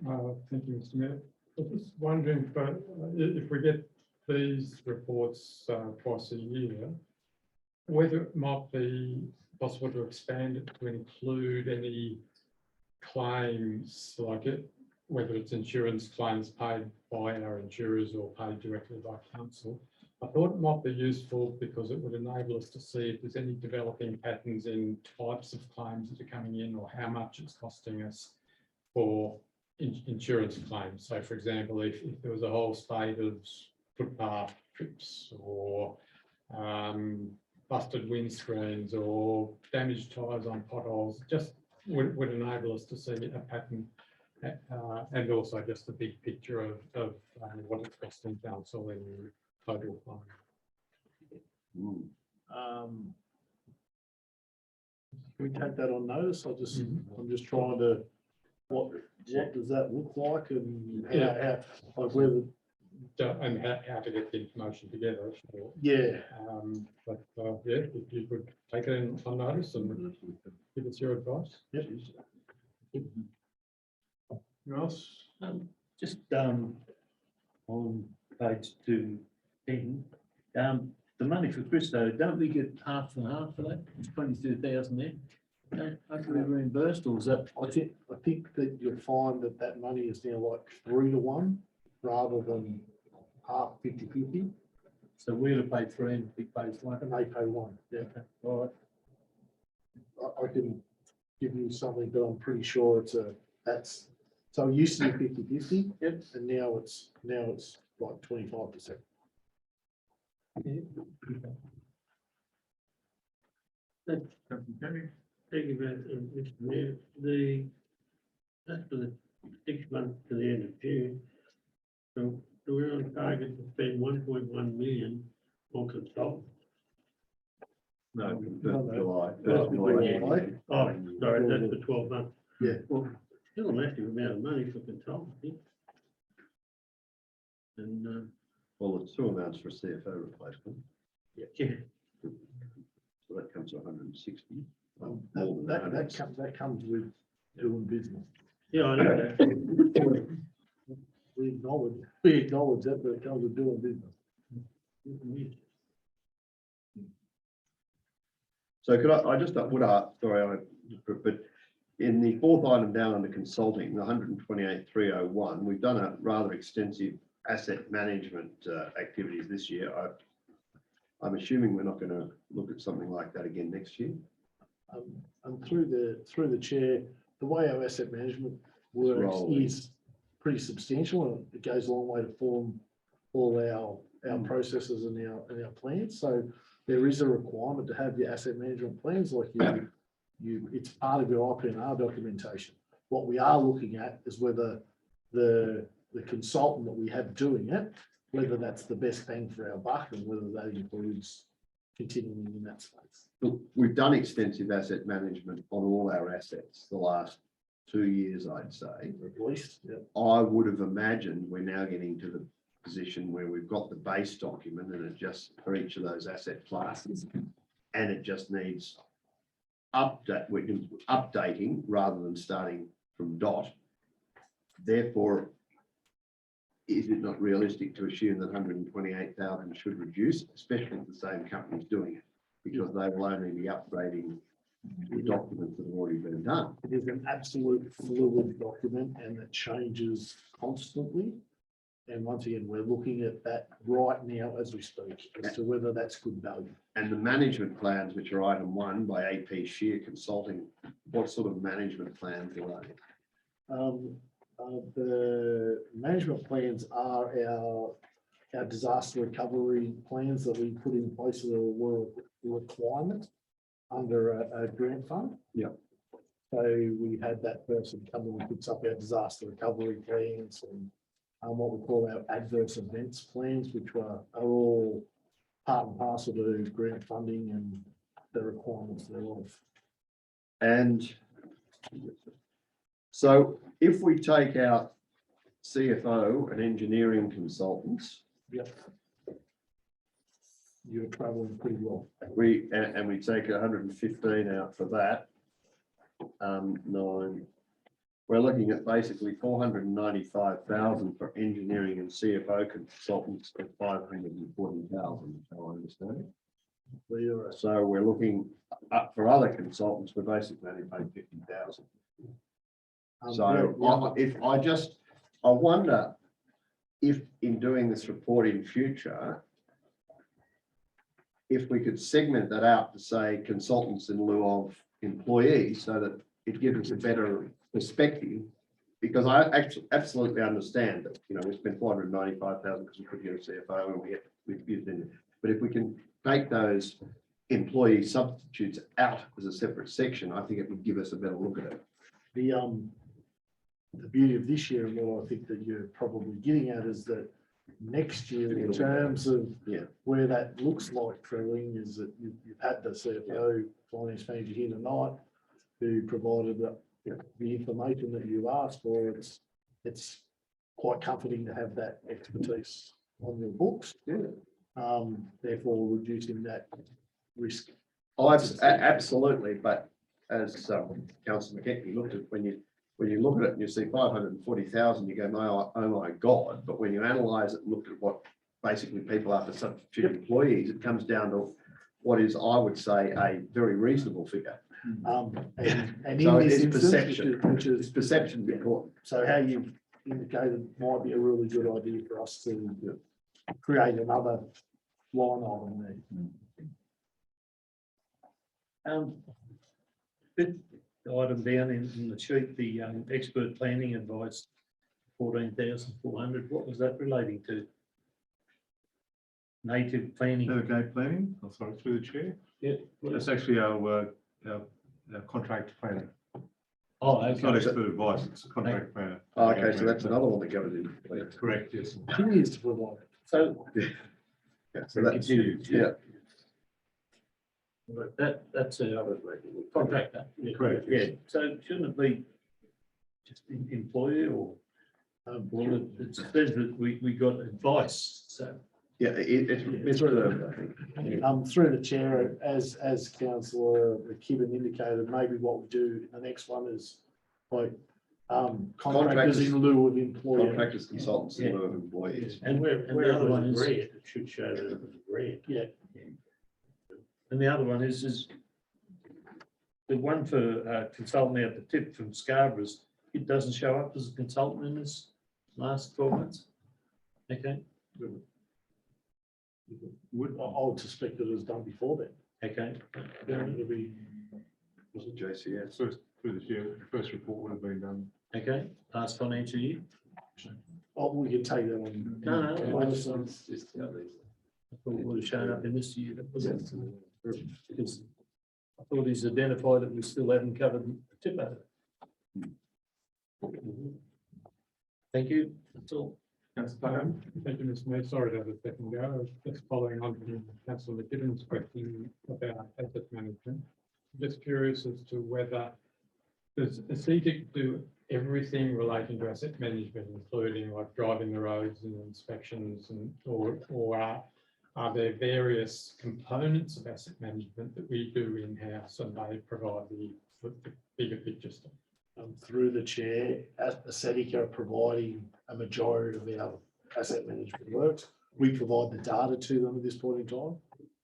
Thank you, Mr. Mayor. I was just wondering, but if we get these reports twice a year, whether it might be possible to expand it to include any claims like it, whether it's insurance claims paid by our insurers or paid directly by council. I thought it might be useful because it would enable us to see if there's any developing patterns in types of claims that are coming in or how much it's costing us for insurance claims. So for example, if there was a whole spate of footpath trips or busted windscreens or damaged tyres on potholes, just would enable us to see a pattern and also just a big picture of what it's costing council in total fine. Can we take that on notice? I'm just trying to, what does that look like and how like whether. And how to get the information together. Sure. Yeah. Yeah, if you could take it on notice and give us your advice. Yep. Anyone else? Just on page 210, the money for Christo, don't we get half and half for that? It's 22,000 there. Are we reimbursed or is that? I think that you'll find that money is now like 3 to 1 rather than half 50-50. So we'll have paid 3 and he pays 1. And they pay 1. Yeah. Okay. All right. I can give you something, but I'm pretty sure that's so it used to be 50-50. Yep. And now it's like 25%. Thank you, Mr. Mayor. That's for the 6 months to the end of June. So we're on target to spend 1.1 million on consultants. No, July. Oh, sorry, that's for 12 months. Yeah. Well, still a massive amount of money for consultancy. And, Well, it's 2 amounts for CFO replacement, yeah. so that comes to 160. That comes with doing business. Yeah, I know that. We acknowledge that, but it comes with doing business. So could I just would ask, sorry, but in the 4th item down under consulting, the 128,301, we've done a rather extensive asset management activities this year. I'm assuming we're not going to look at something like that again next year. And through the chair, the way our asset management works is pretty substantial, and it goes a long way to form all our processes and our plans. So there is a requirement to have your asset management plans, like it's part of your IPNR documentation. What we are looking at is whether the consultant that we have doing it, whether that's the best bang for our buck and whether that includes continuing in that space. Look, we've done extensive asset management on all our assets the last 2 years, I'd say. At least, yeah. I would have imagined we're now getting to the position where we've got the base document and it just for each of those asset classes, and it just needs updating rather than starting from dot. Therefore, is it not realistic to assume that 128,000 should reduce, especially if the same company's doing it, because they will only be upgrading the documents that have already been done? It is an absolute fluid document and it changes constantly. And once again, we're looking at that right now as we speak as to whether that's good value. And the management plans, which are item 1 by AP Shear Consulting, what sort of management plans are they? The management plans are our disaster recovery plans that we put in place that were a requirement under a grant fund. Yeah. So we had that person come and puts up our disaster recovery plans and what we call our adverse events plans, which are all part and parcel to grant funding and the requirements thereof. And so if we take out CFO and engineering consultants, Yep. You're traveling pretty well. and we take 115 out for that. Nine, we're looking at basically 495,000 for engineering and CFO consultants at 540,000, how I understand it. We're, So we're looking up for other consultants, we're basically only paying 50,000. So I wonder if in doing this report in future, if we could segment that out to say consultants in lieu of employees, so that it gives us a better perspective. Because I actually absolutely understand that, you know, we spent 495,000 because we couldn't get a CFO and we've used it. But if we can take those employee substitutes out as a separate section, I think it would give us a better look at it. the beauty of this year and what I think that you're probably getting at is that next year, in terms of where that looks like traveling, is that you've had the CFO finance manager here tonight who provided the information that you asked for. It's quite comforting to have that expertise on your books. Therefore reducing that risk. Oh, absolutely, but as Councillor McKechnie looked at, when you look at it and you see 540,000, you go, oh my God. But when you analyse it and look at what basically people are for substitute employees, it comes down to what is, I would say, a very reasonable figure. And So in this it's instance, perception. which is Perception important. so how you've indicated might be a really good idea for us to create another line item there. Fifth item down in the sheet, the expert planning advice, 14,400. What was that relating to? Native planning. Navigated planning, oh, sorry, through the chair. Yeah. That's actually our contract planner. Oh, It's not okay. expert advice, it's a contract planner. Oh, okay, so that's another one that goes in. Correct, yes. Continues to provide. So Yeah, so that's, continued, yeah. that's a contractor. Correct. Yeah, so shouldn't it be just employee or? Well, it says that we got advice, so. Yeah, it's reserved, I think. Through the chair, as councillor McKibben indicated, maybe what we do in the next one is like contractors in lieu of employees. Contractors, consultants, and lieu of employees. And the other one is. It should show that it was a grant. Yeah. And the other one is the one for consultant out the tip from Scarborough's, it doesn't show up as a consultant in this last 12 months. Okay. I would suspect that it was done before then. Okay. It'll be, Was it JCS? First, through the chair, the first report would have been done. Okay. Last financial year. we can take that on. No, I Just, I thought it would have shown up in this year. That was it. Because I thought he's identified that we still haven't covered the tip of it. Thank you. That's all. Thank you, Mr. Mayor. Sorry to have a second go. I was just following on from Councillor McKibben's question about asset management. Just curious as to whether does ACETIC do everything relating to asset management, including like driving the roads and inspections, and or are there various components of asset management that we do in-house and they provide the bigger picture stuff? Through the chair, ACETIC are providing a majority of our asset management works. We provide the data to them at this point in time.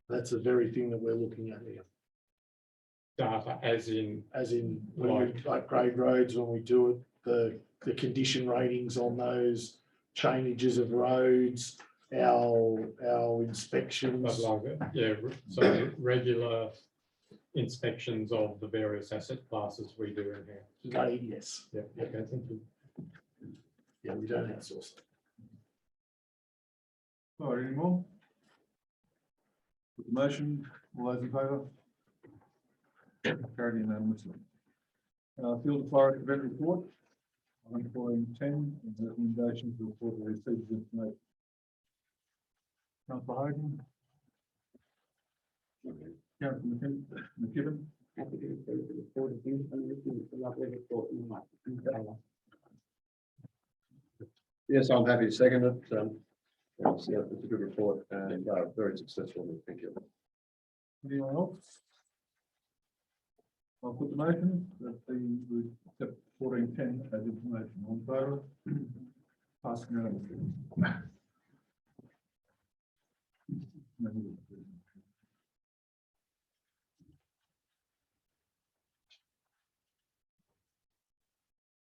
That's the very thing that we're looking at here. Data as in when we upgrade roads, when we do it, the condition ratings on those changes of roads, our inspections. So regular inspections of the various asset classes we do in here. Yes. Yeah. Okay. Thank you. Yeah, we don't outsource. All right, any more? Put the motion, all those in favour? Carried unanimously. Field and Forest Event Report. On 1410, recommendations to report the received information. Councillor Hayden. Councillor McKibben. Happy to receive the report of the information, it's a lovely report and I like it in colour. Yes, I'm happy to second it. It's a good report and very successful. Thank you. Anyone else? I'll put the motion that we accept 1410 as information on favour. Pass unanimously.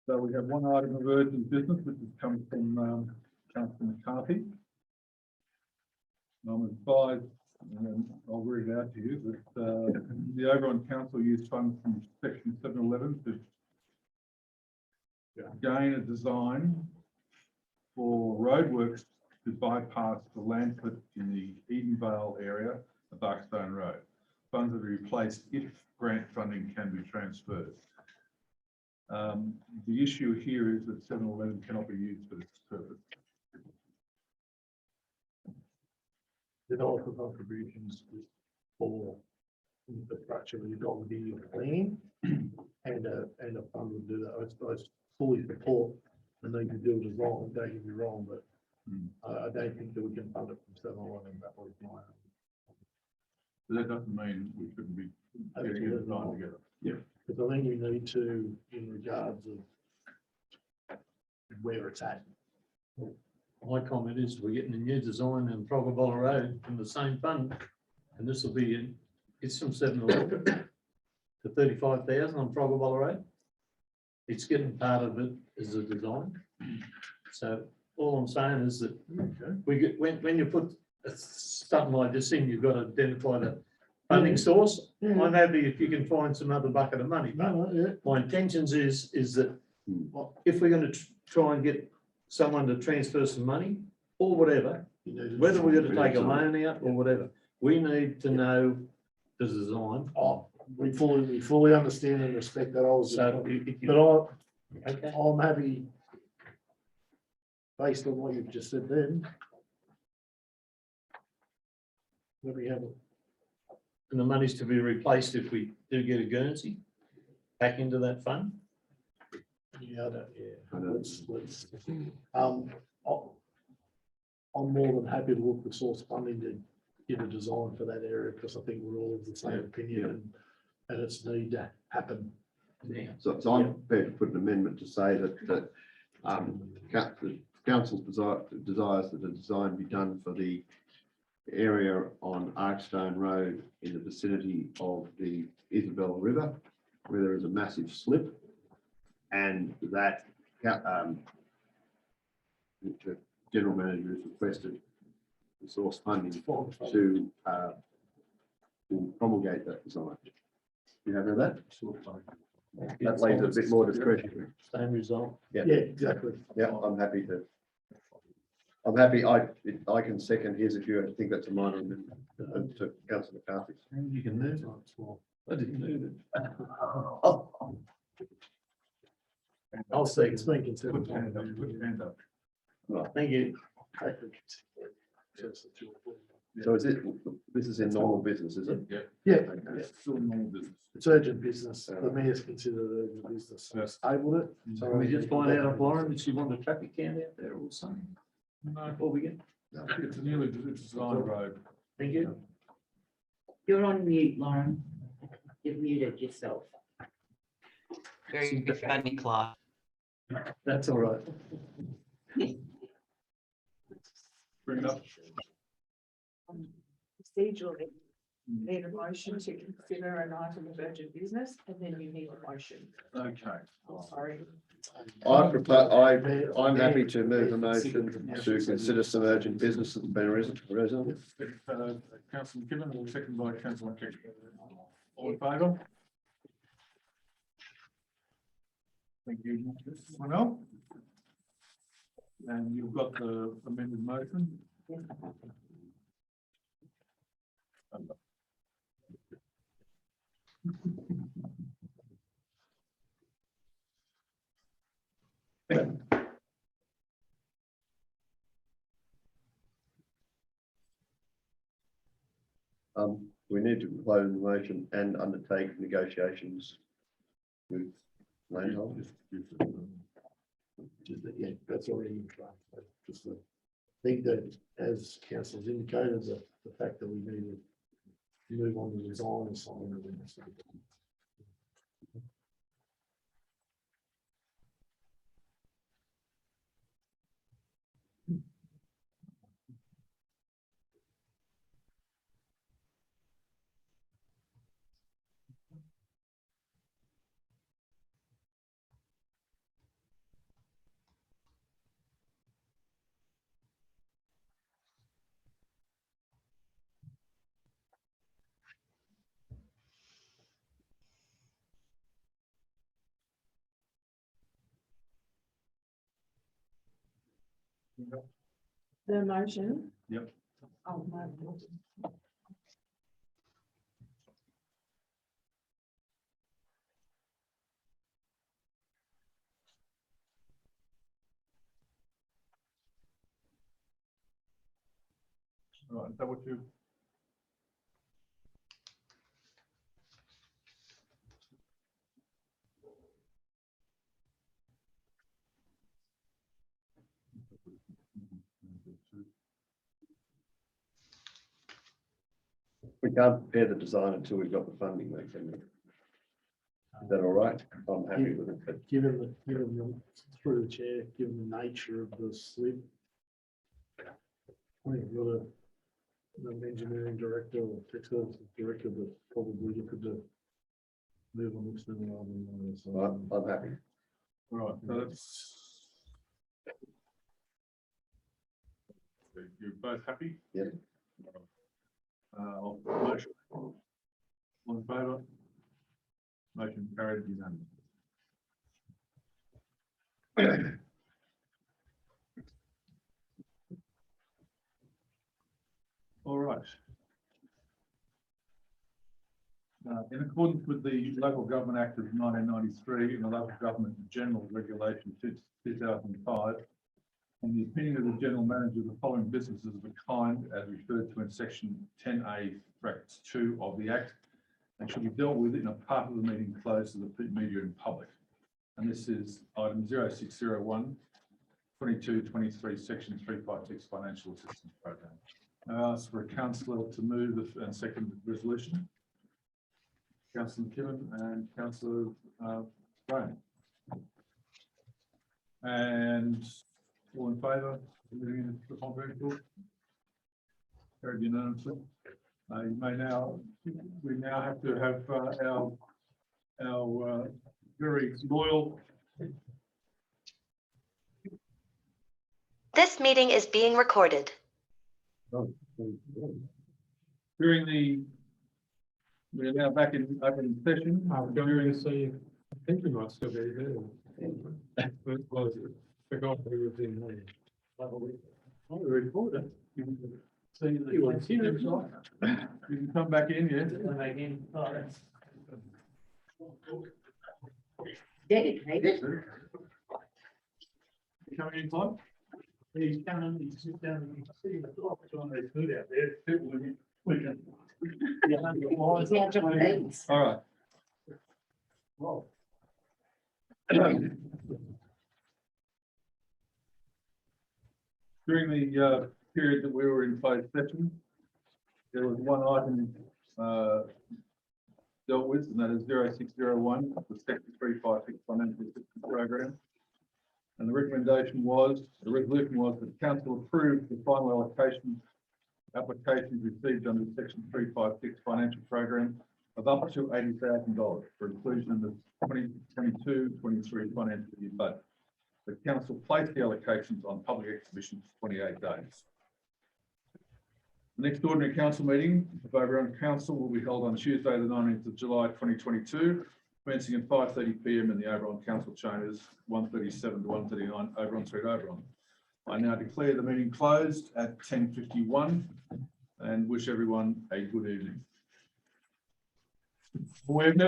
So we have one item of urgent business, which has come from Councillor McCarthy. I'm advised, and I'll read it out to you, that the Oberon Council used funds from section 711 to gain a design for roadworks to bypass the landslip in the Edenvale area of Barkstone Road. Funds will be replaced if grant funding can be transferred. The issue here is that 711 cannot be used for this purpose. Did all the contributions for infrastructure, you've got within your plan and a fund would do that. I fully support the need to do a design, don't get me wrong, but I don't think that we can fund it from 711. That was my. But that doesn't mean we shouldn't be getting a design together. Yeah, because I think we need to, in regards of where it's at. My comment is we're getting a new design in Proggabolla Road from the same fund. And this will be in, it's from 711 to 35,000 on Proggabolla Road. It's getting part of it as a design. So all I'm saying is that we get, when you put something like this in, you've got to identify the funding source. I'm happy if you can find some other bucket of money, but my intentions is that if we're going to try and get someone to transfer some money or whatever, whether we're going to take a loan out or whatever, we need to know the design. Oh, we fully understand and respect that. I was, So but I'm happy based on what you've just said then. Let me have it. and the money's to be replaced if we do get a Guernsey back into that fund. Yeah, let's, I'm more than happy to look for source funding to get a design for that area, because I think we're all of the same opinion and it's need to happen. Yeah. So I'm prepared to put an amendment to say that the council desires that a design be done for the area on Arkstone Road in the vicinity of the Isabella River, where there is a massive slip, and that the general manager has requested the source funding to promulgate that design. You have that? That leaves a bit more discretionary. Same result. Yeah, exactly. Yeah, I'm happy to. I'm happy. I can second his if you think that's a minor amendment to Councillor McCarthy. You can move it. I didn't move it. I'll say It's been considered. Put your hand up, put your hand up. Thank you. So is it, this is in normal business, is it? Yeah, It's still normal business. it's urgent business. The mayor's considered urgent business. Yes. Tabled it. So Can we just find out of Lauren, did she want a traffic count out there or something? No, Before we get, it's a newly designed road. thank you. You're on mute, Lauren. You've muted yourself. Very funny, Clark. That's all right. Bring it up. Procedurally, you need a motion to consider an item of urgent business, and then you need a motion. Okay. Sorry. I'm happy to move a motion to consider some urgent business that's been arisen. Councillor McKibben, and second by Councillor McKibben. All in favour? Thank you, anyone else? And you've got the amended motion. We need to close the motion and undertake negotiations with landholders. Yeah, that's already in place. Just the thing that, as council's indicated, the fact that we need to move on to design and something of this. The motion. Yep. Oh, no. All right, is that what you? We can't prepare the design until we've got the funding, though, can we? Is that all right? I'm happy with it, but Given through the chair, given the nature of the slip. We've got an engineering director or technical director that probably look at the move on this thing rather than this. I'm happy. All right, so that's. You're both happy? Yeah. Motion. All in favour? Motion carried unanimously. All right. In accordance with the Local Government Act of 1993 and the Local Government General Regulation 2005, in the opinion of the General Manager, the following businesses of a kind as referred to in section 10A(2) of the Act and should be dealt with in a part of the meeting closed to the media and public. And this is item 0601, 2223, section 356 financial assistance program. I ask for a councillor to move and second the resolution. Councillor McKibben and Councillor Brown. And all in favour? Carried unanimously. You may now, we now have to have our very loyal. This meeting is being recorded. During the, we're now back in open session. During the, I think we might still be there. Well, forgot who was in there. Oh, we recorded. So you want to see it? You can come back in, yeah. Dedicated. You coming in, Clive? He's coming, he sits down and you see the clock on their food out there. People, we can. All right. Well. During the period that we were in closed session, there was one item dealt with, and that is 0601, the section 356 financial assistance program. And the recommendation was, the resolution was that the council approved the final allocation applications received under section 356 financial program of up to $80,000 for inclusion in the 2022-23 financial year budget. The council placed the allocations on public exhibition for 28 days. The next ordinary council meeting of Oberon Council will be held on Tuesday, the 19th of July, 2022, commencing at 5:30 p.m. in the Oberon Council Chambers, 137 to 139 Oberon Street, Oberon. I now declare the meeting closed at 10:51 and wish everyone a good evening. We've